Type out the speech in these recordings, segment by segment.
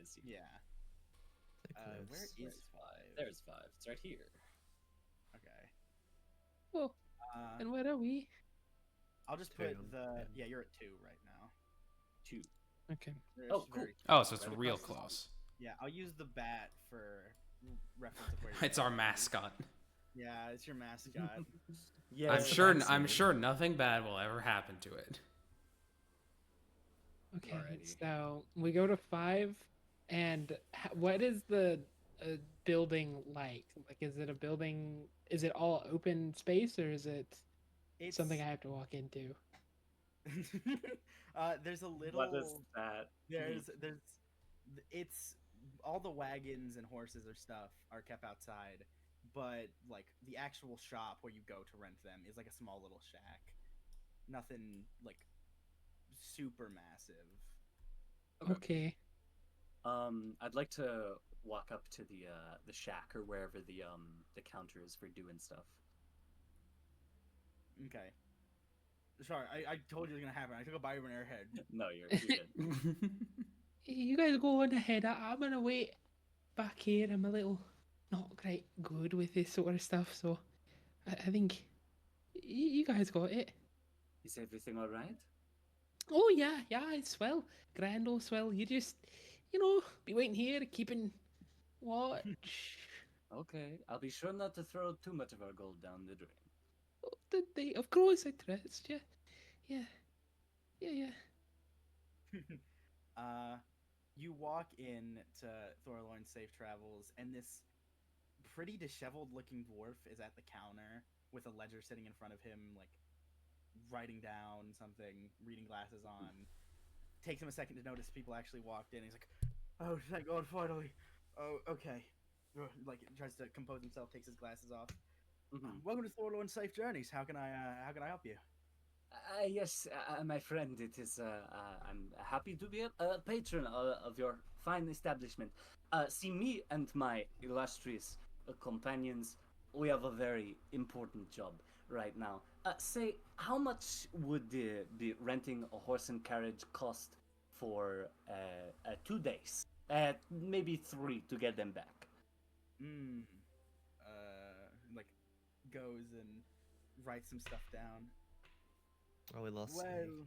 is. Yeah. Where is 5? There's 5. It's right here. Okay. Well, Uh, and where are we? I'll just Two, put the... yeah. Yeah, you're at 2 right now. 2. Okay. You're Oh, cool. very- Oh, so it's Right real across the- close. Yeah, I'll use the bat for reference of where you're It's our going. mascot. Yeah, it's your mascot. Yeah. I'm sure nothing bad will ever happen to it. Okay. Alrighty. So we go to 5, and what is the building like? Like, is it a building? Is it all open space, or is it It's something I have to walk into? there's a little. What is that? There's it's all the wagons and horses or stuff are kept outside, but like the actual shop where you go to rent them is like a small little shack. Nothing like super massive. Okay. I'd like to walk up to the shack or wherever the counter is for doing stuff. Okay. Sorry, I told you it was gonna happen. I took a bite of an airhead. No, you're good. You guys go on ahead. I'm gonna wait back here. I'm a little not quite good with this sort of stuff, so I think you guys got it. Is everything all right? Oh yeah, it's swell, grand old swell. You just, be waiting here, keeping watch. Okay, I'll be sure not to throw too much of our gold down the drain. Oh, of course, I trust you. Yeah. You walk in to Thorloin's Safe Travels, and this pretty disheveled looking dwarf is at the counter with a ledger sitting in front of him, like writing down something, reading glasses on. Takes him a second to notice people actually walked in. He's like, "Oh, thank God, finally! Oh, okay." Like tries to compose himself, takes his glasses off. Welcome to Thorloin's Safe Journeys. How can I help you? Yes, my friend, it is. I'm happy to be a patron of your fine establishment. See, me and my illustrious companions, we have a very important job right now. Say, how much would the renting a horse and carriage cost for 2 days? Maybe 3 to get them back. Like goes and writes some stuff down. Oh, we lost. Well,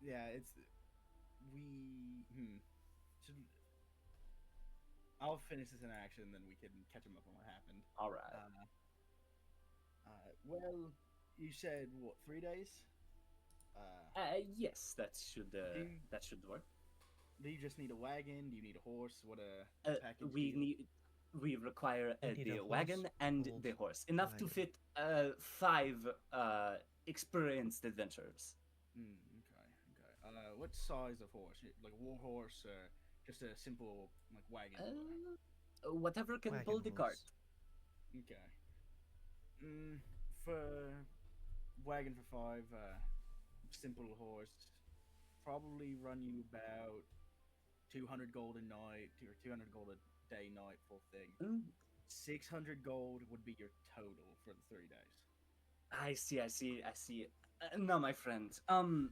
yeah, it's should. I'll finish this interaction, then we can catch him up on what happened. All right. Well, you said what, 3 days? Yes, that should work. Do you just need a wagon? Do you need a horse? What a package? We require need the a wagon horse and pulled the horse, enough to wagon. fit 5 experienced adventurers. Okay. What size of horse? Like a war horse, or just a simple like wagon? Whatever can Wagon pull the cart. horse. Okay. For wagon for 5, simple horse, probably run you about 200 gold a night, or 200 gold a day night, full thing. 600 gold would be your total for the 3 days. I see. No, my friend. I'm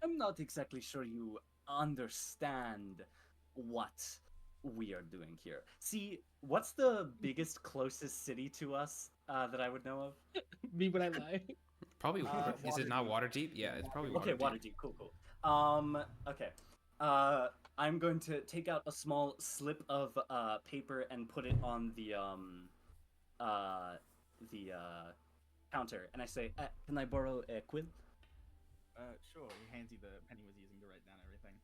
not exactly sure you understand what we are doing here. See, what's the biggest closest city to us that I would know of? Me when I lie. Probably. Is it not Waterdeep. Waterdeep? Yeah, it's probably Okay, Waterdeep. Waterdeep. Cool. Okay. I'm going to take out a small slip of paper and put it on the counter, and I say, "Can I borrow a quill?" Sure. He hands you the pen he was using to write down everything.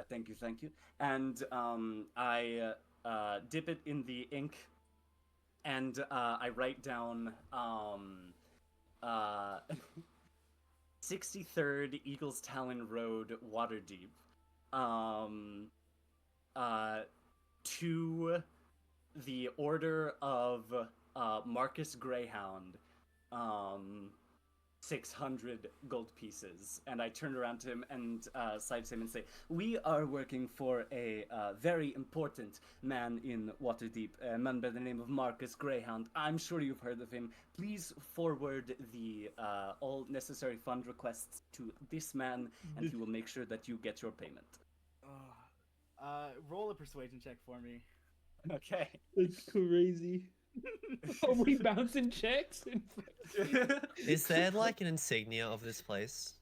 Thank you. And I dip it in the ink, and I write down 63rd Eagles Talon Road, Waterdeep. To the Order of Marcus Greyhound, 600 gold pieces. And I turn around to him and side to him and say, "We are working for a very important man in Waterdeep, a man by the name of Marcus Greyhound. I'm sure you've heard of him. Please forward the all necessary fund requests to this man, and he will make sure that you get your payment." Roll a persuasion check for me. Okay. It's crazy. Are we bouncing checks? Is there like an insignia of this place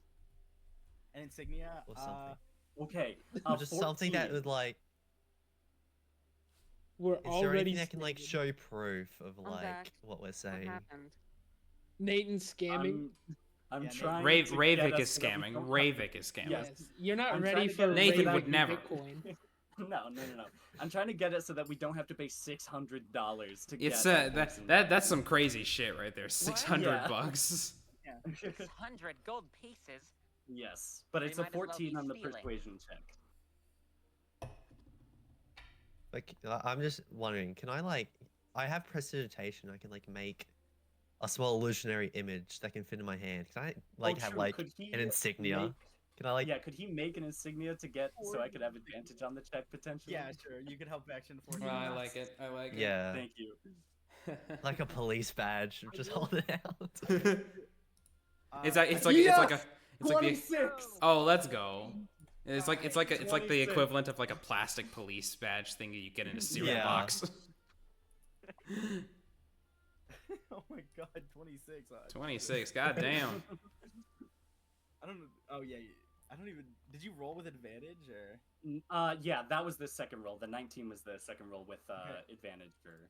An insignia. or something? Okay. Or just something that 14. would like. We're Is there already anything that can like scamming. show proof of I'm like back. what we're What saying? happened? Nathan's scamming. I'm Yeah, trying to get Ravik us is so that we scamming. don't have to- Ravik is scamming. Yes. Yes, you're not I'm ready trying to for get Nathan Ravik would and never. Bitcoin. No. I'm trying to get it so that we don't have to pay $600 to It's get that's some crazy shit right there. 600 Yeah. bucks. 600 gold pieces? Yes, but We it's a might as well 14 be on the stealing. persuasion check. Like I'm just wondering, can I like? I have prestidigitation. I can like make a small illusionary image that can fit in my hand. Can I like have true. like Could he an insignia? make- Can I like? yeah, could he make an insignia to get so I could have advantage on the check potentially? Yeah, sure. You could help action for Well, I like it. I like it. Yeah, Thank you. like a police badge. Just hold it out. It's like it's I- like it's like a Yes! it's like the 26. oh let's go. It's like the 26. equivalent of like a plastic police badge thing that you get in a cereal Yeah. box. Oh my god, 26. 26. Goddamn. I don't know. Oh yeah. I don't even. Did you roll with advantage or? Yeah, that was the second roll. The 19 was the second roll with Okay. advantage for.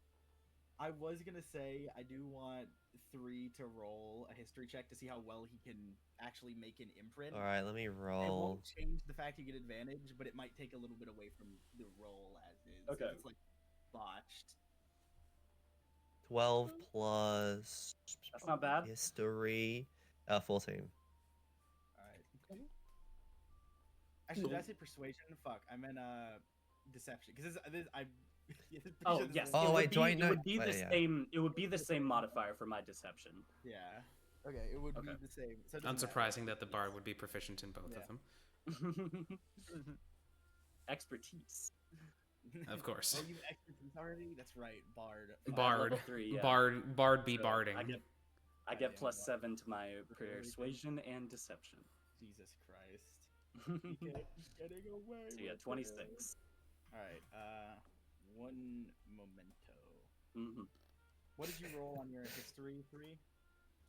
I was gonna say I do want 3 to roll a history check to see how well he can actually make an imprint. All right, let me It roll. won't change the fact you get advantage, but it might take a little bit away from the roll as is. if Okay. It's like botched. 12 plus That's not bad. history. 14. Alright. Actually, did I say persuasion? Fuck, I meant deception. Because I. Oh yes. Oh, it would wait, do I be- know- It would be wait, the yeah. same. It would be the same modifier for my deception. Yeah. Okay, it would be Okay. the same. So it doesn't matter. Unsurprising that the bard would be proficient in both Yeah. of them. Expertise. Of course. Oh, you have expertise already? That's right, bard. Bard. Level 3, yeah. Bard be So barding. I get Goddamn plus bard. 7 to my persuasion and deception. Jesus Christ. Getting away. So yeah, with it. 26. All right. One momento. hmm What did you roll on your history 3?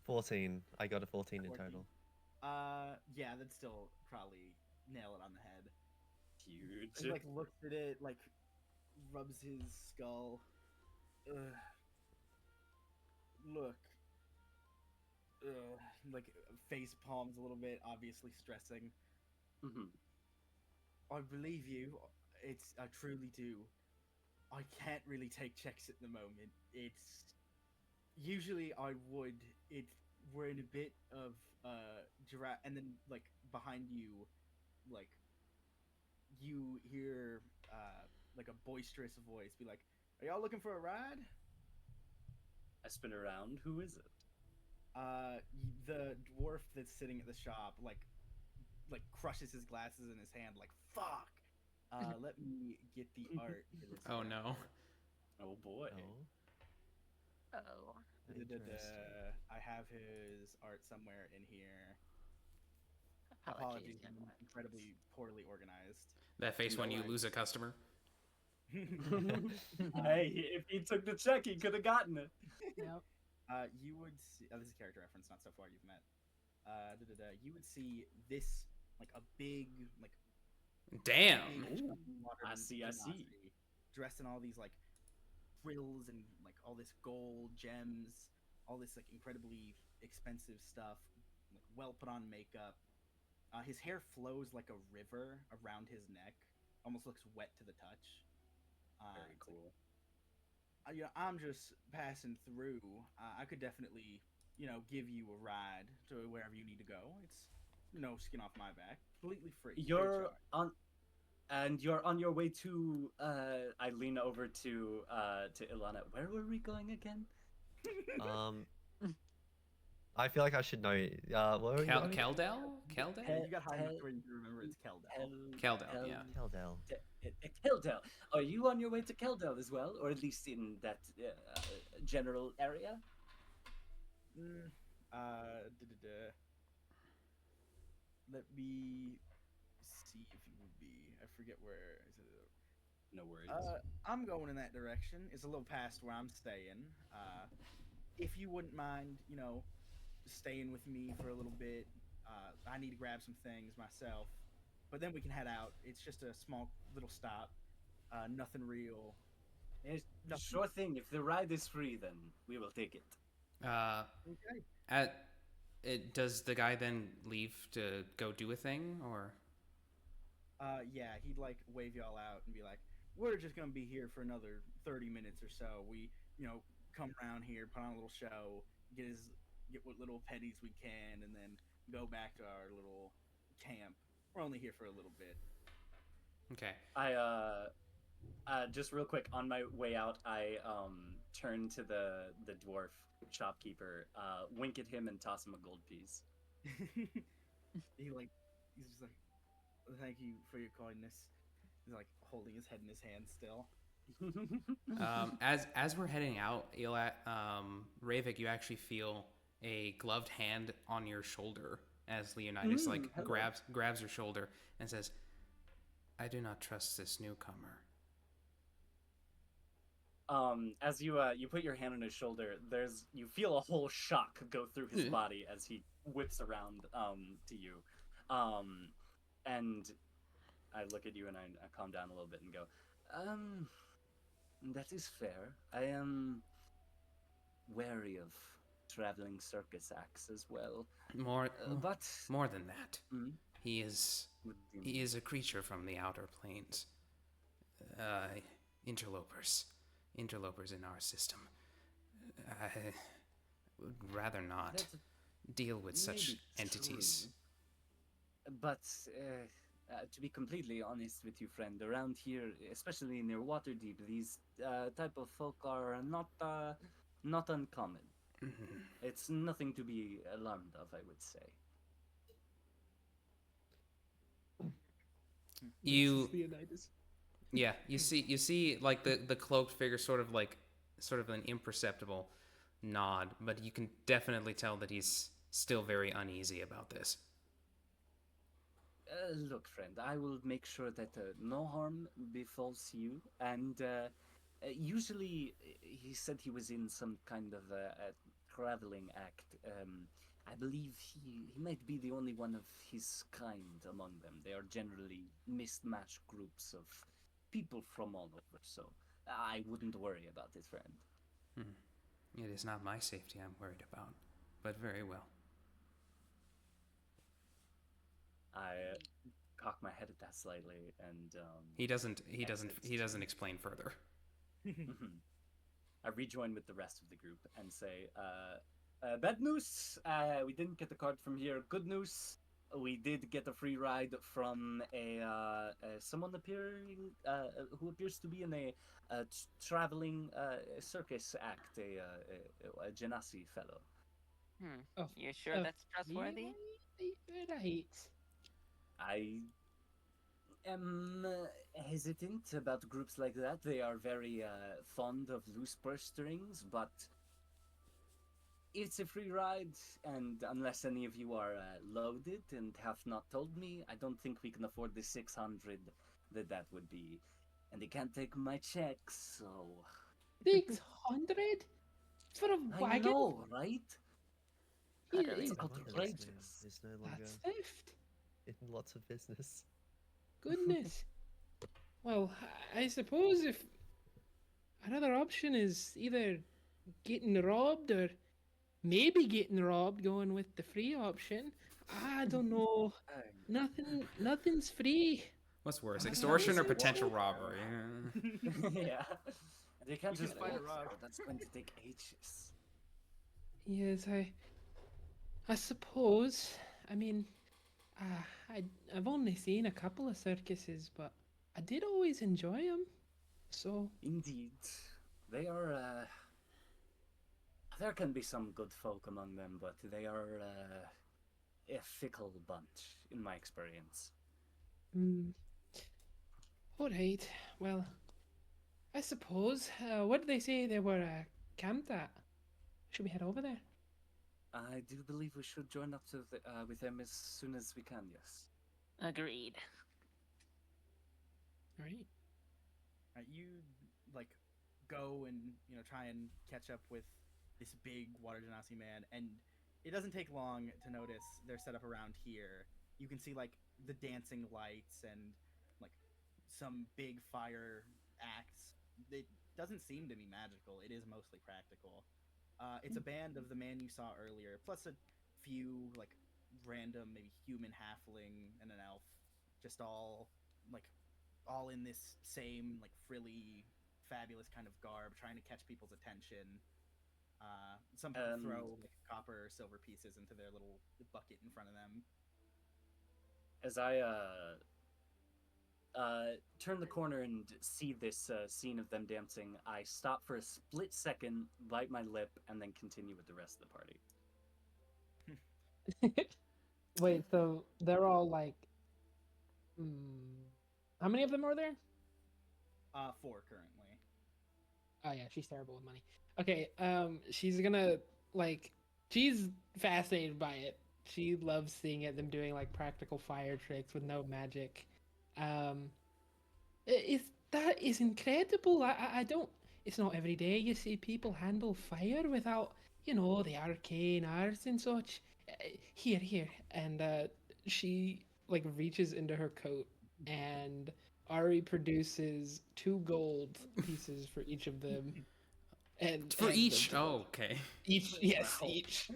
14. I got a 14 in 14. total. Yeah, that'd still probably nail it on the head. Huge. He like looks at it, like rubs his skull. Ugh. Look. Ugh. Like face palms a little bit, obviously stressing. hmm I believe you. I truly do. I can't really take checks at the moment. It's usually I would. We're in a bit of giraffe, and then like behind you, like you hear like a boisterous voice be like, "Are y'all looking for a ride?" I spin around. Who is it? The dwarf that's sitting at the shop like crushes his glasses in his hand like fuck. Let me get the art. For this Oh one. no. Oh boy. Oh, Oh. interesting. I have his art somewhere in here. Apologies, Apologies, I'm young man. incredibly poorly organized. That face when No you worries. lose a customer. Hey, if he took the check, he could have gotten it. Yep. You would see. Oh, this is a character reference, not so far you've met. You would see this like a big like Damn. big Ooh. modern I see. genasi, dressed in all these like frills and like all this gold gems, all this like incredibly expensive stuff, like well put on makeup. His hair flows like a river around his neck, almost looks wet to the touch. Very it's like, cool. I'm just passing through. I could definitely, give you a ride to wherever you need to go. It's no skin off my back, completely free. free of You're charge. on, and you're on your way to. I lean over to Ilana. Where were we going again? I feel like I should know. What were we going? Keldel? Yeah, Keldel? you got high enough Hel- where you can remember it's Keldel. Keldel, yeah. Keldel. Keldel. Are you on your way to Keldel as well, or at least in that general area? Let me see if you would be. I forget where. Is it? No worries. I'm going in that direction. It's a little past where I'm staying. If you wouldn't mind, staying with me for a little bit. I need to grab some things myself, but then we can head out. It's just a small little stop. Nothing real. Yes, Nothing. sure thing. If the ride is free, then we will take it. Okay. Does the guy then leave to go do a thing, or? Yeah, he'd like wave y'all out and be like, "We're just gonna be here for another 30 minutes or so. We, come around here, put on a little show, get what little pennies we can, and then go back to our little camp. We're only here for a little bit." Okay. I just real quick on my way out, I turn to the dwarf shopkeeper, wink at him, and toss him a gold piece. He's just like, "Thank you for your kindness." He's like holding his head in his hand still. As we're heading out, Ravik, you actually feel a gloved hand on your shoulder as Leonidas hello. grabs your shoulder and says, "I do not trust this newcomer." As you put your hand on his shoulder, you feel a whole shock go through his body as he whips around to you, and I look at you and I calm down a little bit and go, that is fair. I am wary of traveling circus acts as well. But More than that, Hmm? he is What do you mean? a creature from the outer planes. Interlopers in our system. I would rather not That's deal with such maybe entities. true. But to be completely honest with you, friend, around here, especially near Waterdeep, these type of folk are not uncommon. It's nothing to be alarmed of, I would say. You Leonidas. Yeah, you see like the cloaked figure sort of an imperceptible nod, but you can definitely tell that he's still very uneasy about this. Look, friend, I will make sure that no harm befalls you. And usually, he said he was in some kind of a traveling act. I believe he might be the only one of his kind among them. They are generally mismatched groups of people from all over, so I wouldn't worry about it, friend. It is not my safety I'm worried about, but very well. I cock my head at that slightly, and He doesn't explain further. I rejoin with the rest of the group and say, bad news, we didn't get the card from here. Good news, we did get a free ride from someone who appears to be in a traveling circus act, a Genasi fellow. You sure that's trustworthy? Right. I am hesitant about groups like that. They are very fond of loose purse strings, but it's a free ride, and unless any of you are loaded and have not told me, I don't think we can afford the 600 that would be. And they can't take my checks, so... 600 for a I wagon? know, right? Utterly It's No wonder this man outrageous. is no longer That's theft. in lots of business. Goodness. Well, I suppose if another option is either getting robbed or maybe getting robbed, going with the free option. I don't know. Nothing's free. What's worse, I extortion or understand potential why. robbery? Yeah. They can't We can just find a walk rock. there. That's going to take ages. Yes, I suppose. I mean, I've only seen a couple of circuses, but I did always enjoy them. So Indeed. They are, there can be some good folk among them, but they are, a fickle bunch, in my experience. all right. Well, I suppose. What did they say they were camped at? Should we head over there? I do believe we should join up with them as soon as we can, yes. Agreed. Right. you like go and try and catch up with this big water genasi man, and it doesn't take long to notice they're set up around here. You can see like the dancing lights and like some big fire acts. It doesn't seem to be magical. It is mostly practical. It's a band of the man you saw earlier, plus a few like random maybe human halfling and an elf, just like all in this same like frilly, fabulous kind of garb, trying to catch people's attention. Some people throw like copper or silver pieces into their little bucket in front of them. As I turn the corner and see this scene of them dancing, I stop for a split second, bite my lip, and then continue with the rest of the party. Wait, so they're all like, how many of them are there? 4 currently. Oh yeah, she's terrible with money. Okay, she's gonna like, she's fascinated by it. She loves seeing it, them doing like practical fire tricks with no magic. That is incredible. I don't. It's not every day you see people handle fire without, the arcane arts and such. Here, and she like reaches into her coat, and Ari produces 2 gold pieces for each of them. And For hands each. them to Oh, both. okay. Each, yes, Wow. each.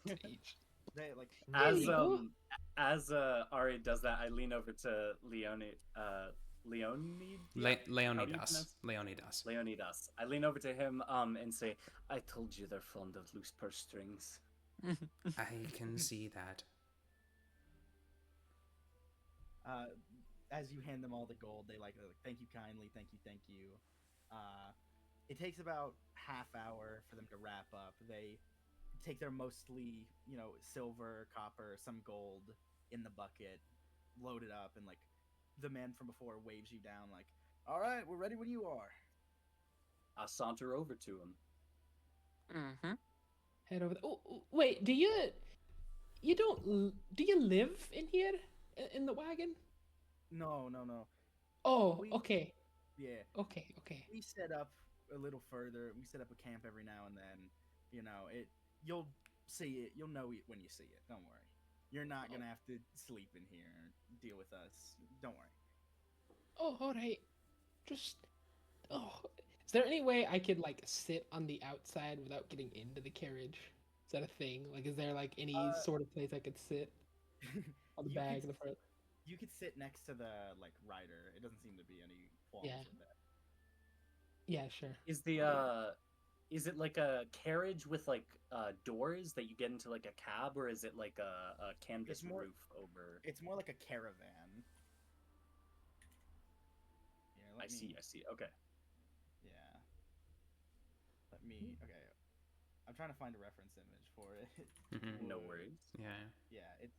Each. They like There you go. As Ari does that, I lean over to Leonidas. How do you Leonidas. pronounce- Leonidas. Leonidas. I lean over to him and say, "I told you they're fond of loose purse strings." I can see that. as you hand them all the gold, they're like, thank you kindly, thank you. It takes about half hour for them to wrap up. They take their mostly, silver, copper, some gold in the bucket, load it up, and like the man from before waves you down like, all right, we're ready when you are. I saunter over to him. Mm-hmm. Head over. Wait. Do you live in here in the wagon? No. Oh, okay. Yeah. Okay. We set up a little further. We set up a camp every now and then. You'll see it. You'll know it when you see it. Don't worry. You're not gonna have to sleep in here or deal with us. Don't worry. Oh, all right. Just. Is there any way I could like sit on the outside without getting into the carriage? Is that a thing? Like, is there like any sort of place I could sit on the bag in the front? You could sit next to the like rider. It doesn't seem to be any qualms Yeah. with that. Yeah, sure. Is it like a carriage with like doors that you get into like a cab, or is it like a canvas roof over? It's more like a caravan. Here, I see. Okay. Yeah. Okay. I'm trying to find a reference image for it. Mhm. No worries. Yeah. Yeah, it's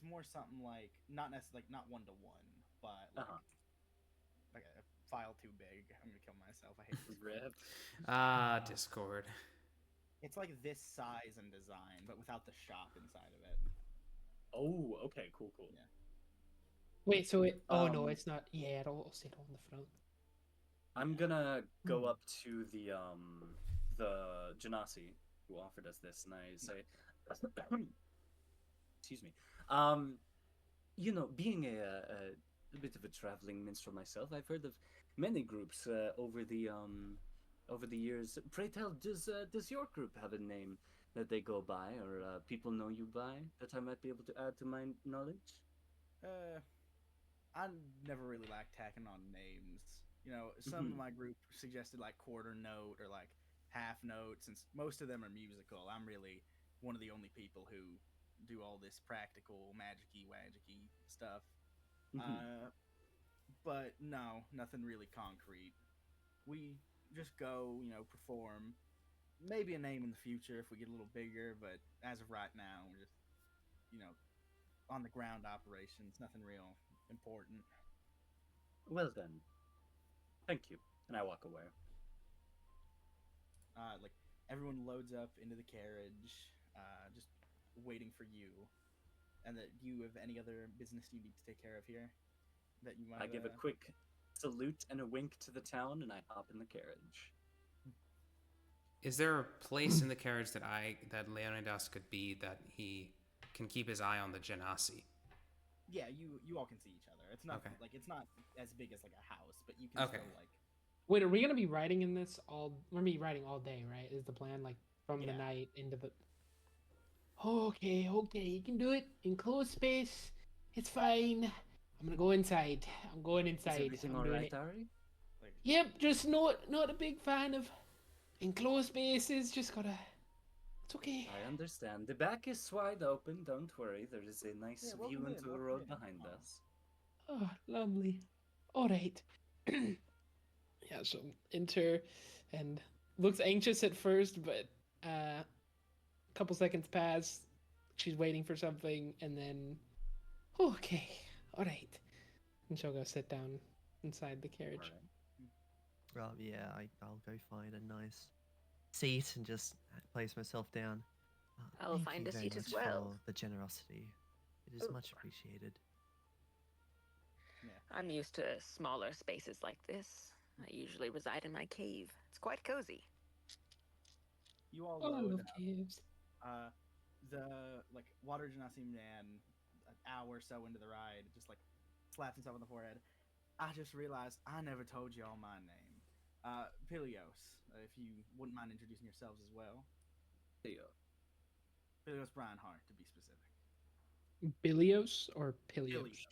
more something like not necessarily like not 1-to-1, but like like a file too big. I'm gonna kill myself. I hate this. Rip. Discord. It's like this size and design, but without the shop inside of it. Oh, okay, cool. Yeah. Wait, so it. Oh no, Um, it's not. Yeah, it'll sit on the front. I'm gonna go up to the Genasi who offered us this, and I say, excuse me. Being a bit of a traveling minstrel myself, I've heard of many groups over the years. Pray tell, does your group have a name that they go by, or people know you by, that I might be able to add to my knowledge? I never really liked tacking on names. Some of my group suggested like quarter note or like half note, since most of them are musical. I'm really one of the only people who do all this practical magicy wagicy stuff. But no, nothing really concrete. We just go, perform. Maybe a name in the future if we get a little bigger, but as of right now, we're just, on the ground operations. Nothing real important. Well then, thank you, and I walk away. Like everyone loads up into the carriage, just waiting for you. And that do you have any other business you need to take care of here? That you might. I give a quick salute and a wink to the town, and I hop in the carriage. Is there a place in the carriage that Leonidas could be that he can keep his eye on the Genasi? Yeah, you all can see each other. It's not Okay. like it's not as big as like a house, but you can Okay. still like. Wait, are we gonna be riding in this all? We're gonna be riding all day, right? Is the plan like from the Yeah. night into the? Okay, you can do it in closed space. It's fine. I'm gonna go inside. I'm going Is inside. everything I'm all doing right, it. Ari? Like, Yep, just not a big fan of enclosed spaces. Just gotta. It's okay. I understand. The back is wide open. Don't worry. There is a nice Yeah, view welcome into in, the welcome road in. behind Oh. us. Oh, lovely. All right. Yeah, so enter and looks anxious at first, but a couple seconds pass. She's waiting for something, and then, okay, all right. And she'll go sit down inside the carriage. All right. Well, yeah, I'll go find a nice seat and just place myself down. I'll Thank find you a very seat as much well. for the generosity. It is Oh. much appreciated. I'm used to smaller spaces like this. I usually reside in my cave. It's quite cozy. you all Oh, I load love up. caves. The like water genasi man, an hour or so into the ride, just like slaps himself on the forehead. I just realized I never told you all my name. Pilios. If you wouldn't mind introducing yourselves as well. Theo. Pilios Bryanhart, to be specific. Bilios or Pilios?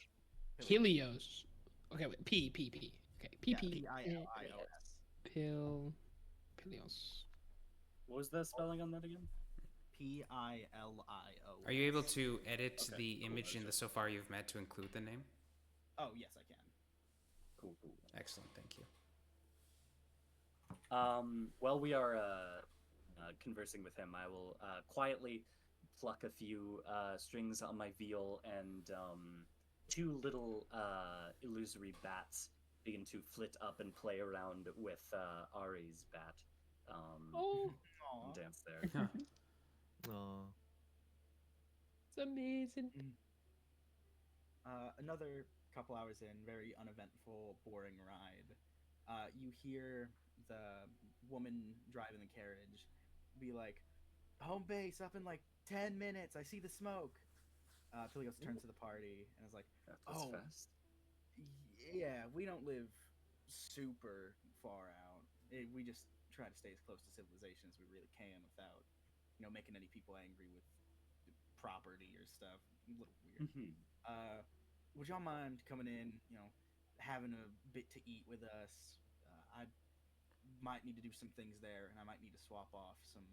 Pilios. Helios. Okay, wait. P. Okay, Yeah, PP. Pilios. Pilios. What was the spelling on that again? Pilio. Are you able to edit Okay, the cool, image in the that's so far you've met to include the name? Oh yes, I can. Cool. Excellent, thank you. While we are conversing with him, I will quietly pluck a few strings on my viol, and two little illusory bats begin to flit up and play around with Ari's bat. Oh, Aw. And dance there. Oh, it's amazing. Another couple hours in, very uneventful, boring ride. You hear the woman driving the carriage be like, "Home base up in like 10 minutes. I see the smoke." Pilios turns to the party and is like, That was "Oh, fast. yeah, we don't live super far out. We just try to stay as close to civilization as we really can without, making any people angry with property or stuff. A little weird. Mhm. Would y'all mind coming in, having a bit to eat with us? I might need to do some things there, and I might need to swap off some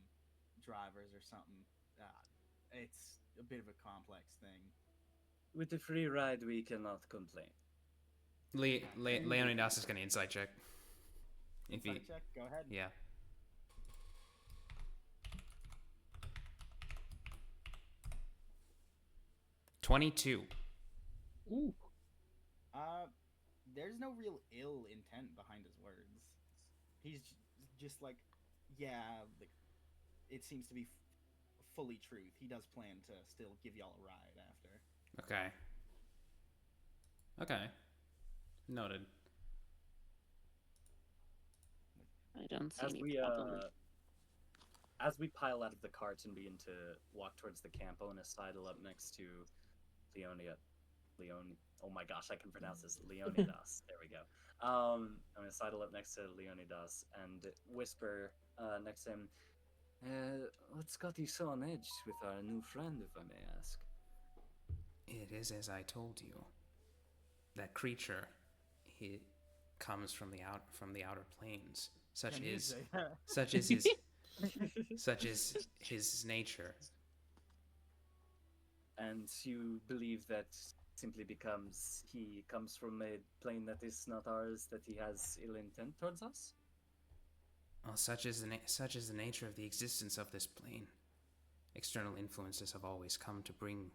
drivers or something. It's a bit of a complex thing. With the free ride, we cannot complain. Leonidas is going to insight check. Insight check, go ahead. Yeah. $22. Ooh. There's no real ill intent behind his words. He's just like, yeah, like it seems to be fully truth. He does plan to still give y'all a ride after. Okay. Noted. I don't see As any we problem with as we pile out of the cart and begin to walk towards the camp, I want to sidle up next to oh my gosh, I can pronounce this. Leonidas. There we go. I'm going to sidle up next to Leonidas and whisper next to him, what's got you so on edge with our new friend, if I may ask? It is as I told you. That creature, he comes from the outer planes. Such Can you is say that? such is his nature. And you believe that simply becomes he comes from a plane that is not ours, that he has ill intent towards us? Well, such is the nature of the existence of this plane. External influences have always come to bring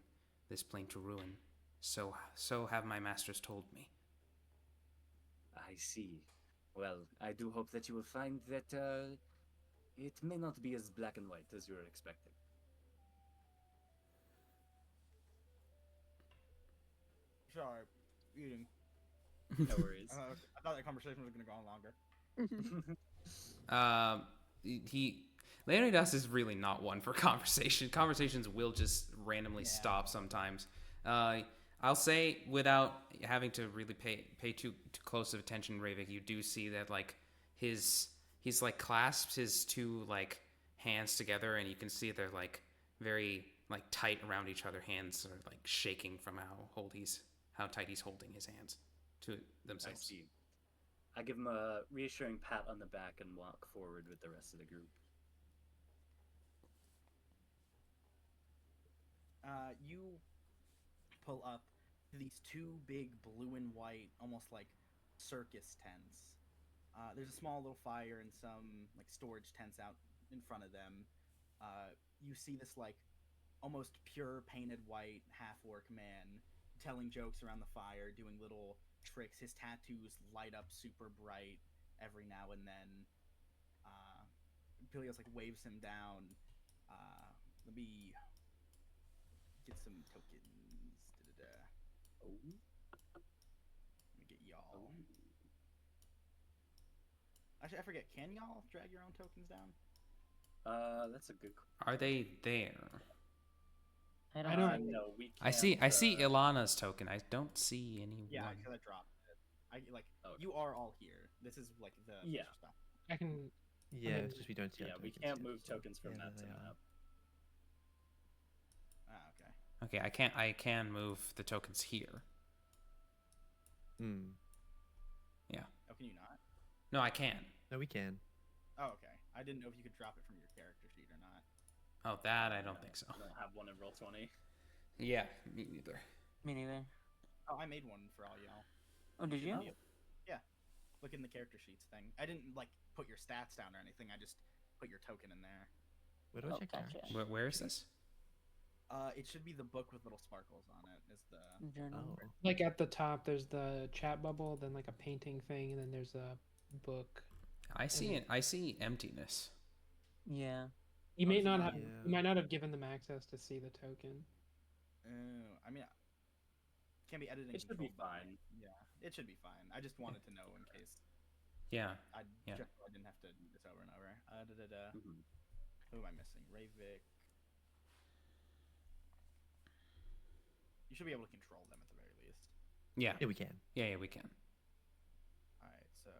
this plane to ruin. So have my masters told me. I see. Well, I do hope that you will find that it may not be as black and white as you were expecting. Sorry, eating. No worries. I thought that conversation was gonna go on longer. He Leonidas is really not one for conversation. Conversations will just randomly Yeah. stop sometimes. I'll say without having to really pay too close of attention, Ravik, you do see that like he's like clasps his two like hands together, and you can see they're like very like tight around each other. Hands are like shaking from how tight he's holding his hands to I themselves. see. I give him a reassuring pat on the back and walk forward with the rest of the group. You pull up to these two big blue and white, almost like circus tents. There's a small little fire and some like storage tents out in front of them. You see this like almost pure painted white half-orc man telling jokes around the fire, doing little tricks. His tattoos light up super bright every now and then. Pilios like waves him down. Let me get some tokens. Da-da-da. Oh. Let me get y'all. Actually, I forget. Can y'all drag your own tokens down? That's a good. Are they there? I don't. No, we can't. I see Ilana's token. I don't see anyone. Yeah, because I dropped it. Okay. You are all here. This is like the Yeah. feature stuff. I can. Yeah, mean, it's just we don't see. our Yeah, we tokens can't yet, move so- tokens from yeah, map to there they are. map. Okay. Okay, I can move the tokens here. Hmm. Oh, can you not? No, I can. No, we can. Oh, okay. I didn't know if you could drop it from your character sheet or not. Oh, that I don't think so. I don't have one in roll 20. Yeah, me neither. Me neither. Oh, I made one for all y'all. Oh, did you? Yeah. Look in the character sheets thing. I didn't like put your stats down or anything. I just put your token in there. Where do I Oh, check gotcha. characters? Where is this? It should be the book with little sparkles on it. Is the Journal. Oh, Like at the top, there's the chat bubble, then like a painting thing, and then there's a book. I see it. I see emptiness. Yeah. You may it's not not- have. Yeah. You might not have given them access to see the token. I mean, can be edited. It should be fine. Yeah, it should be fine. I just wanted to know in case Yeah. I Yeah. just I didn't have to do this over and over. Mhm. Who am I missing? Ravik. You should be able to control them at the very least. Yeah. yeah, we can. Yeah, we can. Alright, so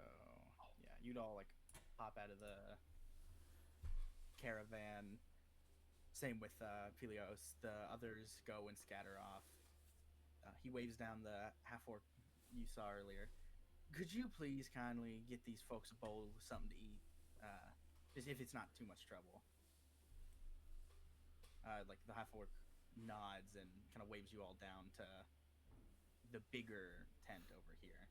yeah, you'd all like pop out of the caravan. Same with Pelios. The others go and scatter off. He waves down the half-orc you saw earlier. Could you please kindly get these folks a bowl of something to eat? Just if it's not too much trouble. Like the half-orc nods and kind of waves you all down to the bigger tent over here.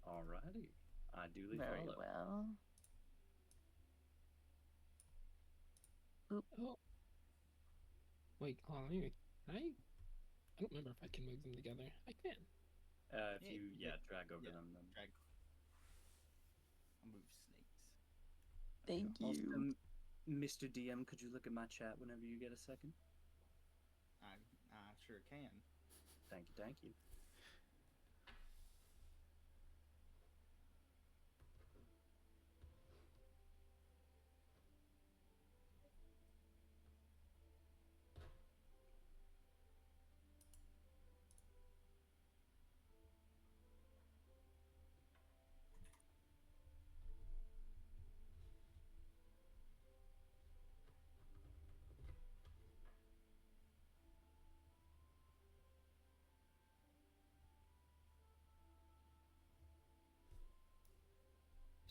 Alrighty. I duly Very follow. well. Oh. Wait, hold on. Can I? I don't remember if I can move them together. I can. If you, drag over yeah. them, then. Drag. I'll move snakes. Thank Also, you. Mr. DM, could you look at my chat whenever you get a second? I sure can. Thank you, thank you.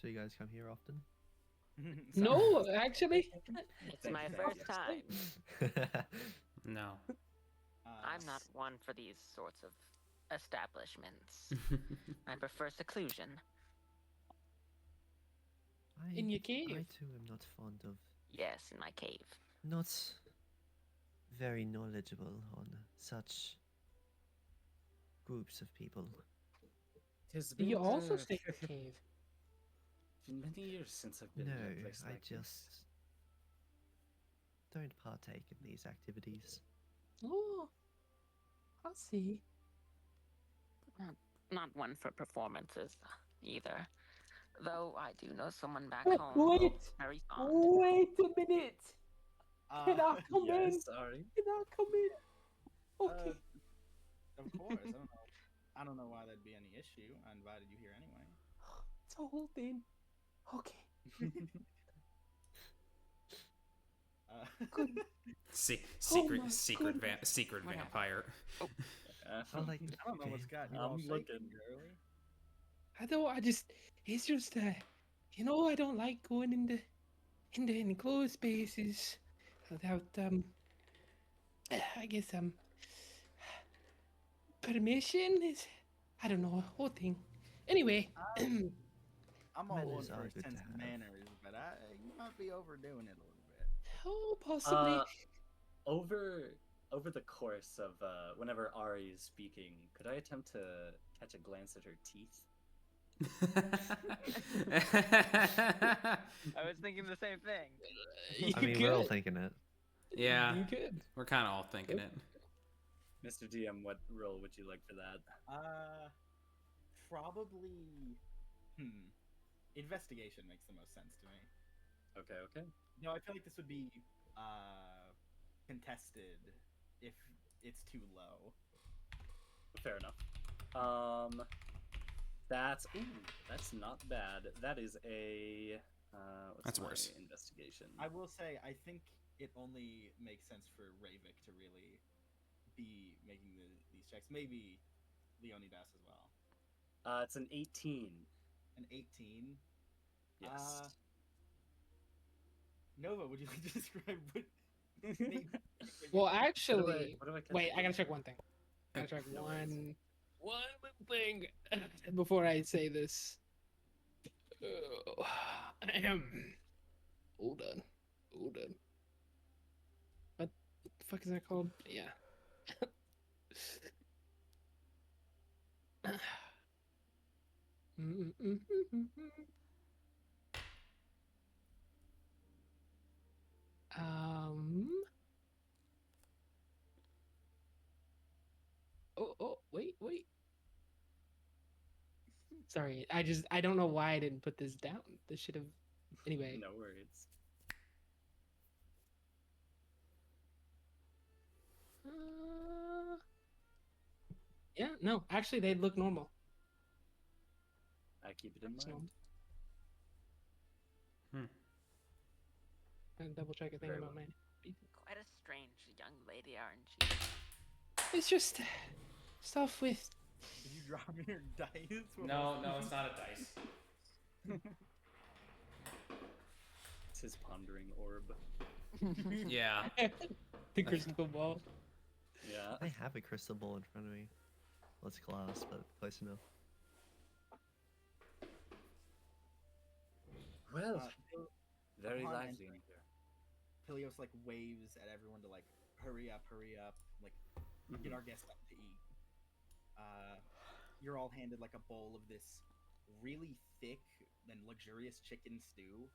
So you guys come here often? No, actually. It's Thank my you, first thank you. time. No. I'm not one for these sorts of establishments. I prefer seclusion. In your cave. I too am not fond of, Yes, in my cave. not very knowledgeable on such groups of people. Tis You been, also stay in the cave. been many years since I've been No, in a place I like just this. don't partake in these activities. Oh, I'll see. Not one for performances either. Though I do know someone back Oh, home who's wait! very fond. Wait a minute! Can I come Yeah, in? sorry. Can I come in? Okay. Of course. I don't know why that'd be any issue. I invited you here anyway. It's a whole thing. Okay. Good. Secret my secret goodness. secret vampire. Oh, like, I don't know what's okay. got you I'm all looking. shaking, girly. It's just, I don't like going into enclosed spaces without, I guess, permission is, I don't know, a whole thing. Anyway, I'm all Manners one are for good to sense of have. manners, but you might be overdoing it a little bit. oh, possibly. Over the course of whenever Ari is speaking, could I attempt to catch a glance at her teeth? I was thinking the same thing. You I mean, we're all could. thinking it. Yeah, You could. we're kind of all thinking it. Mr. DM, what role would you like for that? Probably. Investigation makes the most sense to me. Okay. No, I feel like this would be contested if it's too low. Fair enough. That's not bad. That is a what's That's my worse. investigation. I will say, I think it only makes sense for Ravik to really be making these checks. Maybe Leonidas as well. It's an 18. An 18. Yes. Nova, would you like to describe what? Well, actually, what do I catch wait, it I gotta with? check one thing. I gotta check No worries. one little thing before I say this. Hold on. What the fuck is that called? Yeah. Um. Oh, wait. Sorry, I don't know why I didn't put this down. This should have. Anyway. No worries. Yeah, no, actually, they look normal. I keep it in So, mind. and double check a thing Very about well. my. Quite a strange young lady, aren't you? It's just stuff with. Did you drop your dice? No, it's not a dice. It's his pondering orb. Yeah. The crystal ball. Yeah. I have a crystal ball in front of me. Well, it's glass, but close enough. Well, very upon lively in entering, here. Pilios like waves at everyone to like hurry up, like get our guest up to eat. You're all handed like a bowl of this really thick and luxurious chicken stew.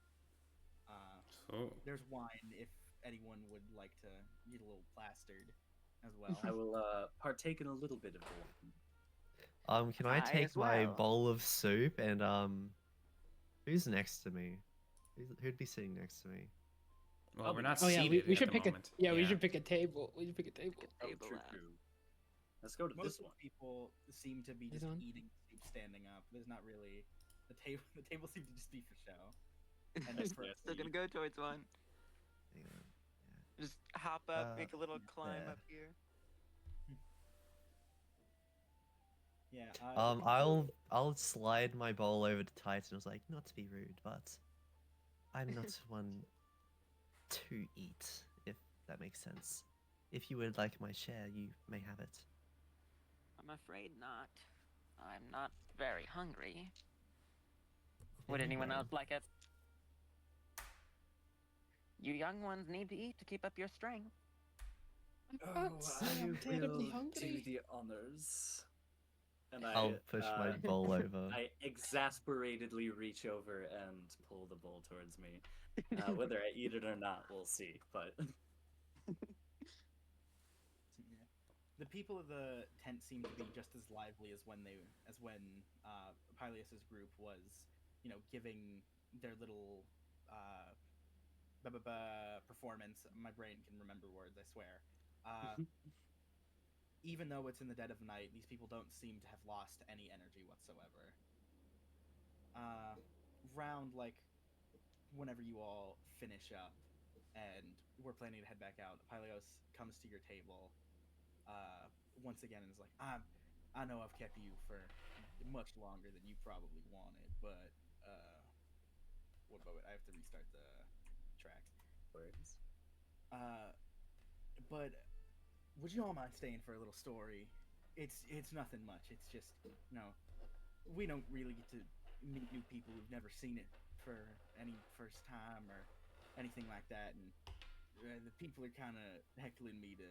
There's wine if anyone would like to get a little plastered as well. I will partake in a little bit of the wine. Can I I take as my well. bowl of soup and who's next to me? Who'd be sitting next to me? Well, we're not Oh yeah, seated we at should the pick moment. we should pick a table. We should pick a table. Oh, Table true, out. true. Let's go to Most this of one. the people seem to be Is just on? eating soup standing up. There's not really the table. The table seems to just be for show. And Yes, for yes. Still gonna go towards one. Hang on. Just hop up, make a little climb there. up here. yeah. I'll slide my bowl over to Titan. I was like, not to be rude, but I'm not one to eat, if that makes sense. If you would like my share, you may have it. I'm afraid not. I'm not very hungry. Would Very anyone well. else like it? You young ones need to eat to keep up your strength. I'm terribly do hungry. the honors. And I'll push my bowl over. I exasperatedly reach over and pull the bowl towards me. Whether I eat it or not, we'll see. But The people of the tent seem to be just as lively as when Pylius's group was, giving their little performance. My brain can remember words, I swear. Even though it's in the dead of night, these people don't seem to have lost any energy whatsoever. Round whenever you all finish up and we're planning to head back out, Pylios comes to your table once again and is like, I know I've kept you for much longer than you probably wanted, but one moment, I have to restart the track. Words. But would you all mind staying for a little story? It's nothing much. It's just, we don't really get to meet new people who've never seen it for any first time or anything like that, and the people are kind of heckling me to,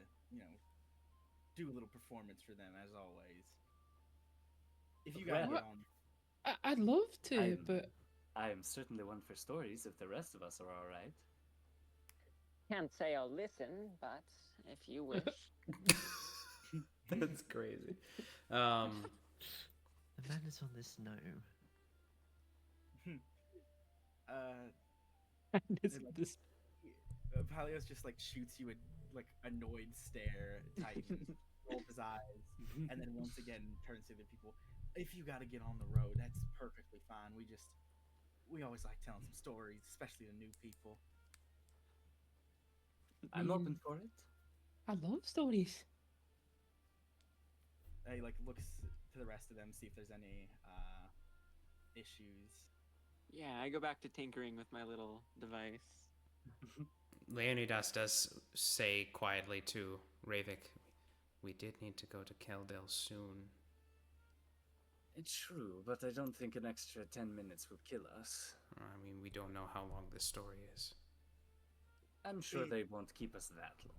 do a little performance for them as always. If you guys Well, get on, I'd love to, but I am certainly one for stories if the rest of us are all right. Can't say I'll listen, but if you wish. That's crazy. The man is on this no. this Palios just shoots you a annoyed stare, tightens, rolls his eyes, and then once again turns to the people. If you got to get on the road, that's perfectly fine. We always like telling some stories, especially to new people. I'm open for it. I love stories. He looks to the rest of them, see if there's any issues. Yeah, I go back to tinkering with my little device. Leonidas does say quietly to Ravik, we did need to go to Keldale soon. It's true, but I don't think an extra 10 minutes would kill us. I mean, we don't know how long this story is. I'm sure they won't keep us that long.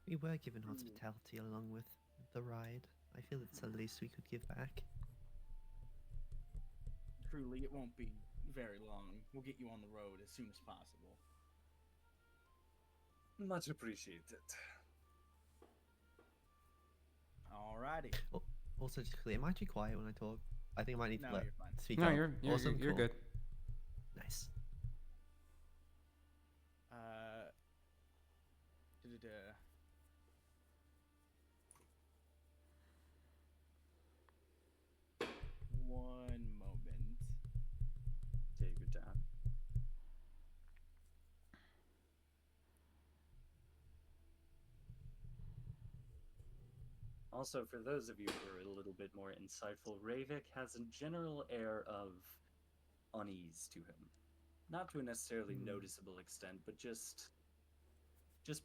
We were given hospitality along with the ride. I feel it's the least we could give back. Truly, it won't be very long. We'll get you on the road as soon as possible. Much appreciated. Alrighty. Oh, also, just clear, am I too quiet when I talk? I think I might need to No, let you're fine. speak No, up. you're Awesome, you're cool. good. Nice. One moment. Take your time. Also, for those of you who are a little bit more insightful, Ravik has a general air of unease to him. Not to a necessarily noticeable extent, but just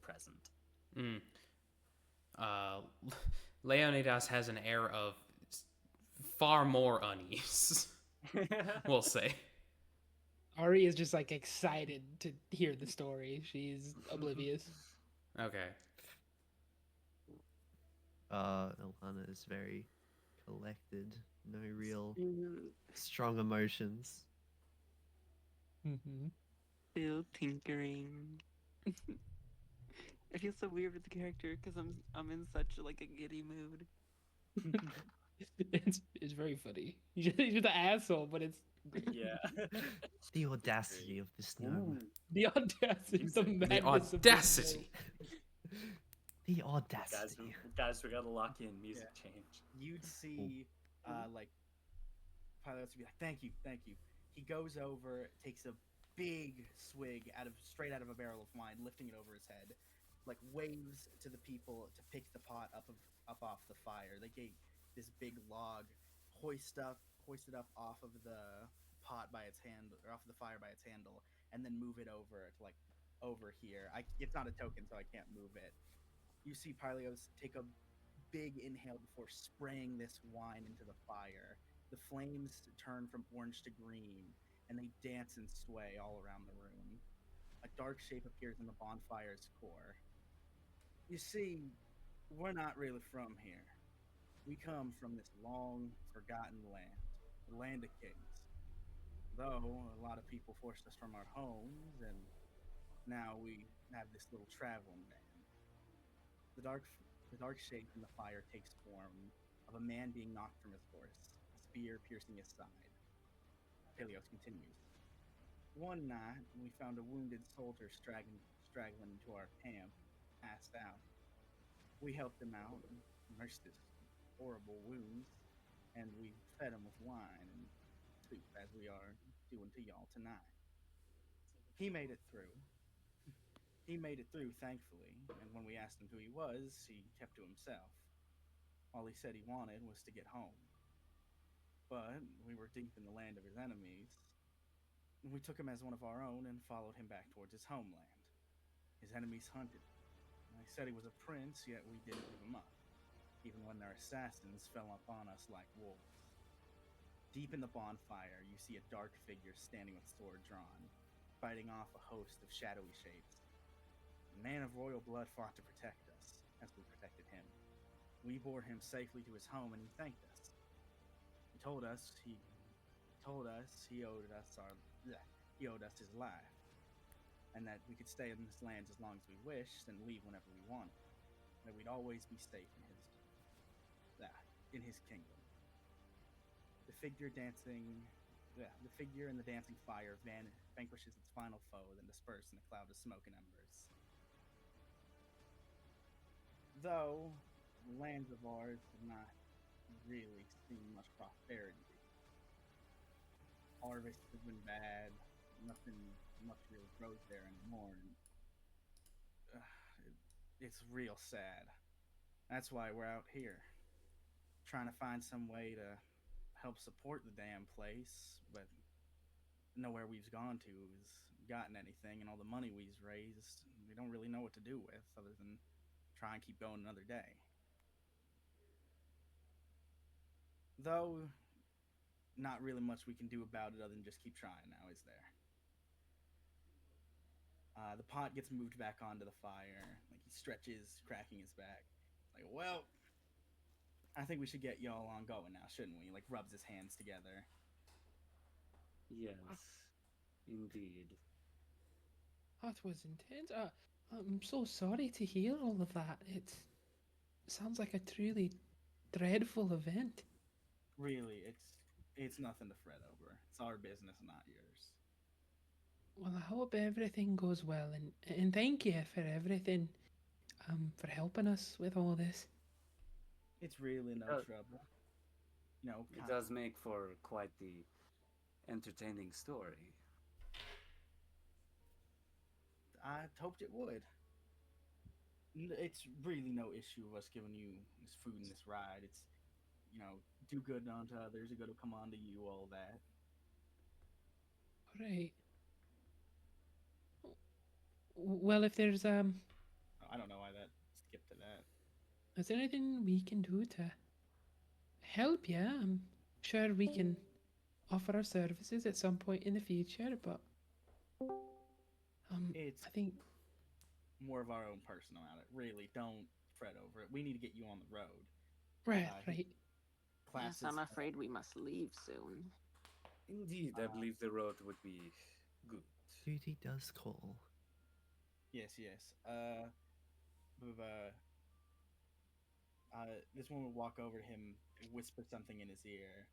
present. Leonidas has an air of far more unease, we'll say. Ari is just excited to hear the story. She's oblivious. Okay. Ilhana is very collected. No real strong emotions. Mm-hmm. Still tinkering. I feel so weird with the character because I'm in such a giddy mood. It's very funny. You're the asshole, but it's Yeah. The audacity of this gnome. the audacity, the madness The of this audacity. The audacity. Guys, we gotta lock in music change. You'd see, Pilots would be like, "Thank you, thank you." He goes over, takes a big swig straight out of a barrel of wine, lifting it over his head, waves to the people to pick the pot up off the fire. They get this big log, hoisted up off of the pot by its hand, or off of the fire by its handle, and then move it over to over here. It's not a token, so I can't move it. You see Pylios take a big inhale before spraying this wine into the fire. The flames turn from orange to green, and they dance and sway all around the room. A dark shape appears in the bonfire's core. You see, we're not really from here. We come from this long, forgotten land, the land of kings. Though a lot of people forced us from our homes, and now we have this little traveling band. The dark The dark shape in the fire takes form of a man being knocked from his horse, a spear piercing his side. Peleos continues. One night, we found a wounded soldier straggling into our camp, passed out. We helped him out and nursed his horrible wounds, and we fed him with wine and soup as we are doing to y'all tonight. He made it through. He made it through, thankfully, and when we asked him who he was, he kept to himself. All he said he wanted was to get home. But we were deep in the land of his enemies. We took him as one of our own and followed him back towards his homeland. His enemies hunted him. They said he was a prince, yet we didn't give him up, even when their assassins fell upon us like wolves. Deep in the bonfire, you see a dark figure standing with sword drawn, fighting off a host of shadowy shapes. A man of royal blood fought to protect us, as we protected him. We bore him safely to his home, and he thanked us. He told us he owed us his life, and that we could stay in this land as long as we wished and leave whenever we wanted. That we'd always be safe in his kingdom. The figure in the dancing fire vanquishes its final foe, then disperses in a cloud of smoke and embers. Though the lands of ours have not really seen much prosperity. Harvests have been bad. Nothing much really grows there anymore. And, it's real sad. That's why we're out here, trying to find some way to help support the damn place, but nowhere we've gone to has gotten anything, and all the money we've raised, we don't really know what to do with other than try and keep going another day. Though, not really much we can do about it other than just keep trying now, is there? The pot gets moved back onto the fire. Like, he stretches, cracking his back. Like, well, I think we should get y'all on going now, shouldn't we? Like, rubs his hands together. Yes, indeed. That was intense. I'm so sorry to hear all of that. It sounds like a truly dreadful event. Really, it's nothing to fret over. It's our business, not yours. Well, I hope everything goes well, and thank you for everything, for helping us with all this. It's really no trouble. You know, It does make for quite the entertaining story. I hoped it would. It's really no issue of us giving you this food and this ride. It's, you know, do good unto others, good will come on to you, all that. Right. Well, if there's I don't know why that skipped to that. is there anything we can do to help you? I'm sure we can offer our services at some point in the future, but It's I think more of our own personal matter. Really, don't fret over it. We need to get you on the road. right. Yes, Classes. I'm afraid we must leave soon. Indeed, I believe the road would be good. Duty does call. Yes. This one will walk over to him, whisper something in his ear.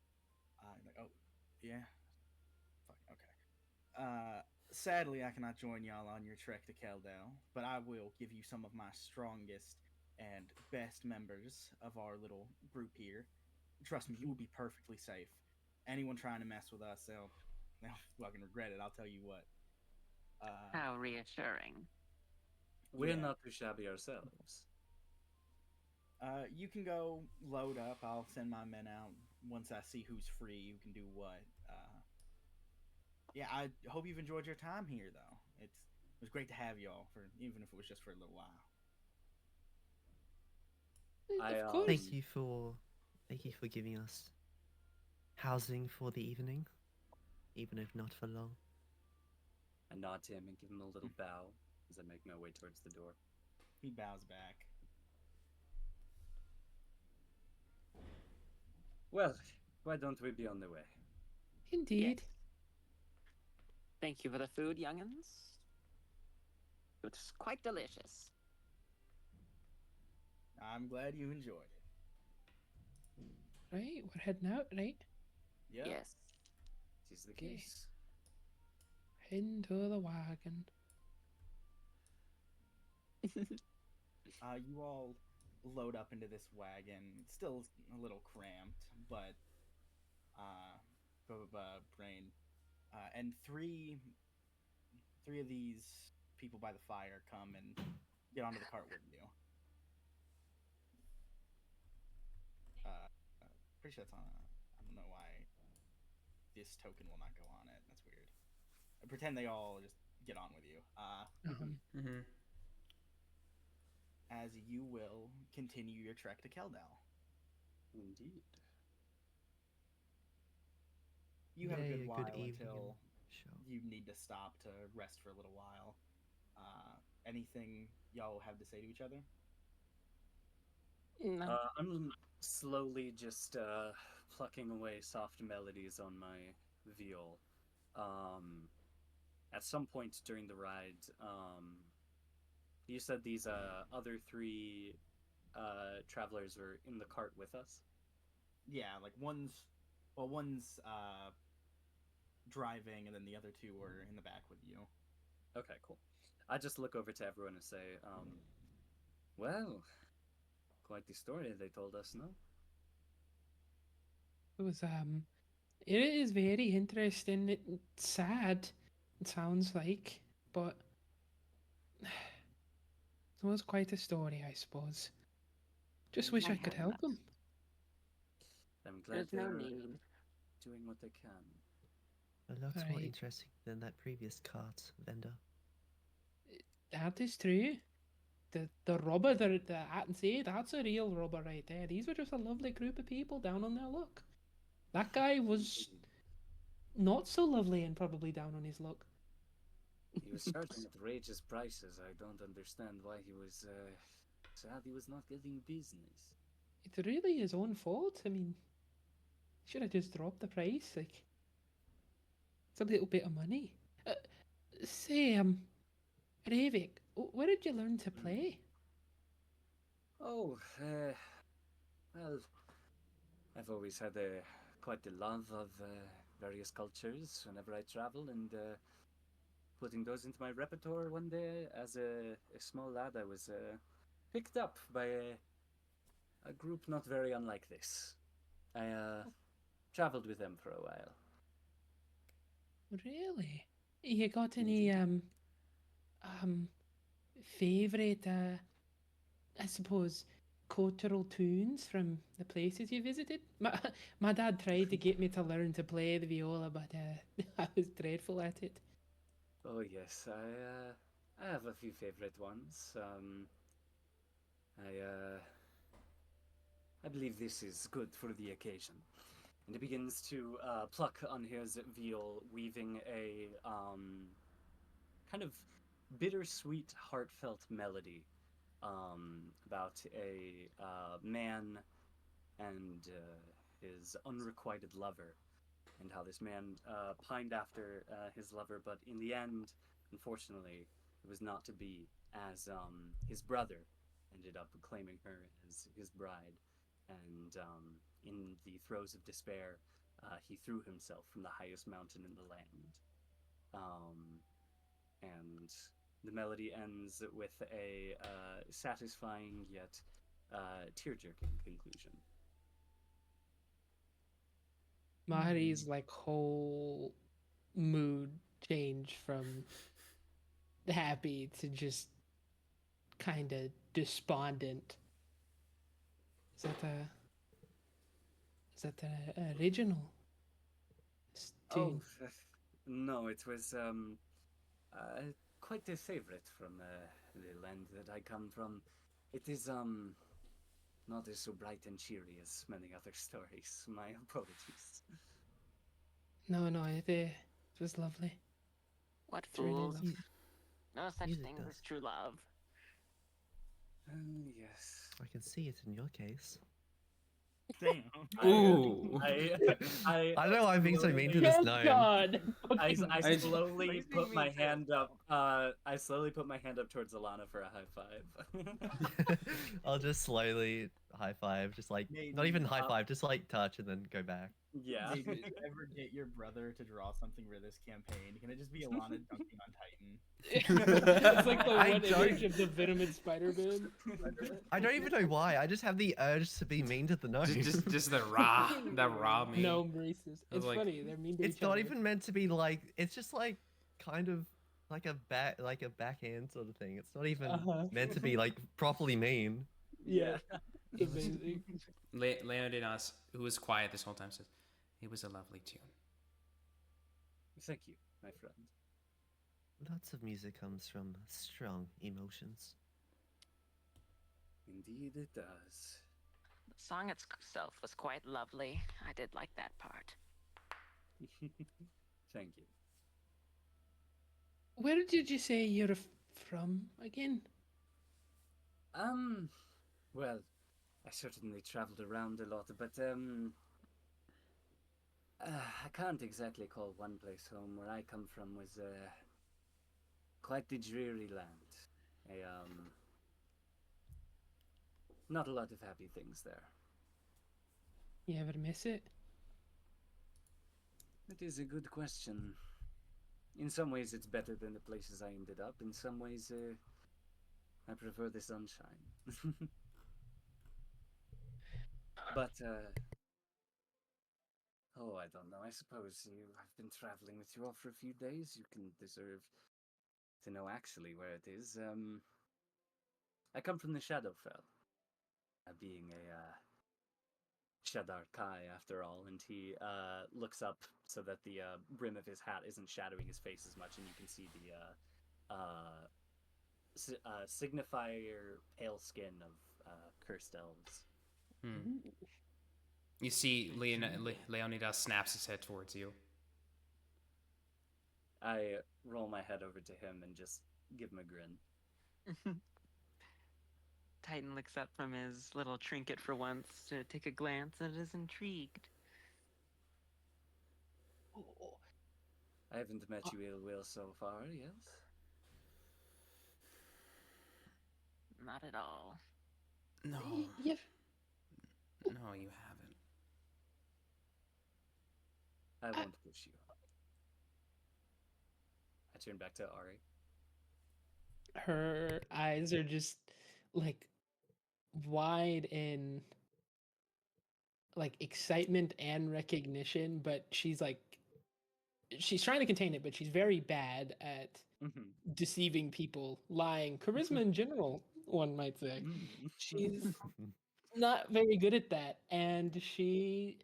Like, oh, yeah. Fuck. Okay. Sadly, I cannot join y'all on your trek to Keldale, but I will give you some of my strongest and best members of our little group here. Trust me, you will be perfectly safe. Anyone trying to mess with us, they'll fucking regret it. I'll tell you what. How reassuring. We're Yeah. not too shabby ourselves. You can go load up. I'll send my men out once I see who's free, who can do what. Yeah, I hope you've enjoyed your time here, though. It was great to have y'all, for even if it was just for a little while. Of course. Thank you for giving us housing for the evening, even if not for long. I nod to him and give him a little bow as I make my way towards the door. He bows back. Well, why don't we be on the way? Indeed. Yes. Thank you for the food, youngins. It's quite delicious. I'm glad you enjoyed it. Right, we're heading out, right? Yep. Yes. It is the Okay. case. Into the wagon. You all load up into this wagon. It's still a little cramped, but brain, and three of these people by the fire come and get onto the cart with you. Pretty sure it's on. I don't know why this token will not go on it. That's weird. I pretend they all just get on with you. Mm-hmm. As you will continue your trek to Keldal. Indeed. You have a Yay, good a while good evening until show. you need to stop to rest for a little while. Anything y'all have to say to each other? No. I'm slowly just plucking away soft melodies on my viol. At some point during the ride, you said these other three travelers were in the cart with us. Yeah, like one's driving, and then the other two are in the back with you. Okay, cool. I just look over to everyone and say, well, quite the story they told us, no? It was it is very interesting. It's sad, it sounds like, but it was quite a story, I suppose. Just wish I could had help enough. him. I'm glad There's no they're need. doing what they can. A lot more Right. interesting than that previous cart vendor. That is true. The robber that I can say that's a real robber right there. These were just a lovely group of people down on their luck. That guy was not so lovely and probably down on his luck. He was charging outrageous prices. I don't understand why he was sad he was not getting business. It's really his own fault. I mean, should have just dropped the price. Like, it's a little bit of money. Say, Ravik, where did you learn to play? Oh, well, I've always had quite a love of various cultures whenever I travel, and putting those into my repertoire one day as a small lad, I was picked up by a group not very unlike this. I traveled with them for a while. Really? You got any favorite I suppose cultural tunes from the places you visited? My dad tried to get me to learn to play the viola, but I was dreadful at it. Oh yes, I have a few favorite ones. I believe this is good for the occasion. And he begins to pluck on his viol, weaving a kind of bittersweet, heartfelt melody about a man and his unrequited lover, and how this man pined after his lover, but in the end, unfortunately, it was not to be, as his brother ended up claiming her as his bride, and in the throes of despair, he threw himself from the highest mountain in the land. And the melody ends with a satisfying yet tear-jerking conclusion. Mahari's like whole mood changed from happy to just kind of despondent. Is that the original tune? Oh, no, it was quite a favorite from the land that I come from. It is not as so bright and cheery as many other stories. My apologies. No, it was lovely. What It's really fools. lovely. No such Music thing does. as true love. Yes. I can see it in your case. Damn. Ooh. I don't know why I'm being so mean to slowly- this Oh gnome. God! I I- slowly Raising put me my too. hand up. I slowly put my hand up towards Alana for a high five. I'll just slowly high five, just like not Maybe, even high five, just like touch and then go back. Yeah. Maybe if you ever get your brother to draw something for this campaign, can it just be Alana dunking on Titan? It's like the I one don't- image of the venomous Spider-Man. I don't even know why. I just have the urge to be mean to the gnome. just the raw me. No racist. I was It's like- funny. They're mean to It's each not other. even meant to be like. It's just like kind of like a backhand sort of thing. It's not even meant to be like properly mean. Yeah. Amazing. Leonidas, who was quiet this whole time, says, "It was a lovely tune." Thank you, my friend. Lots of music comes from strong emotions. Indeed, it does. The song itself was quite lovely. I did like that part. Thank you. Where did you say you're from again? Well, I certainly traveled around a lot, but I can't exactly call one place home. Where I come from was quite the dreary land. Not a lot of happy things there. You ever miss it? It is a good question. In some ways, it's better than the places I ended up. In some ways, I prefer the sunshine. But, oh, I don't know. I suppose I've been traveling with you all for a few days. You can deserve to know actually where it is. I come from the Shadowfell, being a Shadar Kai after all, and he looks up so that the brim of his hat isn't shadowing his face as much, and you can see the signifier pale skin of cursed elves. Hmm. You see, Leonidas snaps his head towards you. I roll my head over to him and just give him a grin. Titan looks up from his little trinket for once to take a glance and is intrigued. I haven't met you ill will so far, yes? Not at all. No, You've no, you haven't. I won't push you. I turn back to Ari. her eyes are just like wide in like excitement and recognition, but she's trying to contain it, but she's very bad at deceiving people, lying, charisma in general, one might say. She's not very good at that, and she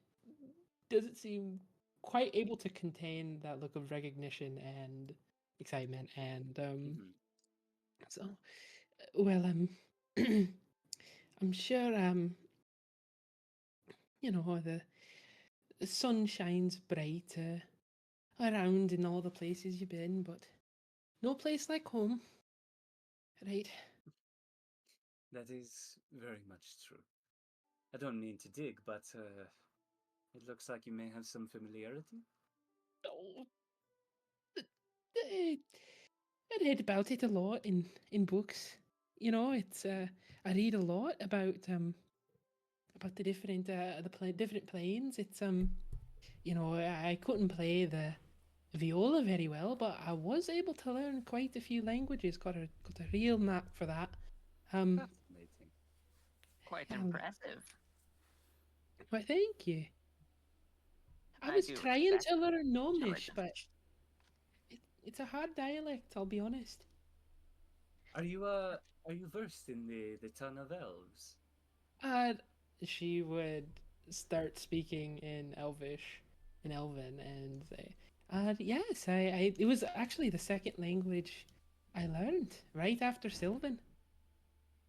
doesn't seem quite able to contain that look of recognition and excitement. And so, well, I'm sure the sun shines bright around in all the places you've been, but no place like home, right? That is very much true. I don't mean to dig, but it looks like you may have some familiarity. Oh, I read about it a lot in books. You know, it's I read a lot about the different different planes. It's you know, I couldn't play the viola very well, but I was able to learn quite a few languages. Got a real knack for that. Fascinating. Quite Um, impressive. Well, thank you. I I was do trying respect to learn Gnomish, intelligence. but it's a hard dialect. I'll be honest. Are you versed in the tongue of elves? Uh, she would start speaking in Elvish, in Elven, and say, yes, it was actually the second language I learned right after Sylvan.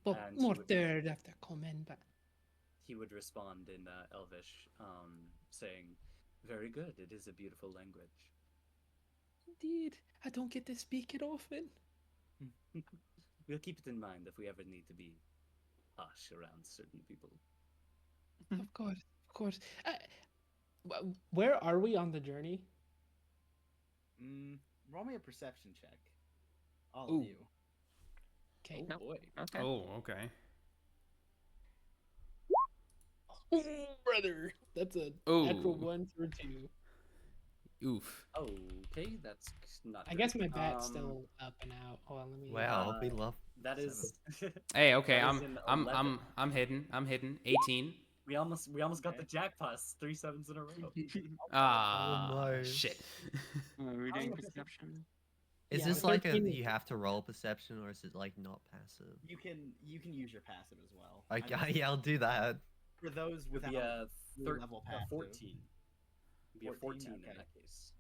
Well, And more third after Common, but he would respond in Elvish, saying, "Very good. It is a beautiful language." indeed, I don't get to speak it often. We'll keep it in mind if we ever need to be harsh around certain people. Of course, of course. Where are we on the journey? Roll me a perception check. All Ooh. of you. Okay. Oh boy. Okay. Oh, okay. Oh, brother, that's a natural Ooh. 1 for 2. Oof. Okay, that's not. I great. guess my bat's still up and out. Hold on, let me. Wow, we love That 7. is. Hey, okay, that is an 11. I'm hidden. I'm hidden. 18. We almost got the Okay. jackpot. 3 sevens in a row. Ah, no. shit. We're How doing you- perception. Is Yeah, this like 13 is you the have to roll perception, or is it like not passive? You can use your passive as well. Okay, yeah, I'll do that. For those Would without be a level passive. 14. It'd be a 14 14, in okay. that case.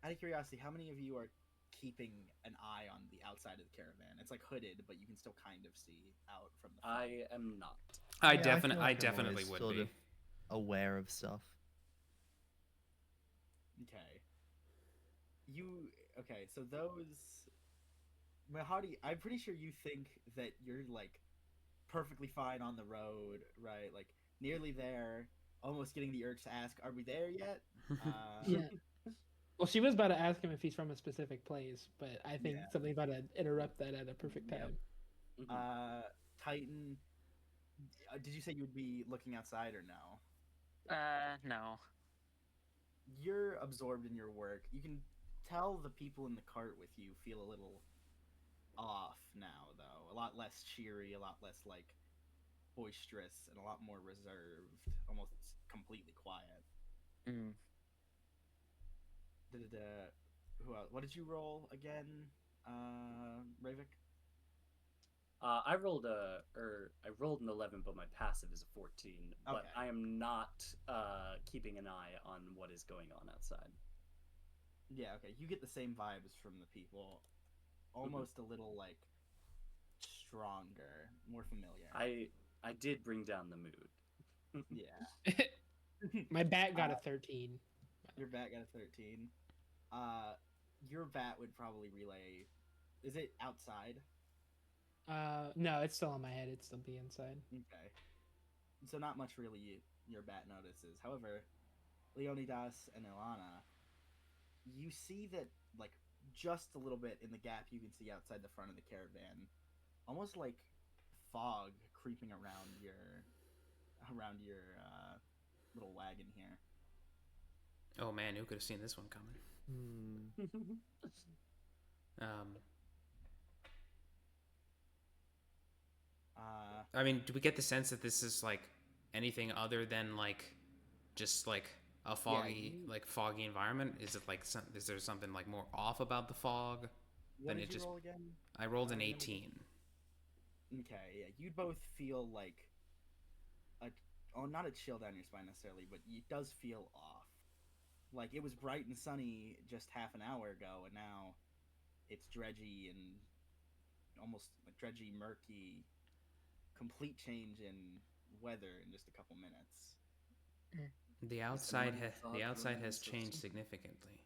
Out of curiosity, how many of you are keeping an eye on the outside of the caravan? It's like hooded, but you can still kind of see out from the front. I am not. I Yeah, feel definitely like I'm definitely always would sort be. of aware of stuff. Okay, so those. Well, I'm pretty sure you think that you're like perfectly fine on the road, right? Like nearly there, almost getting the urge to ask, "Are we there yet?" Yeah. Well, she was about to ask him if he's from a specific place, but I think Yeah. something about to interrupt that at a perfect Yep. time. Mhm. Titan, did you say you would be looking outside or no? No. You're absorbed in your work. You can tell the people in the cart with you feel a little off now, though. A lot less cheery, a lot less like boisterous, and a lot more reserved, almost completely quiet. Mm. Who else? What did you roll again, Ravik? I rolled an 11, but my passive is a 14. But Okay. I am not keeping an eye on what is going on outside. Yeah, okay. You get the same vibes from the people, almost a little like stronger, more familiar. I did bring down the mood. Yeah. My bat got a 13. Your bat got a 13. Your bat would probably relay. Is it outside? No, it's still on my head. It'd still be inside. Okay. So not much really your bat notices. However, Leonidas and Ilana, you see that like just a little bit in the gap you can see outside the front of the caravan, almost like fog creeping around your little wagon here. Oh man, who could have seen this one coming? Um, I mean, do we get the sense that this is like anything other than like just like a foggy environment? Is it like is there something like more off about the fog? What did you roll again? I rolled an 18. Okay, yeah, you'd both feel like not a chill down your spine necessarily, but it does feel off. Like it was bright and sunny just half an hour ago, and now it's dredgy and almost like dredgy, murky. Complete change in weather in just a couple minutes. The outside has changed significantly.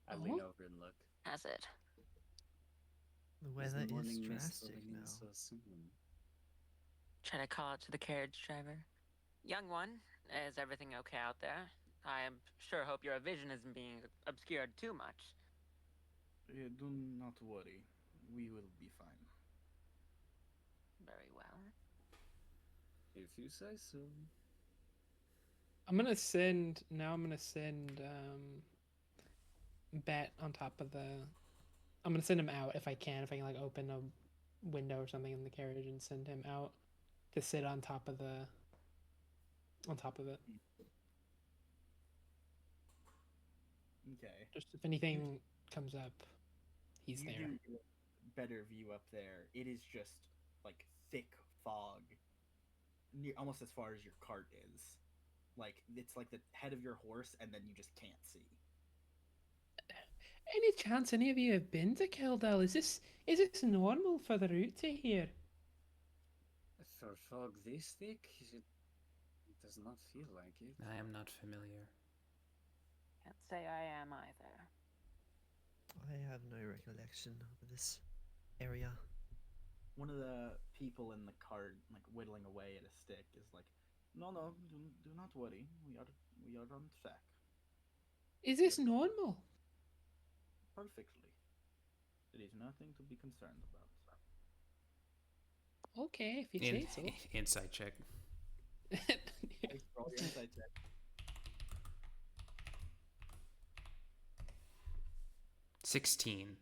I lean over and look. Has it? The weather is drastic now. So soon. Try to call out to the carriage driver. Young one, is everything okay out there? I am sure hope your vision isn't being obscured too much. Do not worry. We will be fine. Very well. If you say so. I'm gonna send Bat on top of the. I'm gonna send him out if I can like open a window or something in the carriage and send him out to sit on top of it. Okay. Just if anything comes up, he's there. You do better view up there. It is just like thick fog, almost as far as your cart is. Like it's like the head of your horse, and then you just can't see. Any chance any of you have been to Kildale? Is this normal for the route to here? For fog this thick, it does not feel like it. I am not familiar. Can't say I am either. I have no recollection of this area. one of the people in the cart, like whittling away at a stick, is like, "No, no, do not worry. We are on track Is this normal? perfectly. There is nothing to be concerned about." Okay, if you In say so. insight check. Roll your insight check. 16.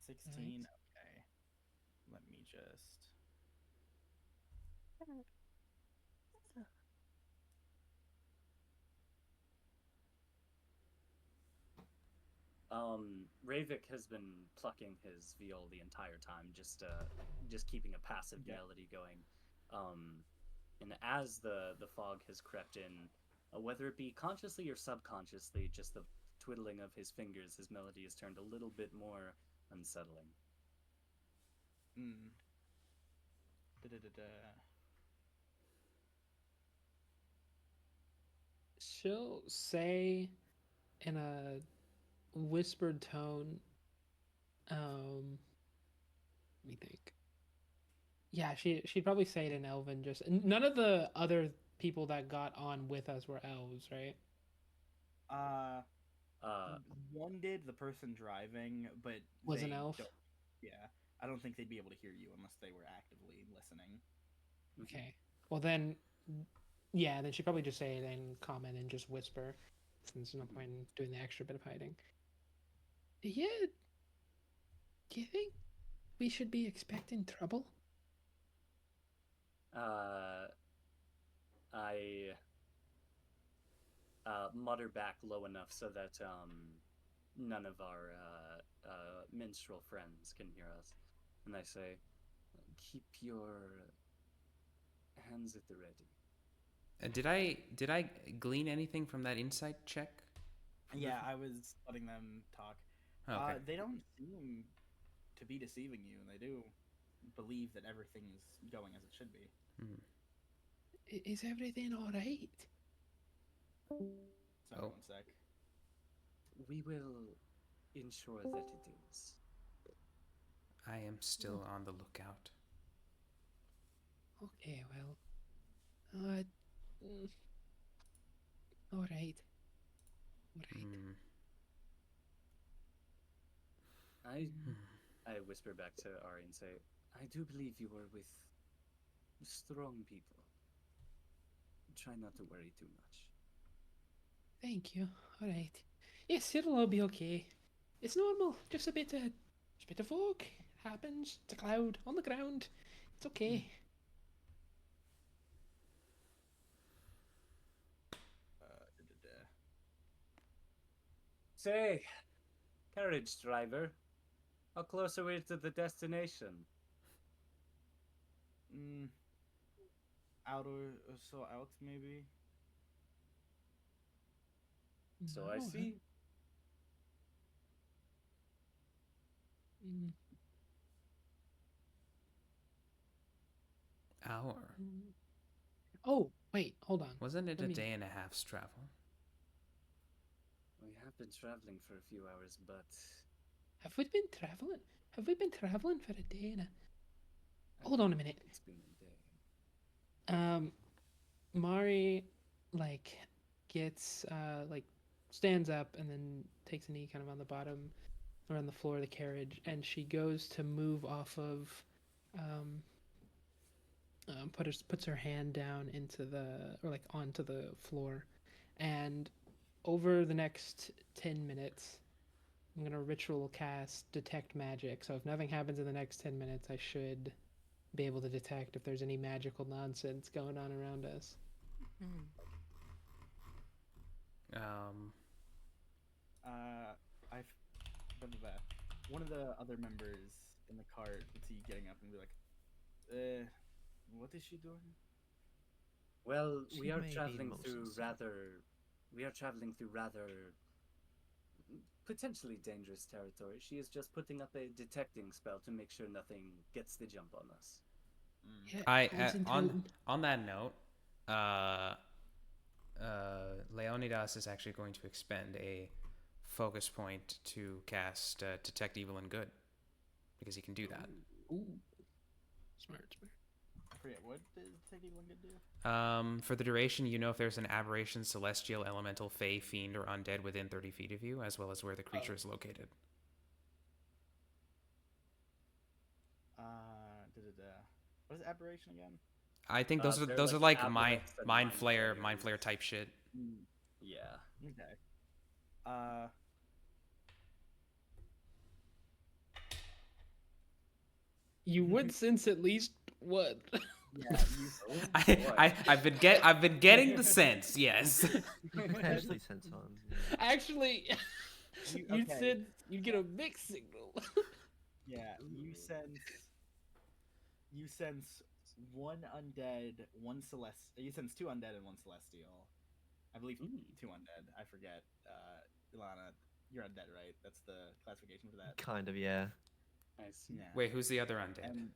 16. Okay. Let me just. Ravik has been plucking his viol the entire time, just keeping a passive Yeah. melody going. And as the fog has crept in, whether it be consciously or subconsciously, just the twiddling of his fingers, his melody has turned a little bit more unsettling. Da-da-da-da. She'll say in a whispered tone, let me think. Yeah, she'd probably say it in Elven. Just none of the other people that got on with us were elves, right? One did, the person driving, but Was they an elf. don't. Yeah, I don't think they'd be able to hear you unless they were actively listening. Okay. Well then, yeah. Then she'd probably just say it in common and just whisper, since there's no point in doing the extra bit of hiding. Yeah. Do you think we should be expecting trouble? I mutter back low enough so that none of our minstrel friends can hear us, and I say, "Keep your hands at the ready." Did I glean anything from that insight check? Yeah, I was letting them talk. Oh, okay. They don't seem to be deceiving you, and they do believe that everything is going as it should be. Is everything all right? Sorry, Oh. 1 sec. We will ensure that it is. I am still on the lookout. Okay, well, all right. All right. I whisper back to Ari and say, "I do believe you were with strong people. Try not to worry too much." Thank you. All right. Yes, it'll all be okay. It's normal. Just a bit of fog. Happens. It's a cloud on the ground. It's okay. Da-da-da. Say, carriage driver, how close are we to the destination? Hour or so out, maybe. So I No, see. Hour. Oh, wait, hold on. Wasn't it Let a me- day and a half's travel? We have been traveling for a few hours, but Have we been traveling? Have we been traveling for a day and a... I Hold on a think minute. It's been a day. Mari, like, gets, stands up and then takes a knee kind of on the bottom or on the floor of the carriage, and she goes to move off of, puts her hand down into onto the floor, and over the next 10 minutes, I'm gonna ritual cast detect magic. So if nothing happens in the next 10 minutes, I should be able to detect if there's any magical nonsense going on around us. I've one of the other members in the cart would see you getting up and be like, what is she doing? Well, She we are may be traveling most through sincere. rather potentially dangerous territory. She is just putting up a detecting spell to make sure nothing gets the jump on us. Yeah, listen to him. On that note, Leonidas is actually going to expend a focus point to cast Detect Evil and Good, because he can do that. Ooh. Smart. I forget, what did Technique One do? For the duration, you know if there's an aberration, celestial, elemental, fey, fiend, or undead within 30 feet of you, as well as where the creature is located. What is aberration again? I think those They're are like like aboleths and mind flayers. flare type shit. Yeah. Okay. You would sense at least what? Yeah, I've been getting the sense, yes. Potentially sense on. Actually, You- you'd okay. said you'd get a mixed signal. yeah, you sense one undead, one celestial. You sense two undead and one celestial. I believe two undead. I forget. Ilana, you're undead, right? That's the classification for that. Kind of, yeah. Nice. Yeah. Wait, who's the other undead? And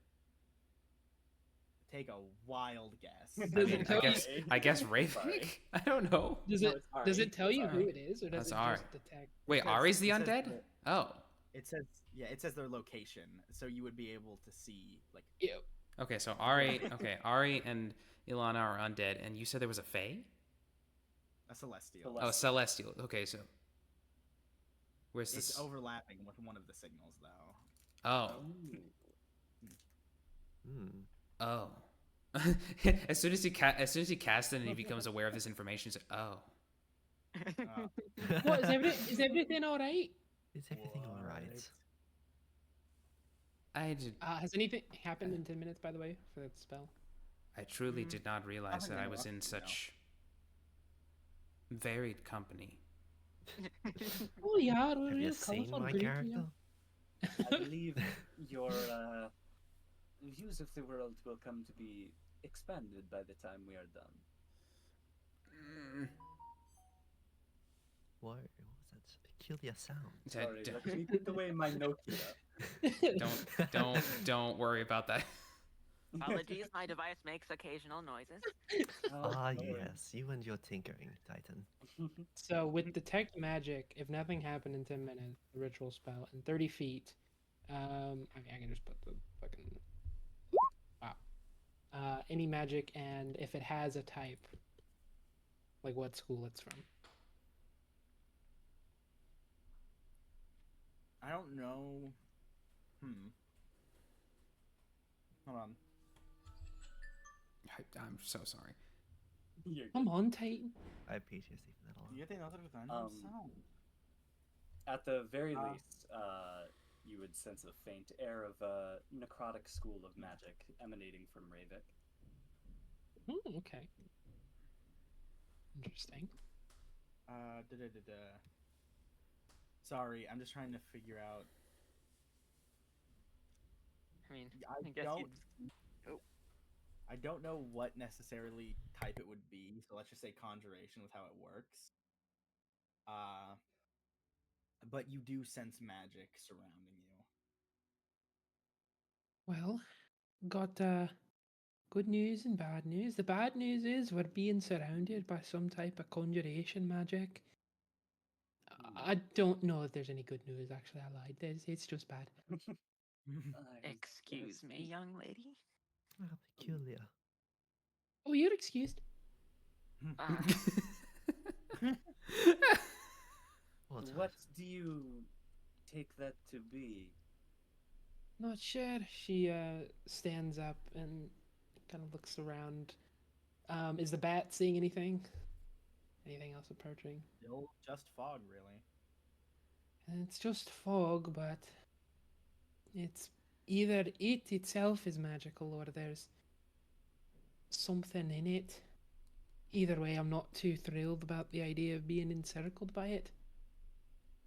take a wild guess. Does it tell you- I guess Ravik? I don't know. Does No, it it's does Ari. it tell you It's who Ari. it is, or does That's it Ari. just detect? Wait, says- Ari's the it says undead? that- Oh. It says their location, so you would be able to see like. Yeah. Okay, so Ari and Ilana are undead, and you said there was a Fae? A celestial. Oh, celestial. Okay, so where's It's this? overlapping with one of the signals, though. Oh. Hmm. Oh. as soon as he casts it and he becomes aware of this information, he's like, oh. What is everything all right? Is everything alright? I did. Has anything happened in 10 minutes, by the way, for that spell? I truly did not realize that I was in No. such varied company. Oh yeah, we're Have you real seen colourful my group, character? I believe your views of the world will come to be expanded by the time we are done. Whoa, what was that peculiar sound? Sorry, let me put away my Nokia. Don't worry about that. Apologies, my device makes occasional noises. Ah, yes, you and your tinkering, Titan. So with detect magic, if nothing happened in 10 minutes, the ritual spell, in 30 feet, I mean, I can just put the fucking wow. Any magic, and if it has a type, like what school it's from. I don't know. Hold on. I'm so sorry. Come on, Titan. I have PTSD from that a lot. You think nothing with sound? At the very least, you would sense a faint air of a necrotic school of magic emanating from Ravik. Okay. Interesting. Sorry, I'm just trying to figure out. I mean, I I guess don't. you'd... I don't know what necessarily type it would be, so let's just say conjuration with how it works. But you do sense magic surrounding you. Well, got good news and bad news. The bad news is we're being surrounded by some type of conjuration magic. I don't know if there's any good news, actually. I lied. It's just bad. Excuse me, young lady. How peculiar. Oh, you're excused. Ah, What do you take that to be? Not sure. She stands up and kind of looks around. Is the bat seeing anything? Anything else approaching? Still just fog, really. And it's just fog, but it's either it itself is magical or there's something in it. Either way, I'm not too thrilled about the idea of being encircled by it.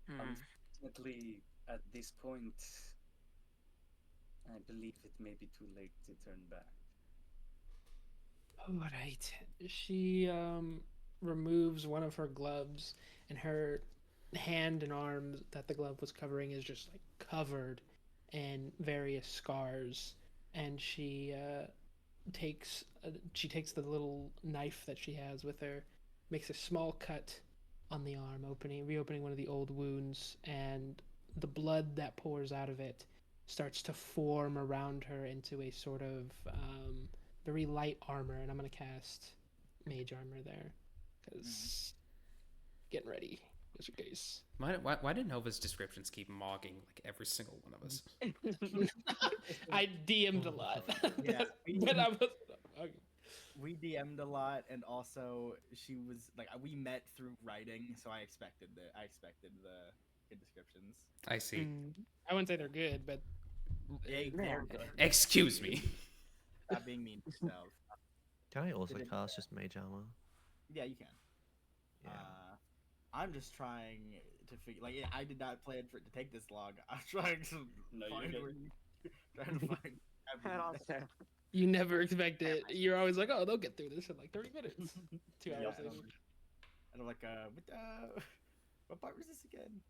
Unfortunately, at this point, I believe it may be too late to turn back. All right. She removes one of her gloves, and her hand and arm that the glove was covering is just like covered in various scars. And she takes the little knife that she has with her, makes a small cut on the arm, reopening one of the old wounds, and the blood that pours out of it starts to form around her into a sort of very light armor, and I'm gonna cast mage armor there because getting ready just in case. Why did Nova's descriptions keep mogging like every single one of us? I DM'd a lot. Yeah, but I was. Okay. we DM'd a lot, and also she was like, we met through writing, so I expected the good descriptions. I see. I wouldn't say they're good, but They're good. Excuse me. Stop being mean to yourself. Can I also Did it- cast just mage armor? Yeah, you can. Yeah. I'm just trying to figure. Like, I did not plan for it to take this long. I'm trying to No, you're find good. where trying to find. And also, you never expect it. You're always like, oh, they'll get through this in like 30 minutes. 2 hours Yeah. later. And I'm like, what part was this again?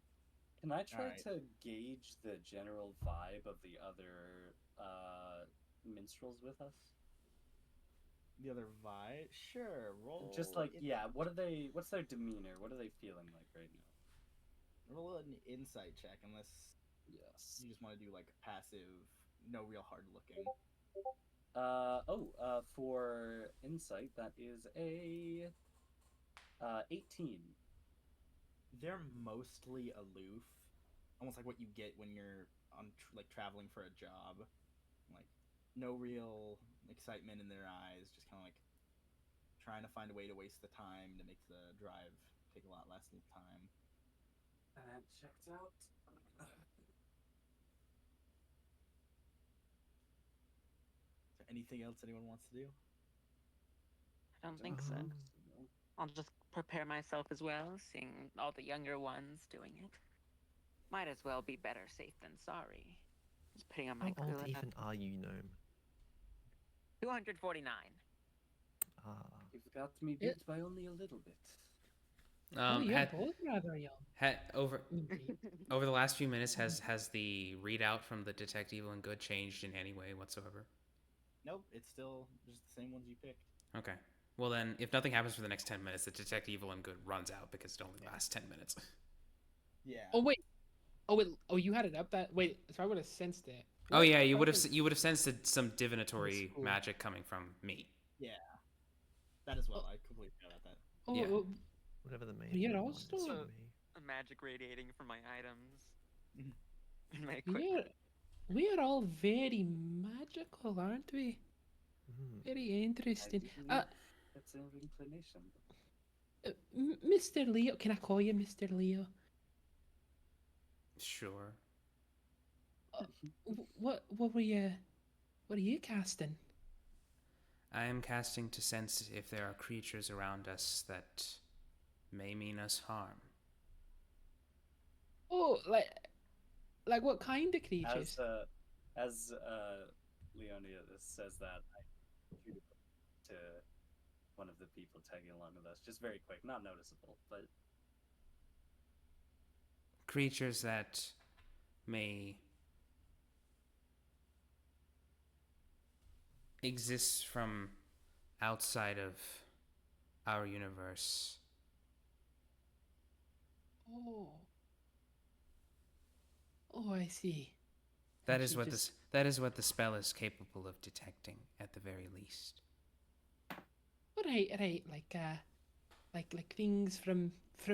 Can I try Alright. to gauge the general vibe of the other minstrels with us? The other vibe? Sure, roll. Just like, yeah, what's their demeanor? What are they feeling like right now? Roll an insight check, unless Yes. you just want to do like passive, no real hard looking. For insight, that is a 18. They're mostly aloof, almost like what you get when you're on like traveling for a job. Like, no real excitement in their eyes, just kind of like trying to find a way to waste the time to make the drive take a lot less time. And checked out. Is there anything else anyone wants to do? I don't think so. I'll just prepare myself as well, seeing all the younger ones doing it. Might as well be better safe than sorry. Just putting on my How old cooler. even are you, gnome? 249. Ah, You've got me beat by only a little bit. You're Had, both rather young. over Maybe. over the last few minutes, has the readout from the Detect Evil and Good changed in any way whatsoever? Nope, it's still just the same ones you picked. Okay. Well then, if nothing happens for the next 10 minutes, the Detect Evil and Good runs out because it only lasts 10 minutes. Yeah. Oh wait. Oh, you had it up that. Wait, so I would have sensed it. Oh yeah, you What would have happened? you would have sensed some divinatory That's cool. magic coming from me. Yeah. That as well. I completely forgot about that. Oh, Yeah. oh, whatever the main You're one also- is for So- me. A magic radiating from my items. Mhm. And my equipment. we are all very magical, aren't we? Mhm. Very interesting. It's an inclination. Mr. Leo, can I call you Mr. Leo? Sure. What were you? What are you casting? I am casting to sense if there are creatures around us that may mean us harm. Oh, like what kind of creatures? As Leonia says that, I shoot to one of the people tagging along with us, just very quick, not noticeable, but Creatures that may exist from outside of our universe. Oh, I see. That is Actually, what just- that is what the spell is capable of detecting, at the very least. All right, like things from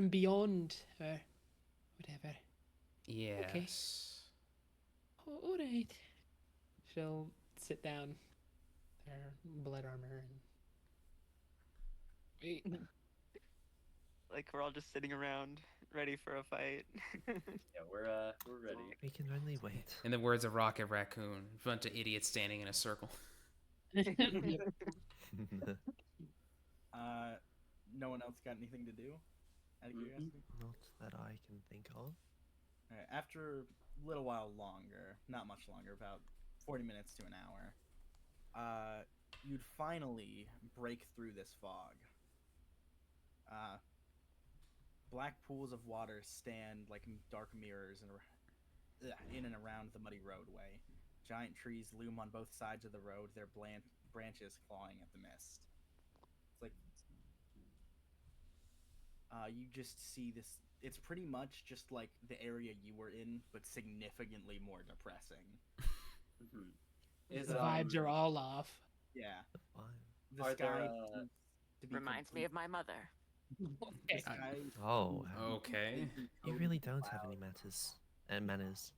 beyond or whatever. Yes. Oh, all right. She'll sit down. Her blood armor and wait. Like we're all just sitting around, ready for a fight. yeah, we're ready. We can only wait. In the words of Rocket Raccoon, a bunch of idiots standing in a circle. No one else got anything to do? Out of curiosity? Not that I can think of. Alright, after a little while longer, not much longer, about 40 minutes to an hour, you'd finally break through this fog. Black pools of water stand like dark mirrors in and around the muddy roadway. Giant trees loom on both sides of the road, their branches clawing at the mist. It's like you just see this. it's pretty much just like the area you were in, but significantly more depressing. Mhm. The Is vibes are all off. Yeah, Fine. the Are there, sky seems to be Reminds me of my mother. the Okay. sky Oh, Okay. completely you coated really in don't have clouds. any matters and manners.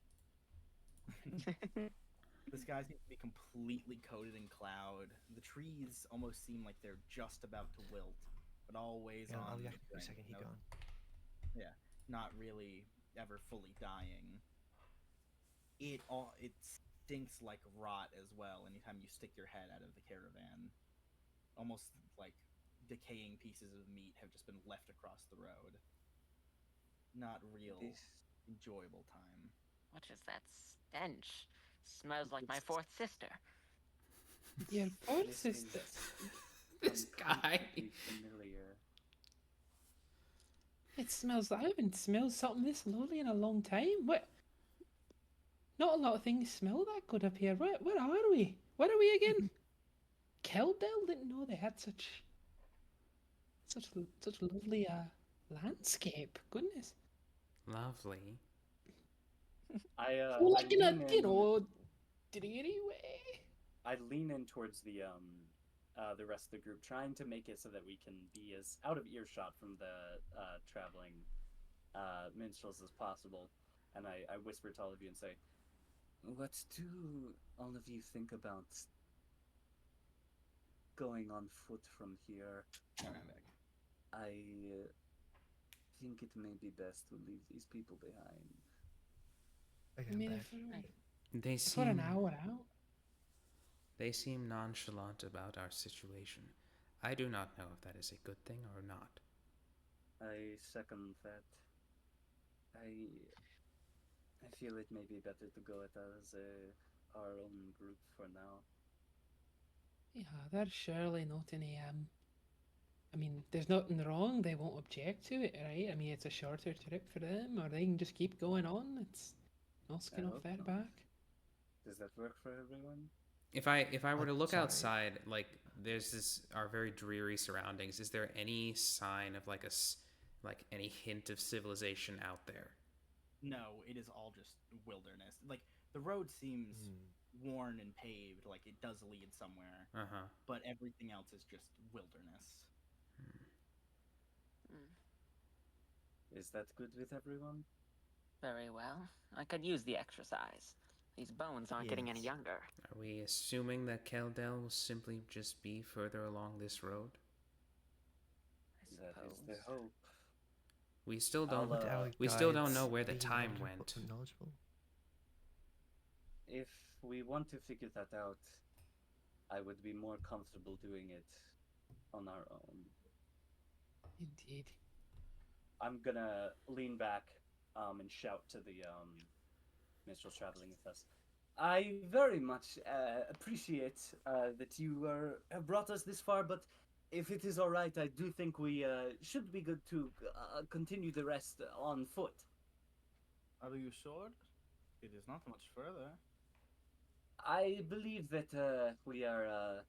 The sky seems to be completely coated in cloud. The trees almost seem like they're just about to wilt, but always Yeah, I'll on be the back in a brink, second. you Keep know, going. yeah, not really ever fully dying. It stinks like rot as well anytime you stick your head out of the caravan. Almost like decaying pieces of meat have just been left across the road. Not real this enjoyable time. What is that stench? Smells like my This- fourth sister. Your poor this sister. is This guy. uncomfortably familiar. It smells. I haven't smelled something this lovely in a long time. What? Not a lot of things smell that good up here. Where are we? Where are we again? Keldale didn't know they had such lovely landscape. Goodness. Lovely. Well, I like in a lean in. dreary way. I lean in towards the rest of the group, trying to make it so that we can be as out of earshot from the traveling minstrels as possible. And I whisper to all of you and say, "What do all of you think about going on foot from here? I think it may be best to leave these people behind." I Okay, I'm mean, back. They if we're an seem hour out, they seem nonchalant about our situation. I do not know if that is a good thing or not. I second that. I feel it may be better to go it as our own group for now. yeah, there's surely not any. I mean, there's nothing wrong. They won't object to it, right? I mean, it's a shorter trip for them, or they can just keep going on. It's I asking off hope their not. back. Does that work for everyone? If I were to look Sorry. outside, like there's this our very dreary surroundings. Is there any sign of like any hint of civilization out there? No, it is all just wilderness. Like the road seems Hmm. worn and paved, like it does lead somewhere, Uh huh. but everything else is just wilderness. Is that good with everyone? Very well. I could use the exercise. These bones aren't getting any Yes. younger. Are we assuming that Keldel will simply just be further along this road? I That is the suppose. hope. We still I'll, don't. Would our We still don't know guides where the be time knowledgeable- went. knowledgeable? If we want to figure that out, I would be more comfortable doing it on our own. Indeed. I'm gonna lean back and shout to the minstrels traveling with us. I very much appreciate that you have brought us this far, but if it is all right, I do think we should be good to continue the rest on foot. Are you sure? It is not much further. I believe that we are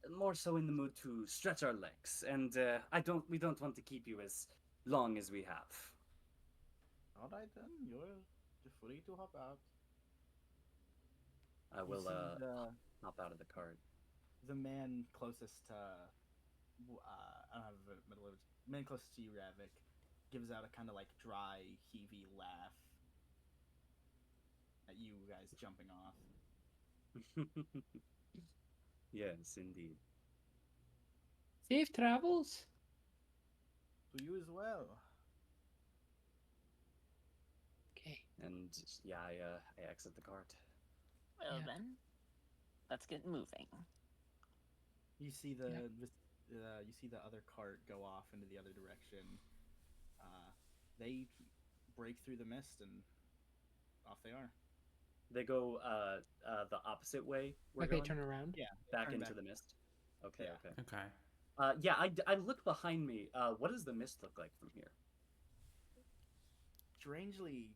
more so in the mood to stretch our legs, and we don't want to keep you as long as we have. All right then, you're free to hop out. I You will see hop out of the cart. the man closest to I don't have a middle of man closest to you, Ravik, gives out a kind of like dry, heavy laugh at you guys jumping off. Yes, indeed. Safe travels. To you as well. Okay. And yeah, I exit the cart. Well Yeah. then, let's get moving. You see the Yeah. you see the other cart go off into the other direction. They break through the mist and off they are. They go the opposite way. We're Like going they turn around. Yeah, back turn into back. the mist. Okay, Yeah. okay. Okay. Yeah, I look behind me. What does the mist look like from here? Strangely,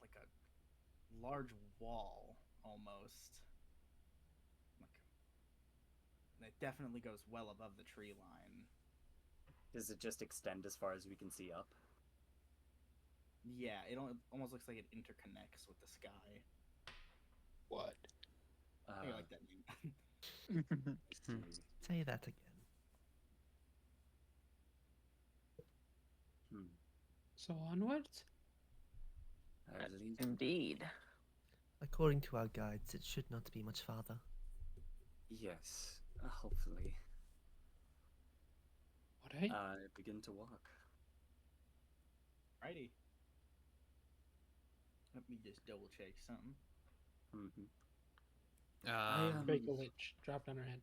like a large wall almost. Like it definitely goes well above the tree line. Does it just extend as far as we can see up? Yeah, it almost looks like it interconnects with the sky. What? I Uh, like that name. I see. Say that again. Hmm. So onwards? At least, Indeed. According to our guides, it should not be much farther. yes. Hopefully. Alright. I begin to walk. Righty. Let me just double check something. Mm-hmm. Break a lich, drop on her head.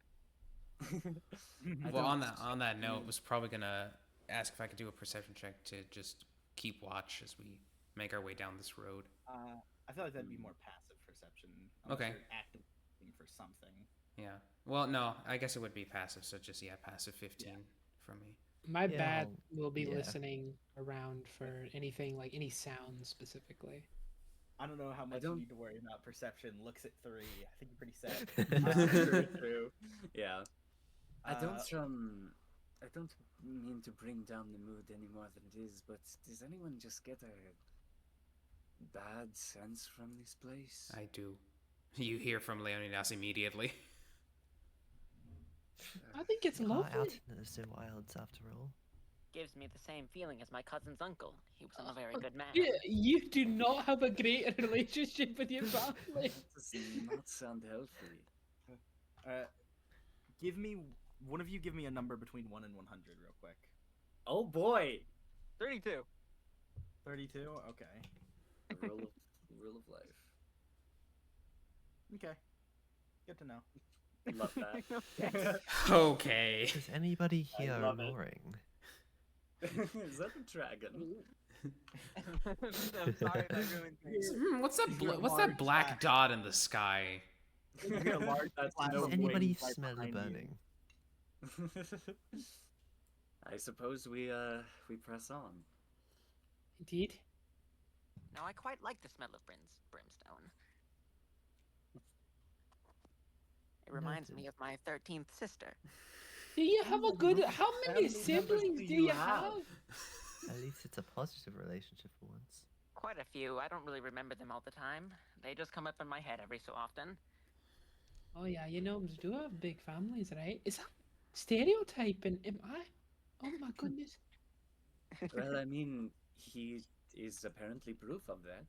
I Well, don't- on that note, Mm. was probably gonna ask if I could do a perception check to just keep watch as we make our way down this road. I feel like that'd be more passive perception. Unless Okay. You're actively looking for something. Yeah. Well, no, I guess it would be passive. So just passive 15 from me. My Yeah, bat I'll- will be yeah. listening around for anything, like any sound specifically. I don't know how much you don't- need to worry about perception. Looks at 3. I think you're pretty set. True. Yeah. I Uh, don't mean to bring down the mood any more than it is, but does anyone just get a bad sense from this place? I do. You hear from Leonidas immediately. I think it's We are out lovely. in the wilds after all. Gives me the same feeling as my cousin's uncle. He was a very good man. You do not have a great relationship with your family. That does not sound healthy. Give me one of you. Give me a number between 1 and 100, real quick. Oh boy! 32. 32. Okay. The rule of life. Okay. Good to know. Love that. Okay. Is anybody I here love it. roaring? Is that a dragon? I'm sorry if I ruined things. What's that? You're What's large that black black. dot in the sky? You're a large That's class no Does of anybody wings right smell the behind you. burning? I suppose we press on. Indeed. Now, I quite like the smell of brimstone. It reminds me Noted. of my 13th sister. Do you have a good? How many Family members siblings do do you you have? have? At least it's a positive relationship for once. Quite a few. I don't really remember them all the time. They just come up in my head every so often. Oh yeah, you gnomes do have big families, right? Is that stereotyping? Am I? Oh my goodness. Well, I mean, he is apparently proof of that.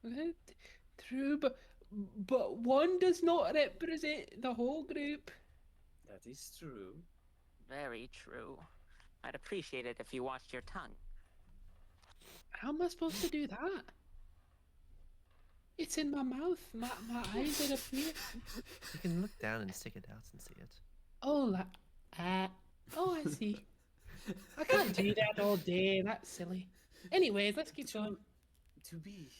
Uh, True, but one does not represent the whole group. That is true. Very true. I'd appreciate it if you watched your tongue. How am I supposed to do that? It's in my mouth. My eyes are up here. You can look down and stick it out and see it. Oh, oh, I see. I can't do that all day. That's silly. Anyways, let's keep going. To be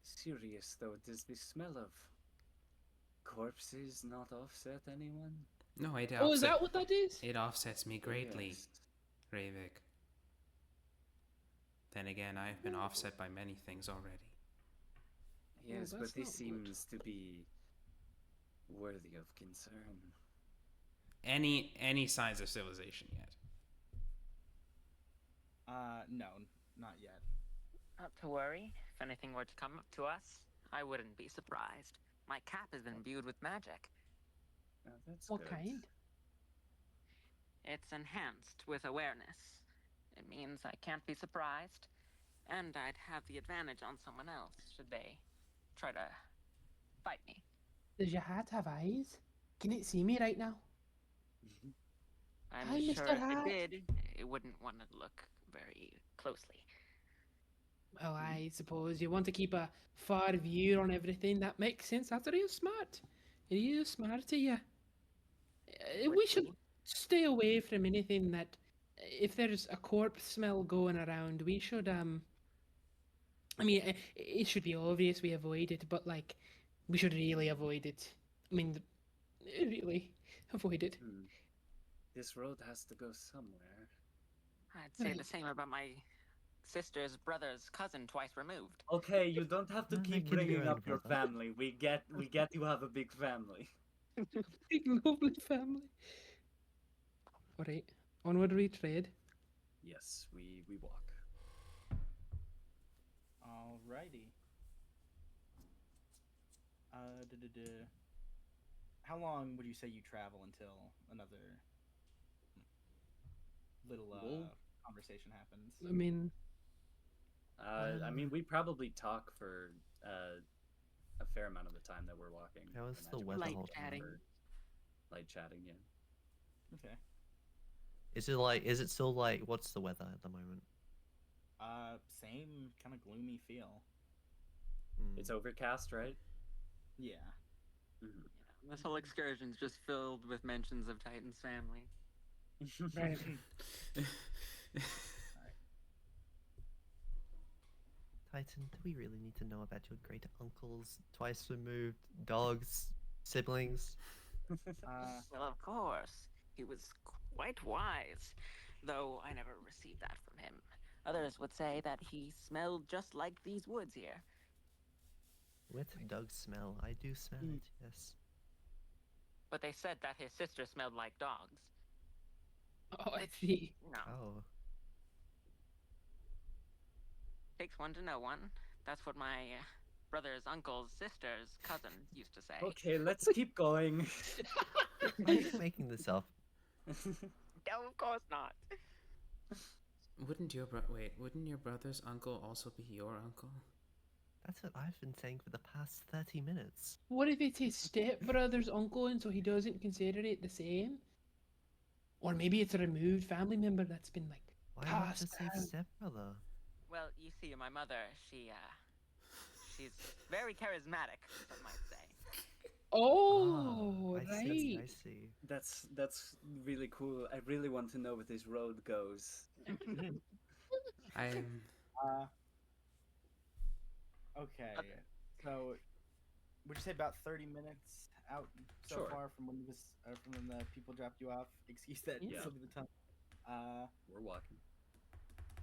serious, though, does the smell of corpses not offset anyone? No, it Oh, is offset- that what that is? It offsets me greatly, Yes. Ravik. Then again, I've been offset by many things already. Yes, that's but this not good. seems to be worthy of concern. Any signs of civilization yet? No, not yet. Not to worry. If anything were to come up to us, I wouldn't be surprised. My cap is imbued with magic. That's What good. kind? It's enhanced with awareness. It means I can't be surprised, and I'd have the advantage on someone else should they try to fight me. Does your hat have eyes? Can it see me right now? I'm Hi, sure Mr. if Hat. it did, it wouldn't want to look very closely. Well, I suppose you want to keep a far view on everything. That makes sense. That's real smart. Real smart of you. We should stay away from anything that, if there's a corpse smell going around, we should I mean, it should be obvious we avoid it, but like, we should really avoid it. I mean, really avoid it. This road has to go somewhere. I'd say the Right. same about my sister's brother's cousin twice removed. Okay, you don't have to No, keep make it your bringing own, up your brother. family. We get you have a big family. Big lovely family. Alright, onward we tread. yes, we walk. Alrighty. How long would you say you travel until another little Well- conversation happens? I mean, I mean, we probably talk for a fair amount of the time that we're walking. How is I the imagine we weather talk holding up? for light chatting, yeah. Okay. Is it still like, what's the weather at the moment? Same kind of gloomy feel. Hmm. It's overcast, right? Yeah. Mhm. This whole excursion's just filled with mentions of Titan's family. right. Titan, do we really need to know about your great uncles, twice removed, dogs, siblings? Well, of course. He was quite wise, though I never received that from him. Others would say that he smelled just like these woods here. Wet dogs smell. I do smell it, yes. But they said that his sister smelled like dogs. Oh, I see. No, Oh. takes one to know one. That's what my brother's uncle's sister's cousin used to say. Okay, let's keep going. Are you making this up? No, of course not. Wouldn't your brother's uncle also be your uncle? That's what I've been saying for the past 30 minutes. What if it's his stepbrother's uncle and so he doesn't consider it the same? Or maybe it's a removed family member that's been like Why not passed just say down. stepbrother? Well, you see, my mother, she's very charismatic, some might say. Oh, I right. see, I see. That's really cool. I really want to know where this road goes. I'm. Okay. So, would you say about 30 minutes out so Sure. far from when from when the people dropped you off? Excuse that Yeah. slip of the tongue. We're walking.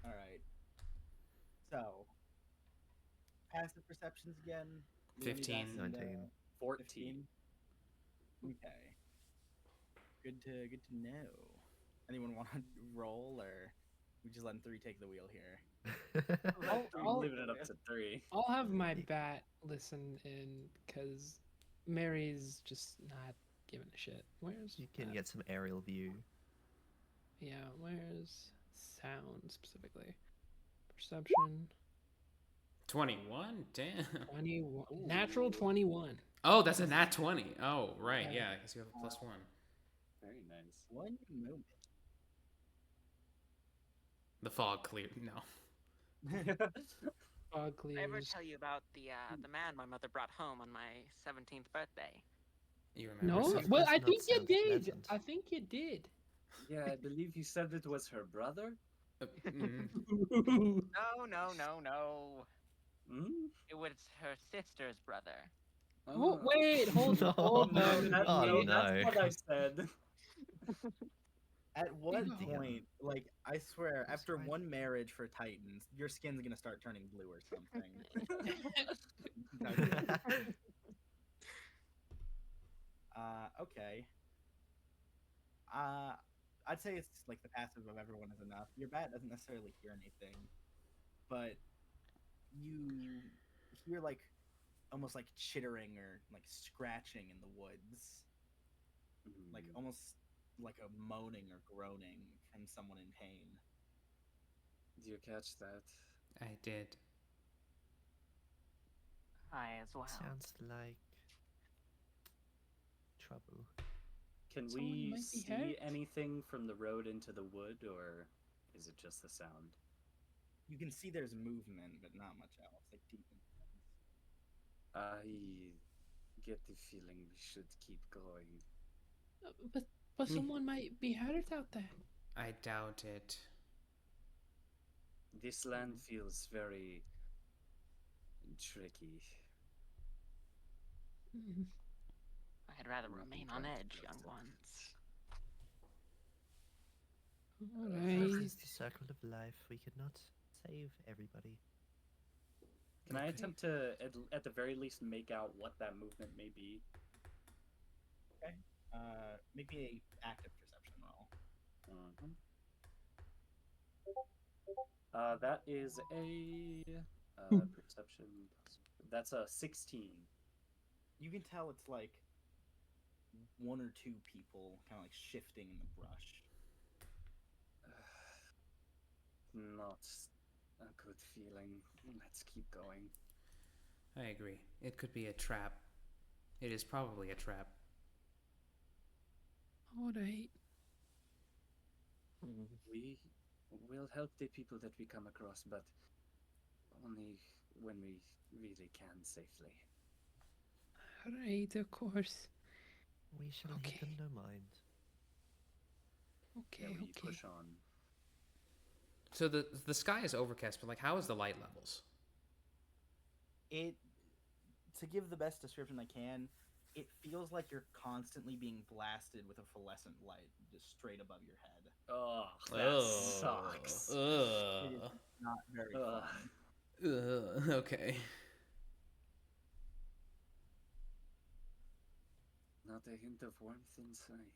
All right. So, passive perceptions again. Leonie's 15. asking, 19. 14. Okay. Good to know. Anyone want to roll, or we just letting 3 take the wheel here? I'll- Leaving it up to 3. I'll have my bat listen in because Mary's just not giving a shit. Where's You can that? get some aerial view. Yeah, where's sound specifically? Perception 21? Damn. 21. Natural 21. Oh, that's a nat 20. Oh, right. Yeah. Yeah, I guess you have a +1. Very nice. One moment. The fog cleared. No. Fog Did I ever clears. tell you about the man my mother brought home on my 17th birthday? You remember? No, something? well, does I not think you sound did. pleasant. I think you did. Yeah, I believe you said it was her brother. Mm. No. Hmm? It was her sister's brother. Oh, wait, hold No. hold No, on. that, Oh, no, no. that's what I said. At what Damn. point, like, I swear, That's after right. one marriage for Titans, your skin's gonna start turning blue or something. Okay. I'd say it's like the passive of everyone is enough. Your bat doesn't necessarily hear anything, but you hear like almost like chittering or like scratching in the woods, like almost like a moaning or groaning from someone in pain. Do you catch that? I did. I as well. Sounds like trouble. Can Someone we might be see hurt? anything from the road into the wood, or is it just the sound? You can see there's movement, but not much else. Like deep in the woods. I get the feeling we should keep going. But someone might be hurt out there. I doubt it. This land feels very tricky. Mhm. I'd rather We've been remain on trying to edge, young trust it. ones. Alright. This is the circle of life. We could not save everybody. Can I Okay. attempt to, at the very least, make out what that movement may be? Make me a active perception roll. That is a perception. That's a 16. You can tell it's like one or two people kind of like shifting in the brush. Not a good feeling. Let's keep going. I agree. It could be a trap. It is probably a trap. All right. We will help the people that we come across, but only when we really can safely. All right, of course. We shall Okay. heed them no mind. Okay, Yeah, we okay. push on. So the sky is overcast, but like, how is the light levels? It, to give the best description I can, it feels like you're constantly being blasted with a fluorescent light just straight above your head. Oh, that sucks. It is not very Ugh. fun. Okay. Not a hint of warmth in sight.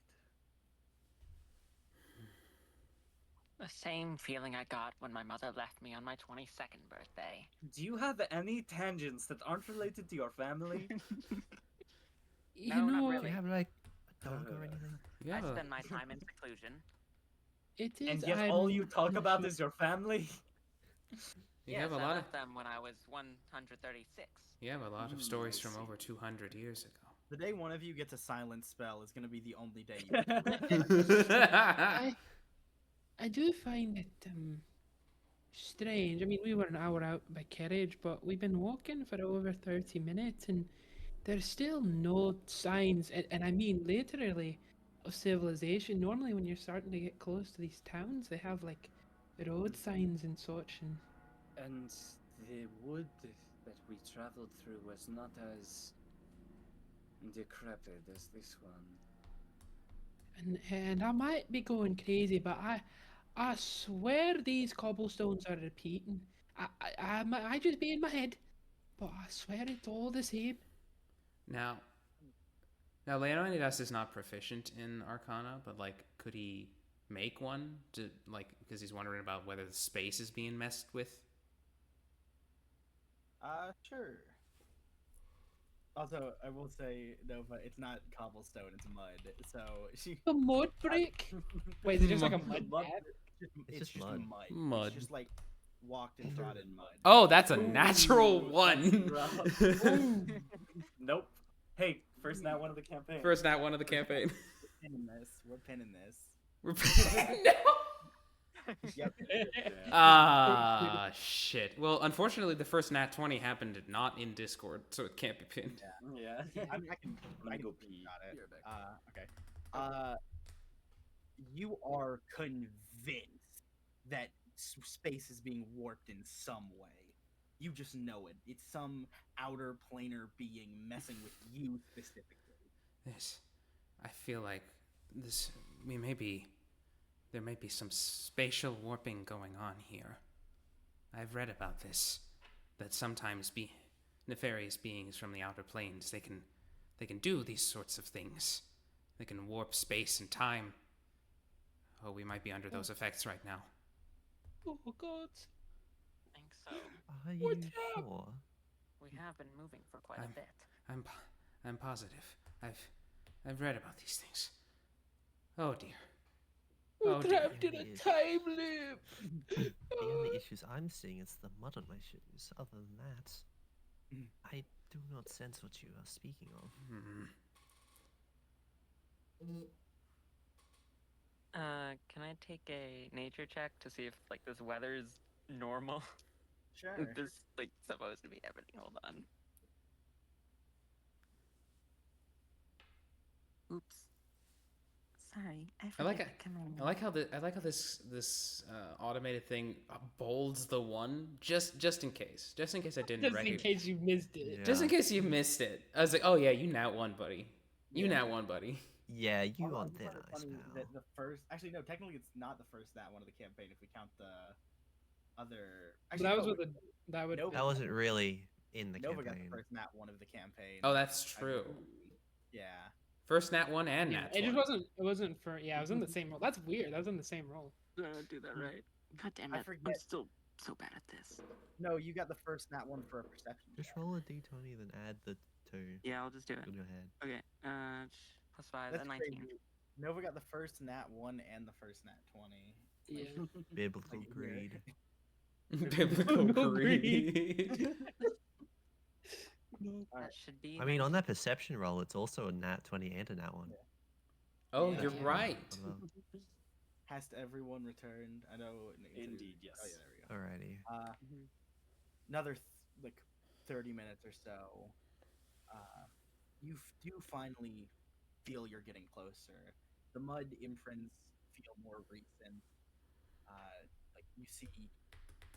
The same feeling I got when my mother left me on my 22nd birthday. Do you have any tangents that aren't related to your family? You No, not know, Do really. you have like a dog or anything? You I have a- spend my time in seclusion. it is. And yet all you talk not about sure. is your family? you Yes, have a I lot of left them when I was 136. you have a lot of stories I from see. over 200 years ago. The day one of you gets a silent spell is going to be the only day you I do find it strange. I mean, we were an hour out by carriage, but we've been walking for over 30 minutes, and there's still no signs, and I mean literally, of civilization. Normally, when you're starting to get close to these towns, they have like road signs and such, and And the wood that we traveled through was not as decrepit as this one. and I might be going crazy, but I swear these cobblestones are repeating. I might just be in my head, but I swear it's all the same. Now, Leonidas is not proficient in Arcana, but like, could he make one to like because he's wondering about whether the space is being messed with? Sure. Also, I will say, Nova, it's not cobblestone, it's mud. So she. A mud brick? Wait, is it just like a mud Mud- pad? It's just mud. mud. Mud. It's just like walked and trod in mud. Oh, that's a natural one. rough. Nope. Hey, first nat one of the campaign. First nat one of the campaign. We're pinning this. We're No. Yep. Ah, shit. Well, unfortunately, the first nat 20 happened not in Discord, so it can't be pinned. Yeah. I can Let me go go pee. Got it. Be right back. Okay. You are convinced that space is being warped in some way. You just know it. It's some outer planar being messing with you specifically. This, I feel like this. There may be some spatial warping going on here. I've read about this. That sometimes nefarious beings from the outer planes, they can do these sorts of things. They can warp space and time. Oh, we might be under those effects right now. Oh God! I think so. Are you What's up? sure? We have been moving for quite a bit. I'm positive. I've read about these things. Oh dear. We're Oh, dear. trapped in a time loop. The only issues I'm seeing is the mud on my shoes. Other than that, I do not sense what you are speaking of. Can I take a nature check to see if like this weather's normal? Sure. Is this like supposed to be everything? Hold on. Oops. Sorry, I I forgot like the it. command. I like how this automated thing bolds the one just in case I didn't Just in recognize. case you missed it. Just in case you missed it. I was like, oh yeah, you nat one, buddy. You Yeah. nat one, buddy. Yeah, you Although I on do thin find it ice, funny pal. that the first, actually no, technically it's not the first that one of the campaign if we count the other. But Actually, that was no, with that would. Nova That wasn't really in the Nova got campaign. the first nat one of the campaign. Oh, that's I true. believe. Yeah. First nat one and Yeah, nat it just 20. wasn't. It wasn't for. Yeah, I was in the same role. That's weird. I was in the same role. Did I do that right? God damn I it! forget. I'm still so bad at this. No, you got the first nat one for a perception. Just roll a d20, then add the 2 Yeah, I'll just do it. on your head. Okay. Plus 5, That's 19. crazy. Nova got the first nat 1 and the first nat 20. Yeah. Biblical Like, greed. Biblical No greed. That should be. I mean, on 19. that perception roll, it's also a nat 20 and a nat 1. Oh, Yeah. you're Yeah. right. Well, Has everyone returned? I know. Indeed, yes. Oh, yeah, there we go. alrighty. Another like 30 minutes or so. You do finally feel you're getting closer. The mud imprints feel more recent. Like you see,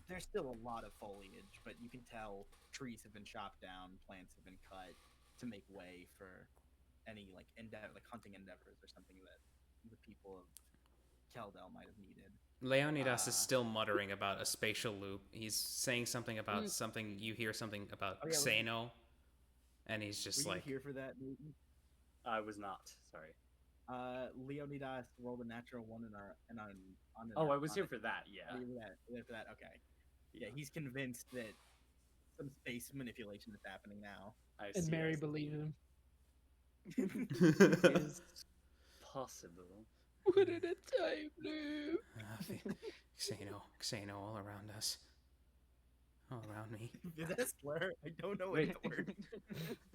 there's still a lot of foliage, but you can tell trees have been chopped down, plants have been cut to make way for any like hunting endeavors or something that the people of Keldel might have needed. Leonidas is still muttering about a spatial loop. He's saying something about something. You hear something about Oh, yeah, Xeno, and he's just Were like, you here for that, Newton? I was not. Sorry. Leonidas rolled a natural one on an Oh, I was here Arcana. for that. Yeah. You were for that. Okay. Yeah, he's convinced that some space manipulation is happening now. I And see. Mary believes him. Is possible. What at a time, no. Xeno all around us, all around me. Is that a slur? I don't know Wait. what word.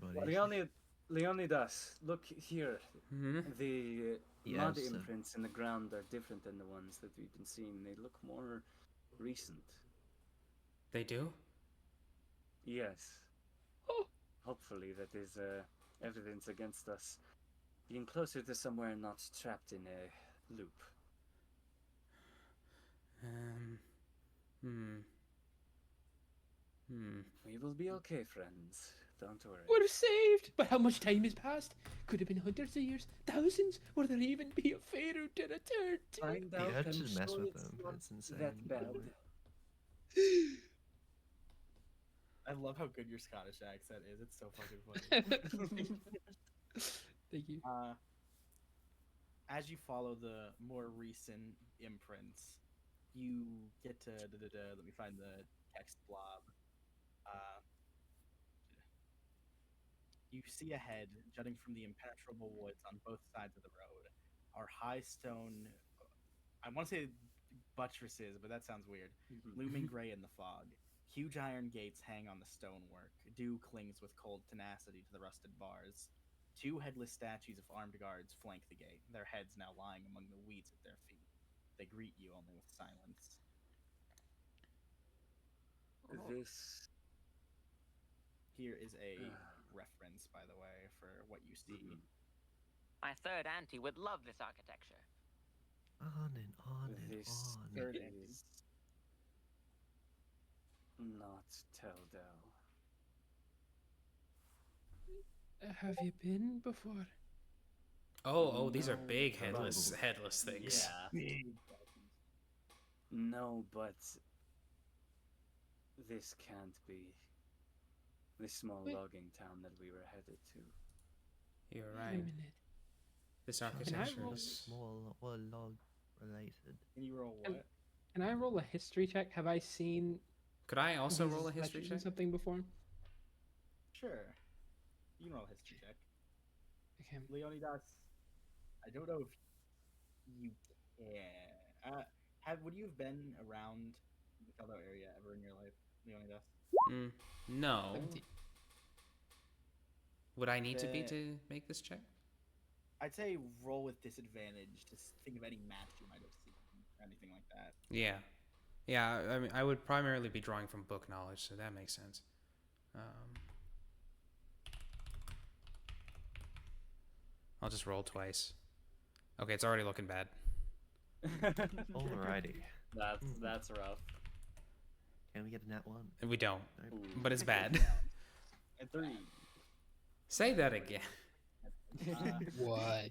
Right. Leonidas, look here. Hmm? The mud Yes, imprints in the ground are different than the ones that we've been seeing. They look more recent. They do? Yes. Oh. Hopefully that is evidence against us being closer to somewhere not trapped in a loop. We will be okay, friends. Don't worry. We're saved! But how much time has passed? Could have been hundreds of years, thousands. Will there even be a pharaoh to return to? Find The out. urge I'm to mess sure with it's them, not it's insane. that bad. I love how good your Scottish accent is. It's so fucking funny. Thank you. As you follow the more recent imprints, you get to let me find the text blob. You see ahead, jutting from the impenetrable woods on both sides of the road, are high stone. I want to say buttresses, but that sounds weird. Looming gray in the fog. Huge iron gates hang on the stonework. Dew clings with cold tenacity to the rusted bars. Two headless statues of armed guards flank the gate, their heads now lying among the weeds at their feet. They greet you only with silence. This. Here is a reference, by the way, for what you see. My third auntie would love this architecture. On and on and This on. Third is not Teldel. Have you been before? Oh, these are No, big but- headless things. Yeah. Big. No, but this can't be the small Wait. logging town that we were headed to. You're Wait a right. minute. This I architecture roll- is. More log related. Can you roll Um, what? Can I roll a history check? Have I seen Could I also his roll a history legends or check? something before? Sure. You can roll a history check. Okay. Leonidas, I don't know if you can. Would you have been around the Keldo area ever in your life, Leonidas? No. 17. Would I need to be The- to make this check? I'd say roll with disadvantage to think of any maps you might have seen, or anything like that. Yeah. Yeah, I mean, I would primarily be drawing from book knowledge, so that makes sense. I'll just roll twice. Okay, it's already looking bad. Alrighty. That's rough. Can we get a nat 1? And we don't, Nope. but it's bad. And 3. Say that again. What?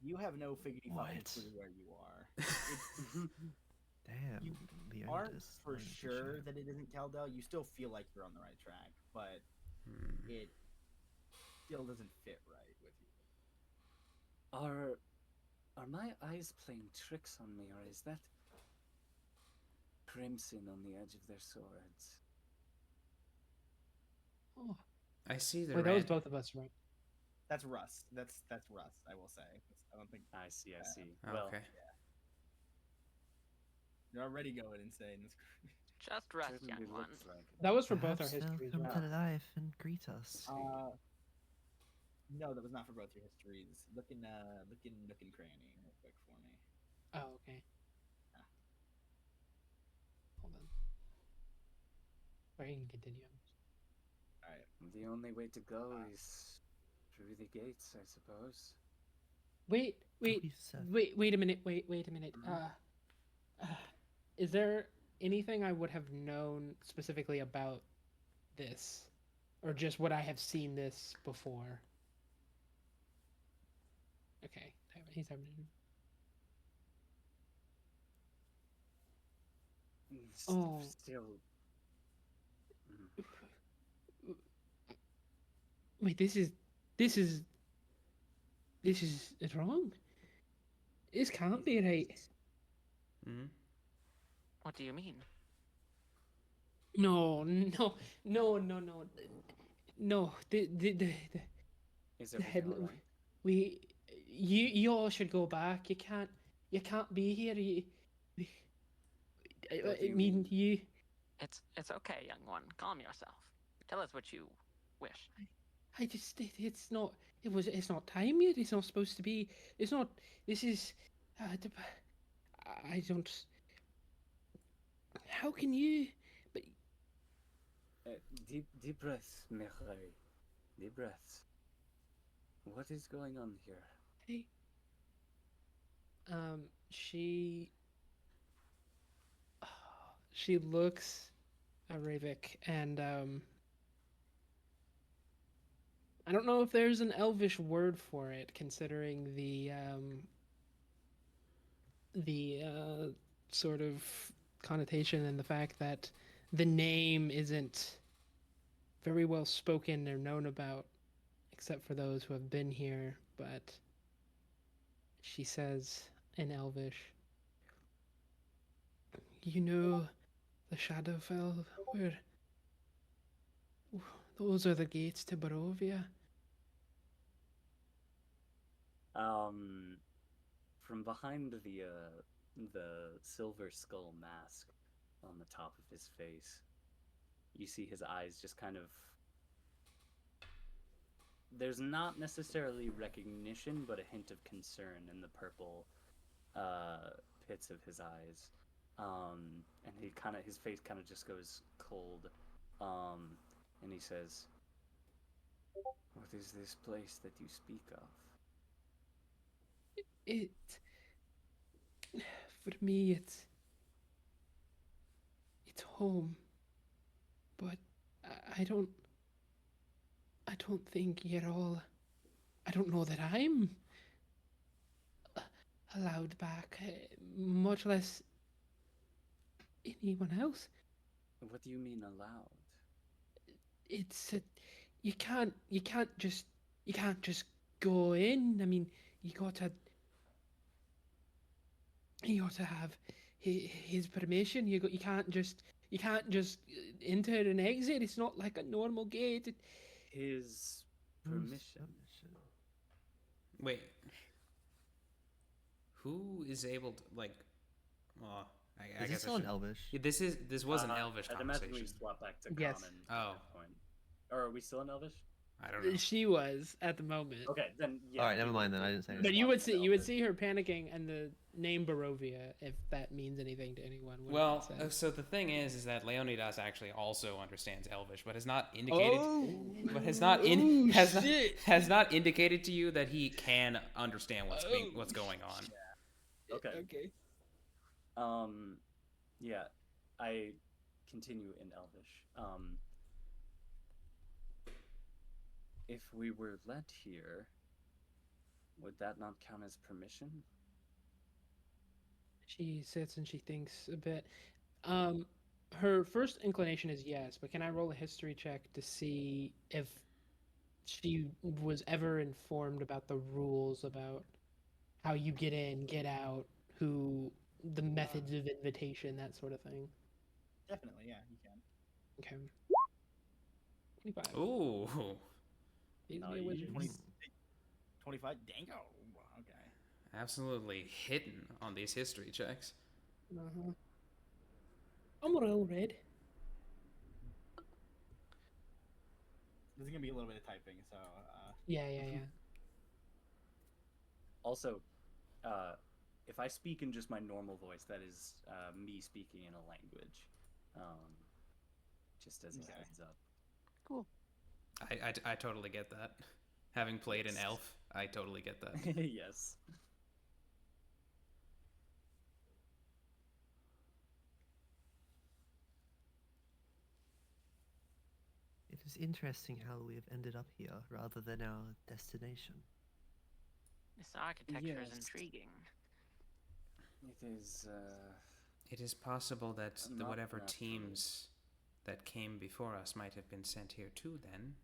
You have no figgity fucking What? clue where you are. Damn. You the aren't Otis for line sure that it isn't Keldel. You still feel like you're on the right track, but it still doesn't fit right with you. Are my eyes playing tricks on me, or is that crimson on the edge of their swords. Oh, I see the wait, that was red. both of us, right? That's rust. That's rust. I will say. I don't think I see, I see. Oh, Well, okay. you're already going insane. Just rest, certainly young one. looks like it. That was for both our Perhaps they'll histories, come right? to life and greet us. No, that was not for both your histories. Looking cranny real quick for me. Oh, okay. Hold on. Sorry, you can continue. All right. The only way to go is through the gates, I suppose. Wait, We said- wait a minute. Wait a minute. Mhm. Is there anything I would have known specifically about this, or just would I have seen this before? Okay, he's having. Oh. Still. Mhm. Wait, this is wrong. This can't be right. Hmm. What do you mean? No. No. Is The everything head. all right? You all should go back. You can't be here. What do I you mean, mean? you. It's okay, young one. Calm yourself. Tell us what you wish. I just it's not. It's not time yet. It's not supposed to be. It's not. This is. I don't. How can you? But Deep breaths, Mireille. Deep breaths. What is going on here? hey. She. She looks at Ravik and I don't know if there's an Elvish word for it, considering the sort of connotation and the fact that the name isn't very well spoken or known about, except for those who have been here. But she says in Elvish, "You know, the Shadowfell, where those are the gates to Barovia." From behind the silver skull mask on the top of his face, you see his eyes just kind of. There's not necessarily recognition, but a hint of concern in the purple pits of his eyes. And his face kind of just goes cold. And he says, "What is this place that you speak of?" It for me it's home, but I don't think you're all. I don't know that I'm allowed back, much less anyone else. What do you mean allowed? It's you can't just go in. I mean, you got to have his permission. You can't just enter and exit. It's not like a normal gate. His Whose permission. Wait. Who is able to like? Well, I Is guess this I still in should. Elvish? Yeah, this was an Elvish I'd imagine we conversation. swap back to Yes. common Oh. at that point. Or are we still in Elvish? I don't know. She was at the moment. Okay, then yeah. Alright, never we mind will then, I do- didn't say we anything. But you swap would to see Elvish. her panicking, and the name Barovia, if that means anything to anyone. whatever Well, it says. so the thing is that Leonidas actually also understands Elvish, but has not indicated. But has not has not indicated to you that he can understand what's going on. Okay. Okay. Yeah, I continue in Elvish. If we were let here, would that not count as permission? She sits and she thinks a bit. Her first inclination is yes, but can I roll a history check to see if she was ever informed about the rules about how you get in, get out, who the methods of invitation, that sort of thing. Definitely, yeah, you can. Okay. 25. Ooh. Pays me a wizard. 25. Dango. Okay. Absolutely hidden on these history checks. Uh-huh. I'm all red. There's gonna be a little bit of typing, so Yeah, yeah, yeah. Also, if I speak in just my normal voice, that is me speaking in a language. Just as a Okay. heads up. Cool. I totally get that. Having played an Yes. elf, I totally get that. Yes. It is interesting how we have ended up here rather than our destination. This architecture is Yes. intriguing. It is. It is possible that the Not whatever natural. teams that came before us might have been sent here too then.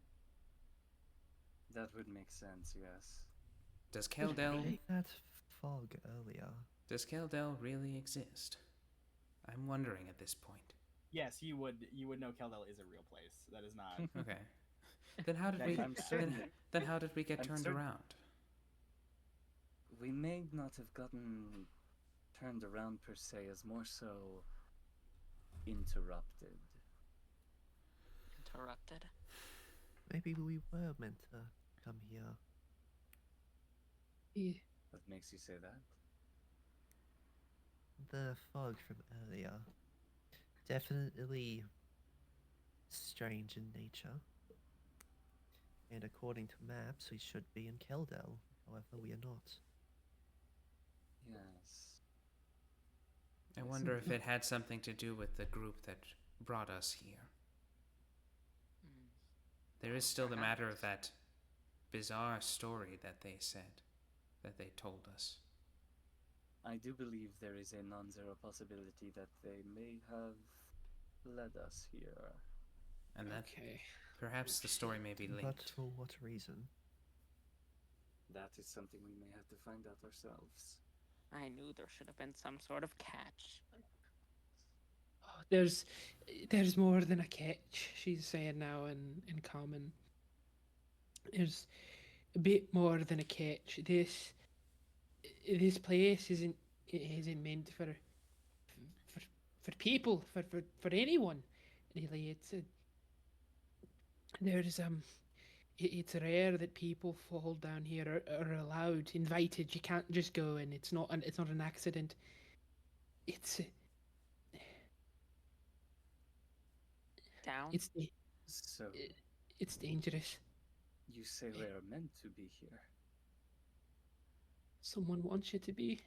That would make sense. Yes. Does Did we Keldel make that fog earlier? really exist? I'm wondering at this point. yes, you would know Keldel is a real place. That is not. Okay. Then how did That we I'm certain. then how did we get I'm turned certain- around? We may not have gotten turned around per se, as more so interrupted. Interrupted. Maybe we were meant to come here. Yeah. What makes you say that? The fog from earlier. Definitely strange in nature. And according to maps, we should be in Keldel. However, we are not. Yes. I wonder if it had something to do with the group that brought us here. Hmm. There is still the matter Perhaps. of that bizarre story that they said, that they told us. I do believe there is a non-zero possibility that they may have led us here. And that Okay. perhaps the story may be But linked. for what reason? That is something we may have to find out ourselves. I knew there should have been some sort of catch. Oh, there's more than a catch, she's saying now in common. There's a bit more than a catch. This place isn't meant for people, for anyone. Really, it's rare that people fall down here are allowed, invited. You can't just go in. It's not an accident. It's Down? it's So, it's dangerous. you say they are meant to be here. Someone wants you to be.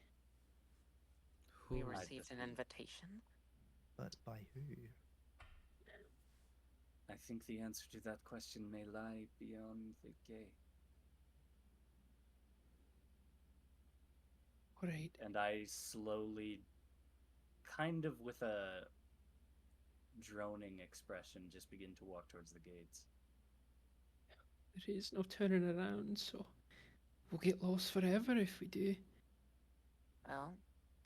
Who? We I received an believe. invitation. But by who? I think the answer to that question may lie beyond the gate. All right. And I slowly, kind of with a droning expression, just begin to walk towards the gates. There is no turning around, so we'll get lost forever if we do. Well,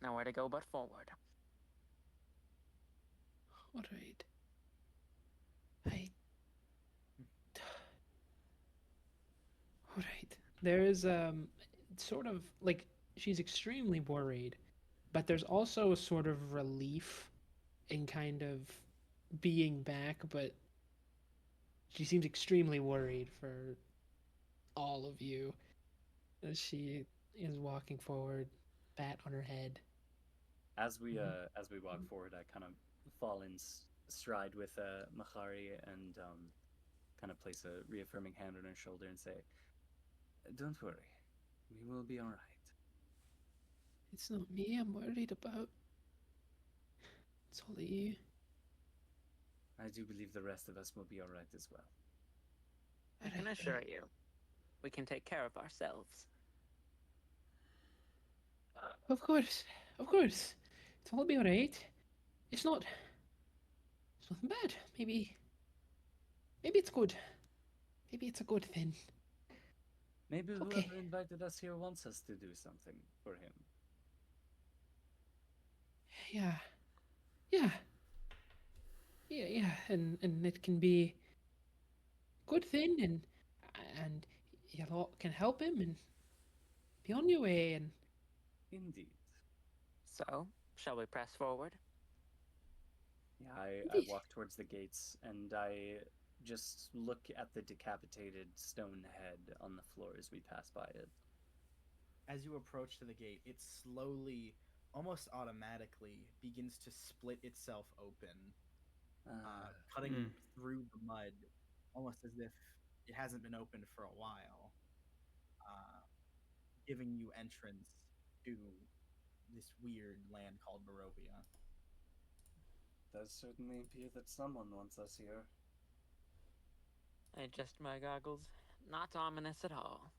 nowhere to go but forward. All right. All right. There is sort of like she's extremely worried, but there's also a sort of relief in kind of being back, but she seems extremely worried for all of you as she is walking forward, bat on her head. As we walk forward, I kind of fall in stride with Mahari and kind of place a reaffirming hand on her shoulder and say, "Don't worry, we will be all right." It's not me I'm worried about. It's all you. I do believe the rest of us will be all right as well. I can assure you, we can take care of ourselves. Of course, of course. It's all be alright. It's not. It's nothing bad. Maybe it's good. Maybe it's a good thing. Maybe Okay. whoever invited us here wants us to do something for him. Yeah. Yeah. Yeah, and it can be good thing, and you lot can help him and be on your way, and Indeed. So, shall we press forward? Yeah, I indeed. walk towards the gates and I just look at the decapitated stone head on the floor as we pass by it. As you approach to the gate, it slowly, almost automatically, begins to split itself open, cutting Hmm. through the mud, almost as if it hasn't been opened for a while, uh, giving you entrance to this weird land called Barovia. Does certainly appear that someone wants us here. I adjust my goggles. Not ominous at all.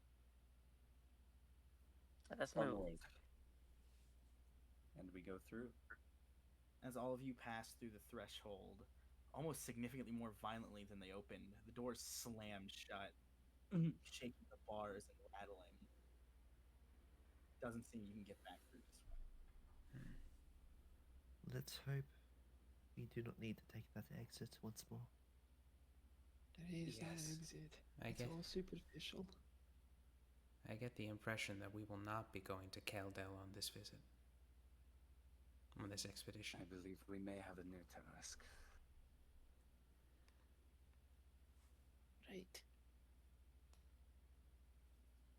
Let us move. Onward. And we go through. As all of you pass through the threshold, almost significantly more violently than they opened, the doors slammed shut, shaking the bars and rattling. Doesn't seem you can get back through this way. Let's hope we do not need to take that exit once more. There is no Yes. exit. I It's get all superficial. I get the impression that we will not be going to Caldel on this visit. On this expedition. I believe we may have a new task. Right.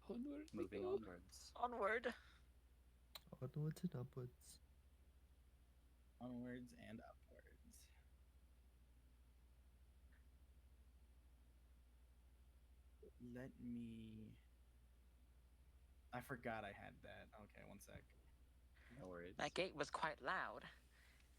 Onward we Moving go. onwards. Onward. Onwards and upwards. Onwards and upwards. Let me. I forgot I had that. Okay, one sec. No worries. That gate was quite loud.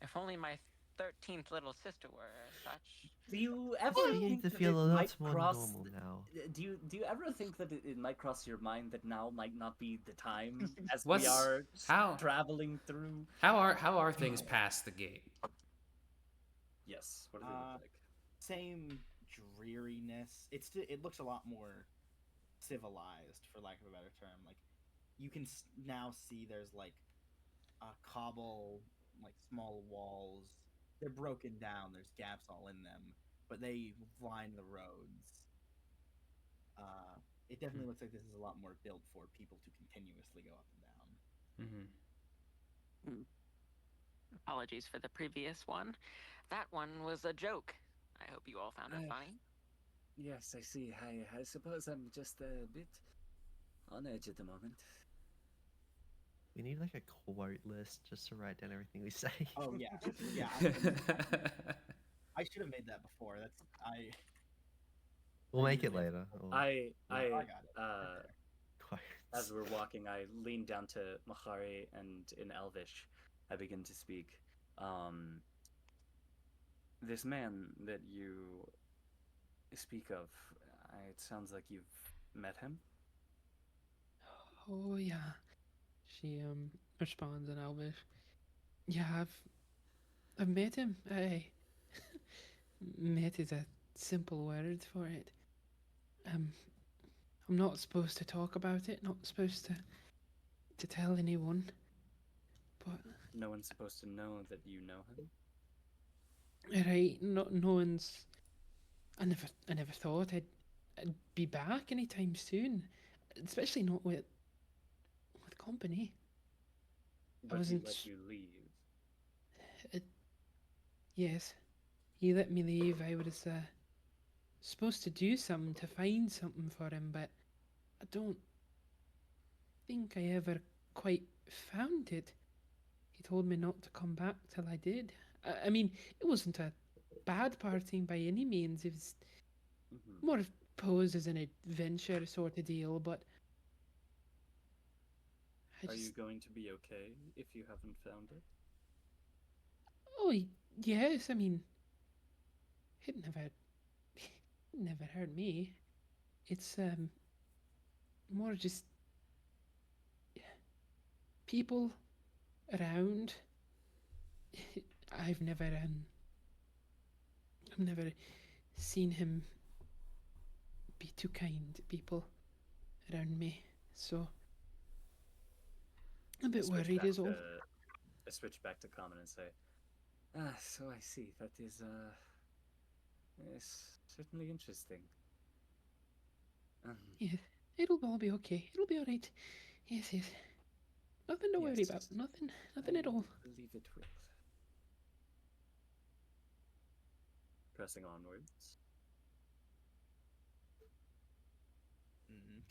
If only my 13th little sister were such. Do you ever I think to that feel it a lot might more cross? normal now. Do you ever think that it might cross your mind that now might not be the time as we What's- are how- traveling through? How are things past the gate? Yes. What does it look like? Same dreariness. It looks a lot more civilized, for lack of a better term. Like you can now see there's like cobble, like small walls. They're broken down. There's gaps all in them, but they line the roads. It definitely looks like this is a lot more built for people to continuously go up and down. Mm-hmm. Apologies for the previous one. That one was a joke. I hope you all found it funny. Yes, I see. I suppose I'm just a bit on edge at the moment. We need like a quote list just to write down everything we say. Oh yeah, yeah. I should have made that before. We'll I make need it to make- later. Or I got it. Right quotes. as we're walking, I lean down to Mahari and in Elvish, I begin to speak. This man that you speak of, it sounds like you've met him. Oh yeah. She responds in Elvish. Yeah, I've met him. I met is a simple word for it. I'm not supposed to talk about it, not supposed to tell anyone. But No one's supposed to know that you know him. right, no one's. I never thought I'd be back anytime soon, especially not with company. But he wasn't let you leave. Yes, he let me leave. I was supposed to do something to find something for him, but I don't think I ever quite found it. He told me not to come back till I did. I mean, it wasn't a bad parting by any means. It was Mm-hmm. more posed as an adventure sort of deal, but Are you going to be okay if you haven't found it? Oh, yes, I mean, it never hurt me. It's more just people around. I've never seen him be too kind to people around me, so a bit Switch worried back is all. to switch back to common and say, so I see. That is certainly interesting. Yeah, it'll all be okay. It'll be alright. Yes, yes. Nothing to worry about. Yes, Nothing at all. believe it will. Pressing onwards.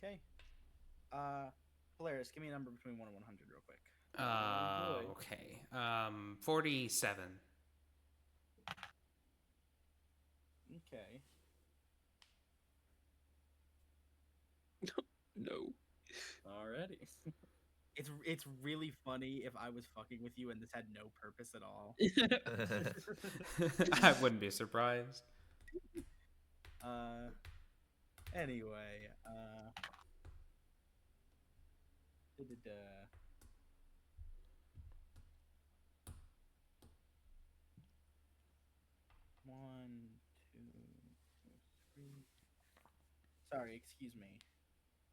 Okay. Polaris, give me a number between 1 and 100 real quick. boy. Okay. 47. Okay. No. Alrighty. It's really funny if I was fucking with you and this had no purpose at all. I wouldn't be surprised. Anyway, da-da-da. One, two, three. Sorry, excuse me.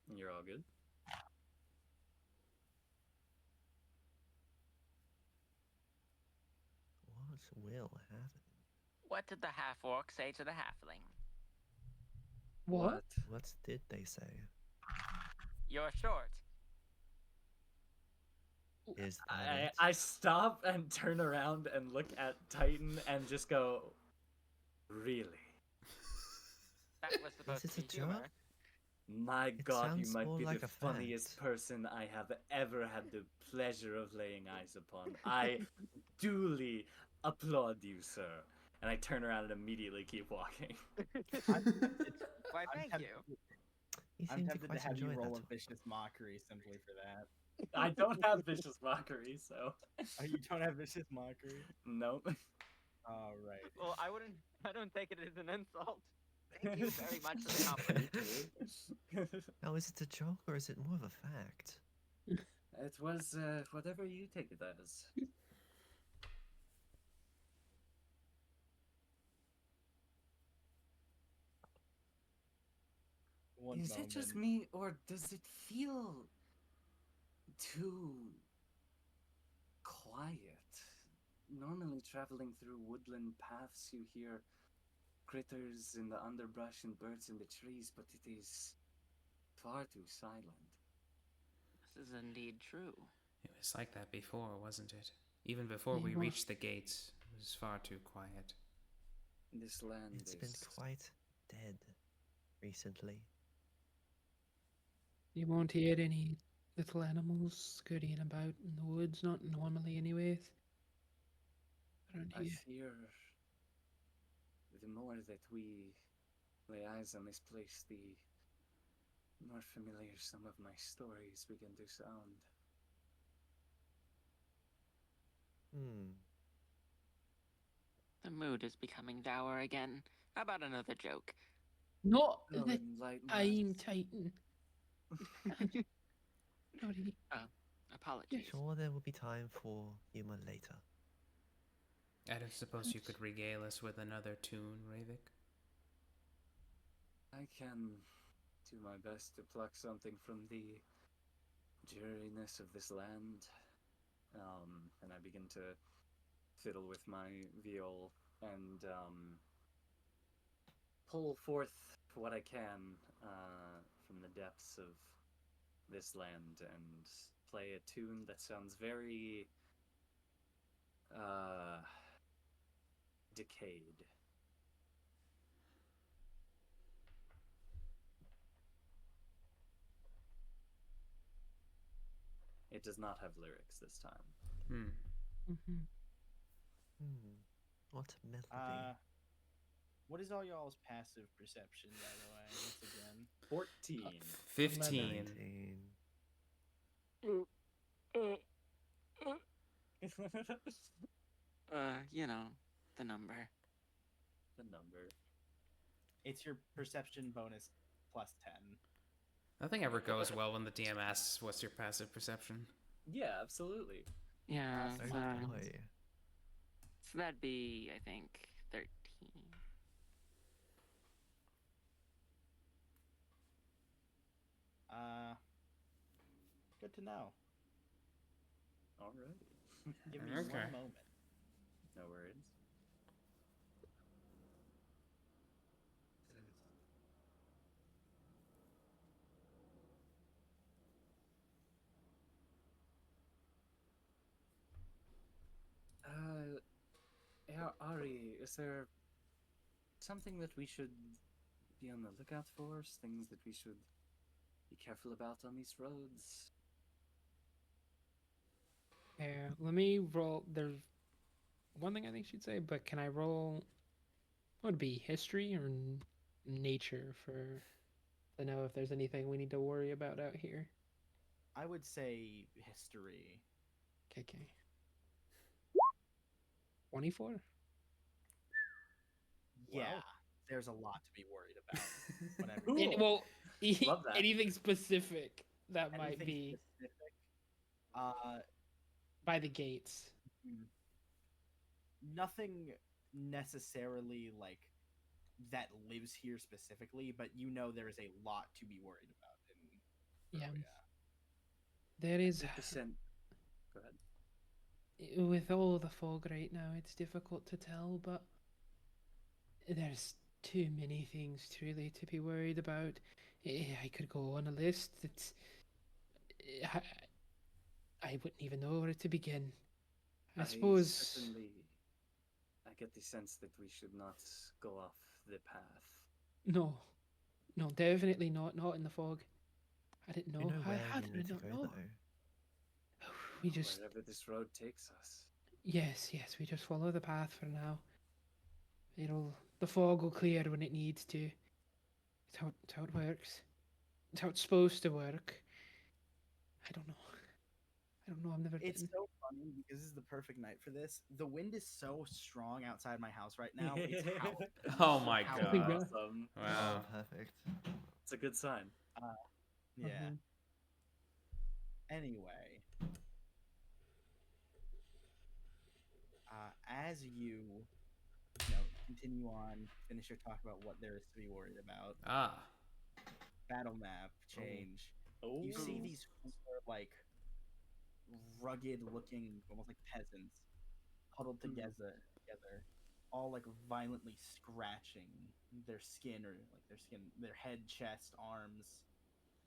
You're all good. What will happen? What did the half orc say to the halfling? What? What did they say? You're short. Is that it? I stop and turn around and look at Titan and just go, really? That was supposed it to a be humor. joke? My It god, you sounds might more be like the a funniest fact. person I have ever had the pleasure of laying eyes upon. I duly applaud you, sir. And I turn around and immediately keep walking. Why, I'm thank tempted- you. You I'm seem to tempted to quite have you enjoy roll that. a vicious mockery simply for that. I don't have vicious mockery, so Oh, you don't have vicious mockery? nope. All right. Well, I don't take it as an insult. Thank you very much for the compliment. Now, is it a joke or is it more of a fact? It was whatever you take it as. One Is moment. it just me, or does it feel too quiet? Normally, traveling through woodland paths, you hear critters in the underbrush and birds in the trees, but it is far too silent. This is indeed true. It was like that before, wasn't it? Even before Yeah, we well- reached the gates, it was far too quiet. This land It's is been quite dead recently. You won't hear any little animals scurrying about in the woods, not normally anyways. Around I here. fear the more that we lay eyes on this place, the more familiar some of my stories begin to sound. The mood is becoming dour again. How about another joke? Not Oh, the enlighten time, us. Titan. Sorry. Apologies. Sure, there will be time for humor later. I don't suppose you could regale us with another tune, Ravik? I can do my best to pluck something from the dreariness of this land. And I begin to fiddle with my viol and pull forth what I can from the depths of this land and play a tune that sounds very decayed. It does not have lyrics this time. Mm-hmm. What melody? What is all y'all's passive perception, by the way? Once again. 14. 15. 19. You know, the number. The number. It's your perception bonus plus 10. Nothing ever goes well when the DM asks, "What's your passive perception?" Yeah, absolutely. Yeah. Oh boy. So that'd be, I think, 13. Good to know. Alright. Give me Okay. Okay. one moment. No worries. Yeah, Ari, is there something that we should be on the lookout for? Things that we should be careful about on these roads? Let me roll. There's one thing I think she'd say, but can I roll? What would it be history or nature for to know if there's anything we need to worry about out here? I would say history. Okay. 24. Yeah, Wow. there's a lot to be worried about. Whatever. Cool. you- Well, Love that. anything specific that might Anything be specific? by the gates. Nothing necessarily like that lives here specifically, but you know there is a lot to be worried about in Yeah. Roya. There is 100%. Go ahead. with all the fog right now, it's difficult to tell, but there's too many things truly to be worried about. I could go on a list. I, I wouldn't even know where to begin. I suppose Certainly, I get the sense that we should not go off the path. no, no, definitely not. Not in the fog. I didn't know. You know where How we did need I to not go, know? though. We just Wherever this road takes us. yes, we just follow the path for now. The fog will clear when it needs to. It's how it works. It's how it's supposed to work. I don't know. I've never It's been. so funny because this is the perfect night for this. The wind is so strong outside my house right now. It's howling. Oh my Howling. god. Awesome. Wow. Oh, perfect. It's a good sign. Yeah. Mhm. Anyway, as you continue on, finish your talk about what there is to be worried about. Ah. Battle map change. Oh. You see these four, like rugged looking, almost like peasants, huddled together, all like violently scratching their skin or like their head, chest, arms.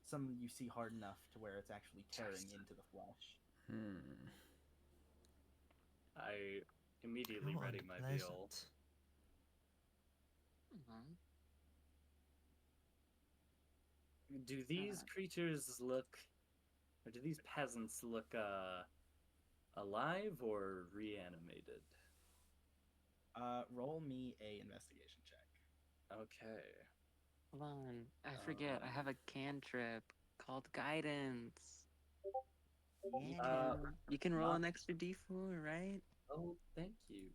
Some you see hard enough to where it's actually tearing Chest. into the flesh. Hmm. I immediately How ready my deal. unpleasant. Mhm. Do these creatures look, or do these peasants look alive or reanimated? Roll me a investigation check. Okay. Hold on. I forget. I have a cantrip called Guidance. You can roll not- an extra d4, right? Oh, thank you.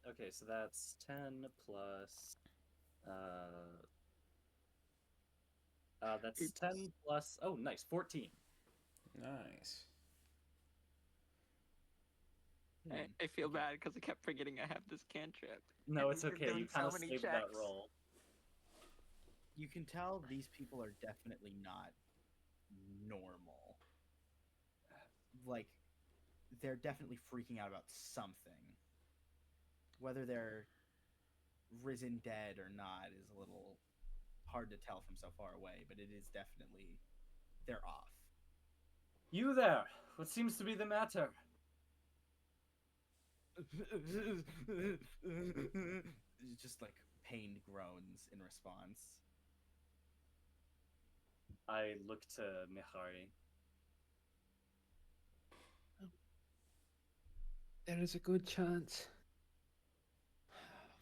Okay, so that's 10 plus that's 10 plus, oh, nice, 14. Nice. I feel bad because I kept forgetting I have this cantrip. No, it's You're okay. doing You kind so of many saved that checks. roll. You can tell these people are definitely not normal. Like, they're definitely freaking out about something. Whether they're risen dead or not is a little hard to tell from so far away, but it is definitely they're off. You there! What seems to be the matter? Just like pained groans in response. I look to Mihari. There is a good chance.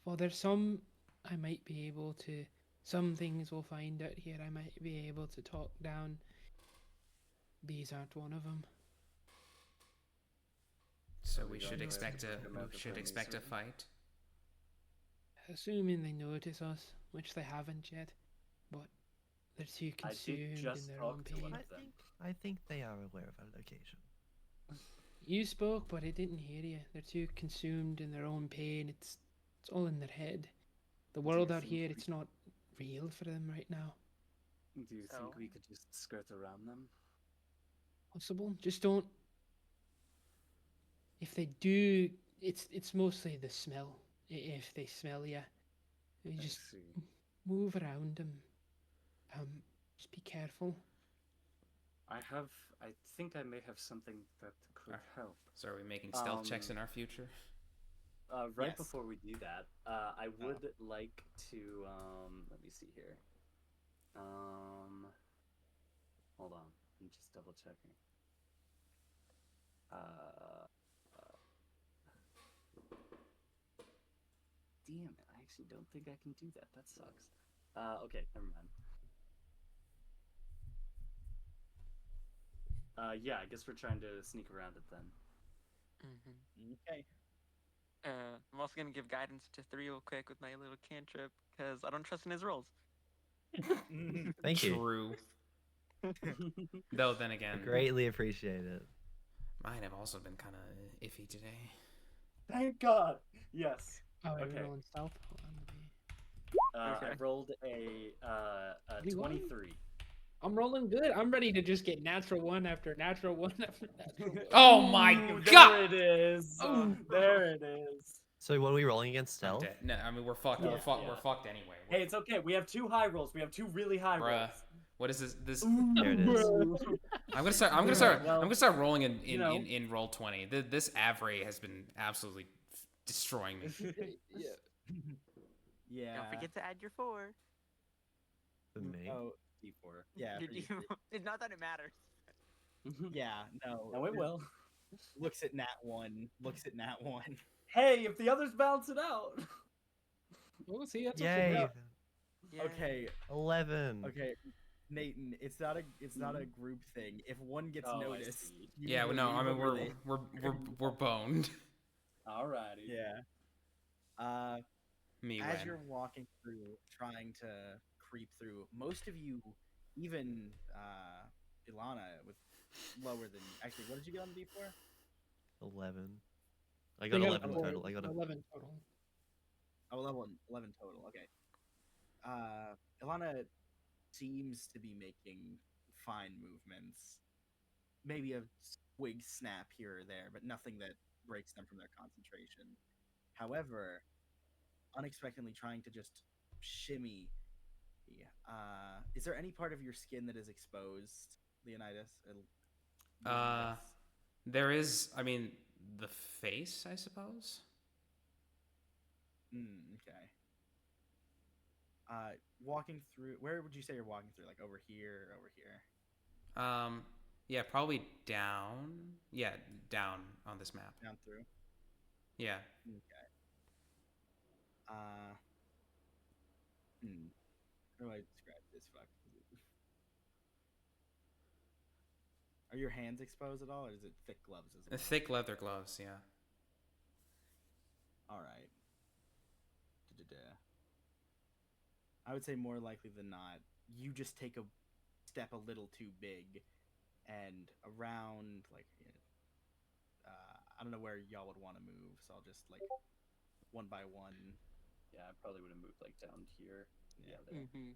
Well, there's some I might be able to. Some things we'll find out here. I might be able to talk down. These aren't one of them. So Are we we should going to expect a come out we of should the expect a misery? fight. Assuming they notice us, which they haven't yet, but they're too I did consumed in just their talk own to one pain. of them. I think they are aware of our location. You spoke, but I didn't hear you. They're too consumed in their own pain. It's all in their head. The Do you world out think here, we- it's not real for them right now. Do you So? think we could just skirt around them? Possible. Just don't they do, it's mostly the smell. If they smell you, you I just see. move around them. Um, just be careful. I think I may have something that could Ah. help. So are we making stealth checks in Um, our future? Right Yes. before we do that, I would like to let me see here. Hold on, I'm just double checking. Damn it! I actually don't think I can do that. That sucks. Okay, never mind. Yeah, I guess we're trying to sneak around it then. Mm-hmm. Okay. I'm also gonna give guidance to 3 real quick with my little cantrip because I don't trust in his rolls. Thank you. True. Though then I again, greatly appreciate it. mine have also been kind of iffy today. Thank God. Yes. Oh, are you Okay. rolling stealth? Hold on, let me- I Okay. rolled a 21? 23. I'm rolling good. I'm ready to just get natural one after natural one after natural one. Oh my Ooh, God! There it is. Oh. There it is. So what are we rolling against I'm stealth? dead. No, I mean we're fucked. Yeah. We're fucked. Yeah. We're fucked anyway. Hey, it's okay. We have 2 high rolls. We have 2 really high Bruh. rolls. What is this? There it is. I'm gonna start. I'm gonna Bruh, start. well, I'm gonna start rolling you know. in roll 20. This Avray has been absolutely destroying me. Yeah. Yeah. Don't forget to add your 4. For me. Oh, D4. yeah. Your for you. it's not that it matters. Yeah. No. No, it will. Looks at nat 1. Looks at nat 1. Hey, if the others balance it out. Oh, see, that's Yay! okay. Yeah. Okay. 11. Okay. Nathan, it's not a group thing. If one gets Oh, I noticed, see. you Yeah. No. I mean really- we're boned. Alrighty. Yeah. Me As when. you're walking through, trying to creep through, most of you, even Ilana, with lower than actually, what did you get on the D4? 11. I They got got 11 four- total. I got a 11 total. Oh, 11 total. Okay. Ilana seems to be making fine movements. Maybe a twig snap here or there, but nothing that breaks them from their concentration. However, unexpectedly trying to just shimmy. Is there any part of your skin that is exposed, Leonidas? There is. I mean the face, I suppose. Okay. Walking through. Where would you say you're walking through? Like over here, over here, Yeah, probably down. Yeah, down on this map. down through. Yeah. Okay. How do I describe this? Fuck. Are your hands exposed at all, or is it thick gloves as well? Thick leather gloves. Yeah. All right. I would say more likely than not, you just take a step a little too big, and around like, I don't know where y'all would want to move, so I'll just like one by one. Yeah, I probably would have moved like down here. Yeah, there. Mm-hmm.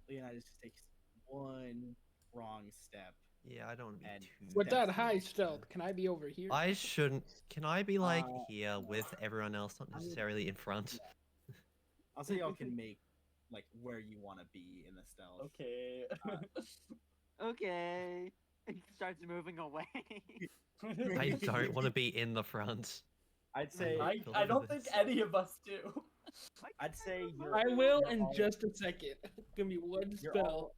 Leonidas just takes one wrong step. Yeah, I don't want to be And too. With that That's high nice. stealth, can I be over here? I shouldn't. Can I be like Uh, here with everyone else, not necessarily in front? I'll say y'all can make like where you want to be in the stealth. Okay. Okay. He starts moving away. I don't want to be in the front. I'd say I don't think any of us do. I'd say you're. I will you're in all- just a second. Give me one You're spell. all,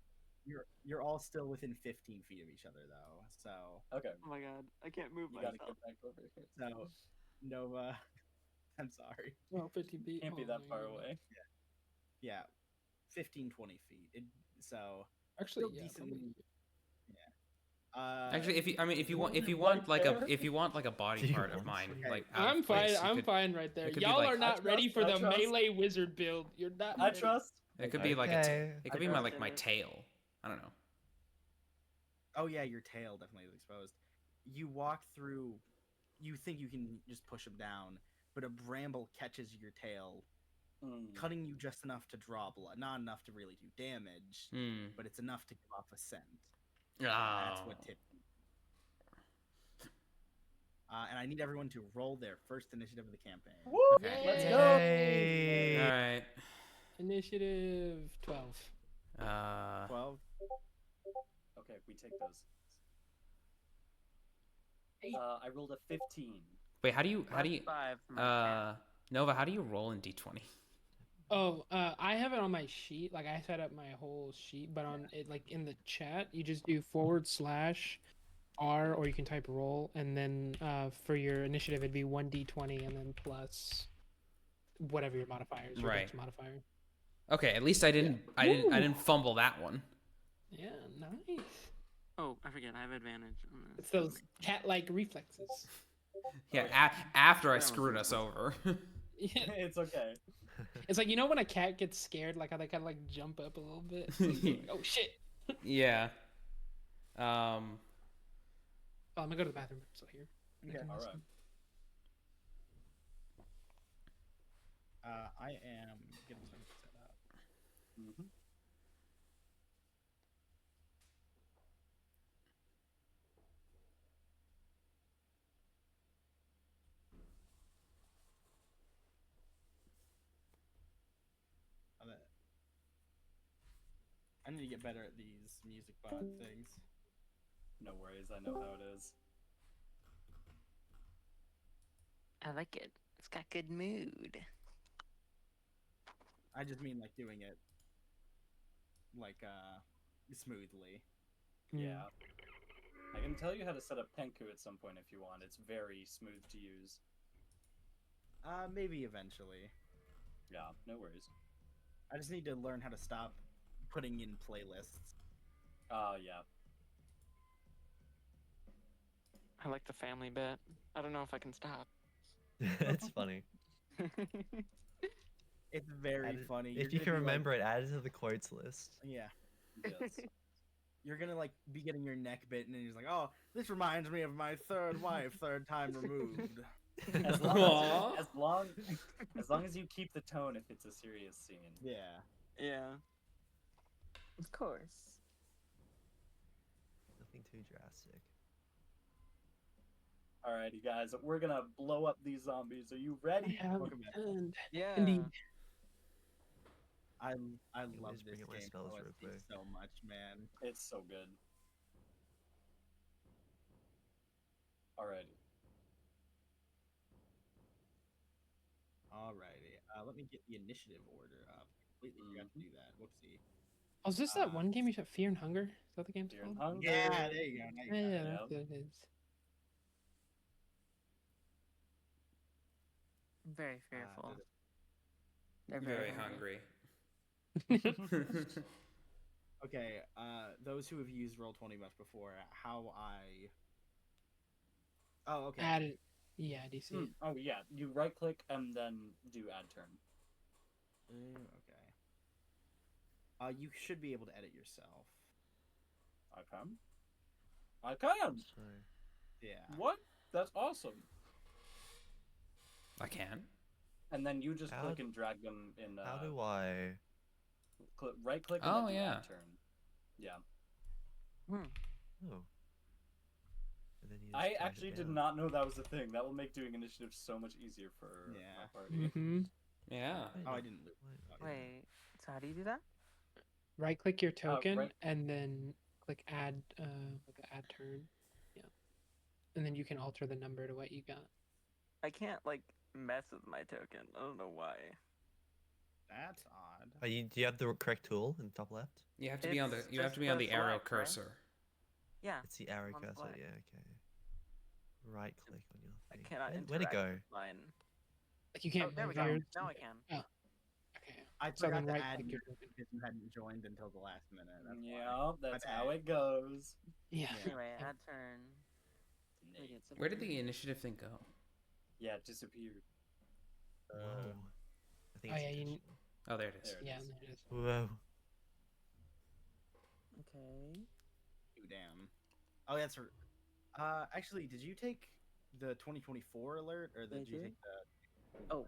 you're all still within 15 feet of each other though. So Okay. Oh my god, I can't move You gotta myself. get back over here. so Nova, I'm sorry. Oh, 15 feet. Can't be Oh that my far God. away. Yeah, 15, 20 feet. So Actually, still yeah, decently. probably. Actually, if you want Right like there. a body Do you part of want mine, to? like out I'm of fine. place, you I'm could- fine right there. it could be Y'all like- are not ready for I the trust. melee wizard build. You're not. I ready. trust. It could be like Okay. it could I be my trust my it. tail. I don't know. Oh yeah, your tail definitely is exposed. You walk through. You think you can just push him down, but a bramble catches your tail, cutting you just enough to draw blood, not enough to really do damage, Hmm. but it's enough to give off a scent. Oh. That's what tipped you. and I need everyone to roll their first initiative of the campaign. Woo! Okay. Let's Yay. go. Yay! All right. Initiative 12. 12. Okay, we take those. I rolled a 15. Wait, how do you +5 for my cat. Nova, how do you roll in D20? Oh, I have it on my sheet. Like I set up my whole sheet, but on it, like in the chat, you just do /R, or you can type roll, and then for your initiative, it'd be 1d20, and then plus whatever your modifier is, your Right. dex modifier. Okay, at least I didn't I didn't fumble that one. Yeah, nice. Oh, I forget. I have advantage on this. It's those cat-like reflexes. Yeah, yeah. after I That was screwed really us close. over. Yeah, It's okay. it's like, you know when a cat gets scared, like how they kind of like jump up a little bit. Like, oh shit! Yeah. Oh, I'm gonna go to the bathroom. So here. I Okay. can All listen. right. I am getting something set up. Mm-hmm. I need to get better at these music bot things. No worries, I know how it is. I like it. It's got good mood. I just mean like doing it like smoothly. Yeah. I can tell you how to set up Penku at some point if you want. It's very smooth to use. Maybe eventually. Yeah, no worries. I just need to learn how to stop putting in playlists. Yeah. I like the family bit. I don't know if I can stop. It's funny. It's very Add it- funny. If you can remember it, add it to the quotes list. Yeah. Yes. You're gonna like be getting your neck bitten, and you're just like, "Oh, this reminds me of my third wife, third time removed." As long as long as you keep the tone if it's a serious scene. Yeah. Yeah. Of course. Nothing too drastic. Alrighty, guys, we're gonna blow up these zombies. Are you ready? Yeah, Welcome back. and Yeah. indeed. I me love just this bring up my game spells real OST quick. so much, man. It's so good. Alrighty. Alrighty. Let me get the initiative order up. Completely forgot to do that. Whoopsie. Oh, is this that one game you said, Fear and Hunger? Is that the game's Fear and called? Hunger. Yeah, there you go. Now you got Yeah, it. that's Yep. what it is. Very fearful. did it- They're Very hungry. hungry. Okay, those who have used Roll20 much before, how I... Oh, okay. Add it. Yeah, DC. Oh yeah, you right click and then do add turn. Okay. You should be able to edit yourself. I can. I can. So, Yeah. What? That's awesome. I can. And then you just How click d- and drag them in. how do I? Right click and Oh, then do yeah. add turn. Yeah. Oh. And then you just I drag it actually did down. not know that was a thing. That will make doing initiative so much easier for Yeah. my party. Mm-hmm. Yeah. Oh, I didn't loop. Wait. So how do you do that? Right click your token right- and then click add add turn. Yeah. And then you can alter the number to what you got. I can't like mess with my token. I don't know why. That's odd. Do you have the correct tool in the top left? You have to be on the It's you have just to be on the the arrow select, right? cursor. Yeah. It's the arrow on the cursor. flag. Yeah. Okay. Right click on your I thing. cannot Where'd it interact go? with mine. Like you Oh, can't there we move go. your- Now I can. Okay. I So forgot then to right add click your you token. because you hadn't joined until the last minute. That's why. Yeah, that's My how bad. it goes. Yeah. Anyway, Yeah. add turn. Wait, it's Where did the approved. initiative thing go? Yeah, it disappeared. Whoa. I think Oh, it's yeah, you- intentional. Oh, there it is. There it Yeah, is. there it is. Whoa. Okay. Ooh, damn. Oh, that's her. Actually, did you take the 2024 alert or I did you did. take the? Oh.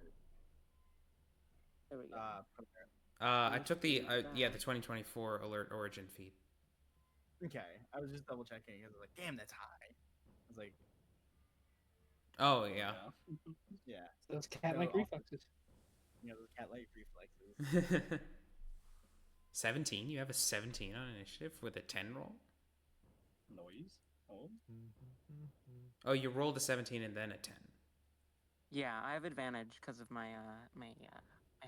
There we go. put there? I took the Let's see yeah the that. 2024 alert origin feed. Okay, I was just double checking because I was like, damn, that's high. I was like, Oh yeah. Yeah. Those cat-like So, reflexes. you know, those cat-like reflexes. 17. You have a 17 on initiative with a 10 roll. Noise. Oh. Oh, you rolled a 17 and then a 10. Yeah, I have advantage because of my my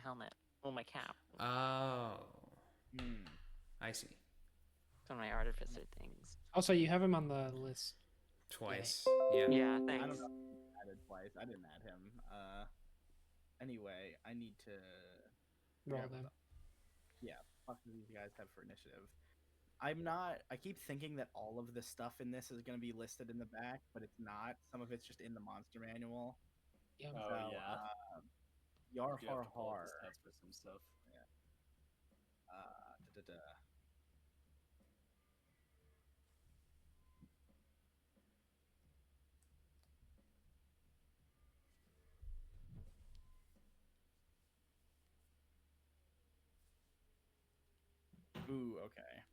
helmet. Well, my cap. Oh, Hmm. I see. It's one of my artificer things. Also, you have him on the list. Twice. Yeah. Yeah, I thanks. don't know. Added twice. I didn't add him. Anyway, I need to Roll figure out them. what the fuck do these guys have for initiative? I'm not. I keep thinking that all of the stuff in this is going to be listed in the back, but it's not. Some of it's just in the monster manual. Yeah. Oh So, yeah. Yar You have har to pull up har. the stats for some stuff. Da, da, da. Ooh, okay.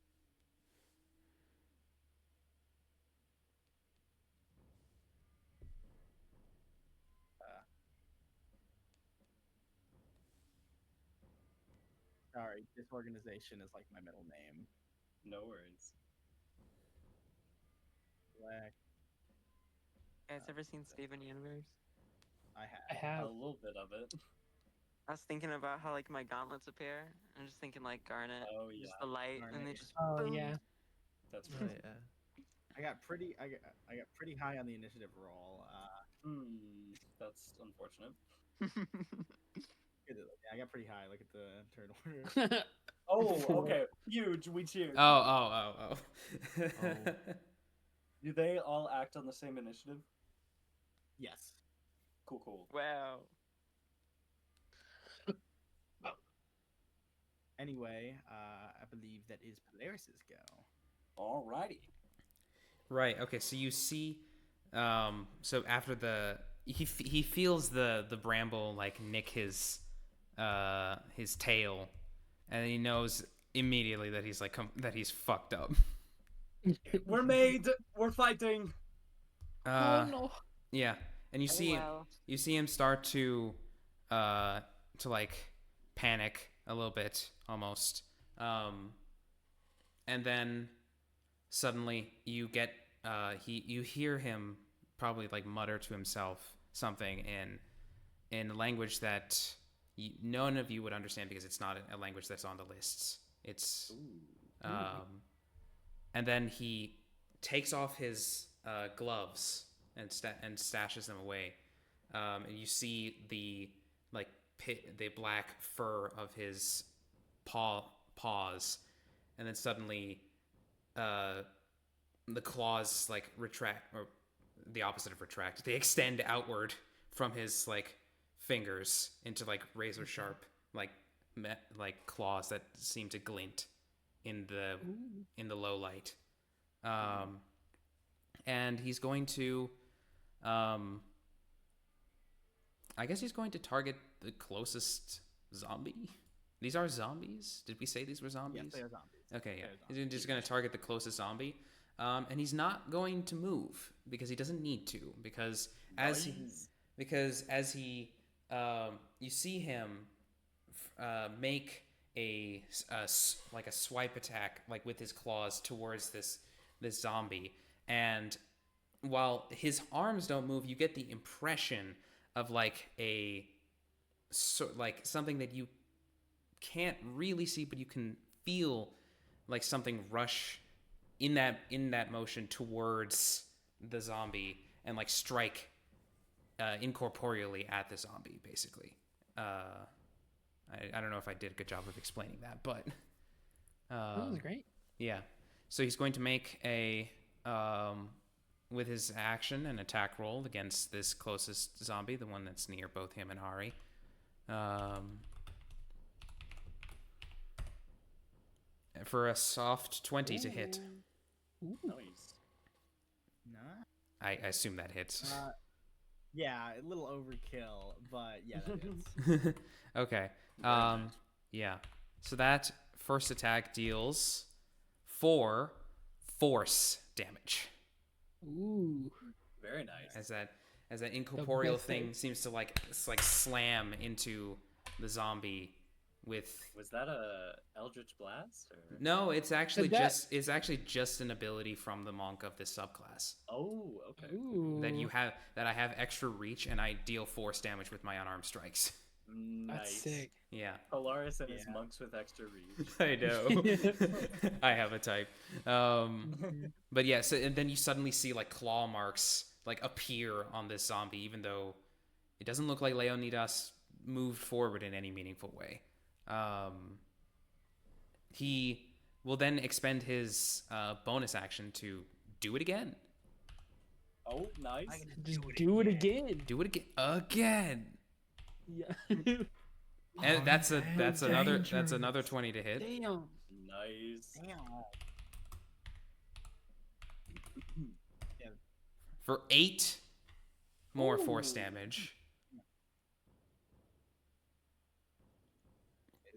Sorry, disorganization is like my middle name. No worries. Black. You guys ever seen Steven Universe? I I have. have. A little bit of it. I was thinking about how like my gauntlets appear. I'm just thinking like Garnet, Oh just yeah. the light, and they Garnet. just Oh boom. yeah. That's Oh true. yeah. I got pretty high on the initiative roll. That's unfortunate. I got pretty high. Look at the turn order. Oh, Four. okay. Huge. We cheered. Oh. Do they all act on the same initiative? Yes. Cool. Wow. Anyway, I believe that is Polaris's go. Alrighty. Right. Okay. So you see, so after he feels the bramble like nick his tail, and he knows immediately that he's like that he's fucked up. We're made. We're fighting. Uh, Oh no. Yeah, and you Oh, see well. you see him start to like panic a little bit almost, and then suddenly you get you hear him probably like mutter to himself something in a language that none of you would understand because it's not a language that's on the lists. It's and then he takes off his gloves and stashes them away, and you see the like the black fur of his paws, and then suddenly the claws like retract, or the opposite of retract, they extend outward from his like fingers into like razor sharp like claws that seem to glint in the low light, and he's going to I guess he's going to target the closest zombie. These are zombies? Did we say these were zombies? Yes, they are zombies. Okay, yeah. They are zombies. He's just going to target the closest zombie. And he's not going to move because he doesn't need to, because as he you see him make a swipe attack like with his claws towards this zombie, and while his arms don't move, you get the impression of like like something that you can't really see, but you can feel like something rush in that motion towards the zombie and like strike incorporeally at the zombie, basically. I don't know if I did a good job of explaining that, but That was great. yeah. So he's going to make a with his action an attack roll against this closest zombie, the one that's near both him and Hari. For a soft 20 to hit. Nice. Nah. I assume that hits. Yeah, a little overkill, but yeah, that is. Okay. nice. Yeah. So that first attack deals 4 force damage. Ooh. Very nice. As that as that incorporeal best thing type. seems to like slam into the zombie with. Was that a Eldritch Blast? Or... No, it's actually that- just an ability from the monk of this subclass Oh, okay. Ooh, that I have extra reach and I deal force damage with my unarmed strikes. Nice. that's sick. Yeah, Polaris and his Yeah. monks with extra reach. I know. I have a type. But yeah, so and then you suddenly see like claw marks like appear on this zombie, even though it doesn't look like Leonidas moved forward in any meaningful way. He will then expend his bonus action to do it again. Oh, nice. Just do it again. Do it again. Yeah. And that's another dangerous. 20 to hit. Damn. Nice. For 8 more force Ooh. damage.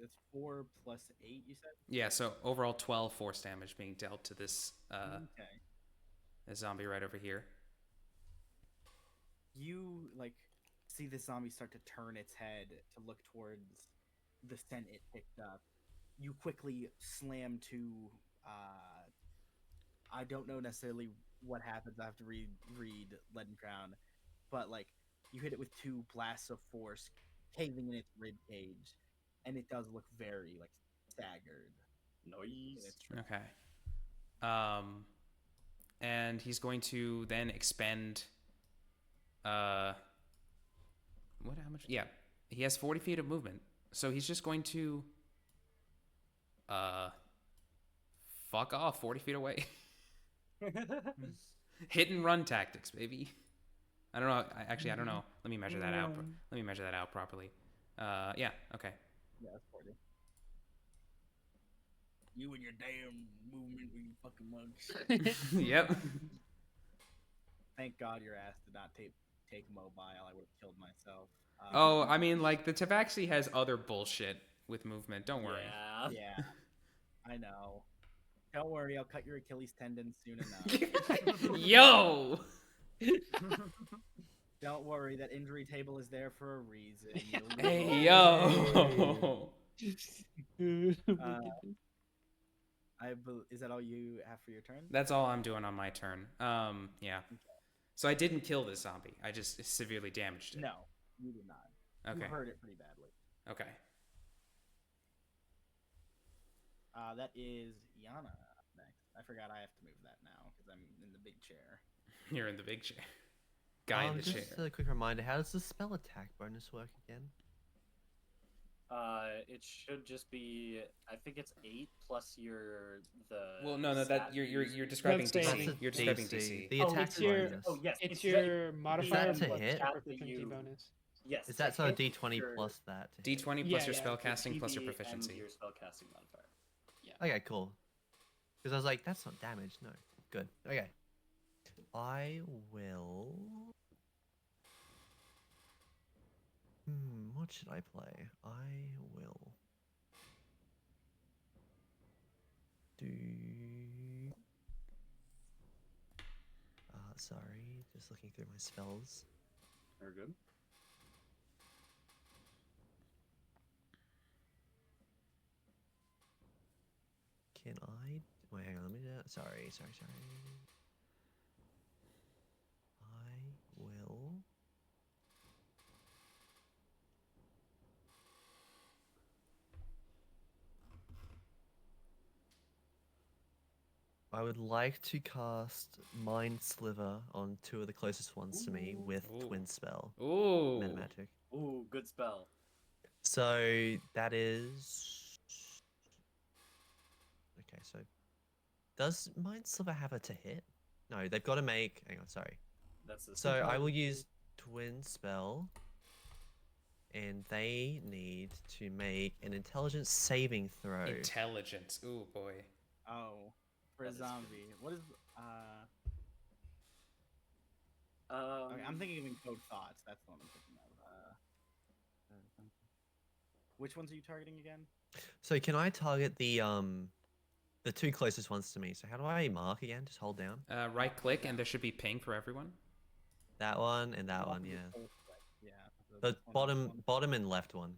That's 4 plus 8, you said? Yeah, so overall 12 force damage being dealt to this Okay. this zombie right over here. You, like, see the zombie start to turn its head to look towards the scent it picked up. You quickly slam to, I don't know necessarily what happens. I have to read Leaden Crown. But, like, you hit it with 2 blasts of force, caving in its rib cage. And it does look very, like, staggered. Nice. Okay. And he's going to then expend how much? Yeah. He has 40 feet of movement. So he's just going to fuck off 40 feet away. Hit and run tactics, baby. I don't know. I don't know. Let me measure that out. Let me measure that out properly. Yeah. Okay. Yeah, that's 40. You and your damn movement, you fucking mugs. Yep. Thank God your ass did not take mobile. I would have killed myself. Oh, I mean, like the Tabaxi has other bullshit with movement. Don't worry. Yeah. Yeah, I know. Don't worry, I'll cut your Achilles tendon soon enough. Yo. Don't worry, that injury table is there for a reason. Hey yo. Is that all you have for your turn? That's all I'm doing on my turn. Yeah. So I didn't kill this zombie. I just severely damaged it. No, you did not. Okay. You hurt it pretty badly. Okay. That is Yana up next. I forgot I have to move that now because I'm in the big chair. You're in the big chair. Guy in the chair. Just a quick reminder, how does the spell attack bonus work again? It should just be. I think it's 8 plus Well, no, that stat you're describing That's DC. the You're describing DC. The Oh, attack it's your- bonus. Oh yes, It's that- your modifier to plus hit? your That proficiency you- bonus. Yes. Is that to so a hit D20 your plus that? to hit? D20 Yeah, plus your yeah, spell your casting plus your PB and proficiency. your spellcasting modifier. Okay, cool. Because I was like, that's not damage. No. Good. Okay. I will... what should I play? I will... do... sorry, just looking through my spells. Very good. Can I... Wait, hang on, let me... Sorry. I will... I would like to cast Mind Sliver on 2 of the closest ones to me with Ooh. Twin Spell. Ooh. Meta Magic. Ooh, good spell. So that is... Okay, so... Does Mind Sliver have a to hit? No, they've got to make... Hang on, sorry. That's the So I will use Twin Spell. And they need to make an intelligence saving throw. Intelligence. Ooh boy. Oh, for That a is zombie. What is okay, I'm thinking of Encode Thoughts. That's the one I'm thinking of. Which ones are you targeting again? So can I target the 2 closest ones to me? So how do I mark again? Just hold down. Right click and there should be ping for everyone. That one and that Off one, of the yeah. full strike. Yeah. The this one, this one, bottom and left one.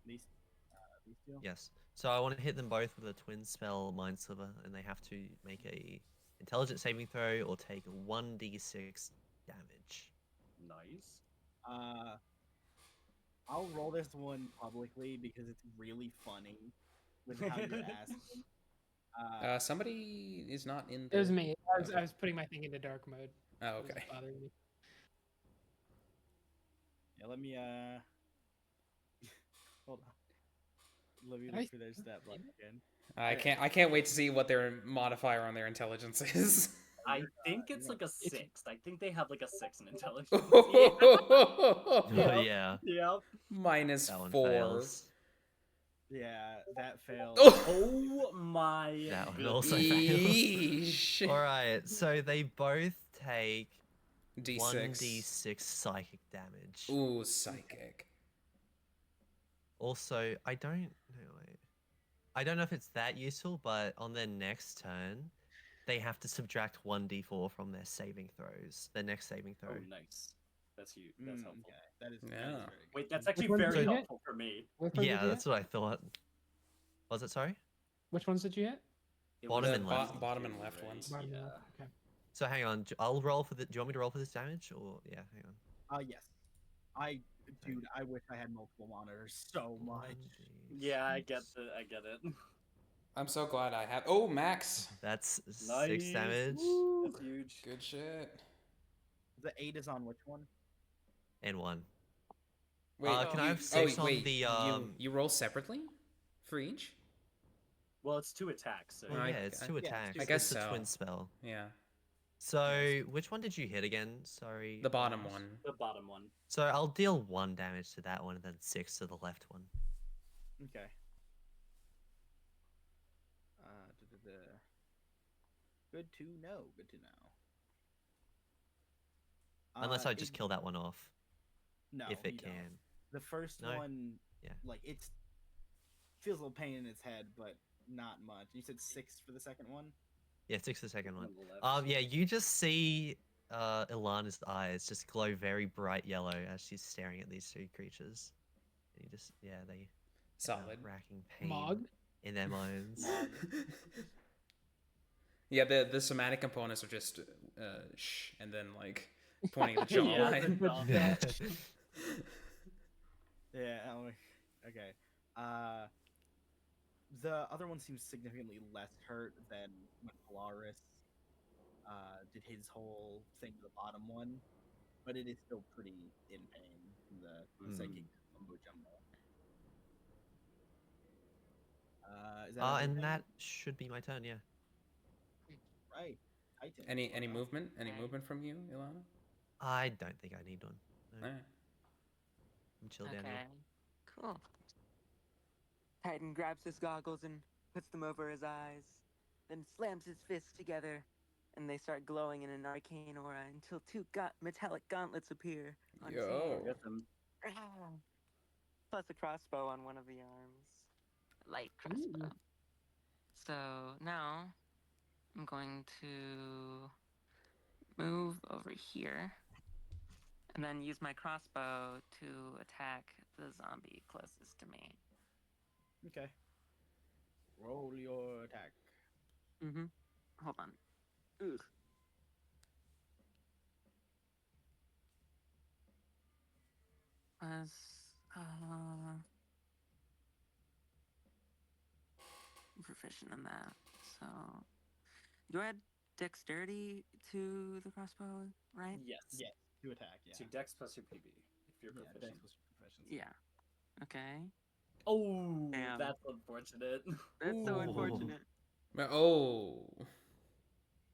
These, these two. Yes. So I want to hit them both with a twin spell Mind Sliver, and they have to make a intelligence saving throw or take 1d6 damage. Nice. I'll roll this one publicly because it's really funny with how you're asking. Somebody is not in It was the. me. Okay. I was putting my thing into dark mode. Oh, It was okay. bothering me. Yeah, let me hold on. Let me Did I look for their stat block again. I can't wait to see what their modifier on their intelligence is. I think it's like a 6. I think they have like a 6 in intelligence. Oh yeah. Yep. Minus That one 4. fails. Yeah, that failed. Oh my That one goodness. also fails. Eesh. All right, so they both take D6. 1d6 psychic damage. Ooh, psychic. Also, I don't know if it's that useful, but on their next turn, they have to subtract 1d4 from their saving throws. Their next saving throw. Oh, nice. That's huge. That's helpful. Okay. That is Yeah. very good. Wait, that's actually one did very you hit? helpful for me. Which ones Yeah, did you that's hit? what I thought. Was it sorry? Which ones did you hit? It Bottom was and the left. Bottom and two, left right? ones. Bottom Yeah. left, okay. So hang on, I'll roll for the. Do you want me to roll for this damage or yeah? Hang on. Yes. Dude, I wish I had multiple monitors so much. 1d6. Yeah, I get it. I'm so glad I have. Oh, max. That's 6 Nice. damage That's huge. Good shit. The 8 is on which one? and 1. Wait, can I have 6 on wait, the you roll separately for each? Well, it's 2 attacks. So Oh, I- yeah, it's 2 yeah, it's attacks. two I guess it's a so. twin spell. Yeah, So which one did you hit again? Sorry. the bottom Ross. one. the bottom one. So I'll deal 1 damage to that one and then 6 to the left one. Okay. Good to know. Good to know. Unless I just kill that one off, No, if it you don't. can. The first No? one, Yeah. like it's feels a little pain in its head, but not much. You said 6 for the second one. Yeah, 6 the second one. On the left. Yeah, you just see Ilana's eyes just glow very bright yellow as she's staring at these 2 creatures. And you just, they Solid. racking pain Mog? in their minds. Yeah, the somatic components are just shh, and then like pointing at the Yeah, jawline. Yeah. Yeah. Okay. The other one seems significantly less hurt than when Polaris did his whole thing to the bottom one, but it is still pretty in pain from the psychic mumbo jumbo. Is that And everything? that should be my turn, yeah. Right. Titan. Any movement? Any movement from you, Ilana? I don't think I need one. No, Alright. I'm chill down here. Okay. Cool. Titan grabs his goggles and puts them over his eyes, then slams his fists together, and they start glowing in an arcane aura until 2 metallic gauntlets appear on his Yo. Get them. hand. Plus a crossbow on one of the arms. Light crossbow. So now I'm going to move over here and then use my crossbow to attack the zombie closest to me. Okay. Roll your attack. Mm-hmm. Hold on. Ugh. Was I'm proficient in that. So do I add dexterity to the crossbow, right? Yes. Yes. To attack. Yeah. So dex plus your PB if you're Yeah, proficient. dex plus your proficiency. Yeah. Okay. Oh, Damn. that's unfortunate. That's so Ooh. unfortunate. Oh.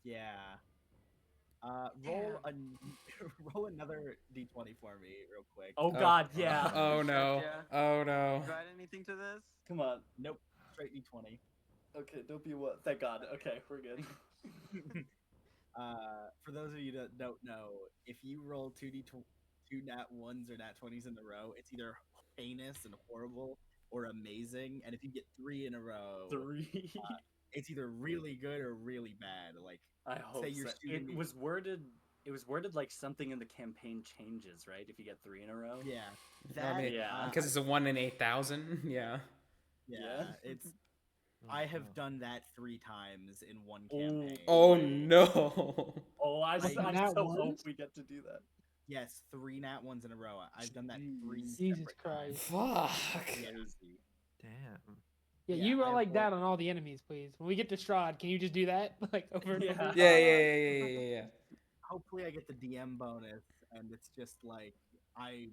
Yeah. Roll another d20 for me, real quick. Oh God, yeah. Oh no. Yeah. Oh no. Do I add anything to this? Come on. Nope. Straight d20. Okay, don't be what? Thank God. Okay, we're good. For those of you that don't know, if you roll 2 nat 1s or nat 20s in a row, it's either heinous and horrible or amazing. And if you get 3 in a row, 3. it's either really good or really bad. Like, I hope you're so. shooting It me- was worded it was worded like something in the campaign changes, right? If you get 3 in a row. Yeah. I That mean, Yeah. because it's a 1 in 8,000. Yeah. yeah, it's Oh, I have oh. done that 3 times in one Oh, campaign. Oh boy. no. Oh, I Like nat so hope ones? we get to do that. Yes, 3 nat ones in a row. I've done that 3 Jeez. Jesus separate times. Christ. Fuck. Crazy. Damn. Yeah, Yeah, you I roll have like that rolled- on all the enemies, please. When we get to Strahd, can you just do that like over and over? Yeah, Uh, yeah. hopefully I get the DM bonus and it's just like I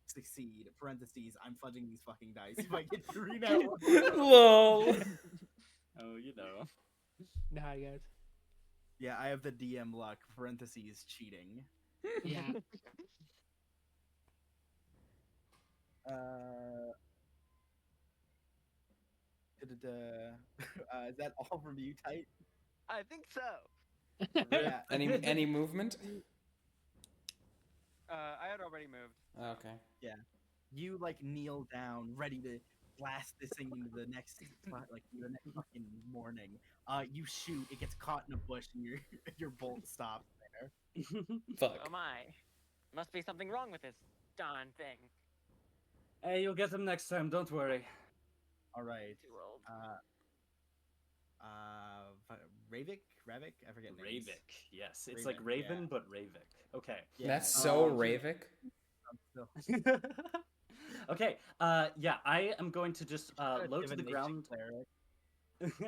succeed. Parentheses, I'm fudging these fucking dice if I get 3 nat ones in a row. Lol. Oh, you know. Know how it goes. Yeah, I have the DM luck. Parentheses, cheating. Yeah. Is that all from you, Tight? I think so. Yeah. Any movement? I had already moved. Okay. You like kneel down, ready to blast this thing into the next fucking morning. You shoot, it gets caught in a bush, and your your bolt stops there. Fuck. Oh my. Must be something wrong with this darn thing. Hey, you'll get them next time. Don't worry. All right. Too old. Ravik? I forget names. Ravik. Yes, it's like Ravik, Raven, yeah. but Ravik. Okay. Yeah, That's so um, Ravik. so- Okay. Yeah, I am going to just low to the Divination ground. cleric,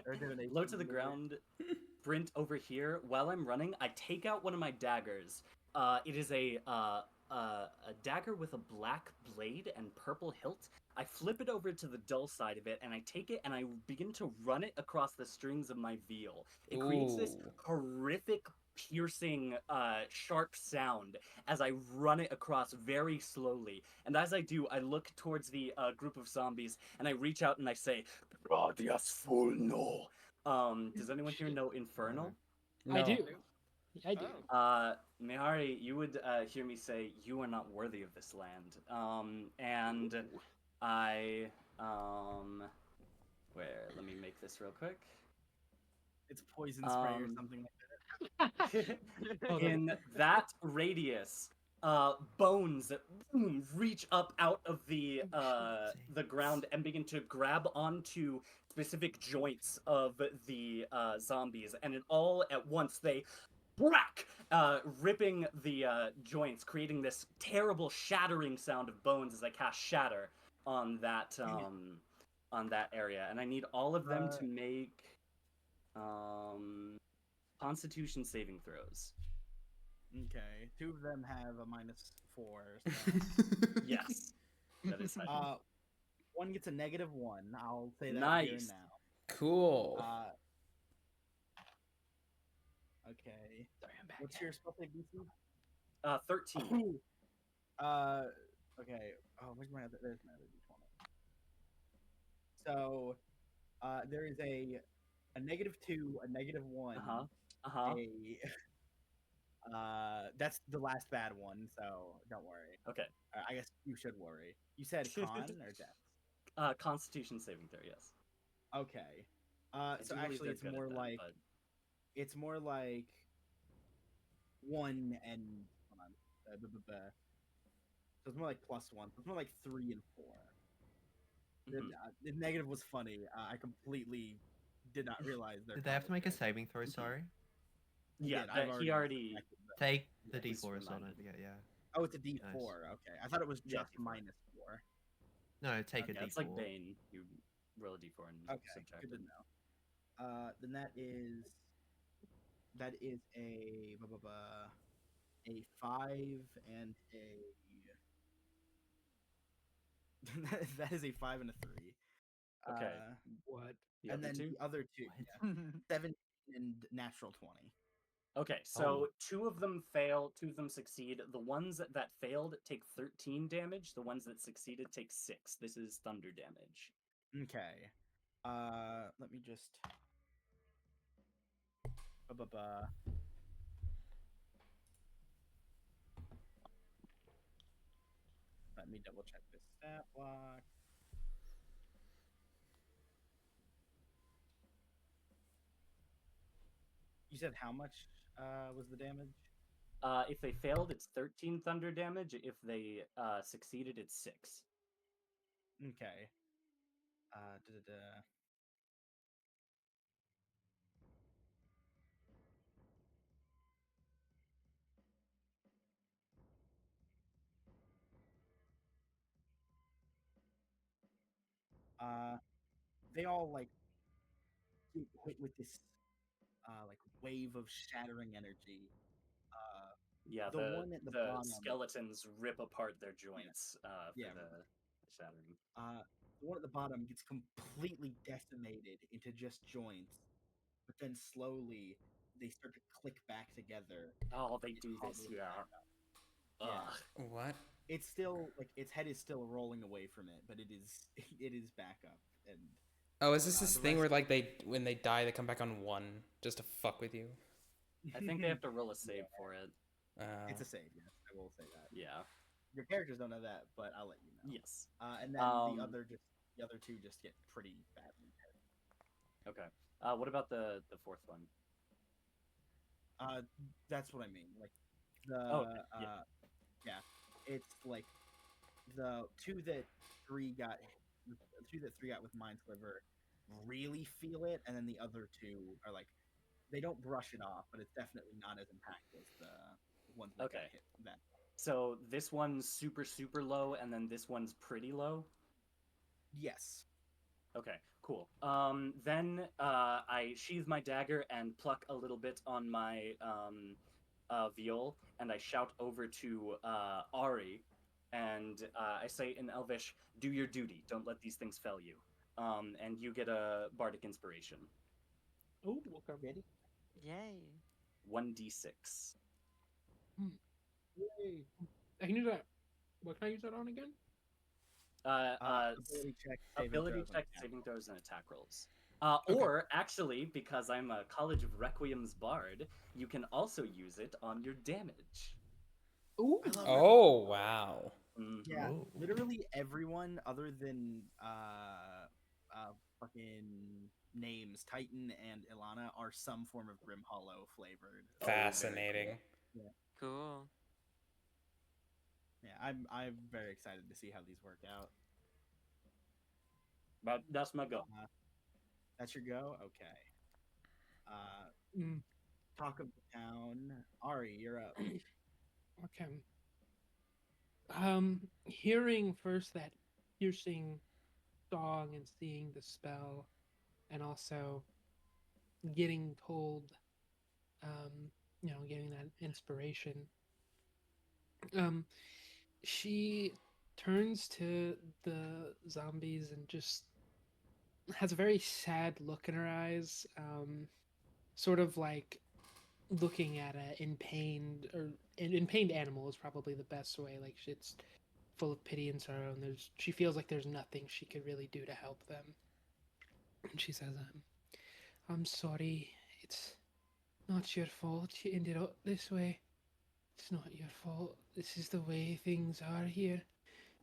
or divination Low to the wizard. ground, sprint over here. While I'm running, I take out one of my daggers. It is a dagger with a black blade and purple hilt. I flip it over to the dull side of it, and I take it and I begin to run it across the strings of my veil. It creates this Ooh. horrific, piercing, sharp sound as I run it across very slowly. And as I do, I look towards the group of zombies and I reach out and I say, "Gradius fulno." Does anyone here know Infernal? No. I do. I do. Oh. Mihari, you would hear me say, "You are not worthy of this land." And I, where? Let me make this real quick. It's poison spray or Um, something like Hold on. In that radius, bones boom, reach up out of the ground and begin to grab onto specific joints of the zombies, and all at once they whack, ripping the joints, creating this terrible shattering sound of bones as I cast Shatter on that area. And I need all of them to make Constitution saving throws. Okay, 2 of them have a -4. So. Yes, that is high. One gets a -1. I'll say that here and Nice. now. Cool. Okay. Sorry, I'm back. What's your spell save DC? 13. Okay. Oh, where's my other? There's my other D20. So, there is a -2, a -1, Uh-huh. that's the last bad one, so don't worry. Okay. I guess you should worry. You said con or death? Constitution saving throw, yes. Okay. I So do believe actually, they're it's good at more that, like but- it's more like 1 and hold on. So it's more like +1. So it's more like 3 and 4. Mhm. The negative was funny. I completely did not realize. Did they have to make a saving throw? Sorry. Yeah, I've he already. selected them. Take the Yeah, he's D4 as well. Don't reminded. forget. Yeah. Oh, it's a D4. Okay, I thought it was Yeah, just D4. -4. No, take Yeah, a it's like D4. Bane. You roll a d4 and Okay, subtract good to it. know. Then that is a a 5 and a that is a 5 and a 3. Okay. What? The And other then two? the other two, What? yeah. 17 and natural 20. Okay, so 2 of them fail, 2 of them succeed. The ones that failed take 13 damage. The ones that succeeded take 6. This is thunder damage. Okay. Let me just. Let me double check this stat block. You said how much was the damage? If they failed, it's 13 thunder damage. If they succeeded, it's 6. Okay. Da-da-da. They all like get hit with this like wave of shattering energy. Yeah, The one at the the bottom, skeletons rip apart their yeah, joints yeah. for the shattering. The one at the bottom gets completely decimated into just joints, but then slowly they start to click back together. Oh, they It do this, hobbles yeah. back up. Ugh. Yeah. What? It's still like its head is still rolling away from it, but it is it is back up, and Oh, is this this the thing rest. where like when they die they come back on 1 just to fuck with you? I think they have to roll a save for it. It's a save. Yes, I will say that. Yeah. Your characters don't know that, but I'll let you know. Yes. And then the other two just get pretty badly hurt. Okay. What about the fourth one? That's what I mean. Like the Okay, yeah. yeah, it's like the two that three got, with Mind Sliver really feel it, and then the other two are like they don't brush it off, but it's definitely not as impactful as the ones that got Okay. hit. That So this one's super low, and then this one's pretty low. yes. Okay, cool. Then I sheathe my dagger and pluck a little bit on my viol, and I shout over to Ari, and I say in Elvish, "Do your duty. Don't let these things fell you." And you get a bardic inspiration. Oh, okay. Ready? Yay. 1d6. Yay. I can use that. What can I use that on again? Ability check, Ability throws, and check, attack saving roll. throws, and attack rolls. Okay. Or actually, because I'm a College of Requiem's bard, you can also use it on your damage. Ooh. I love Oh, wow. Mhm. Yeah, Whoa. literally everyone other than fucking names Titan and Ilana are some form of Grim Hollow flavored. Oh, very Fascinating. Cool. Yeah, I'm very excited to see how these work out. But that's my go. That's your go? Okay. Mm, Talk of the town. Ari, you're up. okay. Hearing first that piercing song and seeing the spell, and also getting told, getting that inspiration. Um, she turns to the zombies and just has a very sad look in her eyes, sort of like looking at a in pained or an in pained animal is probably the best way. Like it's full of pity and sorrow, and she feels like there's nothing she could really do to help them. And she says, "I'm sorry. It's not your fault. You ended up this way. It's not your fault. This is the way things are here."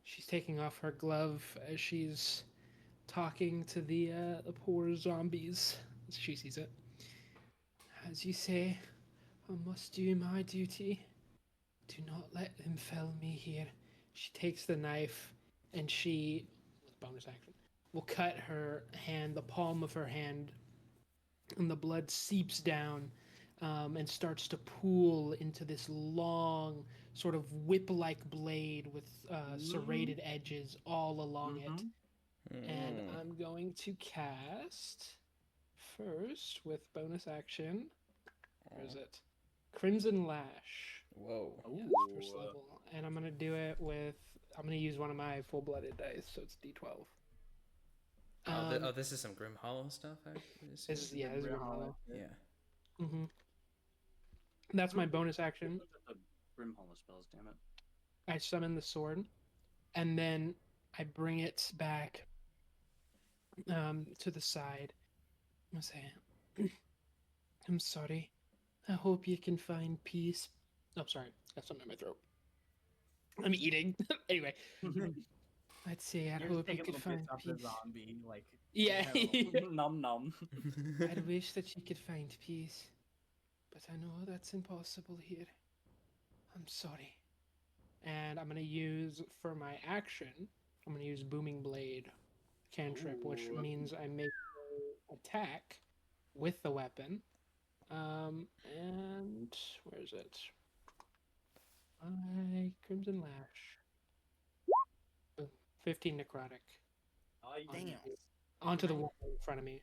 She's taking off her glove as she's talking to the poor zombies. She sees it. As you say, I must do my duty. Do not let them fell me here. She takes the knife and she, bonus action, will cut her hand, the palm of her hand, and the blood seeps down and starts to pool into this long, sort of whip like blade with serrated edges all along it. And I'm going to cast first with bonus action. Where is it? Crimson Lash. Whoa. Yeah, first level. And I'm gonna do it with. I'm gonna use one of my full-blooded dice, so it's D12. This is some Grim Hollow stuff. This is Grim Hollow. Yeah. Mm-hmm. That's my bonus action. The Grim Hollow spells, damn it. I summon the sword, and then I bring it back to the side. I say, "I'm sorry. I hope you can find peace." Oh, sorry, got something in my throat. I'm eating. Anyway, I'd say I You're hope you taking could little find bits off peace. the zombie, like Yeah. Nom nom. I'd wish that you could find peace, but I know that's impossible here. I'm sorry. And I'm gonna use for my action. I'm gonna use Booming Blade cantrip, which Ooh. means I make an attack with the weapon. And where is it? My Crimson Lash. Boom. 15 necrotic. Damn. Onto the wall in front of me.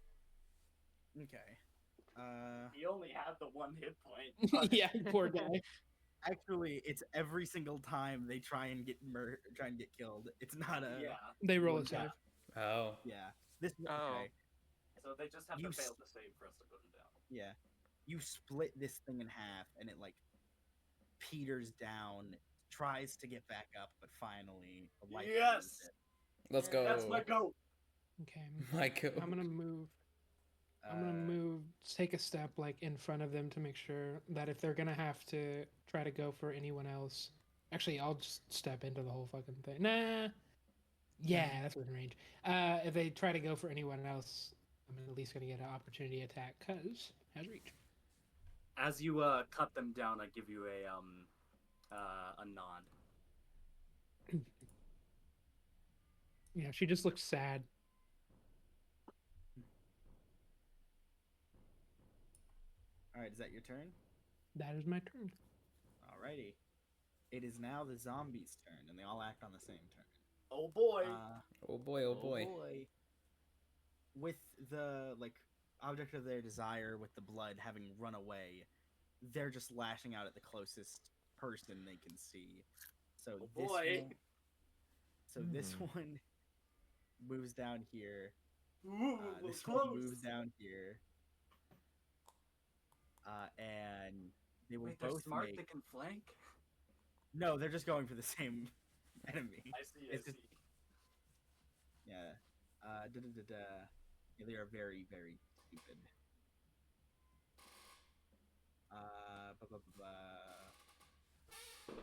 Okay. He only had the 1 hit point. Yeah, poor guy. Actually, it's every single time they try and get killed. It's not a Yeah. They roll one a save. shot. Oh. Yeah. This Oh. okay. So they just have You to fail s- to save for us to put him down. Yeah. You split this thing in half and it like peters down, tries to get back up, but finally the light Yes! leaves it. Let's go. That's my goat. Okay. Michael. I'm gonna move. I'm gonna move, take a step like in front of them to make sure that if they're gonna have to try to go for anyone else, actually, I'll just step into the whole fucking thing. Nah, yeah, that's within range. If they try to go for anyone else, I'm at least gonna get an opportunity attack because has reach. As you cut them down, I give you a nod. Yeah, she just looks sad. Alright, is that your turn? That is my turn. Alrighty. It is now the zombies' turn, and they all act on the same turn. Oh boy. Oh boy, oh boy. With the object of their desire, with the blood having run away, they're just lashing out at the closest person they can see. So Oh this boy. one, this one moves down here. Ooh, This close. one moves down here. And they will Wait, they're both smart. make. They can flank. No, they're just going for the same enemy. I see. It's just- Yeah. Yeah, they are very, very stupid. Ba, ba, ba, ba.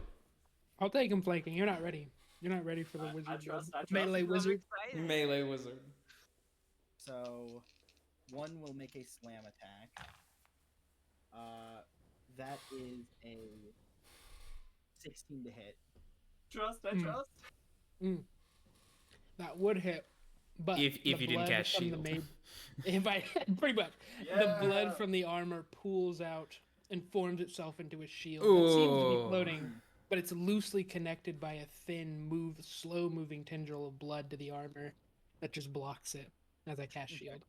I'll take him flanking. You're not ready. You're not ready for the wizard. I trust. Melee I'm wizard. excited. Melee wizard. So, one will make a slam attack. That is a 16 to hit. Trust. I Mm. trust. That would hit, but If the you didn't blood cast from the shield. if I pretty much Yeah. the blood from the armor pools out and forms itself into a shield that seems to be Ooh. floating, but it's loosely connected by a thin, slow-moving tendril of blood to the armor that just blocks it as I cast shield.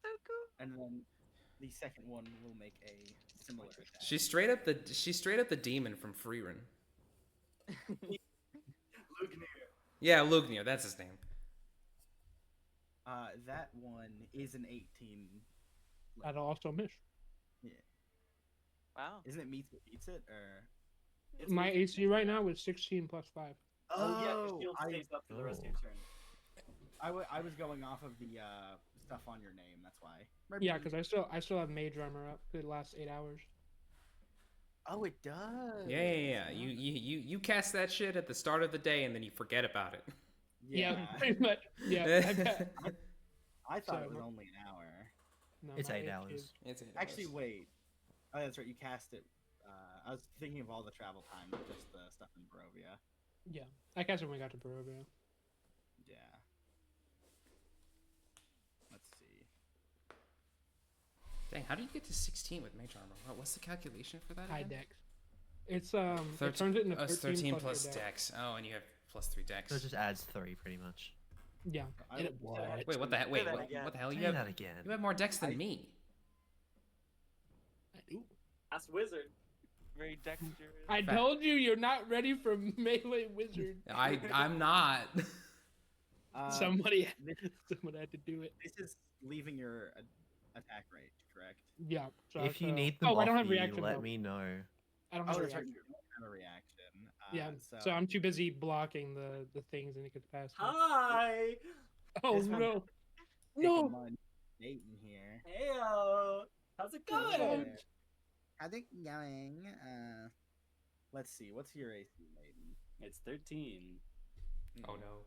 So cool. And then the second one will make a similar attack. She's straight up the demon from Freerun. Lugnir. Yeah, Lugnir, that's his name. That one is an 18. That'll also miss. Wow. Isn't it meets it beats it, or? It's My me. AC right now is 16 plus 5. Oh yeah, your shield stays up for the rest of your turn. I was going off of the stuff on your name. That's why. Yeah, because I still have mage armor up for the last 8 hours. Oh, it does. Yeah. You cast that shit at the start of the day and then you forget about it. Yeah, pretty much. Yeah. I thought it So- was only an hour. No, It's my 8 AC hours. is- It's 8 Actually, hours. wait. Oh, that's right. You cast it. I was thinking of all the travel time, not just the stuff in Barovia. Yeah, I cast it when we got to Barovia. Yeah. Let's see. Dang, how do you get to 16 with mage armor? What's the calculation for that? High again? dex. It's it turns it into Oh, it's 13 plus your dex. Oh, and you have plus 3 dex. So it just adds 3 pretty much. Yeah. I And would- it- Wait, what the hell? Wait, that what, again. what the hell? Say You that have again. more dex than I- me. Ask wizard. Very dexterous. I Fact. told you you're not ready for melee wizard. I'm not. Somebody This, had to do it. this is leaving your attack range, correct? Yeah. So, If you need them oh, I off don't have me, reaction. let though. me know. I don't have Oh, that's right. reaction. You don't have a reaction. Yeah. So, So I'm too busy blocking the things and it gets past me. Hi. Oh This one- no. take a No. month dating here. Heyo. How's it going? How's it going? Let's see. What's your AC, lady? It's 13. Oh no.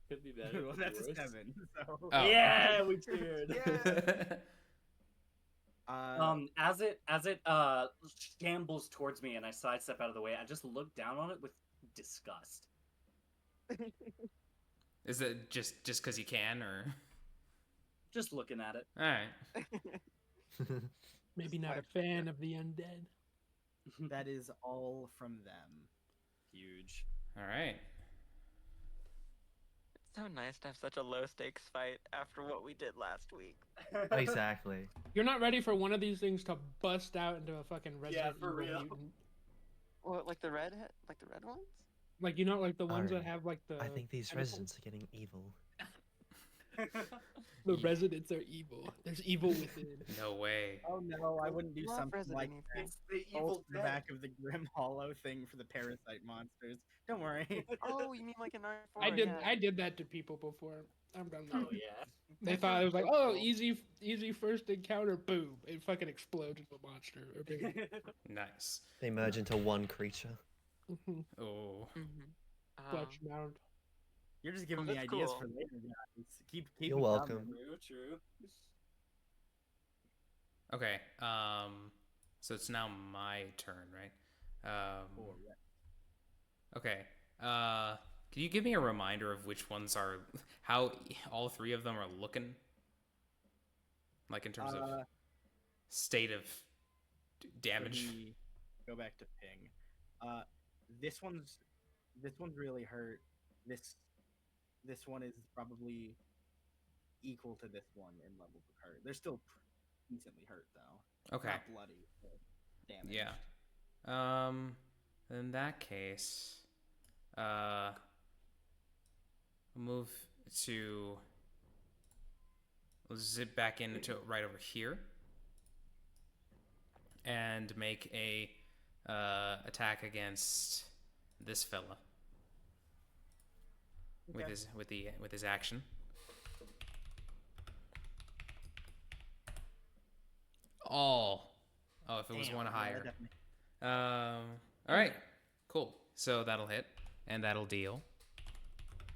Could be better. Well, could be that's a worse. 7. So. Oh. Yeah, we cheered. As it shambles towards me and I sidestep out of the way, I just look down on it with disgust. Is it just because you can, or? Just looking at it. All right. Maybe not a fan of the undead. That is all from them. Huge. All right. It's so nice to have such a low stakes fight after what we did last week. Exactly. You're not ready for one of these things to bust out into a fucking Resident for Evil real. mutant. What, like the red ones? Like, you know, like the ones that Alright. have like the. I think these tentacles? residents are getting evil. The residents are evil. There's evil within. No way. Oh no, I wouldn't do Love something Resident like Evil. that. It's the Bolt evil to the dead. back of the Grim Hollow thing for the parasite monsters. Don't worry. Oh, you mean like an R4? I did that to people before. I'm done. Oh yeah. They thought it was like, oh, easy first encounter, boom, it fucking explodes into a monster. Or big. Nice. They merge into one creature. Oh. Mm-hmm. Fletch mount. You're just giving Oh, me that's ideas cool. for later, guys. Keep You're it welcome. coming. True. Okay. So it's now my turn, right? Cool, yeah. Okay. Can you give me a reminder of which ones are how all three of them are looking? Like in terms of state of damage. Let me go back to ping. This one's really hurt. This one is probably equal to this one in levels of hurt. They're still decently hurt though. Okay. Not bloody, but damage. Yeah. In that case, move to zip back into right over here and make a attack against this fella with his action. Oh, if it was Damn, one yeah, higher. definitely. All right, cool. So that'll hit, and that'll deal.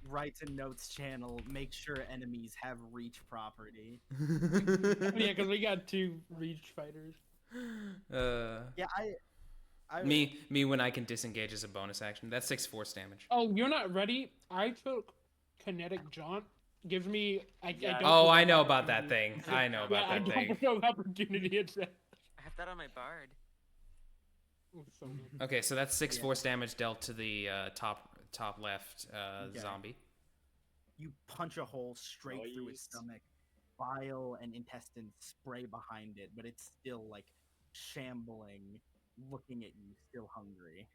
Writes in notes channel, make sure enemies have reach property. Yeah, because we got 2 reach fighters. Yeah, I Me when I can disengage as a bonus action. That's 6 force damage. Oh, you're not ready? I took kinetic jaunt. Gives me. I don't Oh, I provoke know about that opportunity. thing. I know about I that don't thing. provoke opportunity. It's that. I have that on my bard. It's so good. Okay, so that's 6 Yeah. force damage dealt to the top left Okay. zombie. You punch a hole straight through its Nice. stomach. Bile and intestines spray behind it, but it's still like shambling, looking at you, still hungry.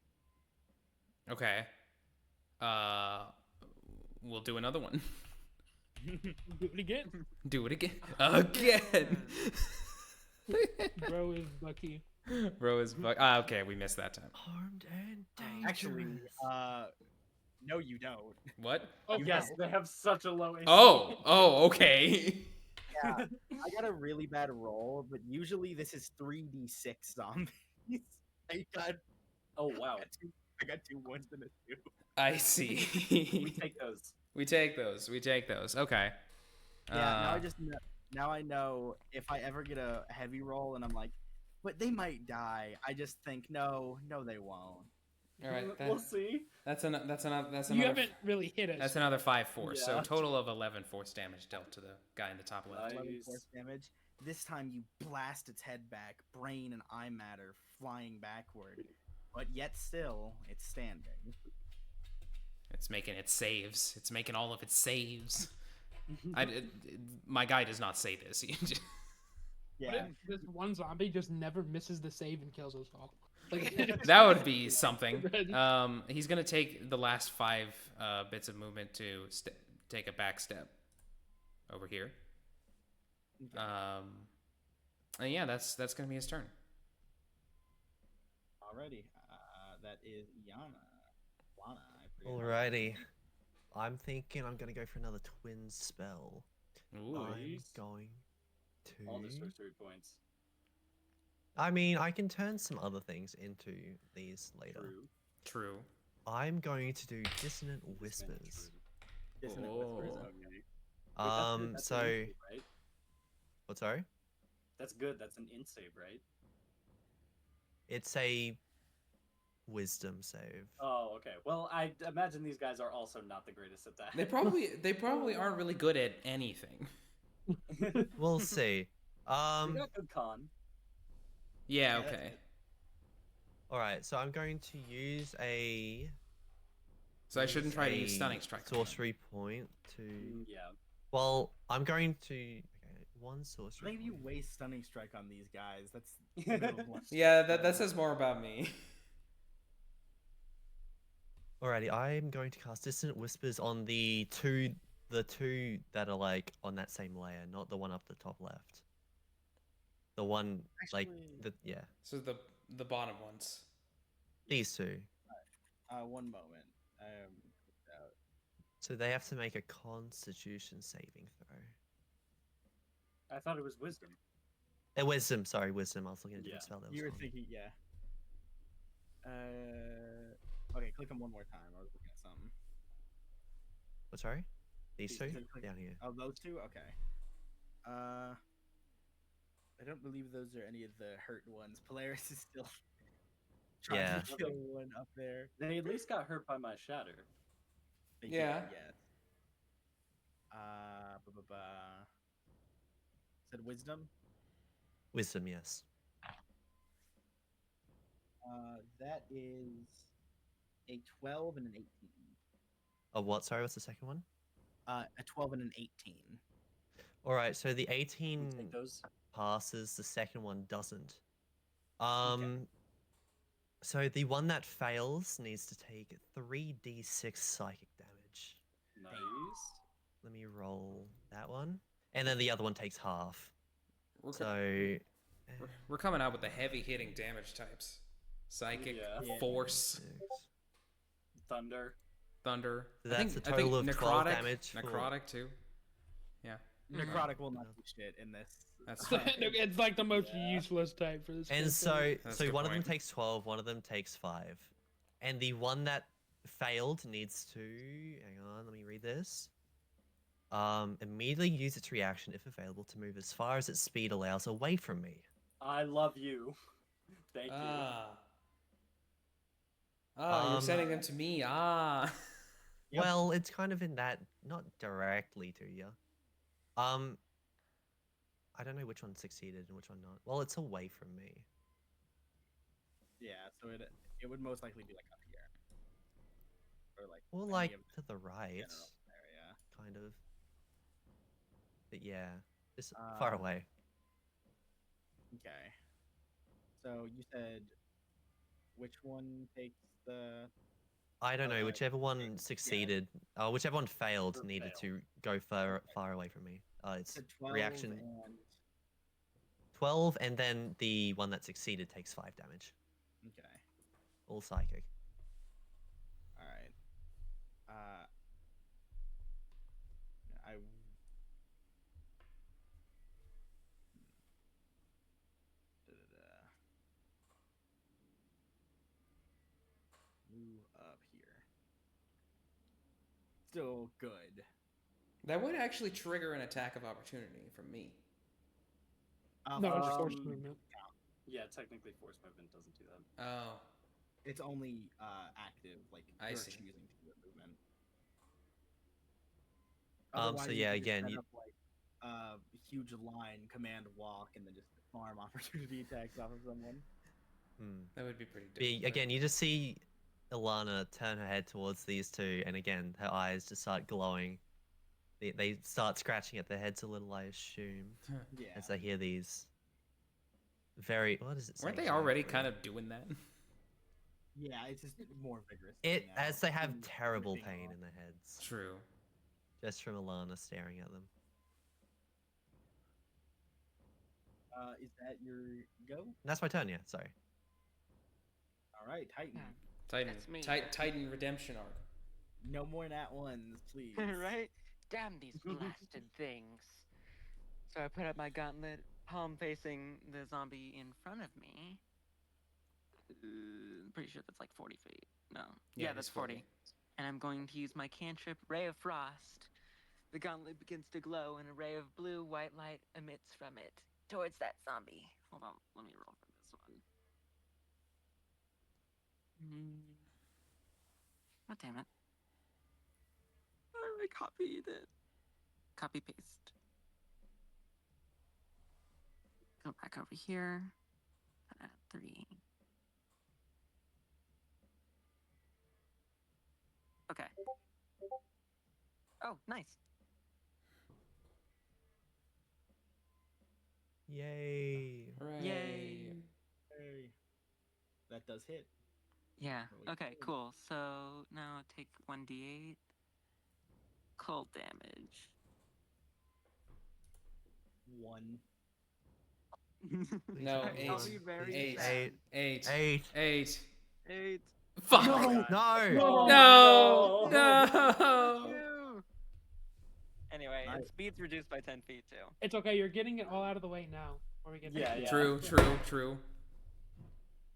Okay. We'll do another one. Do it again. Do it again. Again. Bro is Bucky. Bro is okay, we missed that time. Armed and dangerous. Actually, no, you don't. What? Oh, Yes, they have such a low AC. Oh, okay. Yeah, I got a really bad roll, but usually this is 3d6 zombies. I got Oh wow. I got 2 ones and a 2. I see. We take those. We take those. Okay. Yeah, now I know if I ever get a heavy roll and I'm like, but they might die. I just think no, they won't. All right. We'll see. That's another. You haven't really hit us. That's another 5 force. So Yeah. total of 11 force damage dealt to the guy in the top left. 11 Nice. force damage. This time you blast its head back, brain and eye matter flying backward, but yet still it's standing. It's making its saves. It's making all of its saves. My guy does not say this. He just- What Yeah, if this one zombie just never misses the save and kills us all? Like, that would be something. He's gonna take the last 5 bits of movement to take a back step over here. And yeah, that's gonna be his turn. already. That is Yana. Lana, I forget. Alrighty. I'm thinking I'm gonna go for another twin spell. Ooh. I'm Nice. going All the to. sorcery points. I mean, I can turn some other things into these later. True. True. I'm going to do Dissonant Whispers. Dissonant Oh. Whispers, okay. That's So easy, right? what? Sorry. That's good. That's an int save, right? It's a wisdom save. Oh, okay. Well, I imagine these guys are also not the greatest at that. They probably aren't really good at anything. We'll see. You got good con. Yeah, Yeah, that's okay. All right. So I'm going to use a. So I shouldn't try to use a stunning strike. sorcery point to. Yeah. Well, I'm going to. Okay, one sorcery. Maybe you point. waste stunning strike on these guys. That's a bit of a blunder. Yeah, that says more about me. Alrighty, I'm going to cast Dissonant Whispers on the two that are like on that same layer, not the one up the top left. The one like Actually- yeah, So the bottom ones. these two. One moment. Clicked out. So they have to make a Constitution saving throw. I thought it was wisdom. Wisdom, sorry, wisdom. I was looking at a different Yeah. spell. That was You were on. thinking, yeah. Okay, click them one more time. I was looking at something. Oh, sorry, these These two two, click- down here. Oh, those two? Okay. I don't believe those are any of the hurt ones. Polaris is still trying Yeah. to kill one up there. They at least got hurt by my shatter. They Yeah. did, yes. Said wisdom. Wisdom, yes. That is a 12 and an 18. Oh, what? Sorry, what's the second one? A 12 and an 18. All right, so the We 18 take those. passes, the second one doesn't. So the one that fails needs to take 3d6 psychic damage. Nice. Let me roll that one. And then the other one takes half. We're, co- So we're coming out with the heavy hitting damage types. Psychic, Yeah. force, Thunder. thunder. So I that's think, a I think total of 12 necrotic, damage for- necrotic too. Yeah. Necrotic will not do shit in this. That's It's like the most Yeah. useless type for this. and campaign. so That's a good one of them point. takes 12, one of them takes 5. And the one that failed needs to hang on, let me read this. Immediately use its reaction if available to move as far as its speed allows away from me. I love you. Thank you. You're Um, sending them to me. Yep. Well, it's kind of in that, not directly to you. I don't know which one succeeded and which one not. Well, it's away from me. Yeah, so it would most likely be like up here. Or like Or any like of to the right, general area. kind of. But yeah, just far Um, away. Okay. So you said which one takes the I don't know, whichever one yeah. succeeded, whichever one failed Or needed fail. to go far away from me. It's said 12 reaction and 12, and then the one that succeeded takes 5 damage. okay. All psychic. All right. I Da-da-da. Move up here. Still good. That would actually trigger an attack of opportunity from me. No, it's force Um, movement. Yeah, technically force movement doesn't do that. Oh. It's only active, like I you're see. choosing to do a movement. So Otherwise, you yeah, could just again, set you- up, like a huge line, command walk, and then just farm opportunity attacks off of someone. That would be pretty But dope. again, you just see Ilana turn her head towards these two, and again, her eyes just start glowing. They start scratching at their heads a little, I assume, Yeah. as they hear these very. What does it say? Weren't they Very already very- kind of doing that? Yeah, it's just more vigorous. It now, as they have and terrible ripping pain off. in their heads, True. just from Ilana staring at them. Is that your go? And that's my turn, yeah. Sorry. All right, Titan. Yeah. Titan. That's me. Titan redemption arc. No more nat ones, please. Right? Damn these blasted things. So I put up my gauntlet, palm facing the zombie in front of me. I'm pretty sure that's like 40 feet. No. Yeah, Yeah, it that's is 40. 40. And I'm going to use my cantrip, Ray of Frost. The gauntlet begins to glow, and a ray of blue-white light emits from it. towards that zombie. Hold on, let me roll for this one. God damn it. I copied it. Copy paste. Go back over here. Put it at 3. Okay. Oh, nice. Yay. Hooray. Yay. Hey. That does hit. Yeah. Really Okay, good. cool. So now take 1d8 cold damage. 1. No, Please, I'll eight. be very Eight. sad. 8. 8. 8. Fuck! No! No! No! No! No! You. Anyway, Nice. and speed's reduced by 10 feet too. It's okay. You're getting it all out of the way now. Before we get Yeah, to yeah. True.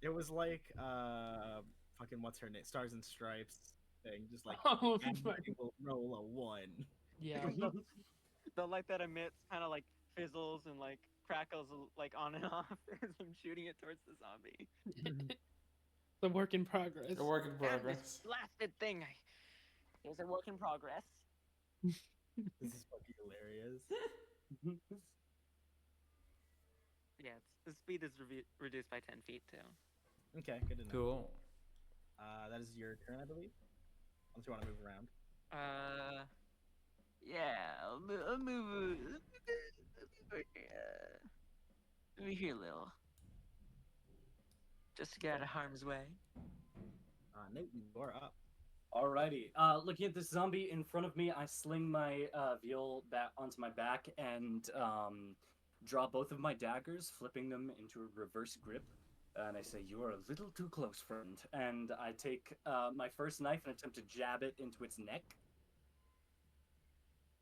It was like fucking what's her name? Stars and Stripes thing. Just like Oh, everybody will roll a 1. yeah. The light that emits kind of like fizzles and like crackles like on and off as I'm shooting it towards the zombie. The work in progress. A work in Damn progress. this blasted thing! Here's a work in progress. This is fucking hilarious. Yeah, the speed is reduced by 10 feet too. Okay, good to know. Cool. That is your turn, I believe. Unless you want to move around. Yeah, I'll move. Let me here, Lil. Just to get out of harm's way. Nate, you're up. Alrighty. Looking at this zombie in front of me, I sling my veal back onto my back and draw both of my daggers, flipping them into a reverse grip. And I say, "You are a little too close, friend." And I take my first knife and attempt to jab it into its neck.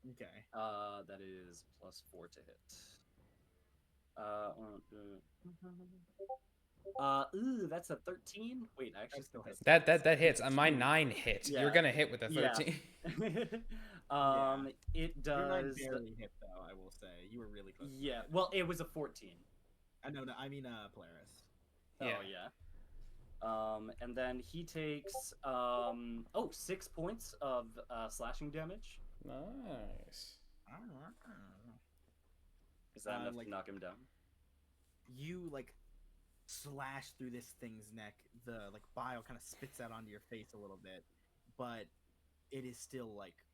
Okay. That is +4 to hit. That's a 13. Wait, I actually That still think hits. That hits. On my 9 hit. Yeah. You're gonna hit with a Yeah. 13. It Your 9 does. barely hit, though, I will say. You were really close. Yeah. Well, it was a 14. No, I mean, Polaris. Yeah. Oh yeah. And then he takes 6 points of slashing damage. Nice. Is that enough like- to knock him down? You, like, slash through this thing's neck. The, like, bile kind of spits out onto your face a little bit. But it is still, like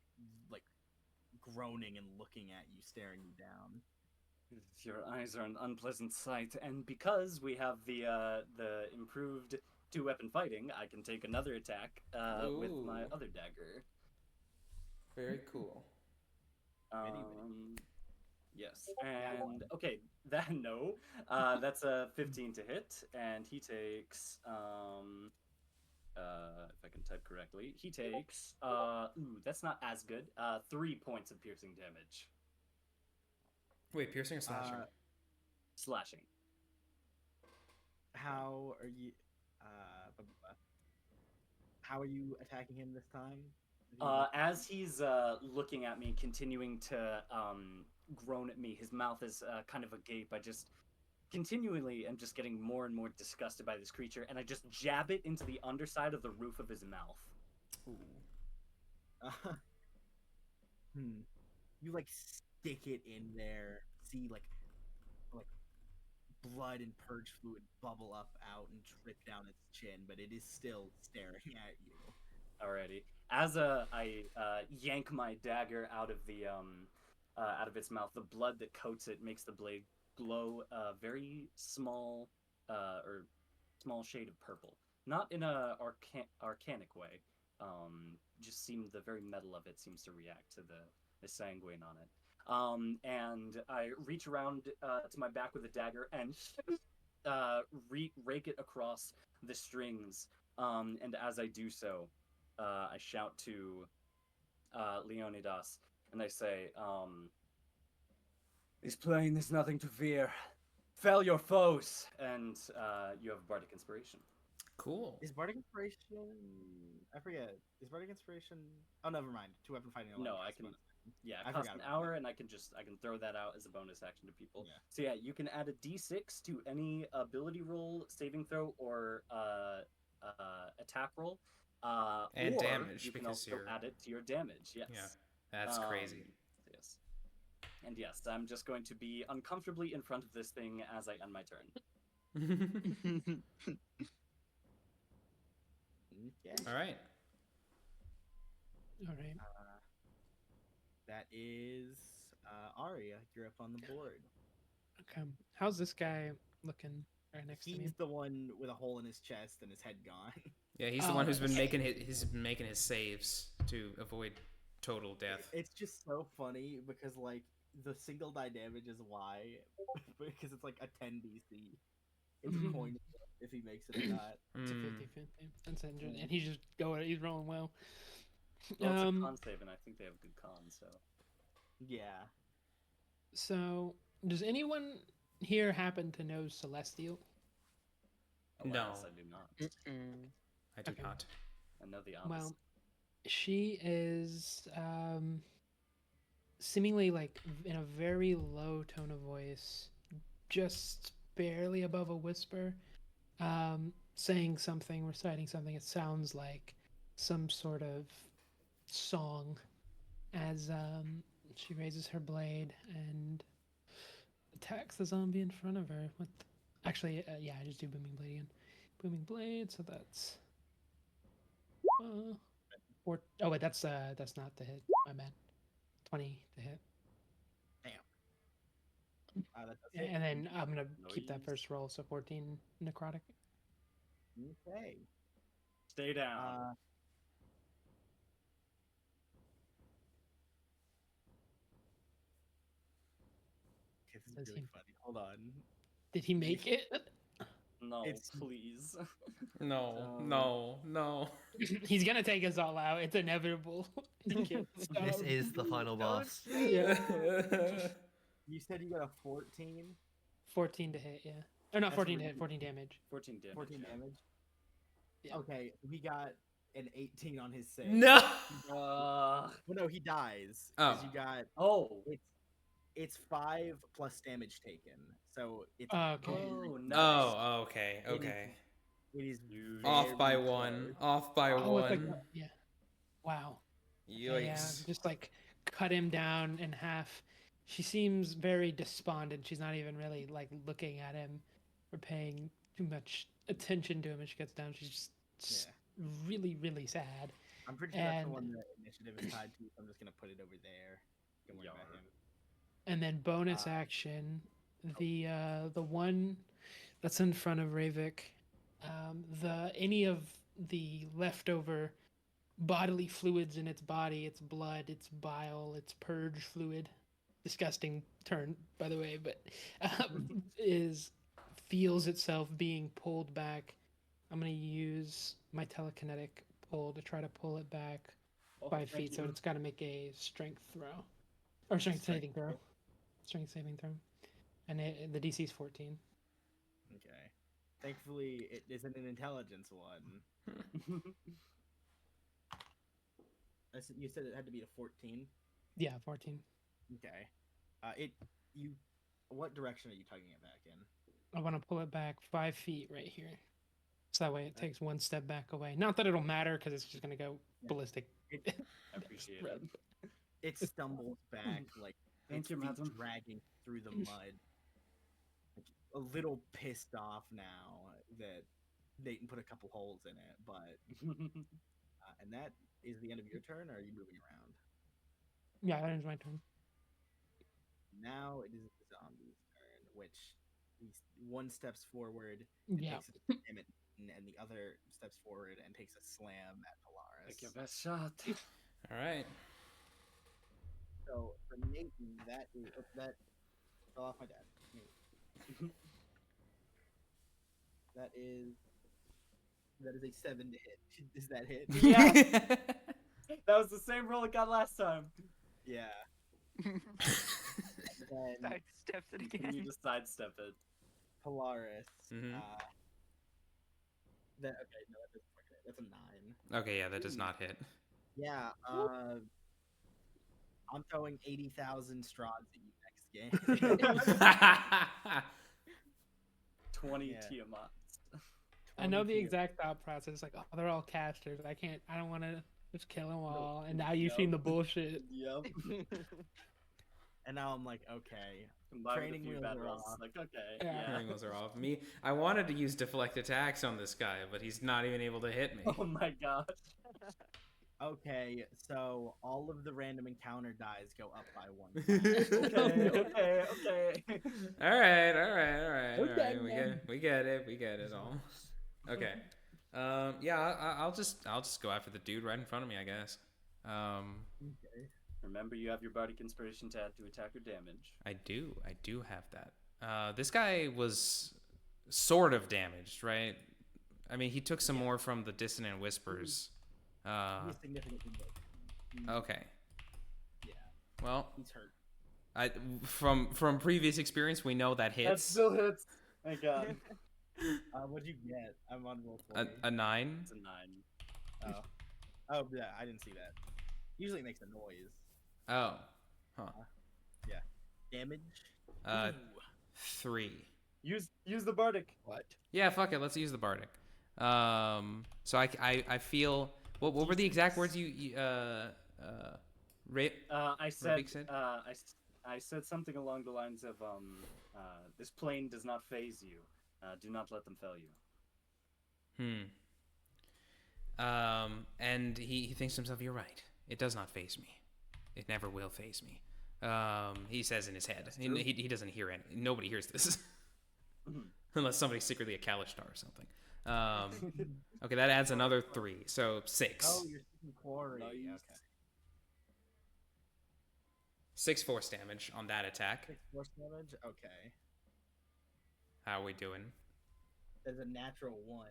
groaning and looking at you, staring you down. Your eyes are an unpleasant sight, and because we have the improved 2-weapon fighting, I can take another attack with my Ooh. other dagger. Very cool. Yes, and okay, that's a 15 to hit, and he takes if I can type correctly, he takes that's not as good. 3 points of piercing damage. Wait, piercing or slashing? Slashing. How are you? How are you attacking him this time? As he's looking at me, continuing to groan at me, his mouth is kind of agape. I just continually am just getting more and more disgusted by this creature, and I just jab it into the underside of the roof of his mouth. Ooh. You like stick it in there, see like blood and purge fluid bubble up out and drip down its chin, but it is still staring at you. Alrighty. As I yank my dagger out of its mouth, the blood that coats it makes the blade glow a very small small shade of purple. Not in a arcanic way. Just the very metal of it seems to react to the sanguine on it. And I reach around to my back with a dagger and rake it across the strings. And as I do so, I shout to Leonidas, and I say, "This plane is nothing to fear. Fell your foes!" And you have Bardic Inspiration. Cool. Is Bardic Inspiration? I forget. Is Bardic Inspiration? Oh, never mind. 2-weapon fighting. No, I can. Yeah, I it costs forgot an about hour, and I can throw that out as a bonus action to people. Yeah. So yeah, you can add a d6 to any ability roll, saving throw, or attack roll. And or damage, you can because also you're- add it to your damage. Yes. Yeah, that's crazy. Yes. And yes, I'm just going to be uncomfortably in front of this thing as I end my turn. Okay. All right. All right. That is Arya. You're up on the board. Okay. How's this guy looking right next to me? He's the one with a hole in his chest and his head gone. Yeah, he's the one who's been okay. making his saves to avoid total death. It's just so funny because like the single die damage is Y because it's like a 10 DC. It's Mhm. coin if he makes it or not. It's a Mm. 50-50. That's interesting. And he's just he's rolling well. Well, it's a con save, and I think they have good con, so. Yeah. So, does anyone here happen to know Celestial? No. Alas, I do not. I do Okay. not. I know the opposite. Well, she is seemingly like in a very low tone of voice, just barely above a whisper, saying something, reciting something. It sounds like some sort of song as she raises her blade and attacks the zombie in front of her with actually yeah, I just do booming blade again. Booming blade, so that's oh wait, that's not to hit. My bad. 20 to hit. That's it. And then I'm gonna keep that Noise. first roll, so 14 necrotic. Okay. Stay down. Okay, this Does is really he- funny. Hold on. Did he make it? No, it's- please. No, Um, no. He's gonna take us all out. It's inevitable. He can't stop. This is the final boss. Yeah. You said you got a 14? 14 to hit, yeah. Or not That's 14 to hit, really- 14 damage. 14 damage. 14 yeah. damage? Yeah. Okay, we got an 18 on his save. No. Well, no, he dies. Oh. 'cause you got Oh. it's 5 plus damage taken. So it's Okay. Oh, nice. Oh, okay, okay. it is Off by very one. close. Off by Oh, it's like, one. yeah. Wow. Yikes. Yeah, just like cut him down in half. She seems very despondent. She's not even really like looking at him or paying too much attention to him as she gets down. She's just really, really sad. I'm pretty sure that's the And- one that initiative is tied to, so I'm just gonna put it over there. Don't worry about him. And then bonus action, the one that's in front of Ravik, any of the leftover bodily fluids in its body, its blood, its bile, its purge fluid, disgusting term by the way, but feels itself being pulled back. I'm gonna use my telekinetic pull to try to pull it back 5 feet, so it's got to make a strength throw or strength saving throw. Strength saving throw, and the DC is 14. Okay. Thankfully, it isn't an intelligence one. You said it had to be a 14. Yeah, 14. Okay. What direction are you tugging it back in? I want to pull it back 5 feet right here, so that way it takes one step back away. Not that it'll matter because it's just gonna go ballistic. I appreciate it. It stumbles back like Thank its you, feet madam. dragging through the mud. Like, a little pissed off now that Dayton put a couple holes in it, but and that is the end of your turn. Or are you moving around? Yeah, that is my turn. Now it is the zombie's turn, which one steps forward, Yeah. takes a slam at Dayton, and the other steps forward and takes a slam at Polaris. Take your best shot. All right. So for Nathan, that fell off my desk. That is a 7 to hit. Is that hit? Yeah. That was the same roll it got last time. Yeah. Then Sidesteps it And again. you just sidestep it. Polaris. Mhm. That okay? No, that doesn't fucking hit. That's a 9. Okay, yeah, that does not hit. Yeah. I'm throwing 80,000 Strahds at you next game. 20 Yeah. Tiamats. I know the 20 exact thought process. Like, oh, they're all casters. I don't want to just kill them all. And now you've Yup. seen the bullshit. Yep. And now I'm like, okay. Combined with a Training few wheels bad are rolls. off. Like, okay. Yeah. Yeah. Hearing those are off. I wanted to use deflect attacks on this guy, but he's not even able to hit me. Oh my gosh. Okay, so all of the random encounter dies go up by 1. Okay. All right. Okay, We man. get it all. Okay. Yeah, I'll just go after the dude right in front of me, I guess. Okay. Remember, you have your bardic inspiration to add to attack or damage. I do have that. This guy was sort of damaged, right? I mean, he took some more from the dissonant whispers. He's significantly big. Okay. Yeah, Well, he's hurt. from previous experience, we know that That hits. still hits. Thank God. What'd you get? I'm on roll 40. A 9. It's a 9. Oh, yeah, I didn't see that. Usually it makes a noise. Oh. Huh. Damage? 3. Use the bardic. What? Yeah, fuck it. Let's use the bardic. So I feel. What were the exact words you I said. Ravik said? I said something along the lines of this plane does not phase you. Do not let them fail you. And he thinks to himself, you're right. It does not phase me. It never will phase me. He says in his head. He doesn't hear it. Nobody hears this. Unless somebody's secretly a Kalishtar or something. Okay, that adds another 3. So 6. Oh, you're speaking quarry. Nice. Okay. 6 force damage on that attack. 6 force damage? Okay. How are we doing? There's a natural 1.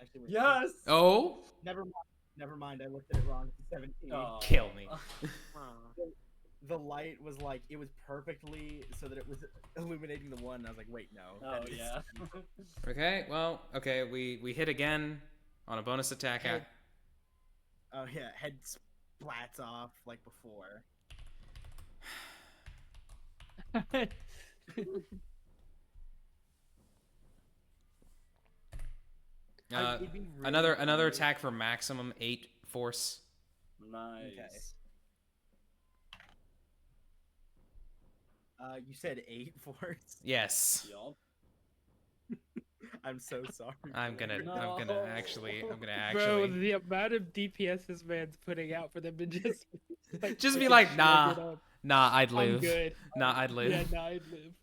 Actually, wait, Yes. Oh! Never mind. I looked at it wrong. It's 17. Oh. Kill me. The light was like, it was perfectly so that it was illuminating the 1. I was like, wait, no. Oh that is- yeah. Okay, well, we hit again on a bonus attack. Head- Oh yeah, head splats off like before. It'd be really Another funny- attack for maximum 8 force. Nice. You said 8 force. Yes. Yup. I'm so sorry. I'm gonna No. actually Bro, the amount of DPS this man's putting out for them to just Just be freaking like, shrug nah. it up. Nah, I'd I'm live. good. Nah, I'd live. Yeah, nah, I'd live.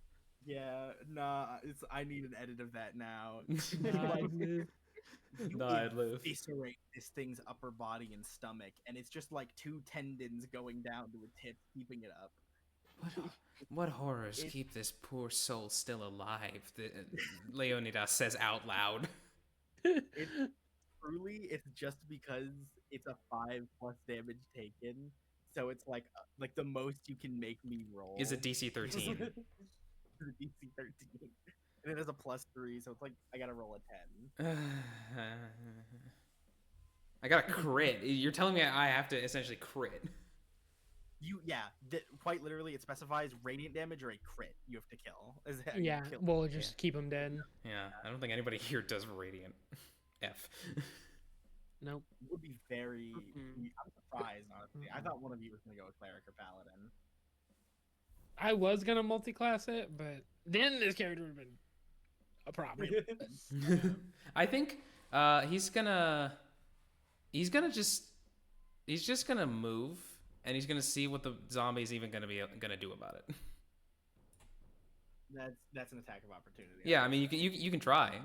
Yeah, nah. I need an edit of that now. Nah, I'd live. You Nah, I'd live. eviscerate this thing's upper body and stomach, and it's just like 2 tendons going down to a tip, keeping it up. What horrors It- keep this poor soul still alive? Leonidas says out loud. Truly, it's just because it's a 5+ damage taken, so it's like the most you can make me roll Is a DC 13. for the DC 13, and it has a +3, so it's like I gotta roll a 10. I got a crit. You're telling me I have to essentially crit. Quite literally, it specifies radiant damage or a crit you have to kill. You Yeah, kill. we'll just keep him dead. Yeah, I don't think anybody here does radiant. F. Nope. It would be very. Mm-mm. I'm surprised, honestly. I thought one of you was gonna go with cleric or paladin. I was gonna multi-class it, but then this character would have been a problem. I think he's just gonna move, and he's gonna see what the zombie's even gonna do about it. That's an attack of opportunity. Yeah, I mean you can try.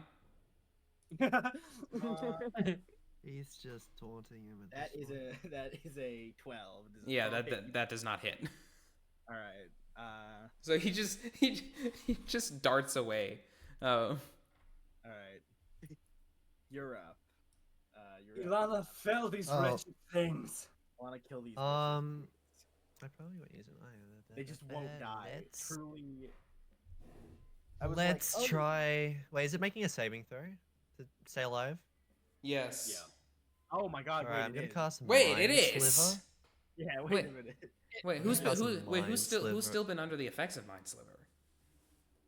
He's just taunting him. That is a 12. Does it Yeah, hit? that does not hit. All right. So he just darts away. Oh. All right. You're up. You're up. Ilana, fell these Oh. wretched things. I want to kill these. I probably won't use it either. They just won't die. Let's, Truly. I was like, let's oh, try. Wait, is it making a saving throw to stay alive? Yes. Oh my god! Alright, I'm wait, gonna it is. cast. Wait, Mind it is. Sliver. Yeah, wait Wait. a minute. Wait, Who's got some who's Mind still been under the effects of Mind Sliver?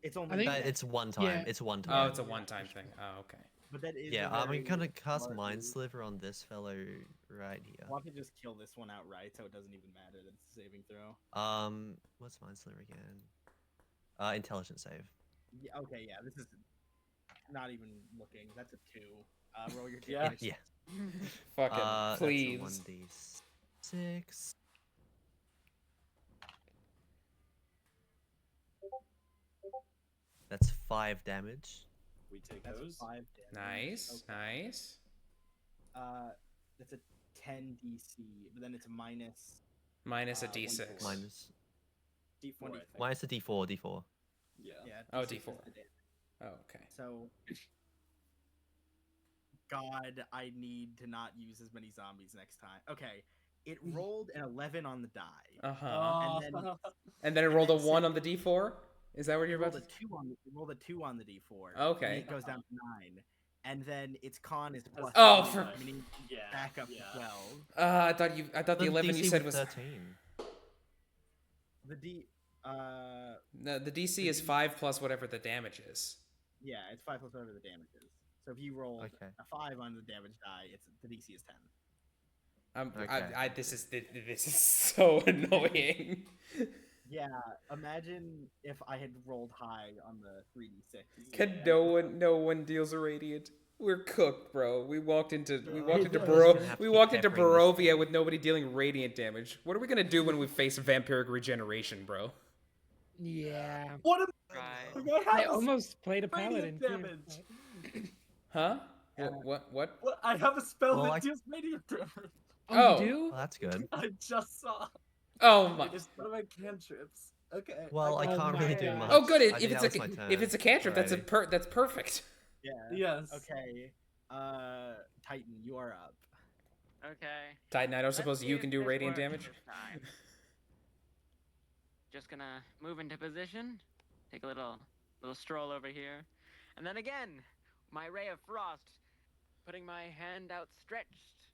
It's only. I think- It's one time. Yeah. It's one Oh, time. it's a one-time thing. Oh, okay. But that is. Yeah, a I'm very gonna cast smart Mind move. Sliver on this fellow right here. Why don't you just kill this one outright so it doesn't even matter that it's a saving throw? What's Mind Sliver again? Intelligence save. Yeah, okay, yeah, this is not even looking. That's a 2. Roll your Yeah. damage. Yeah. Fucking please. That's a 1d6. That's 5 damage. We take That's those. 5 damage. Nice, Okay. nice. That's a 10 DC, but then it's a minus Minus a 1d4. d6. Minus D4. I think. minus a d4. Yeah. Yeah. Oh, D6 is D4. the damage. Oh, okay. So, God, I need to not use as many zombies next time. Okay, it rolled an 11 on the die. Uh-huh. Oh, And then- And then it rolled a 1 on the d4? Is that what you're It rolled about a to... 2 on it rolled a 2 on the D4. Okay. And it goes down to 9, and then its con is plus. Oh, 3, for- meaning yeah. back up yeah. to 12. I thought the 11 you DC said was... 13. The D, No, the DC is 5 plus whatever the damage is. yeah, it's 5 plus whatever the damage is. So if you roll Okay. a 5 on the damage die, the DC is 10. Okay. This is so annoying. Yeah, imagine if I had rolled high on the 3d6. Can no one deals a radiant? We're cooked, bro. We walked into We're gonna have to keep peppering this Barovia thing. with nobody dealing radiant damage. What are we gonna do when we face vampiric regeneration, bro? Yeah. What a Right. I almost played a radiant paladin. too, damage. but- Huh? Yeah. What? What? I have a spell Well, that I- deals radiant damage. Oh. Oh, you do? Well, that's good. I just saw. Oh my. It is one of my cantrips. Okay. Well, I Oh can't my really do God. much. Oh, good. I If think it's that was my if it's a cantrip, that's Alrighty. that's perfect. Yeah. Yes. Okay. Titan, you are up. Okay. Titan, I don't Let's suppose see you if can do this radiant works damage. this time. Just gonna move into position, take a little stroll over here, and then again, my ray of frost, putting my hand outstretched,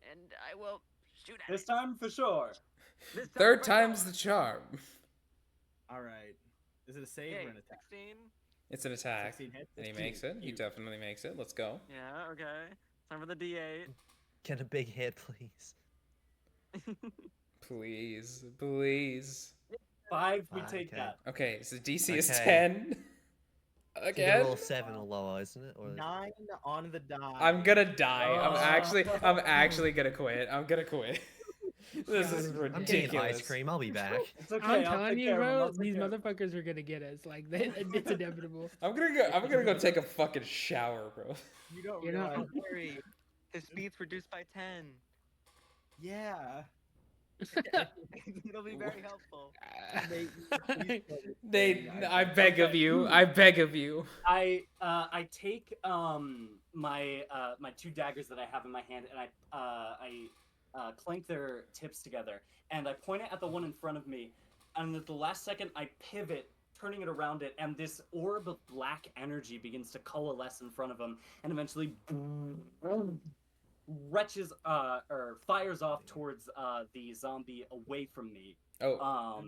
and I will shoot at This it. time for sure. This time Third for time's sure. the charm. All right. Is it a save Yay, or an attack? 16. It's an attack, 16 hits. and he That's makes cute, it. He cute. definitely makes it. Let's go. Yeah. Okay. Time for the D8. Get a big hit, please. Please, please. 5. We Ah, take okay. that. Okay, so DC is Okay. 10. So you Again. roll 7 or lower, isn't it? Or 9 on the die. I'm gonna die. I'm Oh. actually gonna quit. I'm gonna quit. This is I'm getting ridiculous. ice cream. I'll be back. It's okay. I'm I'll telling take you, care of 'em, bro, I'll take these care of 'em. motherfuckers are gonna get us. Like, it's inevitable. I'm gonna go take a fucking shower, bro. You don't You're not- realize. Don't worry. His speed's reduced by 10. Yeah. It'll be very helpful. I beg of you. I beg of you. I take my 2 daggers that I have in my hand, and I clank their tips together, and I point it at the one in front of me, and at the last second I pivot, turning it around it, and this orb of black energy begins to coalesce in front of him, and eventually retches or fires off towards the zombie away from me. Oh,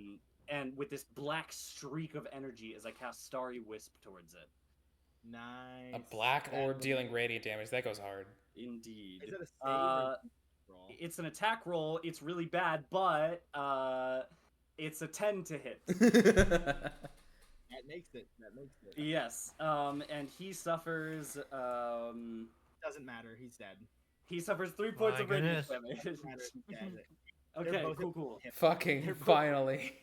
And with this black streak of energy as I cast Starry Wisp towards it. Nice. a black That orb was- dealing radiant damage. That goes hard. Indeed. Is it a save Uh, or roll? It's an attack roll. It's really bad, but it's a 10 to hit. That makes it. That makes it. Yes. And he suffers. Doesn't matter. He's dead. He suffers 3 points My of radiant goodness. damage. Doesn't matter. He's dead. Okay. They're both Cool. at Cool. one hit- Fucking They're both- finally.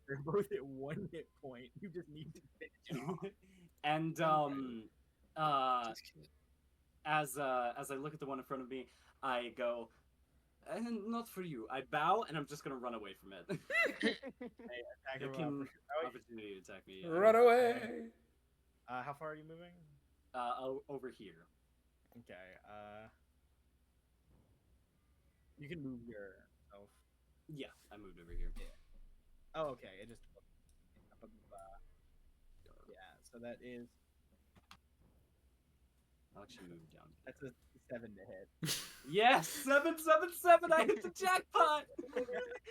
They're both at 1 hit point. You just need to finish it off. And as I look at the one in front of me, I go, and not for you. I bow, and I'm just gonna run away from it. Attack It of can oppor- opportunity to attack me. Run away. How far are you moving? Over here. Okay. You can move yourself. Yeah, I moved over here. Oh, okay. It just. Yeah. So that is. I'll actually move down. That's a 7 to hit. Yes, 777. I hit the jackpot.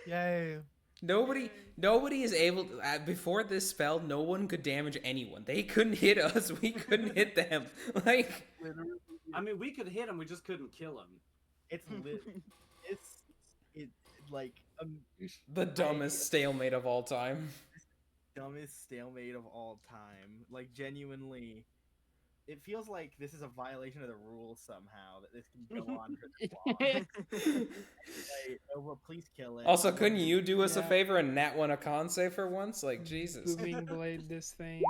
Yay. Nobody is able to, before this spell, no one could damage anyone. They couldn't hit us, we couldn't hit them. Like, Literally, I mean, we could hit him. We just couldn't kill him. it's like the dumbest stalemate of all time. dumbest stalemate of all time. Like genuinely, it feels like this is a violation of the rules somehow that this can go on for this long. Like, oh, well, please kill it. Also, couldn't you do us a Yeah. favor and nat one a con save for once? Like, Jesus. Booming blade this thing.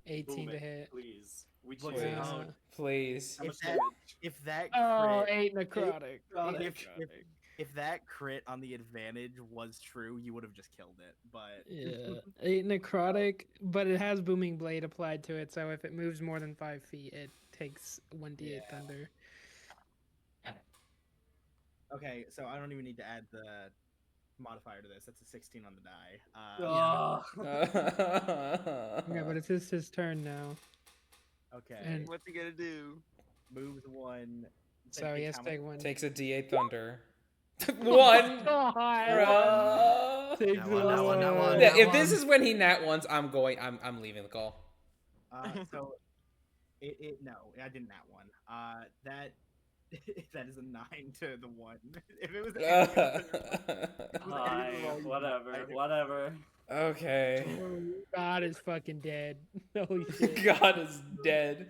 18 Boom to it, hit. please. We Look, cheers. Yeah. Please. How much If that- damage? If that Oh, crit, 8 necrotic. Necrotic. Eight If- if that crit on the advantage was true, you would have just killed it. But Yeah, 8 necrotic, but it has booming blade applied to it, so if it moves more than 5 feet, it takes 1d8 thunder. okay, so I don't even need to add the modifier to this. That's a 16 on the die. Oh. Yeah, but it's his turn now. Okay. And What's he gonna do? Moves 1. so he has to take 1. Takes a D8 thunder. Oh One! God. Bruh. Takes That one, that one. one. Yeah, if this is when he nat ones, I'm leaving the call. So no, I didn't that one. That that is a 9 to the 1. If it was Whatever. Okay. God is fucking dead. Holy shit. God is dead.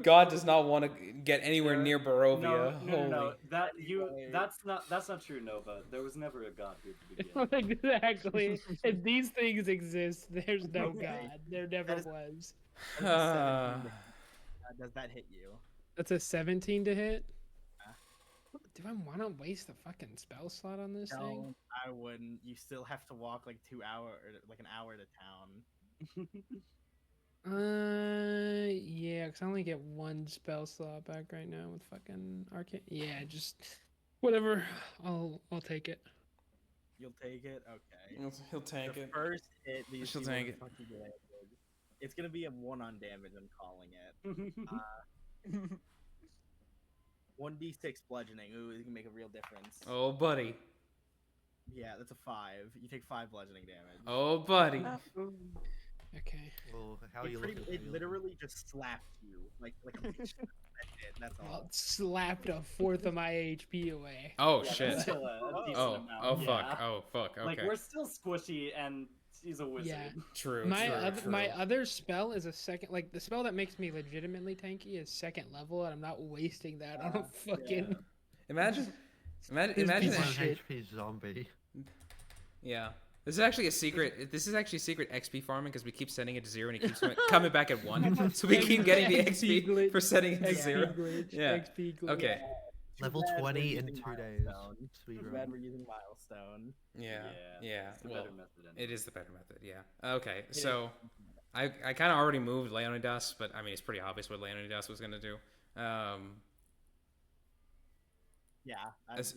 God does not want to get anywhere near Barovia. No. Holy. That's not true, Nova. There was never a god here to begin. Exactly. If these things exist, there's no God. There never That is- was. Does that hit you? That's a 17 to hit. Do I want to waste the fucking spell slot on this thing? No, I wouldn't. You still have to walk like an hour to town. Yeah, because I only get 1 spell slot back right now with fucking arcane. Yeah, just whatever. I'll take it. You'll take it. Okay. He'll tank The it. first hit, these She'll people tank are it. fucking landed. It's gonna be a 1 on damage. I'm calling it. 1d6 bludgeoning. Ooh, it can make a real difference. Oh, buddy. Yeah, that's a 5. You take 5 bludgeoning damage. Oh, buddy. Okay. Well, how are you looking? It literally just slapped you like a bitch. That's it. That's all. Well, it slapped a fourth of my HP away. Oh, Yeah, shit. that's still a decent Oh, amount, oh, fuck. yeah. Oh, fuck. Okay. Like, we're still squishy, and she's a wizard. Yeah. True. My true. my other spell is a second, like the spell that makes me legitimately tanky is 2nd level, and I'm not wasting that on a fucking. Imagine This imagine piece One of shit. HP zombie. Yeah. This is actually a secret. This is actually secret XP farming because we keep setting it to 0 and it keeps coming back at 1. So we keep getting the XP XP glitch. for setting it to XP 0. glitch. Yeah. XP glitch. Okay. Level bad we're 20 in using 2 days. Milestone. Sweet Too bad we're using milestone. Yeah. Yeah. It's the Well, better method. Anyway. it is the better method. Yeah. Okay. So I kind of already moved Leonidas, but I mean it's pretty obvious what Leonidas was gonna do. Yeah, As-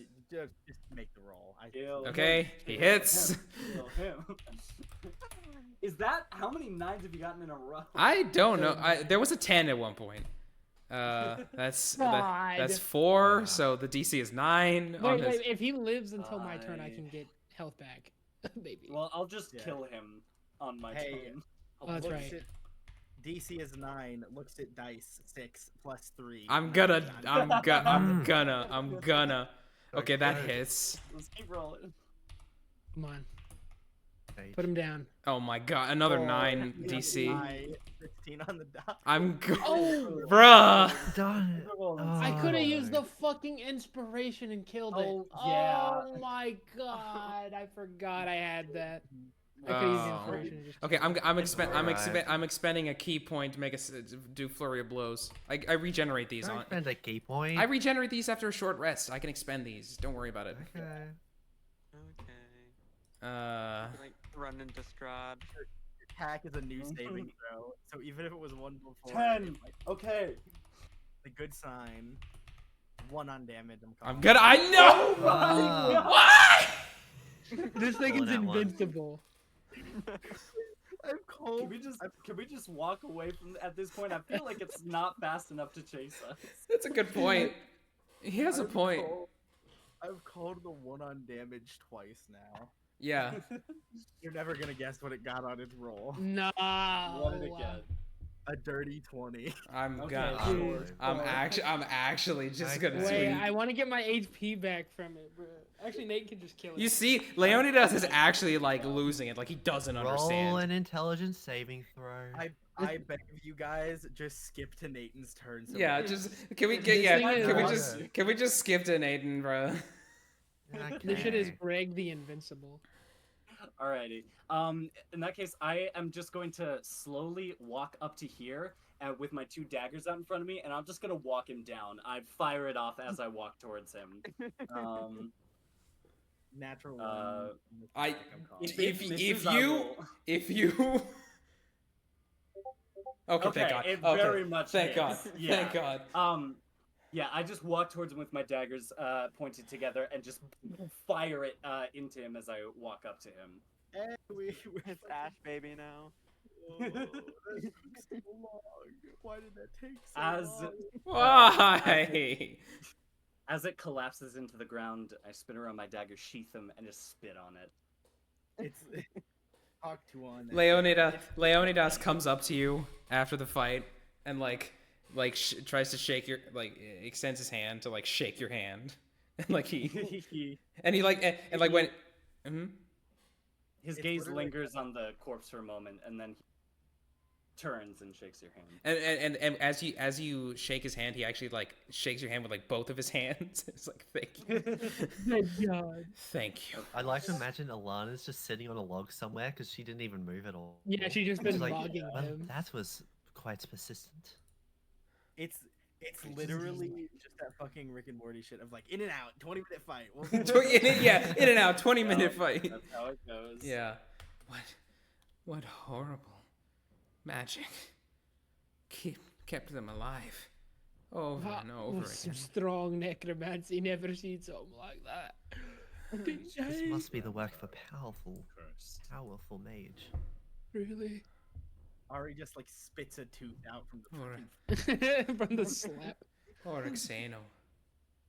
just make the roll. Kill Okay, him, he kill hits. him, kill him. Is that how many 9s have you gotten in a row? I don't know. There was a 10 at one point. That's God. that's 4. So the DC is 9. on Wait, his... wait, if he lives until my turn, I I- can get health back. Maybe. Well, I'll just Yeah. kill him on my Hey, turn. Oh, that's Looks right. at- DC is 9. Looks at dice 6 plus 3. I'm gonna. Okay, that hits. Let's keep rolling. Come on, Page. put him down. Oh my god, another 9 Yeah, DC. 16 on the dot. I'm Oh, bruh. Done. I could have used the Oh. fucking inspiration and killed it. Oh, yeah. Oh my god, I forgot I had that. I could use the Oh. inspiration and just Okay, Alright. I'm expending a key point to make us do flurry of blows. I regenerate these Don't on. spend a key point. I regenerate these after a short rest. I can expend these. Don't worry about it. Okay. Okay. Like run into Strahd. Attack is a new saving throw, so even if it was 1 before, 10. it might Okay. be a good sign. 1 on damage. I'm gonna. I know. Ah. What? This thing Pulling is that one. invincible. I'm cold. Can we just walk away from at this point? I feel like it's not fast enough to chase us. That's a good point. He has a point. I've called the 1 on damage twice now. Yeah. You're never gonna guess what it got on its roll. No. What did it get? A dirty 20. I'm Okay, gonna. dude. I'm actually just gonna Wait, tweet. I want to get my HP back from it, bro. Actually, Nate can just kill it. You see, Leonidas is actually like losing it. Like he doesn't Roll understand. an intelligence saving throw. I beg of you guys, just skip to Nathan's turn. So Yeah, we- just can we This get thing is- can we just skip to Nathan, bro? This shit is Okay. Greg the Invincible. Alrighty. In that case, I am just going to slowly walk up to here with my 2 daggers out in front of me, and I'm just gonna walk him down. I fire it off as I walk towards him. Natural Uh, one. I- If If- it if misses, I you- roll. If you. Okay, Okay, thank God. it Okay, very much thank God. hits. Yeah. Thank God. Yeah, I just walk towards him with my daggers pointed together and just fire it into him as I walk up to him. And we It's Ash Baby now. that took so long. Why did that take so As long? Why? as it collapses into the ground, I spin around my dagger, sheath him, and just spit on it. It's talk to on. Leonidas comes up to you after the fight and tries to shake your extends his hand to shake your hand and when. Mhm. His It's gaze literally- lingers on the corpse for a moment, and then he turns and shakes your hand. And as you shake his hand, he actually shakes your hand with both of his hands. It's like thank you, Good God. thank you. I'd like to imagine Alana's just sitting on a log somewhere because she didn't even move at all. Yeah, she just She's been like, logging "Well, him. that was quite persistent. It's literally just that fucking Rick and Morty shit of in and out, 20-minute fight. Yeah, in and out, 20-minute fight. That's how it goes. Yeah. What horrible magic kept them alive over That and over was some again. strong necromancy. Never seen something like that. This must be the work of a powerful mage. Really? Ari just spits a tooth out from the Or- fucking. From the slap. Or Xeno.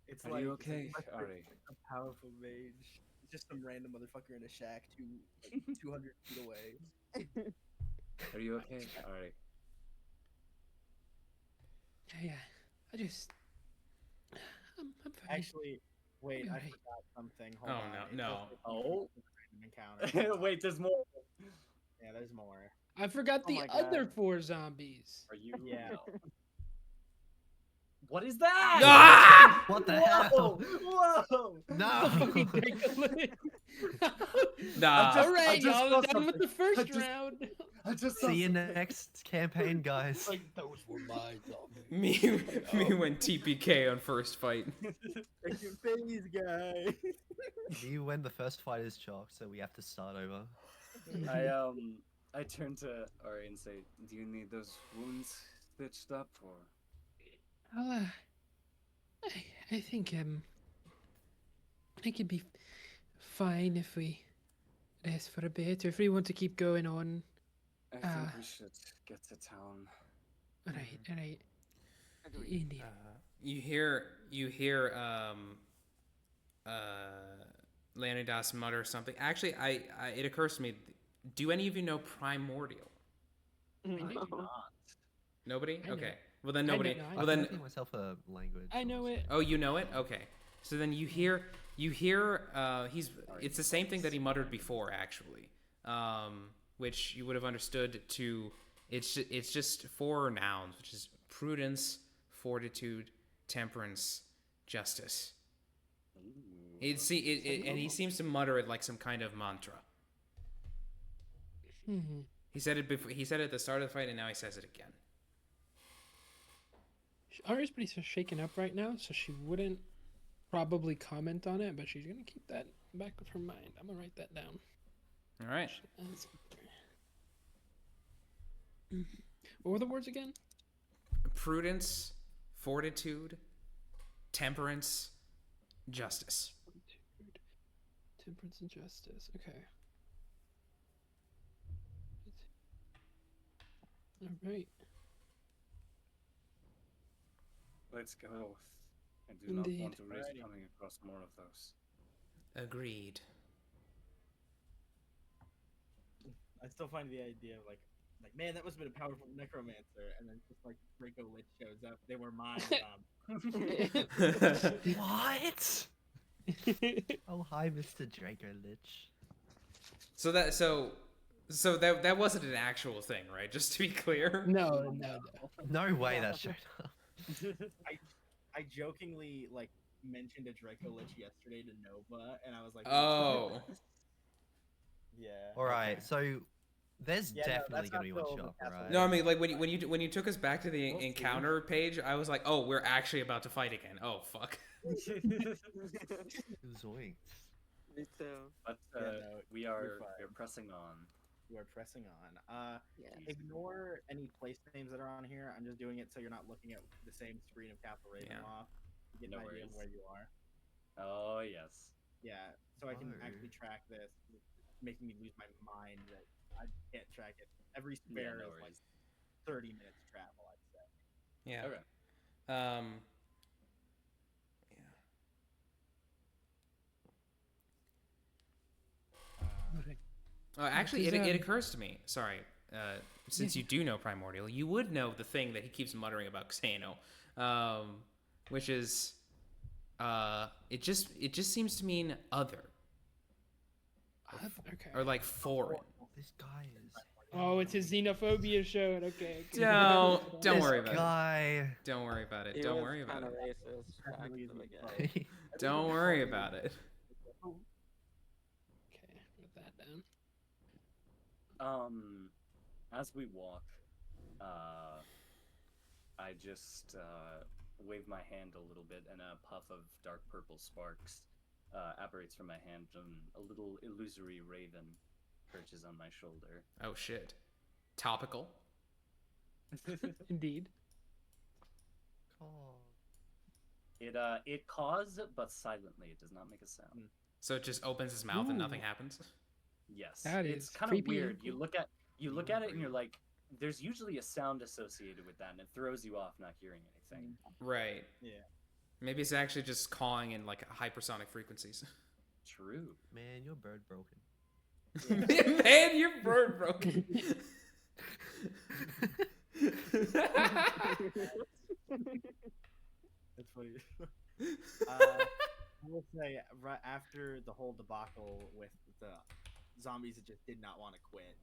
It's Are you okay, it's Ari? a powerful mage. Just some random motherfucker in a shack 200 feet away. Are you okay? Alright. Yeah, I'm fine. Actually, wait, I Alright. forgot something. Hold Oh, on. no, It no. does say Oh. random encounter. Wait, there's more. Yeah, there's more. I forgot Oh the my God. other 4 zombies. Are you? Yeah. No. What is that? Ah! What the Whoa! hell? Whoa! No! Fucking Dickling. Nah. just- Alright, I just y'all saw are done with the something. first just- round. I just saw See you something. next campaign, guys. those were my zombies. me when TPK on first fight. Second phase, guy. You win the first fight is chalked, so we have to start over. I turn to Ari and say, "Do you need those wounds stitched up, or?" Well, I think I could be fine if we rest for a bit, or if we want to keep going on. I think we should get to town. All right. Agreed. Indeed. You hear Leonidas mutter something. Actually, it occurs to me. Do any of you know Primordial? I do not. Nobody? I know. Okay. Well then I know- nobody. I Well know. then. I'm making myself a language. I know it. Oh, you know it? Okay. So then you hear it's the same thing that he muttered before actually. Which you would have understood to it's just 4 nouns, which is prudence, fortitude, temperance, justice. And he seems to mutter it like some kind of mantra. Hmm. He said it before. He said it at the start of the fight, and now he says it again. Ari's pretty shaken up right now, so she wouldn't probably comment on it, but she's gonna keep that in the back of her mind. I'm gonna write that down. All right. What were the words again? Prudence, fortitude, temperance, justice. Temperance and justice. Okay. All right. Let's go. I do not Indeed. want to risk Alrighty. coming across more of those. Agreed. I still find the idea of like man, that must have been a powerful necromancer, and then just like Draco Lich shows up. They were mine. What? Oh, hi, Mr. Draco Lich. So that wasn't an actual thing, right? Just to be clear. No, no, no. No way that showed up. I jokingly like mentioned a Draco Lich yesterday to Nova, and I was like, Oh. yeah. All right, Okay. so there's Yeah, no, definitely that's gonna be not one till shop, the castle. right? No, I mean like when you took us back to the We'll see. encounter page, I was like, oh, we're actually about to fight again. Oh fuck. Zoinks. Me too. But no, we're fine. pressing on. We're pressing on. Yes. Ignore any place names that are on here. I'm just doing it so you're not looking at the same screen of Capital Ravenloft. You get No an idea of worries. where you are. Oh yes. Yeah, so I can Oh. actually track this. It's making me lose my mind that I can't track it. Every Yeah, spare no is like worries. 30 minutes travel, I'd say. Yeah. Okay. Yeah. Actually, it occurs to me. Sorry, since you do know Primordial, you would know the thing that he keeps muttering about Xano, which is, it just seems to mean other Okay. or like foreign. This guy is. Oh, it's his xenophobia show. Okay. Don't This worry about it. guy. Don't worry about it. He Don't was worry about kinda it. racist back Definitely in the the beginning. Don't worry about it. Okay, put that down. As we walk, I just wave my hand a little bit, and a puff of dark purple sparks apparates from my hand, and a little illusory raven perches on my shoulder. Oh shit. Topical. Indeed. Oh. It caws, but silently. It does not make a sound. So it just opens his mouth and nothing Ooh. happens. Yes, That it's is kind of creepy weird. and You cool. look at it, and you're like, there's usually a sound associated with that, and it throws you off not hearing anything. Right. Yeah. Maybe it's actually just cawing in like hypersonic frequencies. True. Man, your bird broken. Man, your bird broken. That's funny. I will say, right after the whole debacle with the zombies that just did not want to quit,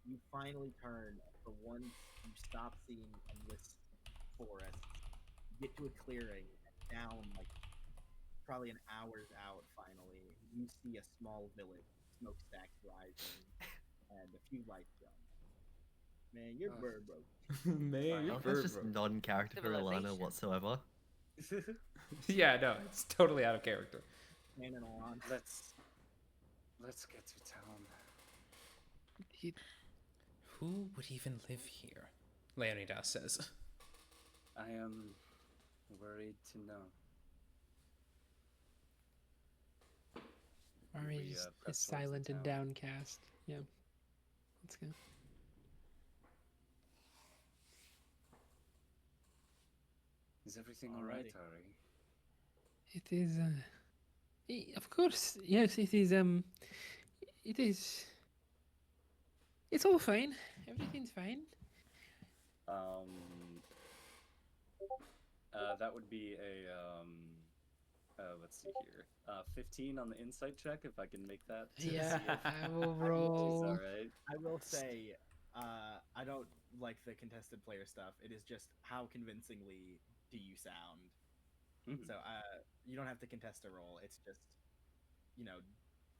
you finally turn. For once, you stop seeing endless forest, get to a clearing, and down like probably an hour's out. Finally, you see a small village, smokestacks rising, and a few light guns. Man, your bird broke. Man, Oh, that's just non-character for Alana Civilization. whatsoever. Yeah, no, it's totally out of character. Man and on. Let's get to town. Who would even live here? Leonidas says. I am worried to know. Ari We, is press towards the silent and town. downcast. Yeah. Let's go. Is everything all right, Alrighty. Ari? It is. Of course, yes. It is. It is. It's all fine. Everything's fine. That would be a let's see here. 15 on the insight check if I can make that. To Yeah, see if I will she's roll. all right. I will say, I don't like the contested player stuff. It is just how convincingly do you sound. Mhm. So you don't have to contest a roll. It's just,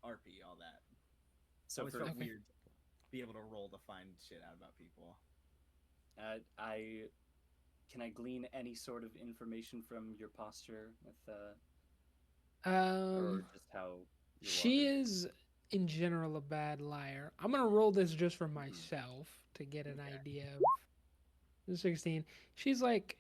RP, all that. So Always for felt Okay. weird to be able to roll to find shit out about people. can I glean any sort of information from your posture with or just how you She are? is in general a bad liar. I'm gonna roll this just for myself to get an Okay. idea of the 16. She's like,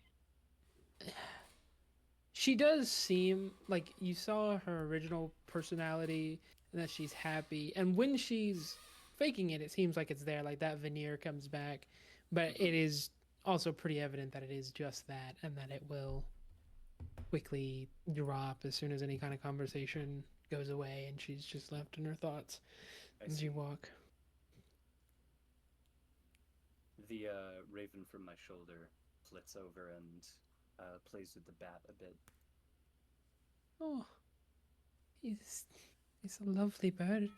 she does seem like you saw her original personality and that she's happy, and when she's faking it, it seems like it's there, like that veneer comes back. But it is also pretty evident that it is just that, and that it will quickly drop as soon as any kind of conversation goes away, and she's just left in her thoughts as you walk. The raven from my shoulder flits over and plays with the bat a bit. Oh, he's a lovely bird.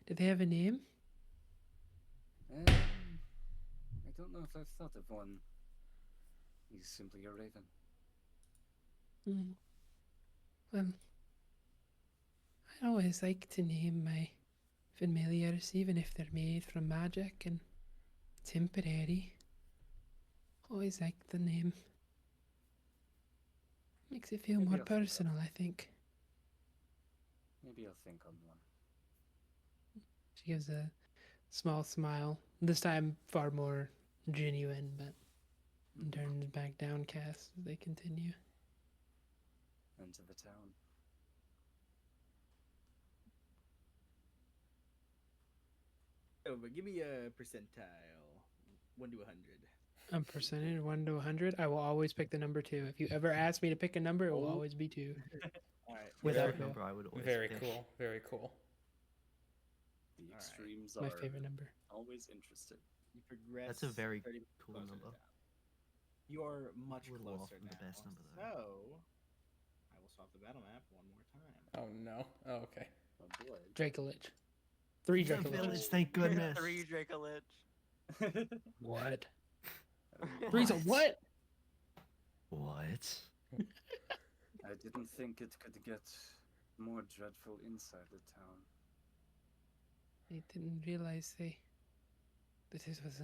Did they have a name? I don't know if I've thought of one. He's simply a raven. Mm. Well, I always like to name my familiars, even if they're made from magic and temporary. Always like the name. Makes it feel Maybe more I'll think of personal, I think. Maybe I'll think on one. She gives a small smile, this time far more genuine, but turns back downcast as they continue. Into the town. Oh, but give me a percentile. 1 to 100. A percentage, 1 to 100. I will always pick the number 2. If you ever ask me to pick a number, it will always be 2. All right. Without Favorite fail. number I would always Very pick. cool. Very cool. The All right. extremes My are favorite number. always interesting. You progress. That's a very 30 cool closer number. down. You are much A little off closer from the now. best number, So, I will swap the battle map one more time. Oh no. Oh, okay. Oh boy. Dracolich. 3 The Dracolich. village, thank goodness. 3 Dracolich. What? 3's a what? What? I didn't think it could get more dreadful inside the town. I didn't realize that this was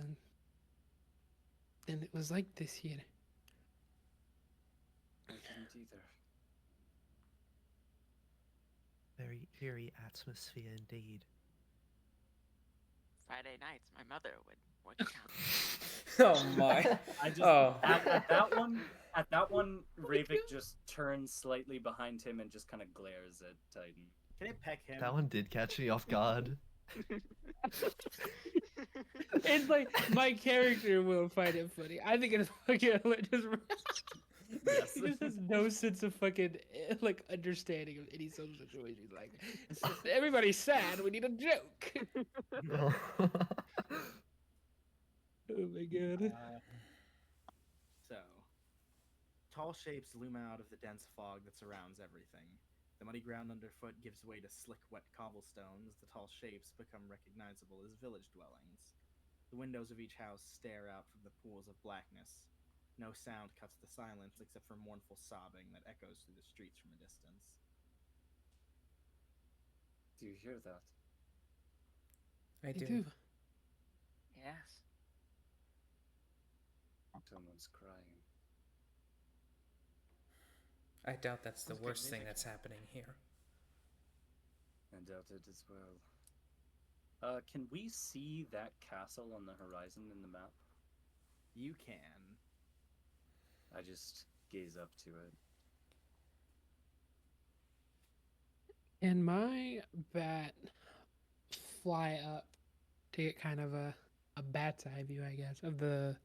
and it was like this here. I didn't either. Very eerie atmosphere indeed. Friday nights, my mother would watch count. Oh my. I just Oh. at that one, Ravik just turns slightly behind him and just kind of glares at Titan. Can it peck him? That one did catch me off guard. It's like my character will find it funny. I think it's fucking just. Yes. He just has no sense of fucking like understanding of any social situation. He's like, everybody's sad. We need a joke. Oh my god. So, tall shapes loom out of the dense fog that surrounds everything. The muddy ground underfoot gives way to slick, wet cobblestones. The tall shapes become recognizable as village dwellings. The windows of each house stare out from the pools of blackness. No sound cuts the silence except for mournful sobbing that echoes through the streets from a distance. Do you hear that? I They do. Yes. Someone's crying. I doubt that's the That's good worst thing music. that's happening here. I doubt it as well. Can we see that castle on the horizon in the map? You can. I just gaze up to it. And my bat fly up to get kind of a bat's eye view, I guess, of the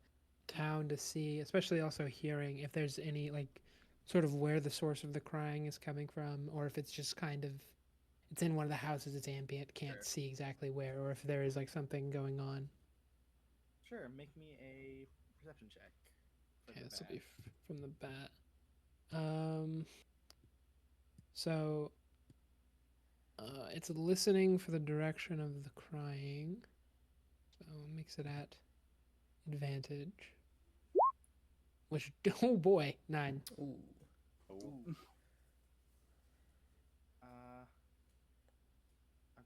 town to see, especially also hearing if there's any like sort of where the source of the crying is coming from, or if it's just kind of it's in one of the houses, it's ambient, can't Sure. see exactly where, or if there is like something going on. Sure, make me a perception check. for Okay, the this will be bat. from the bat. So it's listening for the direction of the crying. So it makes it at advantage. Which, oh boy, 9. Ooh. Oh. I'm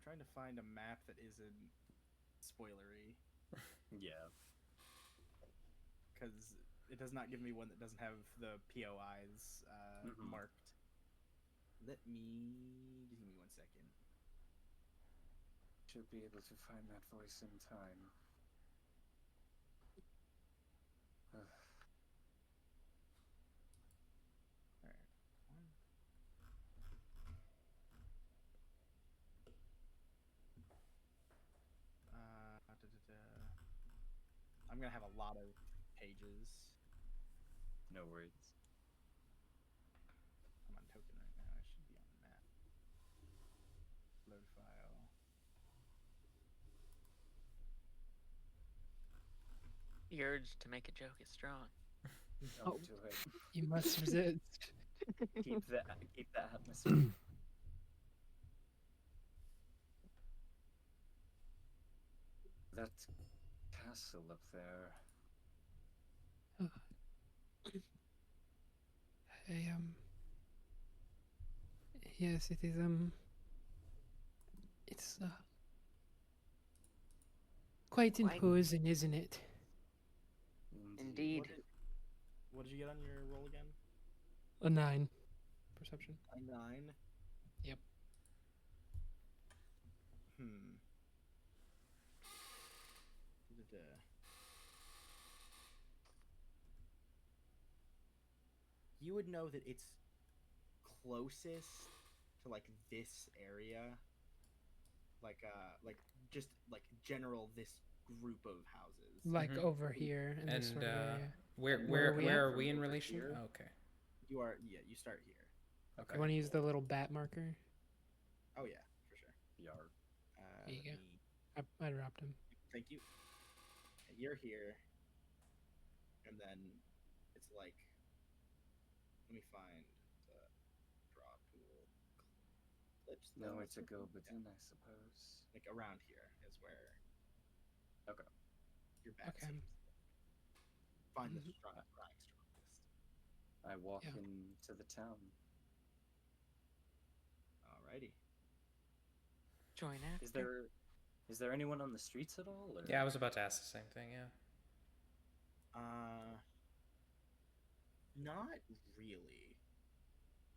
trying to find a map that isn't spoilery, Yeah. because it does not give me one that doesn't have the POIs Mhm. marked. Let me just give me 1 second. Should be able to find that voice in time. All right. gonna have a lot of pages. No worries. I'm on token right now. I should be on the map. Load file. The urge to make a joke is strong. Don't Oh. do it. You must resist. Keep that atmosphere. That castle up there. I, yes, it is, it's, quite Quite. imposing, isn't it? Indeed. What did you get on your roll again? A 9. Perception. A 9. Yep. Da-da-da. You would know that it's closest to like this area, like just like general this group of houses. Like Mhm. over here in this And sort of area. where Where are we at? are we in Over relation? here? Oh, okay. You are, yeah. You start here. Okay. You want to use the little bat marker? Oh yeah, for sure. Yard. There you let go. me- I dropped him. Thank you. And you're here, and then it's like, let me find the draw pool clips. Nowhere to though. go but Yeah, in, I suppose. like around here is where. Okay. Your back Okay. seems. Find the Mhm. strongest. I walk Yeah. into the town. Alrighty. Join after. Is there anyone on the streets at all? Or? Yeah, I was about to ask the same thing. Yeah. Not really.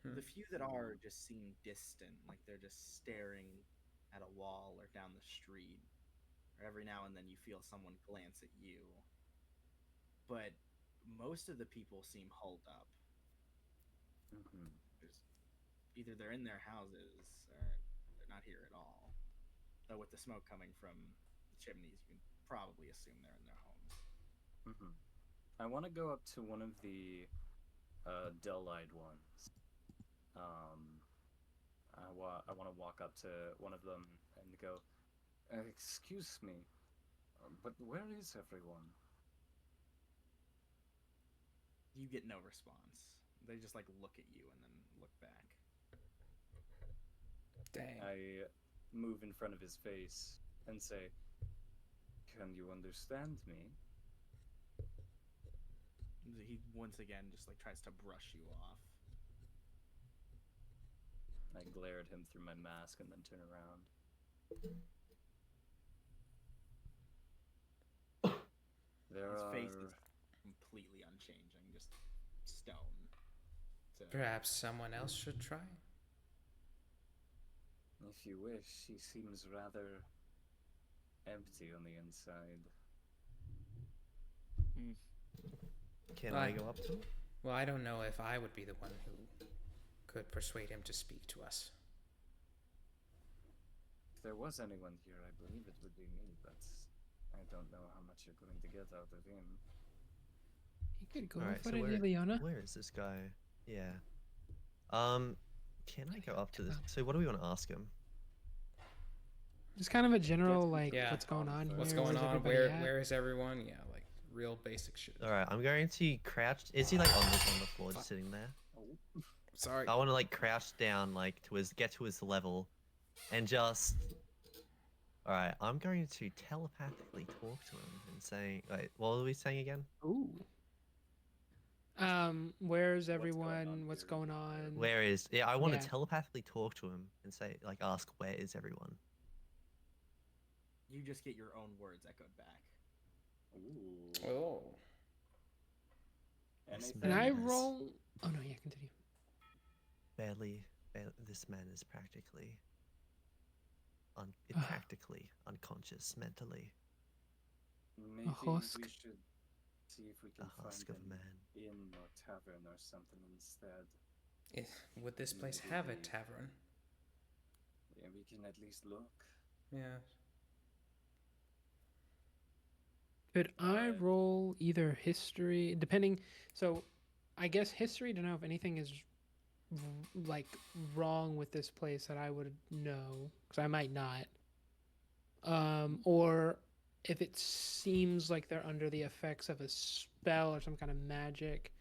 The few that are just seem distant, like they're just staring at a wall or down the street. Or every now and then you feel someone glance at you. But most of the people seem holed up. Mm-hmm. Either they're in their houses or they're not here at all. Though with the smoke coming from the chimneys, you can probably assume they're in their homes. Mm-hmm. I want to go up to one of the dull-eyed ones. I want to walk up to one of them and go, "Excuse me, but where is everyone?" You get no response. They just like look at you and then look back. Dang. I move in front of his face and say, "Can you understand me?" He once again just like tries to brush you off. I glare at him through my mask and then turn around. His face is completely unchanging, just stone. Perhaps someone else should try. If you wish, he seems rather empty on the inside. Can I go up to him? Well, I don't know if I would be the one who could persuade him to speak to us. If there was anyone here, I believe it would be me, but I don't know how much you're going to get out of him. You could go Alright, for so it, where, Ileana. where is this guy? Yeah. Can I go up to this? So what do we want to ask him? Just kind of a general, like, Yeah. what's going on here? What's going Where's on? everybody at? Where is everyone? Yeah, like real basic shit. Alright, I'm going to crouch. Is he like on the floor just sitting there? Sorry. I want to like crouch down, like get to his level, and just. Alright, I'm going to telepathically talk to him and say, wait, what were we saying again? Ooh. Where's going everyone? on What's here? going on? Where is? Yeah, I want Yeah. to telepathically talk to him and say, like, ask, where is everyone? You just get your own words echoed back. Ooh. Oh. Anything? Can I Yes. roll? Oh no, yeah, continue. Barely, this man is practically, practically unconscious mentally. Maybe husk? we should see if we can A husk find of an man. inn or tavern or something instead. Would this place Maybe have a the- tavern? Yeah, we can at least look. Yeah. Could I Uh, roll either history, depending? So, I guess history to know if anything is like wrong with this place that I would know, because I might not. Or if it seems like they're under the effects of a spell or some kind of magic,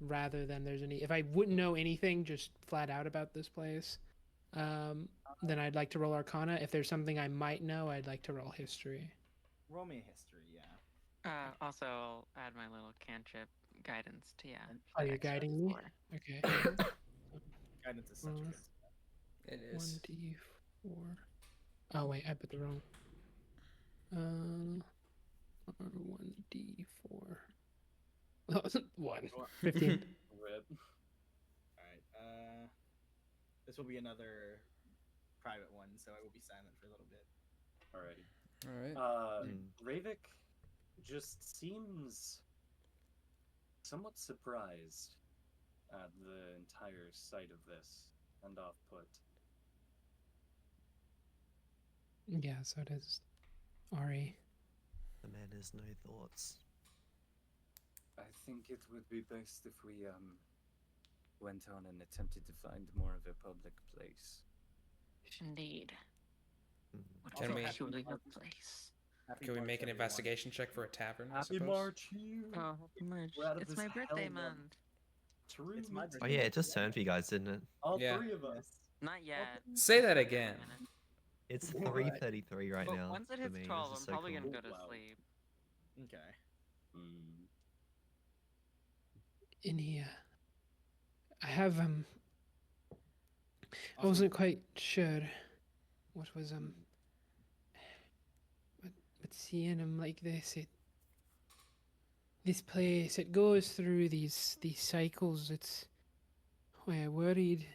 rather than there's any. If I wouldn't know anything just flat out about this place, then I'd like to roll Arcana. If there's something I might know, I'd like to roll history. Roll me a history, yeah. Also, I'll add my little cantrip guidance to yeah. And- for Oh, that you're extra guiding me? 4. Okay. Guidance is such a Mm. good spell. It is. 1d4. Oh, wait, I put the wrong. 1d4. That wasn't 1. 15. Rip. Alright, this will be another private one, so I will be silent for a little bit. Alrighty. All right. Ravik just seems somewhat surprised at the entire sight of this and off put. Yeah, so does Ari. The man has no thoughts. I think it would be best if we went on and attempted to find more of a public place. Indeed. Mhm. What Can a we- peculiar place. Happy Can we March, make an everyone. investigation check for a tavern? I Happy suppose? March, you! Oh, March. We're out of It's this my birthday hell month. True. It's my me too. Oh yeah, it just turned for you guys, didn't it? All Yeah. three of us. Not yet. Say that Wait a again. minute. It's Alright. 3:33 right But now. once it for hits me. 12, This I'm is so probably cool. gonna go to Wow. sleep. Okay. Mm. Any, I have, I Also, wasn't quite sure what was, but seeing him like this, this place, it goes through these cycles. It's, why I worried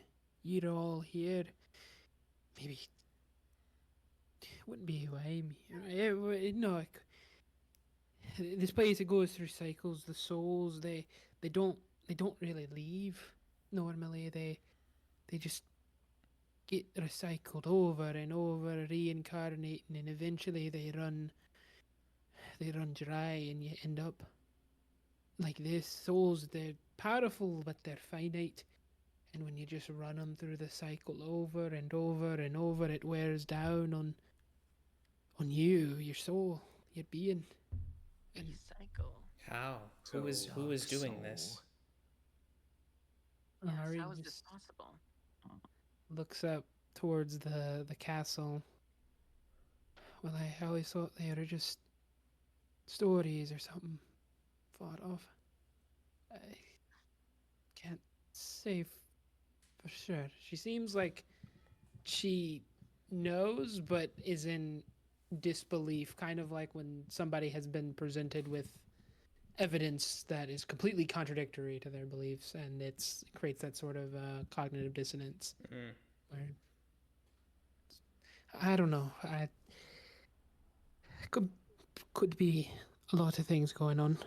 you're all here. Maybe it wouldn't be why me. No, this place, it goes through cycles. The souls, they don't really leave normally. They just get recycled over and over, reincarnating, and eventually they run dry, and you end up like this. Souls, they're powerful, but they're finite. And when you just run them through the cycle over and over and over, it wears down on you, your soul, your being. And Recycle. How? So Who is dark doing soul. this? Yes, Ari how is this just possible? looks up towards the castle. Well, I always thought they were just stories or something far off. I can't say for sure. She seems like she knows, but is in disbelief, kind of like when somebody has been presented with evidence that is completely contradictory to their beliefs, and it creates that sort of cognitive dissonance. Mm. Where, I don't know. I could be a lot of things going on.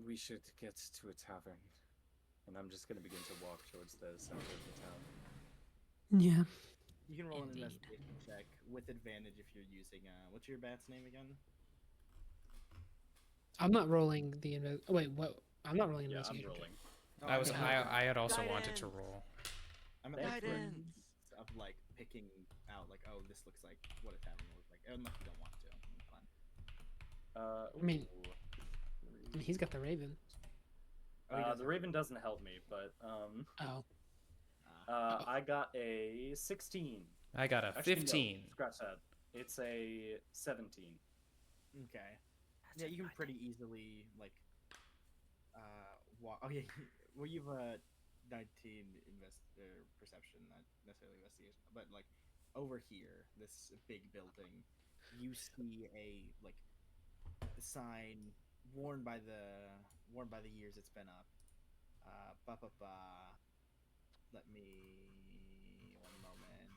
We should get to a tavern. And I'm just gonna begin to walk towards the center of the town. Yeah. You can roll an Indeed. investigation check with advantage if you're using. What's your bat's name again? I'm not rolling the wait, what? I'm not rolling Yeah, I'm investigation. check. rolling. Oh, I was meant- I had also wanted to Guidance. roll. I meant like Guidance. of like picking out like, oh, this looks like what a tavern will look like. Unless you don't want to. It's fine. I mean, ooh. He's got the raven. Oh, he doesn't. The Raven doesn't help me, but Oh. I got a 16. I got a Actually, no, 15. scratch that. It's a 17. Okay. Yeah, you can pretty easily like walk. Oh yeah, well you've 19 perception, not necessarily investigation, but like over here, this big building, you see a like sign worn by the years it's been up. Let me 1 moment.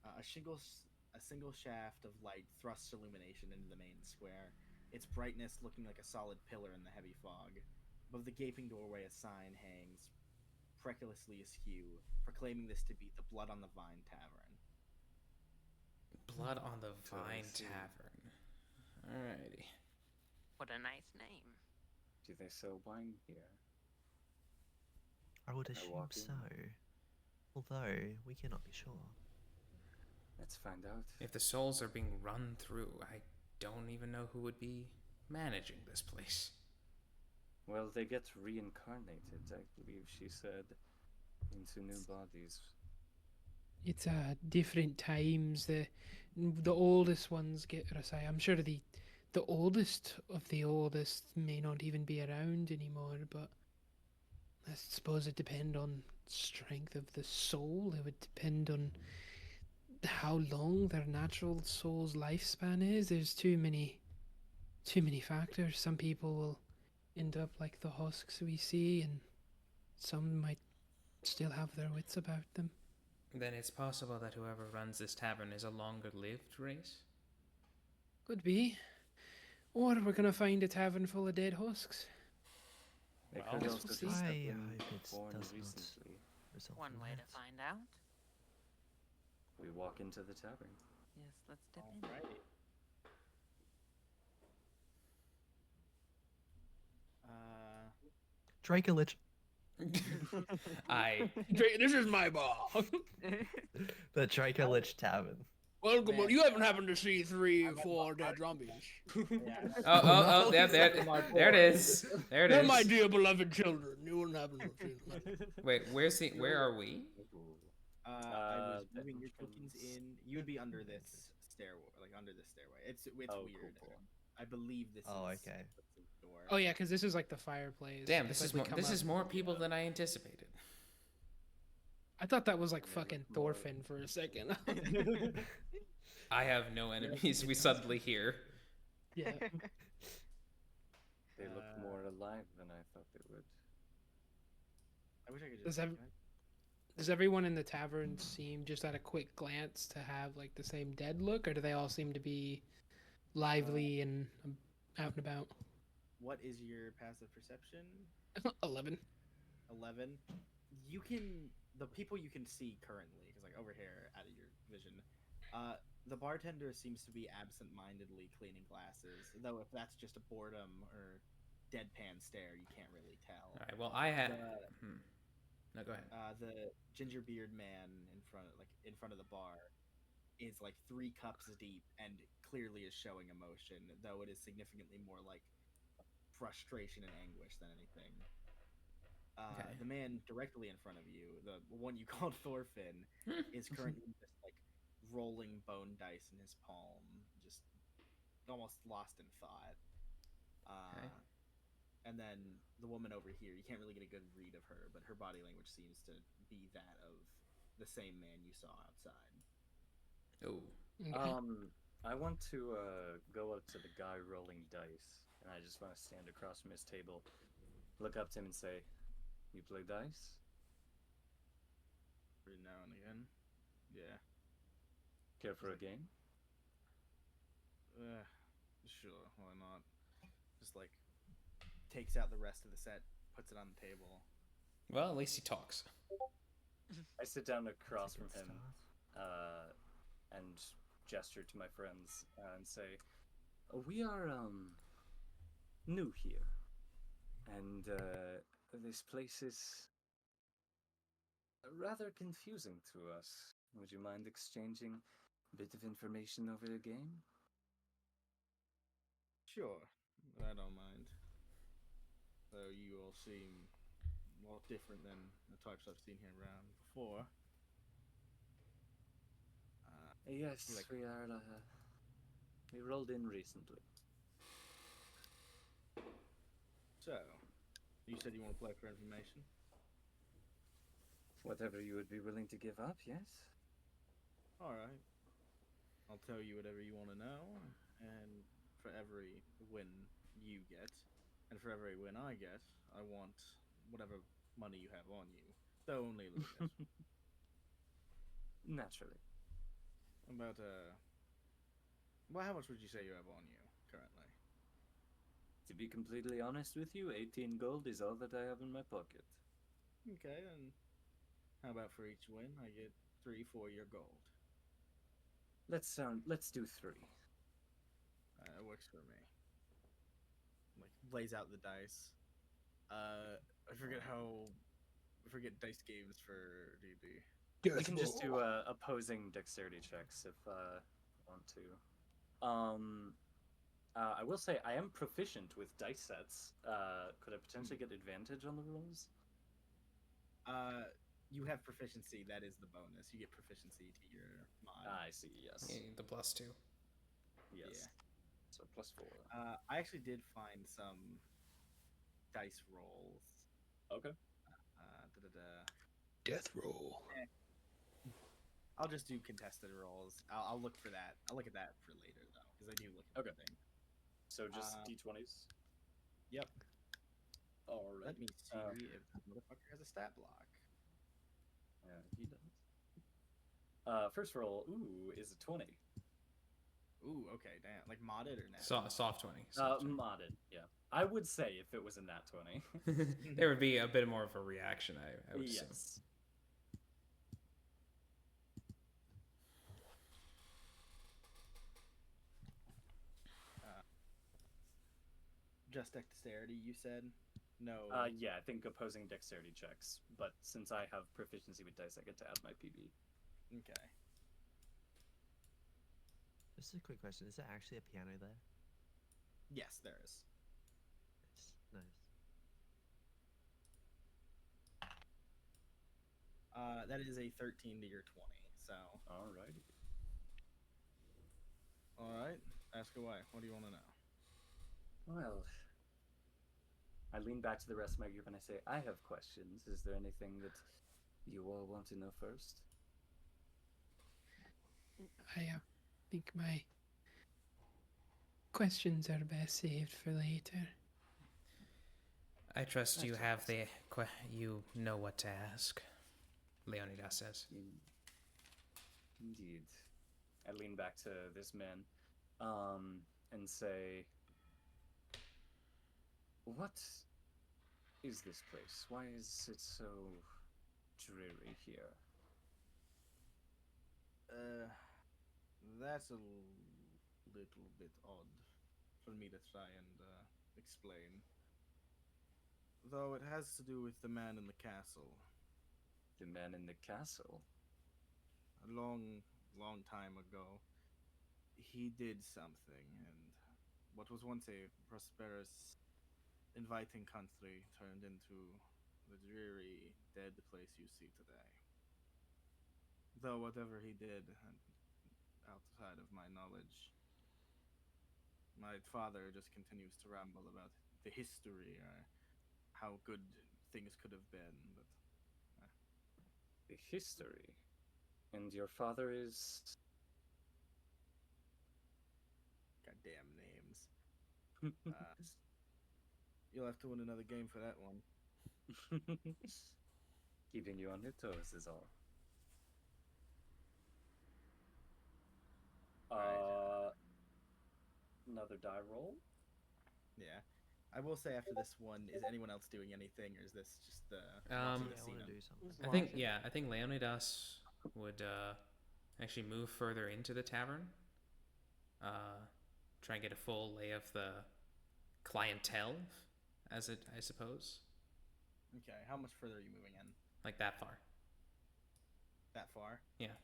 A single shaft of light thrusts illumination into the main square, its brightness looking like a solid pillar in the heavy fog. Above the gaping doorway, a sign hangs, precariously askew, proclaiming this to be the Blood on the Vine Tavern. Blood on the So I Vine see. Tavern. Alrighty. What a nice name. Do they sell wine here? I would I assume walk in? so. Although, we cannot be sure. Let's find out. If the souls are being run through, I don't even know who would be managing this place. Well, they get reincarnated, I believe she said, into new bodies. It's different times. The oldest ones get, or sorry, I'm sure the oldest of the oldest may not even be around anymore. But I suppose it depend on strength of the soul. It would depend on how long their natural soul's lifespan is. There's too many factors. Some people will end up like the husks we see, and some might still have their wits about them. Then it's possible that whoever runs this tavern is a longer-lived race? Could be. Or we're gonna find a tavern full of dead husks. They Well, could guess also we'll just see. have I been hope it born does not recently. result One in way to that. find out. We walk into the tavern. Yes, let's step in. Alrighty. Dracolich. This is my bar. The Dracolich Tavern. Welcome. Man. You haven't happened to see 3 or 4 dead zombies. There it is. There it They're is. my dear beloved children. You wouldn't happen to have seen them. Wait, where are we? I was that- moving your tokens in. You would be under this stairway, like under this stairway. It's Oh, weird. cool. I believe this Oh, is okay. the door. Oh yeah, because this is like the fireplace. Damn, It's this like is we more come up- more people than I anticipated. I thought that was like Yeah, fucking look more- Thorfinn for a second. I have no enemies. We suddenly hear. Yeah. They look more alive than I thought they would. I wish I could Does just. ev- Does everyone in the tavern seem, just at a quick glance, to have like the same dead look, or do they all seem to be lively and out and about? What is your passive perception? 11. 11. You can the people you can see currently, because like over here out of your vision, the bartender seems to be absent-mindedly cleaning glasses. Though if that's just a boredom or deadpan stare, you can't really tell. All right. Well, I had. The- No, go ahead. The ginger beard man in front of the bar is like 3 cups deep and clearly is showing emotion, though it is significantly more like frustration and anguish than anything. Okay. The man directly in front of you, the one you called Thorfinn, is currently just like rolling bone dice in his palm, just almost lost in thought. Okay. And then the woman over here, you can't really get a good read of her, but her body language seems to be that of the same man you saw outside. Oh. Okay. I want to go up to the guy rolling dice, and I just want to stand across from his table, look up to him and say, "You play dice?" Every now and again. Yeah. Care for a game? Sure, why not? Just like takes out the rest of the set, puts it on the table. Well, at least he talks. I sit down across That's a from good him start. and gesture to my friends and say, "We are new here, and this place is rather confusing to us. Would you mind exchanging a bit of information over the game?" Sure, I don't mind. Though you all seem a lot different than the types I've seen here around before. Yes, Like- we are. We rolled in recently. So, you said you want to play for information? Whatever you would be willing to give up, yes. Alright. I'll tell you whatever you want to know, and for every win you get, and for every win I get, I want whatever money you have on you. Though only a little bit. Naturally. About, well, how much would you say you have on you, currently? To be completely honest with you, 18 gold is all that I have in my pocket. Okay, then how about for each win, I get 3 for your gold? Let's do 3. It works for me. Like lays out the dice. I forget dice games for D&D. We can just do opposing dexterity checks if want to. I will say I am proficient with dice sets. Could I potentially get advantage on the rolls? You have proficiency. That is the bonus. You get proficiency to your mod. I see. Yes. Yeah, the +2. Yes. Yeah. So +4. I actually did find some dice rolls. Okay. Death roll. I'll just do contested rolls. I'll look for that. I'll look at that for later though, because I do look at Okay. things. So just d20s. Yep. All right. Let me see if this motherfucker has a stat block. Yeah, he does. First roll, is a 20. Ooh, okay, damn. Like modded or not? Soft 20. Soft 20. Modded. Yeah, I would say if it was a nat 20. There would be a bit more of a reaction, I would assume. Yes. Just dexterity, you said? No. Yeah, I think opposing dexterity checks. But since I have proficiency with dice, I get to add my PB. Okay. Just a quick question: is there actually a piano there? Yes, there is. Nice. That is a 13 to your 20. So. Alrighty. All right. Ask away. What do you want to know? Well, I lean back to the rest of my group and I say, I have questions. Is there anything that you all want to know first? I think my questions are best saved for later. I trust you have you know what to ask, Leonidas says. Indeed. I lean back to this man and say, what is this place? Why is it so dreary here? That's a little bit odd for me to try and explain. Though it has to do with the man in the castle. The man in the castle? A long time ago, he did something, and what was once a prosperous, inviting country turned into the dreary, dead place you see today. Though whatever he did, outside of my knowledge, my father just continues to ramble about the history, or how good things could have been, but... The history? And your father is... Goddamn names. You'll have to win another game for that one. Keeping you on your toes is all. Another die roll? Yeah. I will say after this one, is anyone else doing anything, or is this just the... I watching want the to scene? do something. I think Leonidas would actually move further into the tavern. Try and get a full lay of the clientele, I suppose. Okay, how much further are you moving in? Like that far. That far? Yeah.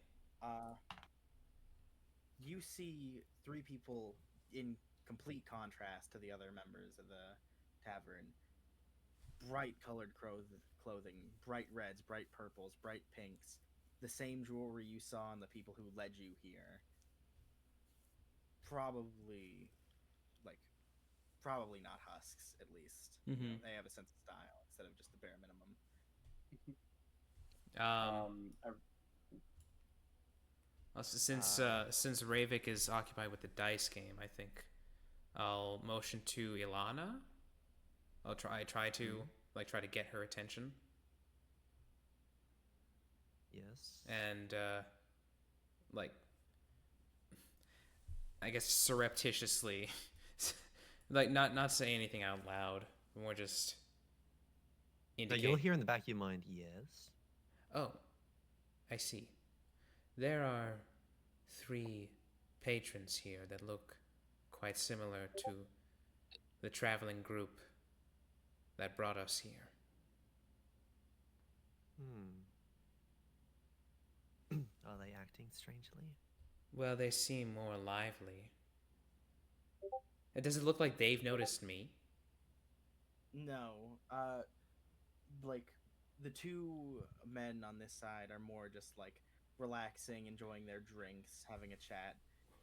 You see 3 people in complete contrast to the other members of the tavern. Bright colored clothing, bright reds, bright purples, bright pinks. The same jewelry you saw on the people who led you here. Probably not husks, at least. Mm-hmm. They have a sense of style instead of just the bare minimum. Since Ravik is occupied with the dice game, I think I'll motion to Ilana. I'll try to get her attention. Yes. And I guess surreptitiously, not say anything out loud. More just indicate. Now you'll hear in the back of your mind, yes. Oh, I see. There are 3 patrons here that look quite similar to the traveling group that brought us here. Are they acting strangely? Well, they seem more lively. And does it look like they've noticed me? No, like the two men on this side are more just like relaxing, enjoying their drinks, having a chat.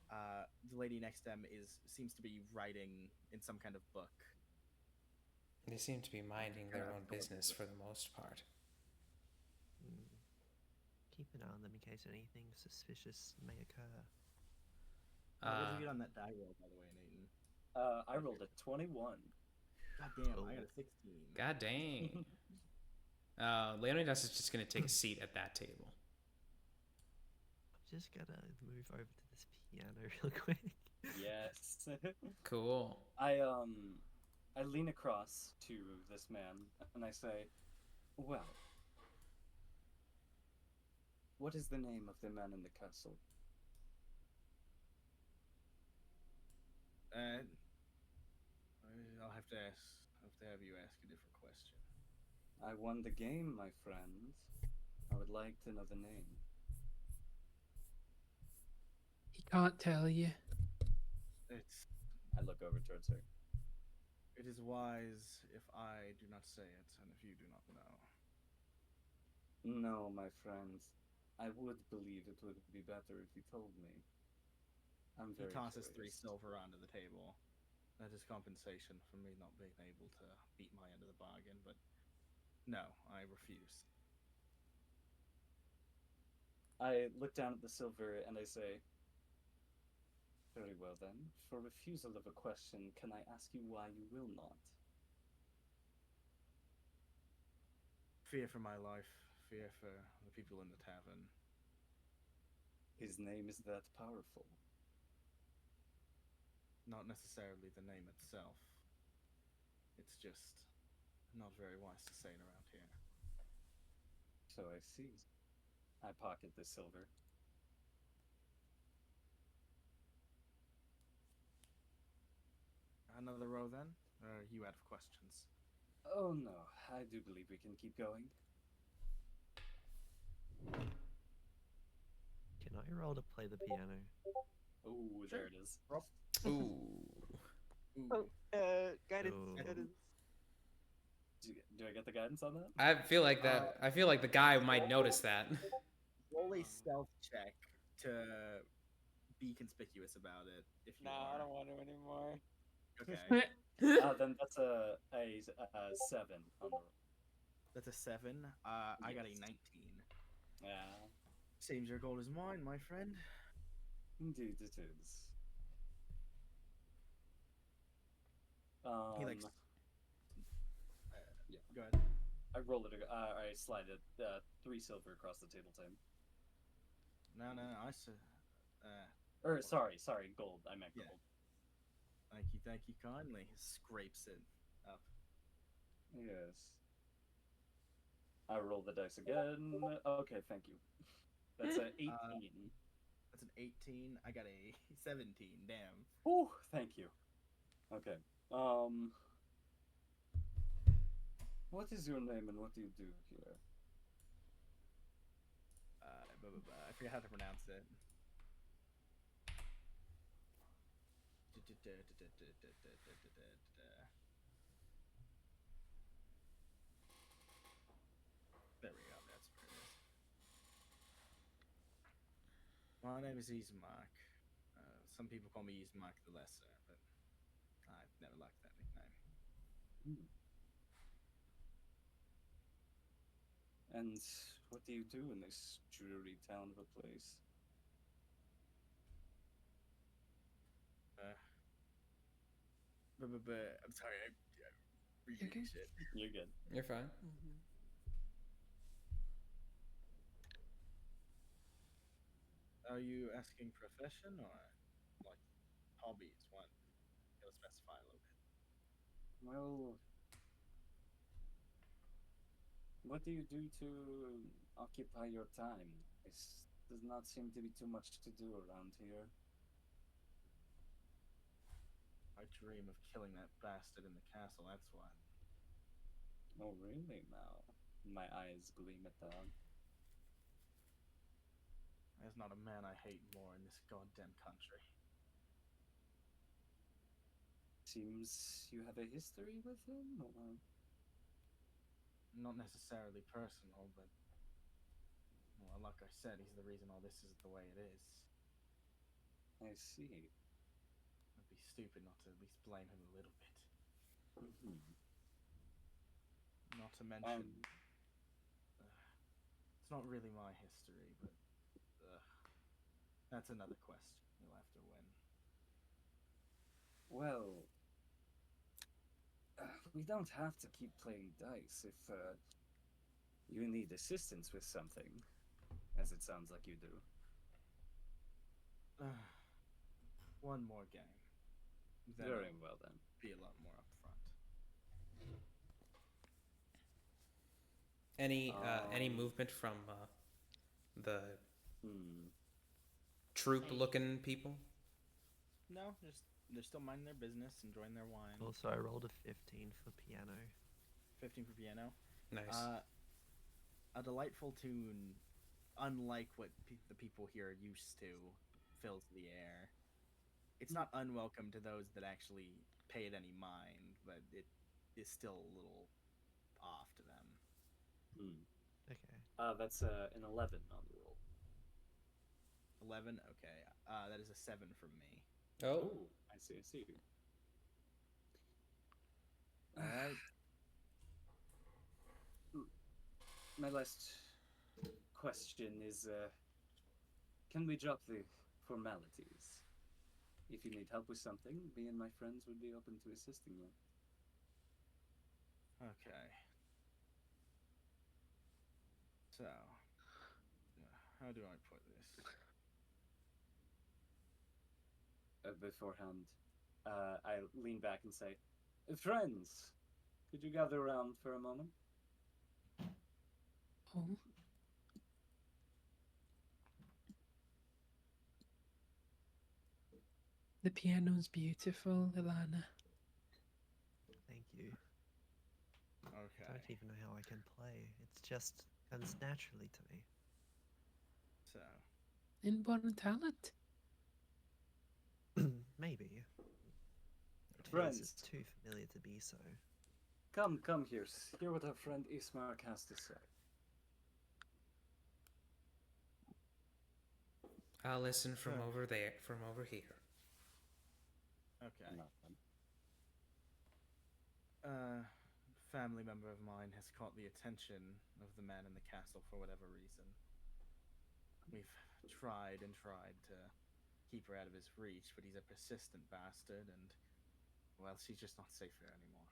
The lady next to them seems to be writing in some kind of book. They seem to be minding their own business for the most part. Keep an eye on them in case anything suspicious may occur. What did you get on that die roll, by the way, Nathan? I rolled a 21. God damn, Oh. I got a 16. God dang. Leonidas is just going to take a seat at that table. I'm just gonna move over to this piano real quick. Yes. Cool. I lean across to this man and I say, "Well, what is the name of the man in the castle?" I'll have to have you ask a different question. I won the game, my friend. I would like to know the name. He can't tell you. I look over towards her. It is wise if I do not say it, and if you do not know. No, my friend. I would believe it would be better if you told me. I'm He very tosses curious. 3 silver onto the table. That is compensation for me not being able to beat my end of the bargain, but no, I refuse. I look down at the silver and I say, "Very well then. For refusal of a question, can I ask you why you will not?" Fear for my life, fear for the people in the tavern. His name is that powerful. Not necessarily the name itself. It's just not very wise to say it around here. So I see. I pocket the silver. Another row then? Or are you out of questions? Oh no, I do believe we can keep going. Can I roll to play the piano? Oh, there it is. Rob? Ooh. Ooh. Guidance. Ooh. Guidance. Do I get the guidance on that? I feel like that. I feel like the guy might notice that. Roll a stealth check to be conspicuous about it. If you No, are. I don't want to anymore. Okay. Then that's a 7 on the roll. That's a 7. I got a Yes. 19. Yeah, Seems your goal is mine, my friend. indeed it is. He likes. yeah. Go ahead. I roll it. I slide it 3 silver across the table to him. No, I said. Or sorry, gold. I meant Yeah. gold. Thank you kindly. Scrapes it up. Yes. I roll the dice again. Okay, thank you. That's a 18. That's an 18. I got a 17. Damn. Whew, thank you. Okay. What is your name and what do you do here? I forget how to pronounce it. There we go. That's where it is. My name is Ismark. Some people call me Ismark the Lesser, but I've never liked that nickname. And what do you do in this dreary town of a place? I'm sorry, I'm reading shit. You're good. You're fine. Are you asking profession or like hobbies? One, gotta specify a little bit. Well, what do you do to occupy your time? This does not seem to be too much to do around here. I dream of killing that bastard in the castle, that's why. Oh, really now? My eyes gleam at that. There's not a man I hate more in this goddamn country. Seems you have a history with him? Or... Not necessarily personal, but well, like I said, he's the reason all this is the way it is. I see. It'd be stupid not to at least blame him a little bit. Mhm. Not to mention, it's not really my history, but that's another question you'll have to win. Well, we don't have to keep playing dice if you need assistance with something, as it sounds like you do. One more game. Then Very I'll well then. be a lot more upfront. Any movement from the Hmm. troop-looking people? No, they're still minding their business, enjoying their wine. Also, I rolled a 15 for piano. 15 for piano. Nice. A delightful tune, unlike what the people here are used to, fills the air. It's not unwelcome to those that actually pay it any mind, but it is still a little off to them. Hmm. Okay. That's an 11 on the roll. 11? Okay. That is a 7 from me. Oh, I see, I see. Alright. My last question is, can we drop the formalities? If you need help with something, me and my friends would be open to assisting you. Okay. So, how do I put this? Beforehand, I lean back and say, friends, could you gather around for a moment? Oh. The piano's beautiful, Ilana. Thank you. Okay. I don't even know how I can play. It's just comes naturally to me. So, Inborn talent. Maybe. It feels Friends. too familiar to be so. Come here. Hear what our friend Ismark has to say. I'll listen from Sure. over there, from over here. okay. Nothing. Family member of mine has caught the attention of the man in the castle for whatever reason. We've tried and tried to keep her out of his reach, but he's a persistent bastard, and, well, she's just not safe here anymore.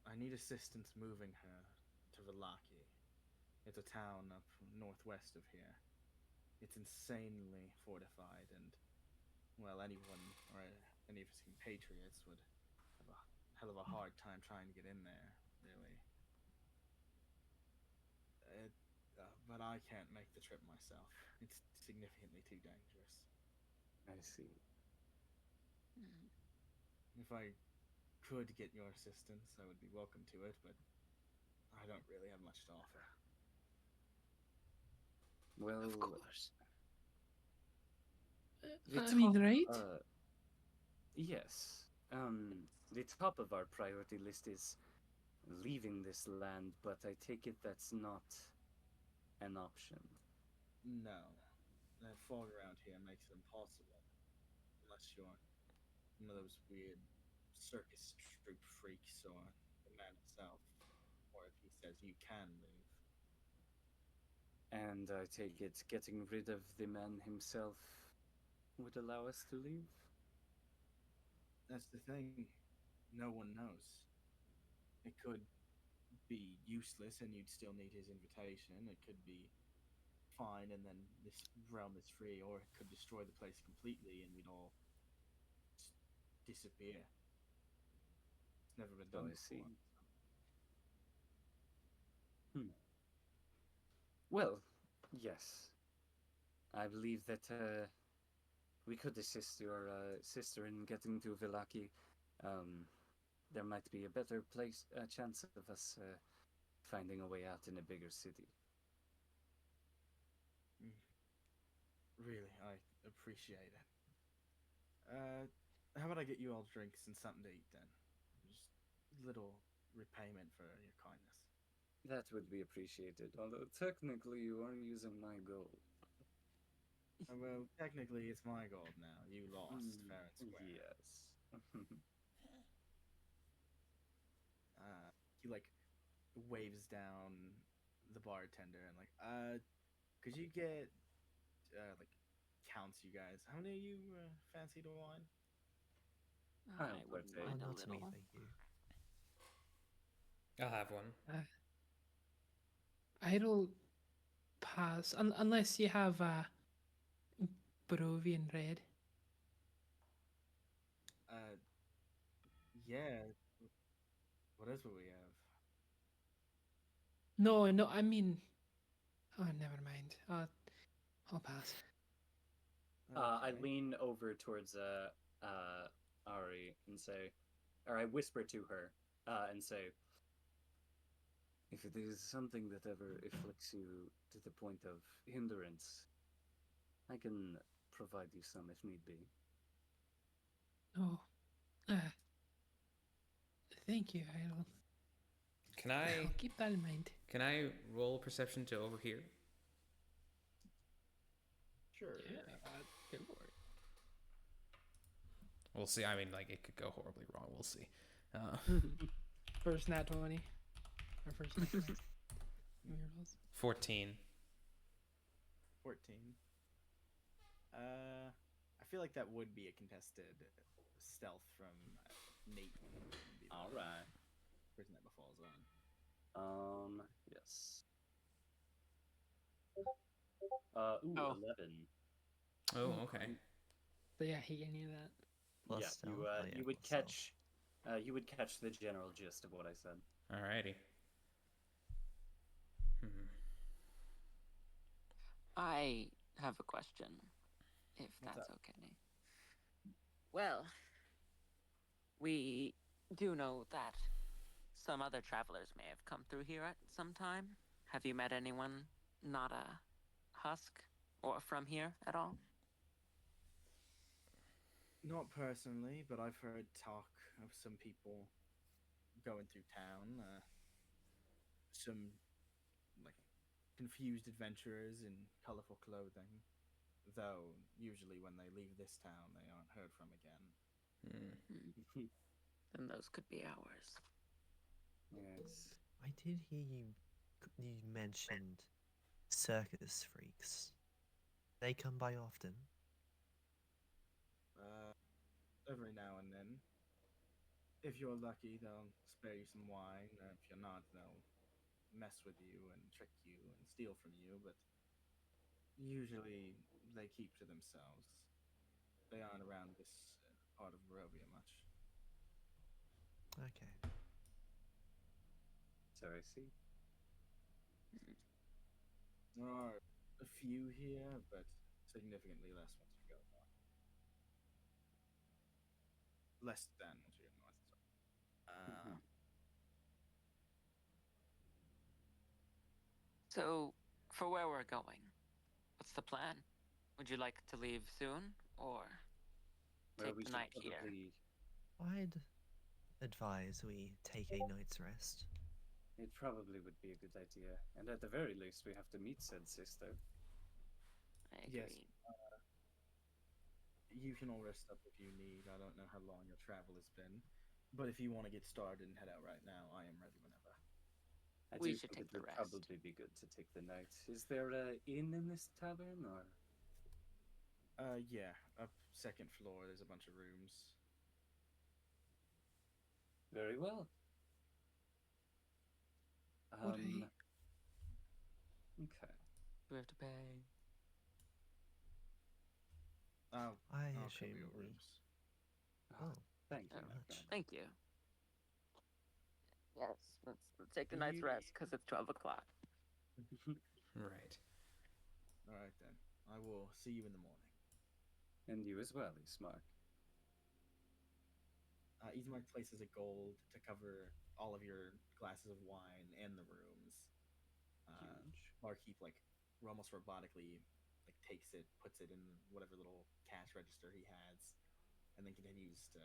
I need assistance moving her to Vallaki. It's a town up northwest of here. It's insanely fortified, and, well, anyone or any of his compatriots would have a hell of a hard time trying to get in there, really. But I can't make the trip myself. It's significantly too dangerous. I see. If I could get your assistance, I would be welcome to it, but I don't really have much to offer. Well, Of course. the I mean, top, right? Yes. The top of our priority list is leaving this land, but I take it that's not an option. No. That fog around here makes it impossible. Unless you're one of those weird circus troupe freaks or the man himself. Or if he says you can leave. And I take it getting rid of the man himself would allow us to leave? That's the thing. No one knows. It could be useless and you'd still need his invitation. It could be fine and then this realm is free, or it could destroy the place completely and we'd all just disappear. It's never been done I see. before. Well, yes. I believe that we could assist your sister in getting to Villaki. There might be a better chance of us finding a way out in a bigger city. Really, I appreciate it. How about I get you all drinks and something to eat then? Just little repayment for your kindness. That would be appreciated, although technically you are using my gold. Well, technically it's my gold now. You lost, fair and square. Yes. He like waves down the bartender and like, could you get like counts you guys? How many of you fancy to wine? I Oh, wouldn't perfect. mind a not to me, little. thank you. I'll have one. I'll pass unless you have Barovian red. Yeah. What else would we have? No, no, I mean, oh, never mind. I'll pass. I Okay. lean over towards Ari and say, or I whisper to her and say, if it is something that ever afflicts you to the point of hindrance, I can provide you some if need be. Oh, uh, thank you. Can I'll I keep that in mind. can I roll perception to overhear? Sure. Go for it. We'll see. I mean, like it could go horribly wrong. We'll see. First nat 20. Or first nat 20. Miracles. 14. 14. I feel like that would be a contested stealth from Nate. All right. Person that befalls on. Yes. Oh. 11. Oh, okay. So yeah, he knew that. Plus Yeah, stealth? you Oh, yeah, you would plus stealth. catch, you would catch the general gist of what I said. Alrighty. I have a question, if What's that's up? okay. Well, we do know that some other travelers may have come through here at some time. Have you met anyone not a husk or from here at all? Not personally, but I've heard talk of some people going through town. Some like confused adventurers in colorful clothing. Though usually when they leave this town, they aren't heard from again. Then those could be ours. Yes. I did hear you mentioned circus freaks. They come by often. Every now and then. If you're lucky, they'll spare you some wine. If you're not, they'll mess with you and trick you and steal from you. But usually they keep to themselves. They aren't around this part of Barovia much. Okay. So I see. There are a few here, but significantly less once you go north. Less than once you go north. Sorry. So, for where we're going, what's the plan? Would you like to leave soon, or Well, take we the should night here? probably. I'd advise we take a night's rest. It probably would be a good idea, and at the very least, we have to meet said sister. I agree. Yes. You can all rest up if you need. I don't know how long your travel has been, but if you want to get started and head out right now, I am ready whenever. We do should think take it the would rest. probably be good to take the night. Is there a inn in this tavern, or? Yeah, up second floor. There's a bunch of rooms. Very well. Would I? Okay. Do we have to pay? I'll I cover assume your we. rooms. Oh, Thank you. Oh, my much. friend. Thank you. Yes, let's take the Do night's you- rest because it's 12 o'clock. Right. All right then. I will see you in the morning. And you as well, Ismark. Ismark places a gold to cover all of your glasses of wine and the rooms. Huge. Barkeep almost robotically takes it, puts it in whatever little cash register he has, and then continues to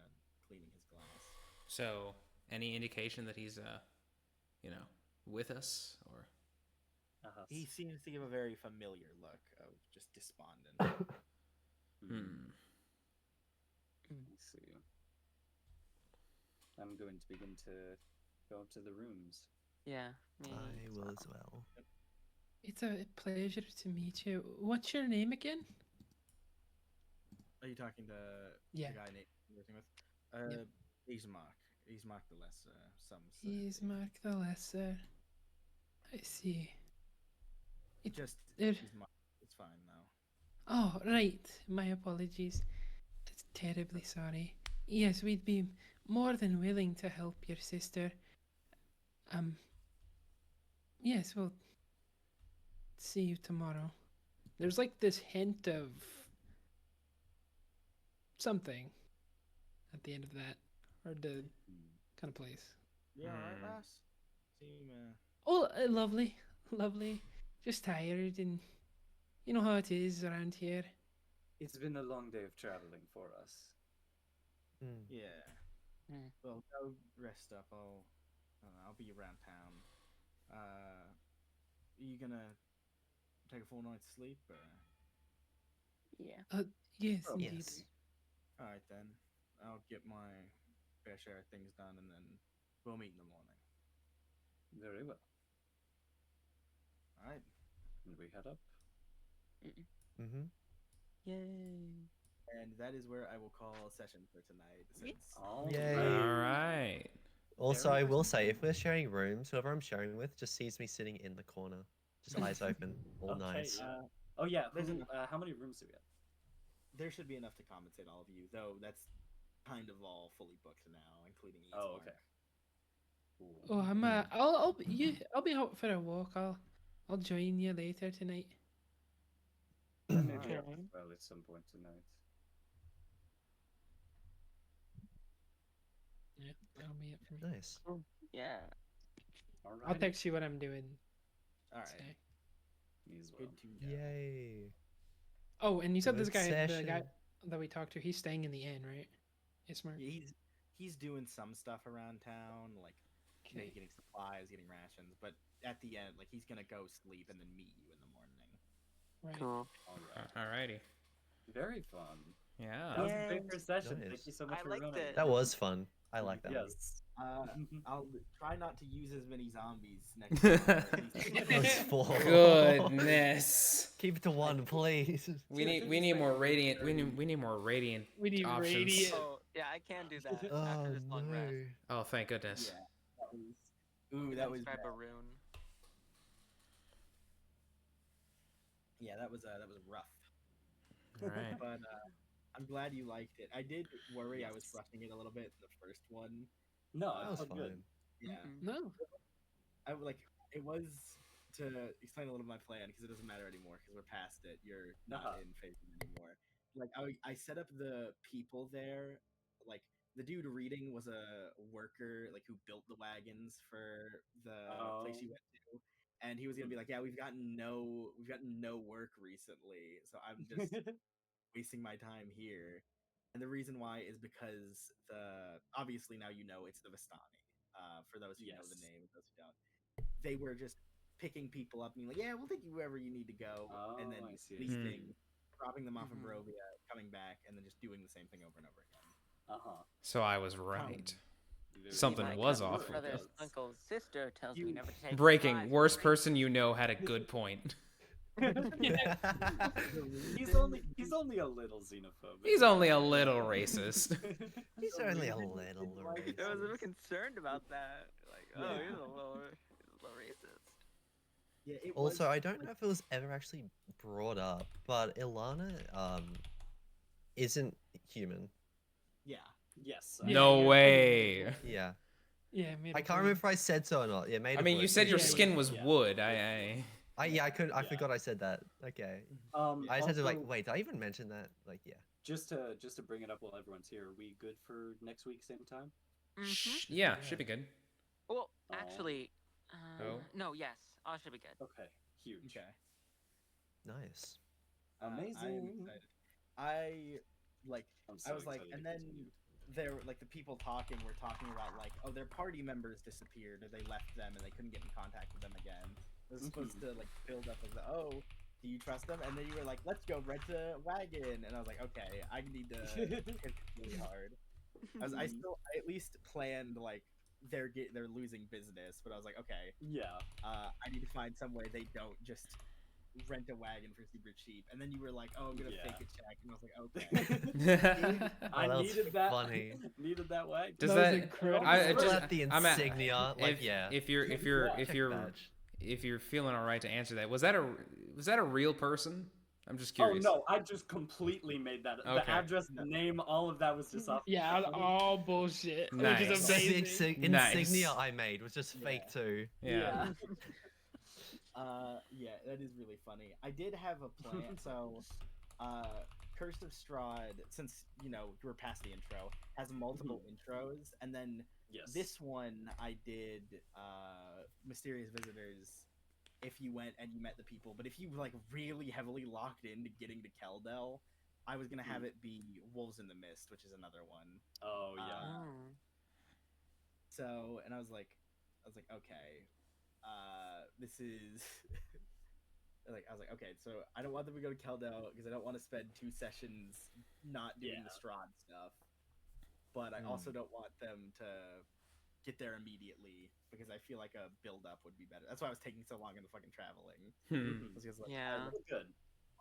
cleaning his glass. So, any indication that he's, with us, or? He seems to give a very familiar look of just despondent. I see. I'm going to begin to go up to the rooms. Yeah, me I as will well. as well. It's a pleasure to meet you. What's your name again? Are you talking to Yeah. the guy Nate working with? Yep. Ismark. Ismark the Lesser. Some say. Ismark the Lesser. I see. Just there- Ismark. It's fine though. Oh, right. My apologies. It's terribly sorry. Yes, we'd be more than willing to help your sister. Yes, we'll see you tomorrow. There's this hint of something at the end of that, or the kind of place. You alright, lass? Seem Oh, lovely, lovely. Just tired, and you know how it is around here. It's been a long day of traveling for us. yeah. Hmm. Well, go rest up. I'll be around town. Are you gonna take a full night's sleep? Or... Yeah. Yes, Oh, indeed. Yes. All right then. I'll get my fair share of things done, and then we'll meet in the morning. Very well. All right. And we head up. Mm-hmm. Yay. And that is where I will call a session for tonight. Since All Yay. Alright. Also, Very I will nice. say, if we're sharing rooms, whoever I'm sharing with just sees me sitting in the corner, just eyes open all Okay, night. yeah. Oh yeah. There's How many rooms do we have? there should be enough to compensate all of you, though that's kind of all fully booked now, including Ismark. Oh, okay. Oh, I'll be out for a walk. I'll join you later tonight. I may be Okay. up as well at some point tonight. Yeah, that'll be it for me. Nice. Yeah. All right. I'll text you what I'm doing. All right. today. Me as well. Good to know. Yay. Oh, and you said this Good guy, the guy session. that we talked to, he's staying in the inn, right? Ismark. Yeah, he's doing some stuff around town, maybe Okay. getting supplies, getting rations. But at the end, he's gonna go sleep and then meet you in the morning. Right. Cool. All right. Alrighty. Very fun. Yeah. That was a Yay. great first session. Nice. Thank you so much I for liked running. it. That was fun. I like that one. Yes. I'll try not to use as many zombies next time. Those four. Goodness. Keep it to one, please. We need more radiant. We need more radiant We need options. radiant. Oh, yeah, I can do that Oh after this long rest. no. Oh, thank goodness. That was Grab bad. a rune. Yeah, that was rough. All right. But I'm glad you liked it. I did worry I was rushing it a little bit in the first one. No, That it was felt fine. good. Yeah, No. it was to explain a little of my plan because it doesn't matter anymore because we're past it. You're not in favor anymore. I set up the people there. The dude reading was a worker who built the wagons for the place you went to, and he was gonna be like, yeah, we've gotten no work recently, so I'm just wasting my time here. And the reason why is because obviously now you know it's the Vistani. For those who know the Yes. name, those who don't, they were just picking people up and being like, yeah, we'll take you wherever you need to go, and then Oh, I see. leaving, dropping them off in Mhm. Barovia, coming back, and then just doing the same thing over and over again. So I was right. Very Something good. My was cousin's off with brother's that. uncle's sister tells me You- never to take Breaking. supplies Worst from person you know had a good point. He's only a little xenophobic. He's only a little racist. He's only a little I was a racist. little concerned about that. He's Yeah. a little racist. Yeah, it Also, was, I don't know if it was ever actually brought up, but Ilana isn't human. Yeah, Yes. No yeah. way. Yeah. Yeah, made I a can't point. remember if I said so or not. Yeah, made I of mean, you wood. said your Yeah, skin was yeah. wood. I Yeah. forgot I said that. Okay. Um, I just had to also, wait, did I even mention that? Yeah. just to bring it up while everyone's here, are we good for next week same time? Yeah, should be good. Well, Aw. actually, Oh. no, yes, all should be good. Okay, huge. Okay. Nice. I am Amazing. excited. I I'm so was like, excited and to then continue. there like the people talking were talking about like, oh, their party members disappeared or they left them and they couldn't get in contact with them again. It was supposed to like build up as oh, do you trust them? And then you were like, let's go rent a wagon, and I was like, okay, I need to hit this really hard. I at least planned like they're losing business, but I was like, okay, Yeah. I need to find some way they don't just rent a wagon for super cheap. And then you were like, oh, I'm gonna Yeah. fake a check, and I was like, okay. I that was needed that. funny. Needed that wagon. Does That was that? incredible. I Just just Let the I'm at- insignia, like yeah. If you're Check if you're feeling all right to answer that, was that a real person? I'm just Oh curious. no, I just completely made that. Okay. The address, the name, all of that was just off. Yeah, all bullshit. Which Nice. is So the amazing. Nice. insignia I made was just fake Yeah. too. Yeah. Yeah, that is really funny. I did have a plan. So, Curse of Strahd, since we're past the intro, has multiple intros, and then Yes. this one I did Mysterious Visitors. If you went and you met the people, but if you like really heavily locked into getting to Keldel, I was gonna have it be Wolves in the Mist, which is another one. Oh yeah. So, and I was like, okay, this is like, I was like, okay, so I don't want them to go to Keldel because I don't want to spend 2 sessions not doing the Yeah. Strahd stuff, but I also don't want them to get there immediately because I feel like a build up would be better. That's why I was taking so long in the fucking traveling. Was because, like, Yeah. That's good.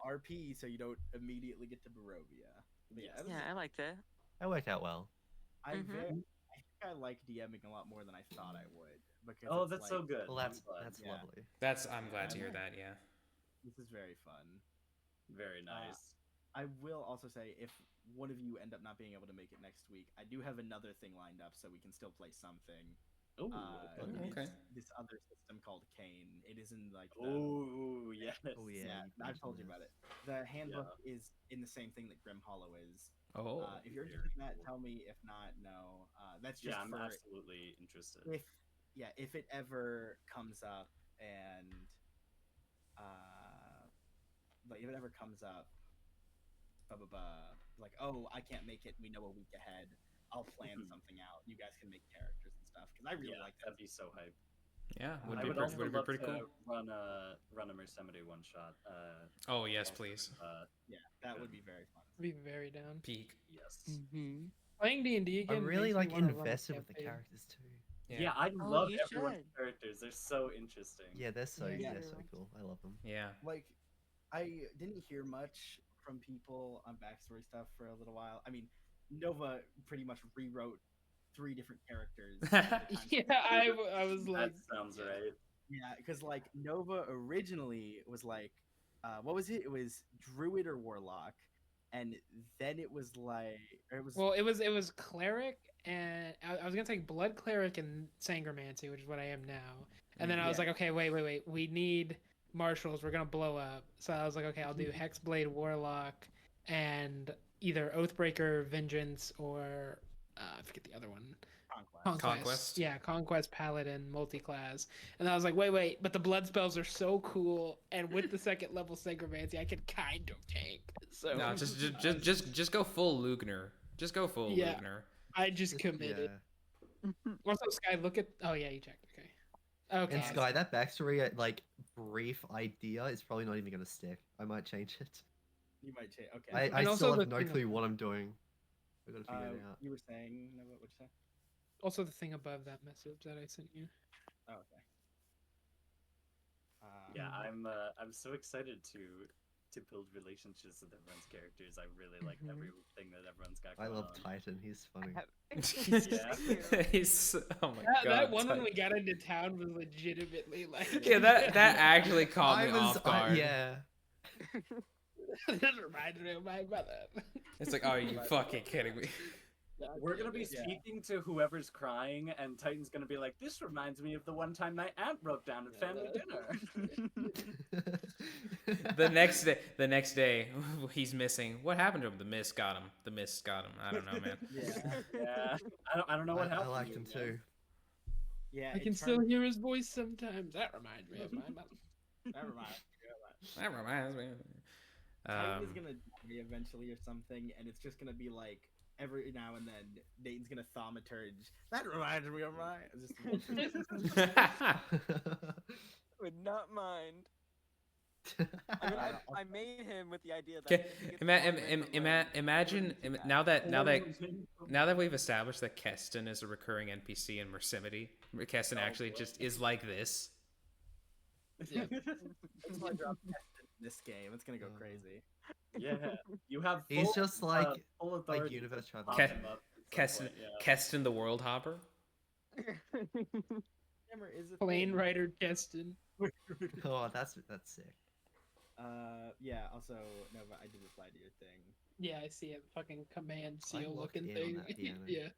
RP so you don't immediately get to Barovia. But yeah, Yes. Yeah, I liked it. That worked out well. I Mhm. think I like DMing a lot more than I thought I would because Oh, it's that's like, so good. Well, I'm that's glad. Yeah. lovely. I'm glad to hear that. Yeah. this is very fun. Very nice. I will also say if one of you end up not being able to make it next week, I do have another thing lined up so we can still play something. Oh, okay. It's this other system called Kane. It is in like the, Oh yes. Oh yeah. yeah, you I've told you mentioned about it. The handbook is in the same thing that Grim Hollow is. Oh. If you're very interested in that, cool. tell me. If not, no. That's just Yeah, I'm for absolutely interested. if it ever comes up and like if it ever comes up, like, oh, I can't make it. We know a week ahead. I'll plan something out. You guys can make characters and stuff because I really like that. That'd be so hype. Yeah. Would I be would pre- also would be love pretty to cool. run a Mercenary one shot. Oh yes, please. Yeah, that would be very fun. Be very down. Peak. Yes. Mm-hmm. Playing D&D again. I'm really makes me like wanna run a invested with the campaign. characters too. Yeah, I Oh, love you everyone's should. characters. They're so interesting. Yeah, they're so Yeah. they're so cool. I love them. Yeah. Like, I didn't hear much from people on backstory stuff for a little while. I mean, Nova pretty much rewrote 3 different characters. at the time. Yeah, I was like, That sounds right. Yeah, because like Nova originally was like, what was it? It was Druid or Warlock, and then it was like, or it was well, it was cleric, and I was gonna take blood cleric and sangromancy, which is what I am now. And then I was Yeah. like, okay, wait, we need marshals. We're gonna blow up. So I was like, okay, I'll do hexblade, warlock, and either oathbreaker, vengeance, or I forget the other one. Conquest. Conquest. Yeah, conquest, paladin, multi-class. And I was like, wait, but the blood spells are so cool, and with the second level synchromancy, I can kind of tank. So No, just go full Lugner. Just go full Yeah. Lugner. I just committed. Yeah. Also, Sky, look at. Oh yeah, you checked. Okay. Okay. And Sky, that backstory, like brief idea, is probably not even gonna stick. I might change it. You might change. Okay. I And also still the have no thing of- clue what I'm doing. I gotta figure it out. You were saying, Nova, what'd you say? Also, the thing above that message that I sent you. Oh, okay. Yeah, I'm so excited to build relationships with everyone's characters. I really like everything that everyone's got I going love on. Titan. He's funny. Yeah. He's oh my god. That one when Titan. we got into town was legitimately like. Yeah, that actually caught me off guard. Yeah. That reminded me of my brother. It's like, are you fucking kidding me? We're gonna be Yeah. speaking to whoever's crying, and Titan's gonna be like, "This reminds me of the one time my aunt broke down at family dinner." The next day, he's missing. What happened to him? The mist got him. The mist got him. I don't know, man. Yeah. I don't know what happened. I liked to him you, man. too. Yeah, I can still hear his voice sometimes. That reminds me of my mother. That reminds me of that. That reminds me. Titan is gonna die eventually or something, and it's just gonna be like every now and then Dayton's gonna thaumaturge. That reminds me of my. Would not mind. I mean, I made him with the idea that. Okay, he gets away from my imagine feedback. now that we've established that Keston is a recurring NPC in Mercimity, Keston actually just is like this. Yeah. It's my drop test in this game. It's gonna go crazy. Yeah, you have. He's full, just like full like authority universe to travel. pop Ke- him up at some Keston, point, yeah. Keston the World Hopper. Hammer is a Plane thing. Rider Keston. Oh, that's sick. Yeah. Also, Nova, I did reply to your thing. Yeah, I see it. Fucking command I'm seal locked looking in on thing. that piano. Yeah.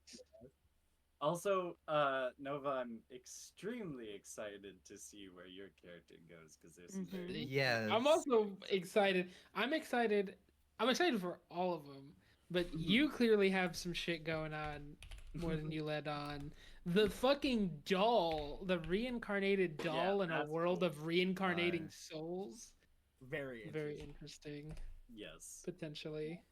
Also, Nova, I'm extremely excited to see where your character goes because there's some very Yes. I'm also excited. I'm excited for all of them. But you clearly have some shit going on more than you let on. The fucking doll, the reincarnated doll in a that's world cool. of reincarnating souls. Very Very interesting. interesting, yes. potentially.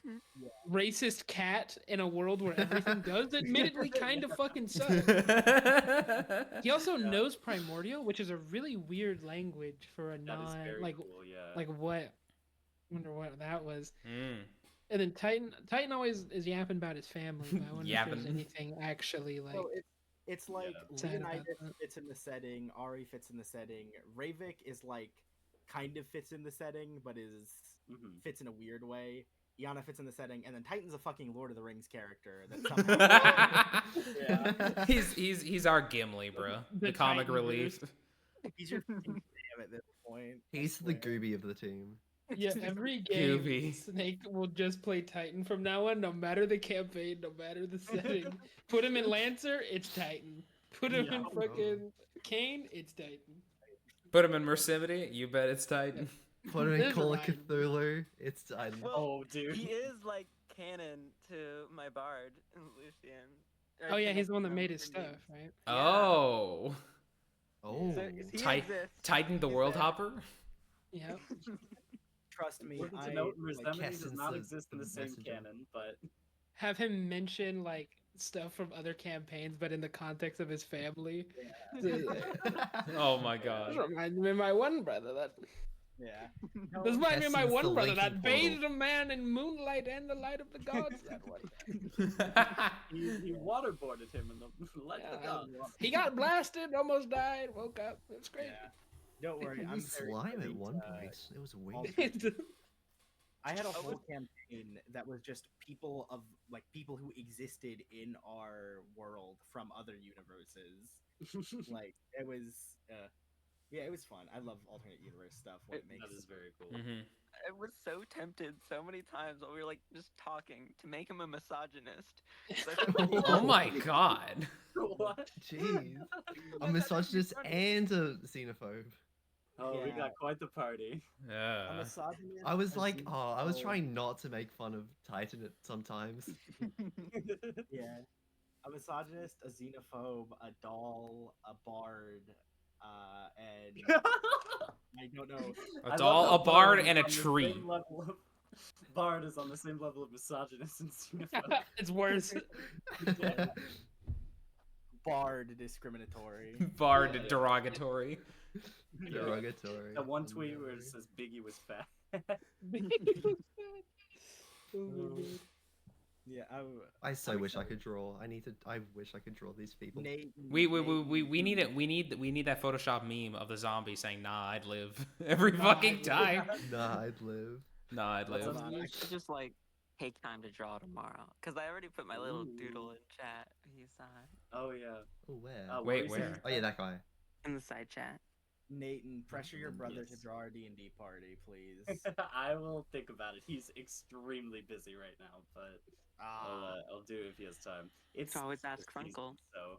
Yeah. Racist cat in a world where everything does admittedly kind of fucking suck. He also knows Primordial, which is a really weird language for a That is non very like cool. Yeah. like what? Wonder what that was. Mm. And then Titan always is yapping about his family, but I wonder if there's Yapping. anything actually like. So it's like Sad about Leonidas that. fits in the setting, Ari fits in the setting, Ravik is like kind of fits in the setting, but fits in a weird way. Iana fits in the setting, and then Titan's a fucking Lord of the Rings character that somehow He's our Gimli, bro. The comic Titanverse. relief. he's your fucking Sam at this point. I He's the swear. Gooby of the team. Yeah, every game Gooby. Snake will just play Titan from now on, no matter the campaign, no matter the setting. Put him in Lancer, it's Titan. Put him in Yeah. fucking Kane, it's Titan. Put him in Mercimity, you bet it's Titan. Put him in There's Call of Ryan. Cthulhu. It's Titan. Well, Oh, dude. he is like canon to my bard, Lucian. Oh yeah, he's the one that connected made him his for me. stuff, right? Oh. Oh. So he Ti- exists. Titan the He's World there. Hopper? Yeah. Trust me, Important I to note, like, Mercemity does Keston's not the- exist in the the same messenger. canon, but Have him mention like stuff from other campaigns, but in the context of his family. Oh my This god. reminds me of my one brother that. yeah. This reminds me of my Keston's one the brother linking that portal. bathed a man in moonlight and the light of the gods. That one. he waterboarded him in the light of the Yeah, gods. He got blasted, almost died, woke up. It's great. Yeah. Don't worry, He I'm used very slime at ready one to- point. It was all- weird. I had a whole campaign that was just people who existed in our world from other universes. Like it was, it was fun. I love alternate universe stuff. What it makes That is very cool. Mhm. I was so tempted so many times while we were like just talking to make him a misogynist. So I felt like- Oh my god. What? Jeez. A misogynist and a xenophobe. Oh, we Yeah. got quite the party. a misogynist. I was a like, oh, I was xenophobe- trying not to make fun of Titan at sometimes. Yeah, a misogynist, a xenophobe, a doll, a bard, and I don't know. A I doll, love a how bard, is and a on the same tree. level of- Bard is on the same level of misogynist and xenophobe. It's worse. Yeah. Bard discriminatory. Bard Yeah. derogatory. Derogatory. That one tweet where it says Biggie was fat. Yeah, I so I'm wish I excited. could draw. I wish I could draw these people. Nate, We need it. We need that Photoshop meme of the zombie saying "Nah, I'd live" every fucking time. Nah, I'd live. Nah, I'd That's live. a- You should just like take time to draw tomorrow, cause I already put my little doodle in chat. You saw it Oh yeah. Oh, where? Wait, were you where? Oh yeah, that guy. in the side chat. Nathan, pressure your brother to Yes. draw our D&D party, please. saying? I will think about it. He's extremely busy right now, but I'll do it if he has time. It's always ask the season, Funkle. So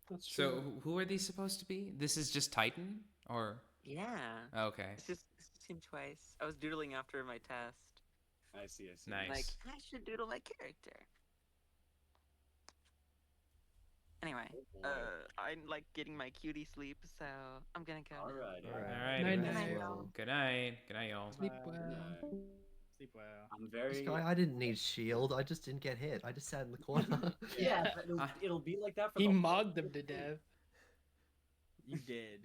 That's true. So who are these supposed to be? This is just Titan, or Yeah. Okay. It's just him twice. I was doodling after my test. I see. Nice. Like, I should doodle my character. Anyway, Oh, boy. I'm like getting my cutie sleep, so I'm gonna go. All now. right. Alright. Night, rest night. well. Good night. Good night, y'all. Sleep Good well. Sleep well. I'm This very. guy, I didn't need shield. I just didn't get hit. I just sat in the corner. Yeah, Yeah. but it'll be like that for He the whole mogged them to thing. death. You did.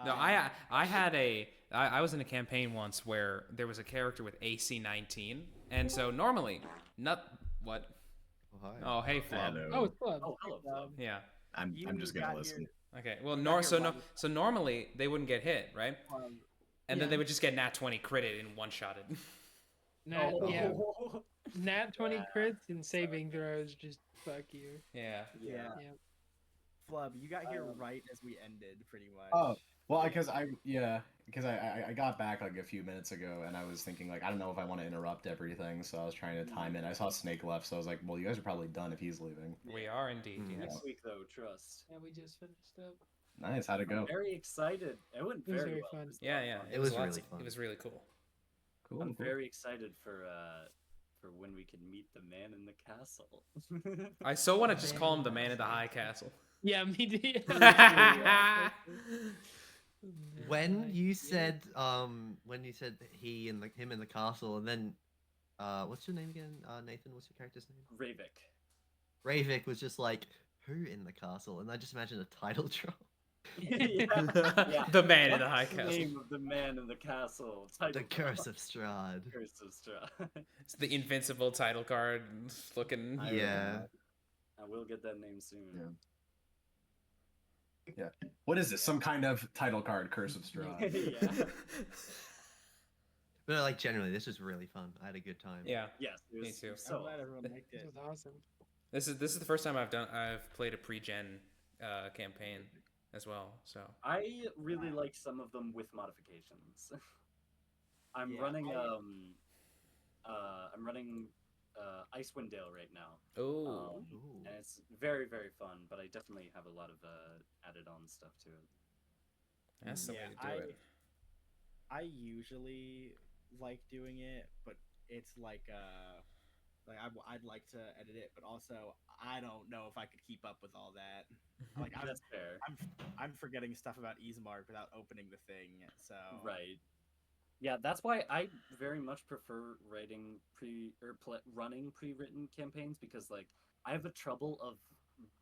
No, I had I was in a campaign once where there was a character with AC 19, and so normally, what? Oh, hi. Oh, hey, Flub. Hello. Oh, it's club. Oh, hello, Flub. Yeah. I'm You just gonna got listen. Okay. Well, You got here so normally they wouldn't get hit, right? And then Yeah. they would just get nat 20 critted and one shotted. Nat, Oh. yeah. Nat 20 Yeah. crits and saving throws, just fuck you. Yeah. Yeah. Yeah. Flub, you got here right as we ended, pretty much. Oh, well, because I got back like a few minutes ago, and I was thinking like I don't know if I want to interrupt everything, so I was trying to time it. I saw Snake left, so I was like, well, you guys are probably done if he's leaving. We are indeed. Mm. Yes. Next week, though, trust. Yeah, we just finished up. Nice, how'd it go? I'm very excited. It went It was very very well. fun. It was a Yeah, lot of yeah. fun. It was lots really of- fun. It was really cool. Cool. I'm cool. very excited for when we can meet the man in the castle. I so want to just call him the man in the high castle. Yeah, me too. When you said him in the castle, and then what's your name again? Nathan, what's your character's name? Ravik. Ravik was just like, who in the castle? And I just imagined a title drop. Yeah. The man in the high What's the castle. name of the man in the castle. The Title Curse of Strahd. Curse of Strahd. It's the invincible title card looking. Yeah. I will get that name soon. Yeah. What is this? Some kind of title card, Curse of Strahd. Yeah. But like generally, this was really fun. I had a good time. Yeah. Yes, it Me was too. so I'm glad everyone liked This it. was awesome. This is the first time I've played a pre-gen campaign as well. So I really like some of them with modifications. I'm Yeah, running Icewind Dale right now. oh, Ooh. And it's very, very fun, but I definitely have a lot of added on stuff to it. that's the way to do it. I usually like doing it, but it's like I'd like to edit it, but also I don't know if I could keep up with all that. Like That's fair. I'm forgetting stuff about Easemark without opening the thing, so Right. Yeah, that's why I very much prefer writing running pre-written campaigns, because like I have a trouble of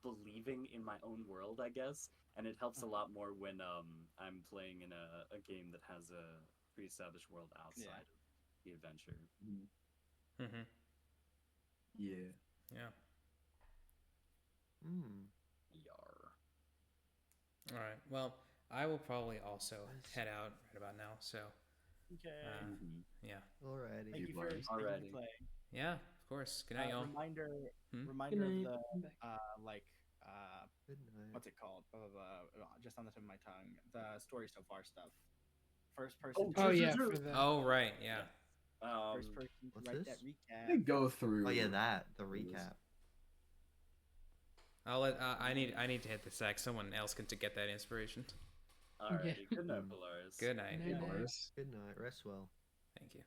believing in my own world, I guess, and it helps a lot more when I'm playing in a game that has a pre-established world outside of the adventure. Mm-hmm. Yeah. Yeah. Hmm. Yar. All right. Well, I will probably also head out right about now. So okay. yeah. Alrighty. Thank you for Alrighty. sticking to Alrighty. play. Yeah. Of course. Good night, y'all. Reminder Hmm? reminder Good of night. the Back. Good night. what's it called? Just on the tip of my tongue, the story so far stuff. First person. Oh, to Oh True, yeah, true, for true. the Oh right. Yeah. First person to what's write this? that recap. I didn't go through. Oh yeah, the recap. I'll let. I need to hit the sack. Someone else can to get that inspiration. Alrighty. Good night, Polaris. Good night. Night, night. Boris. Good night. Rest well. Thank you.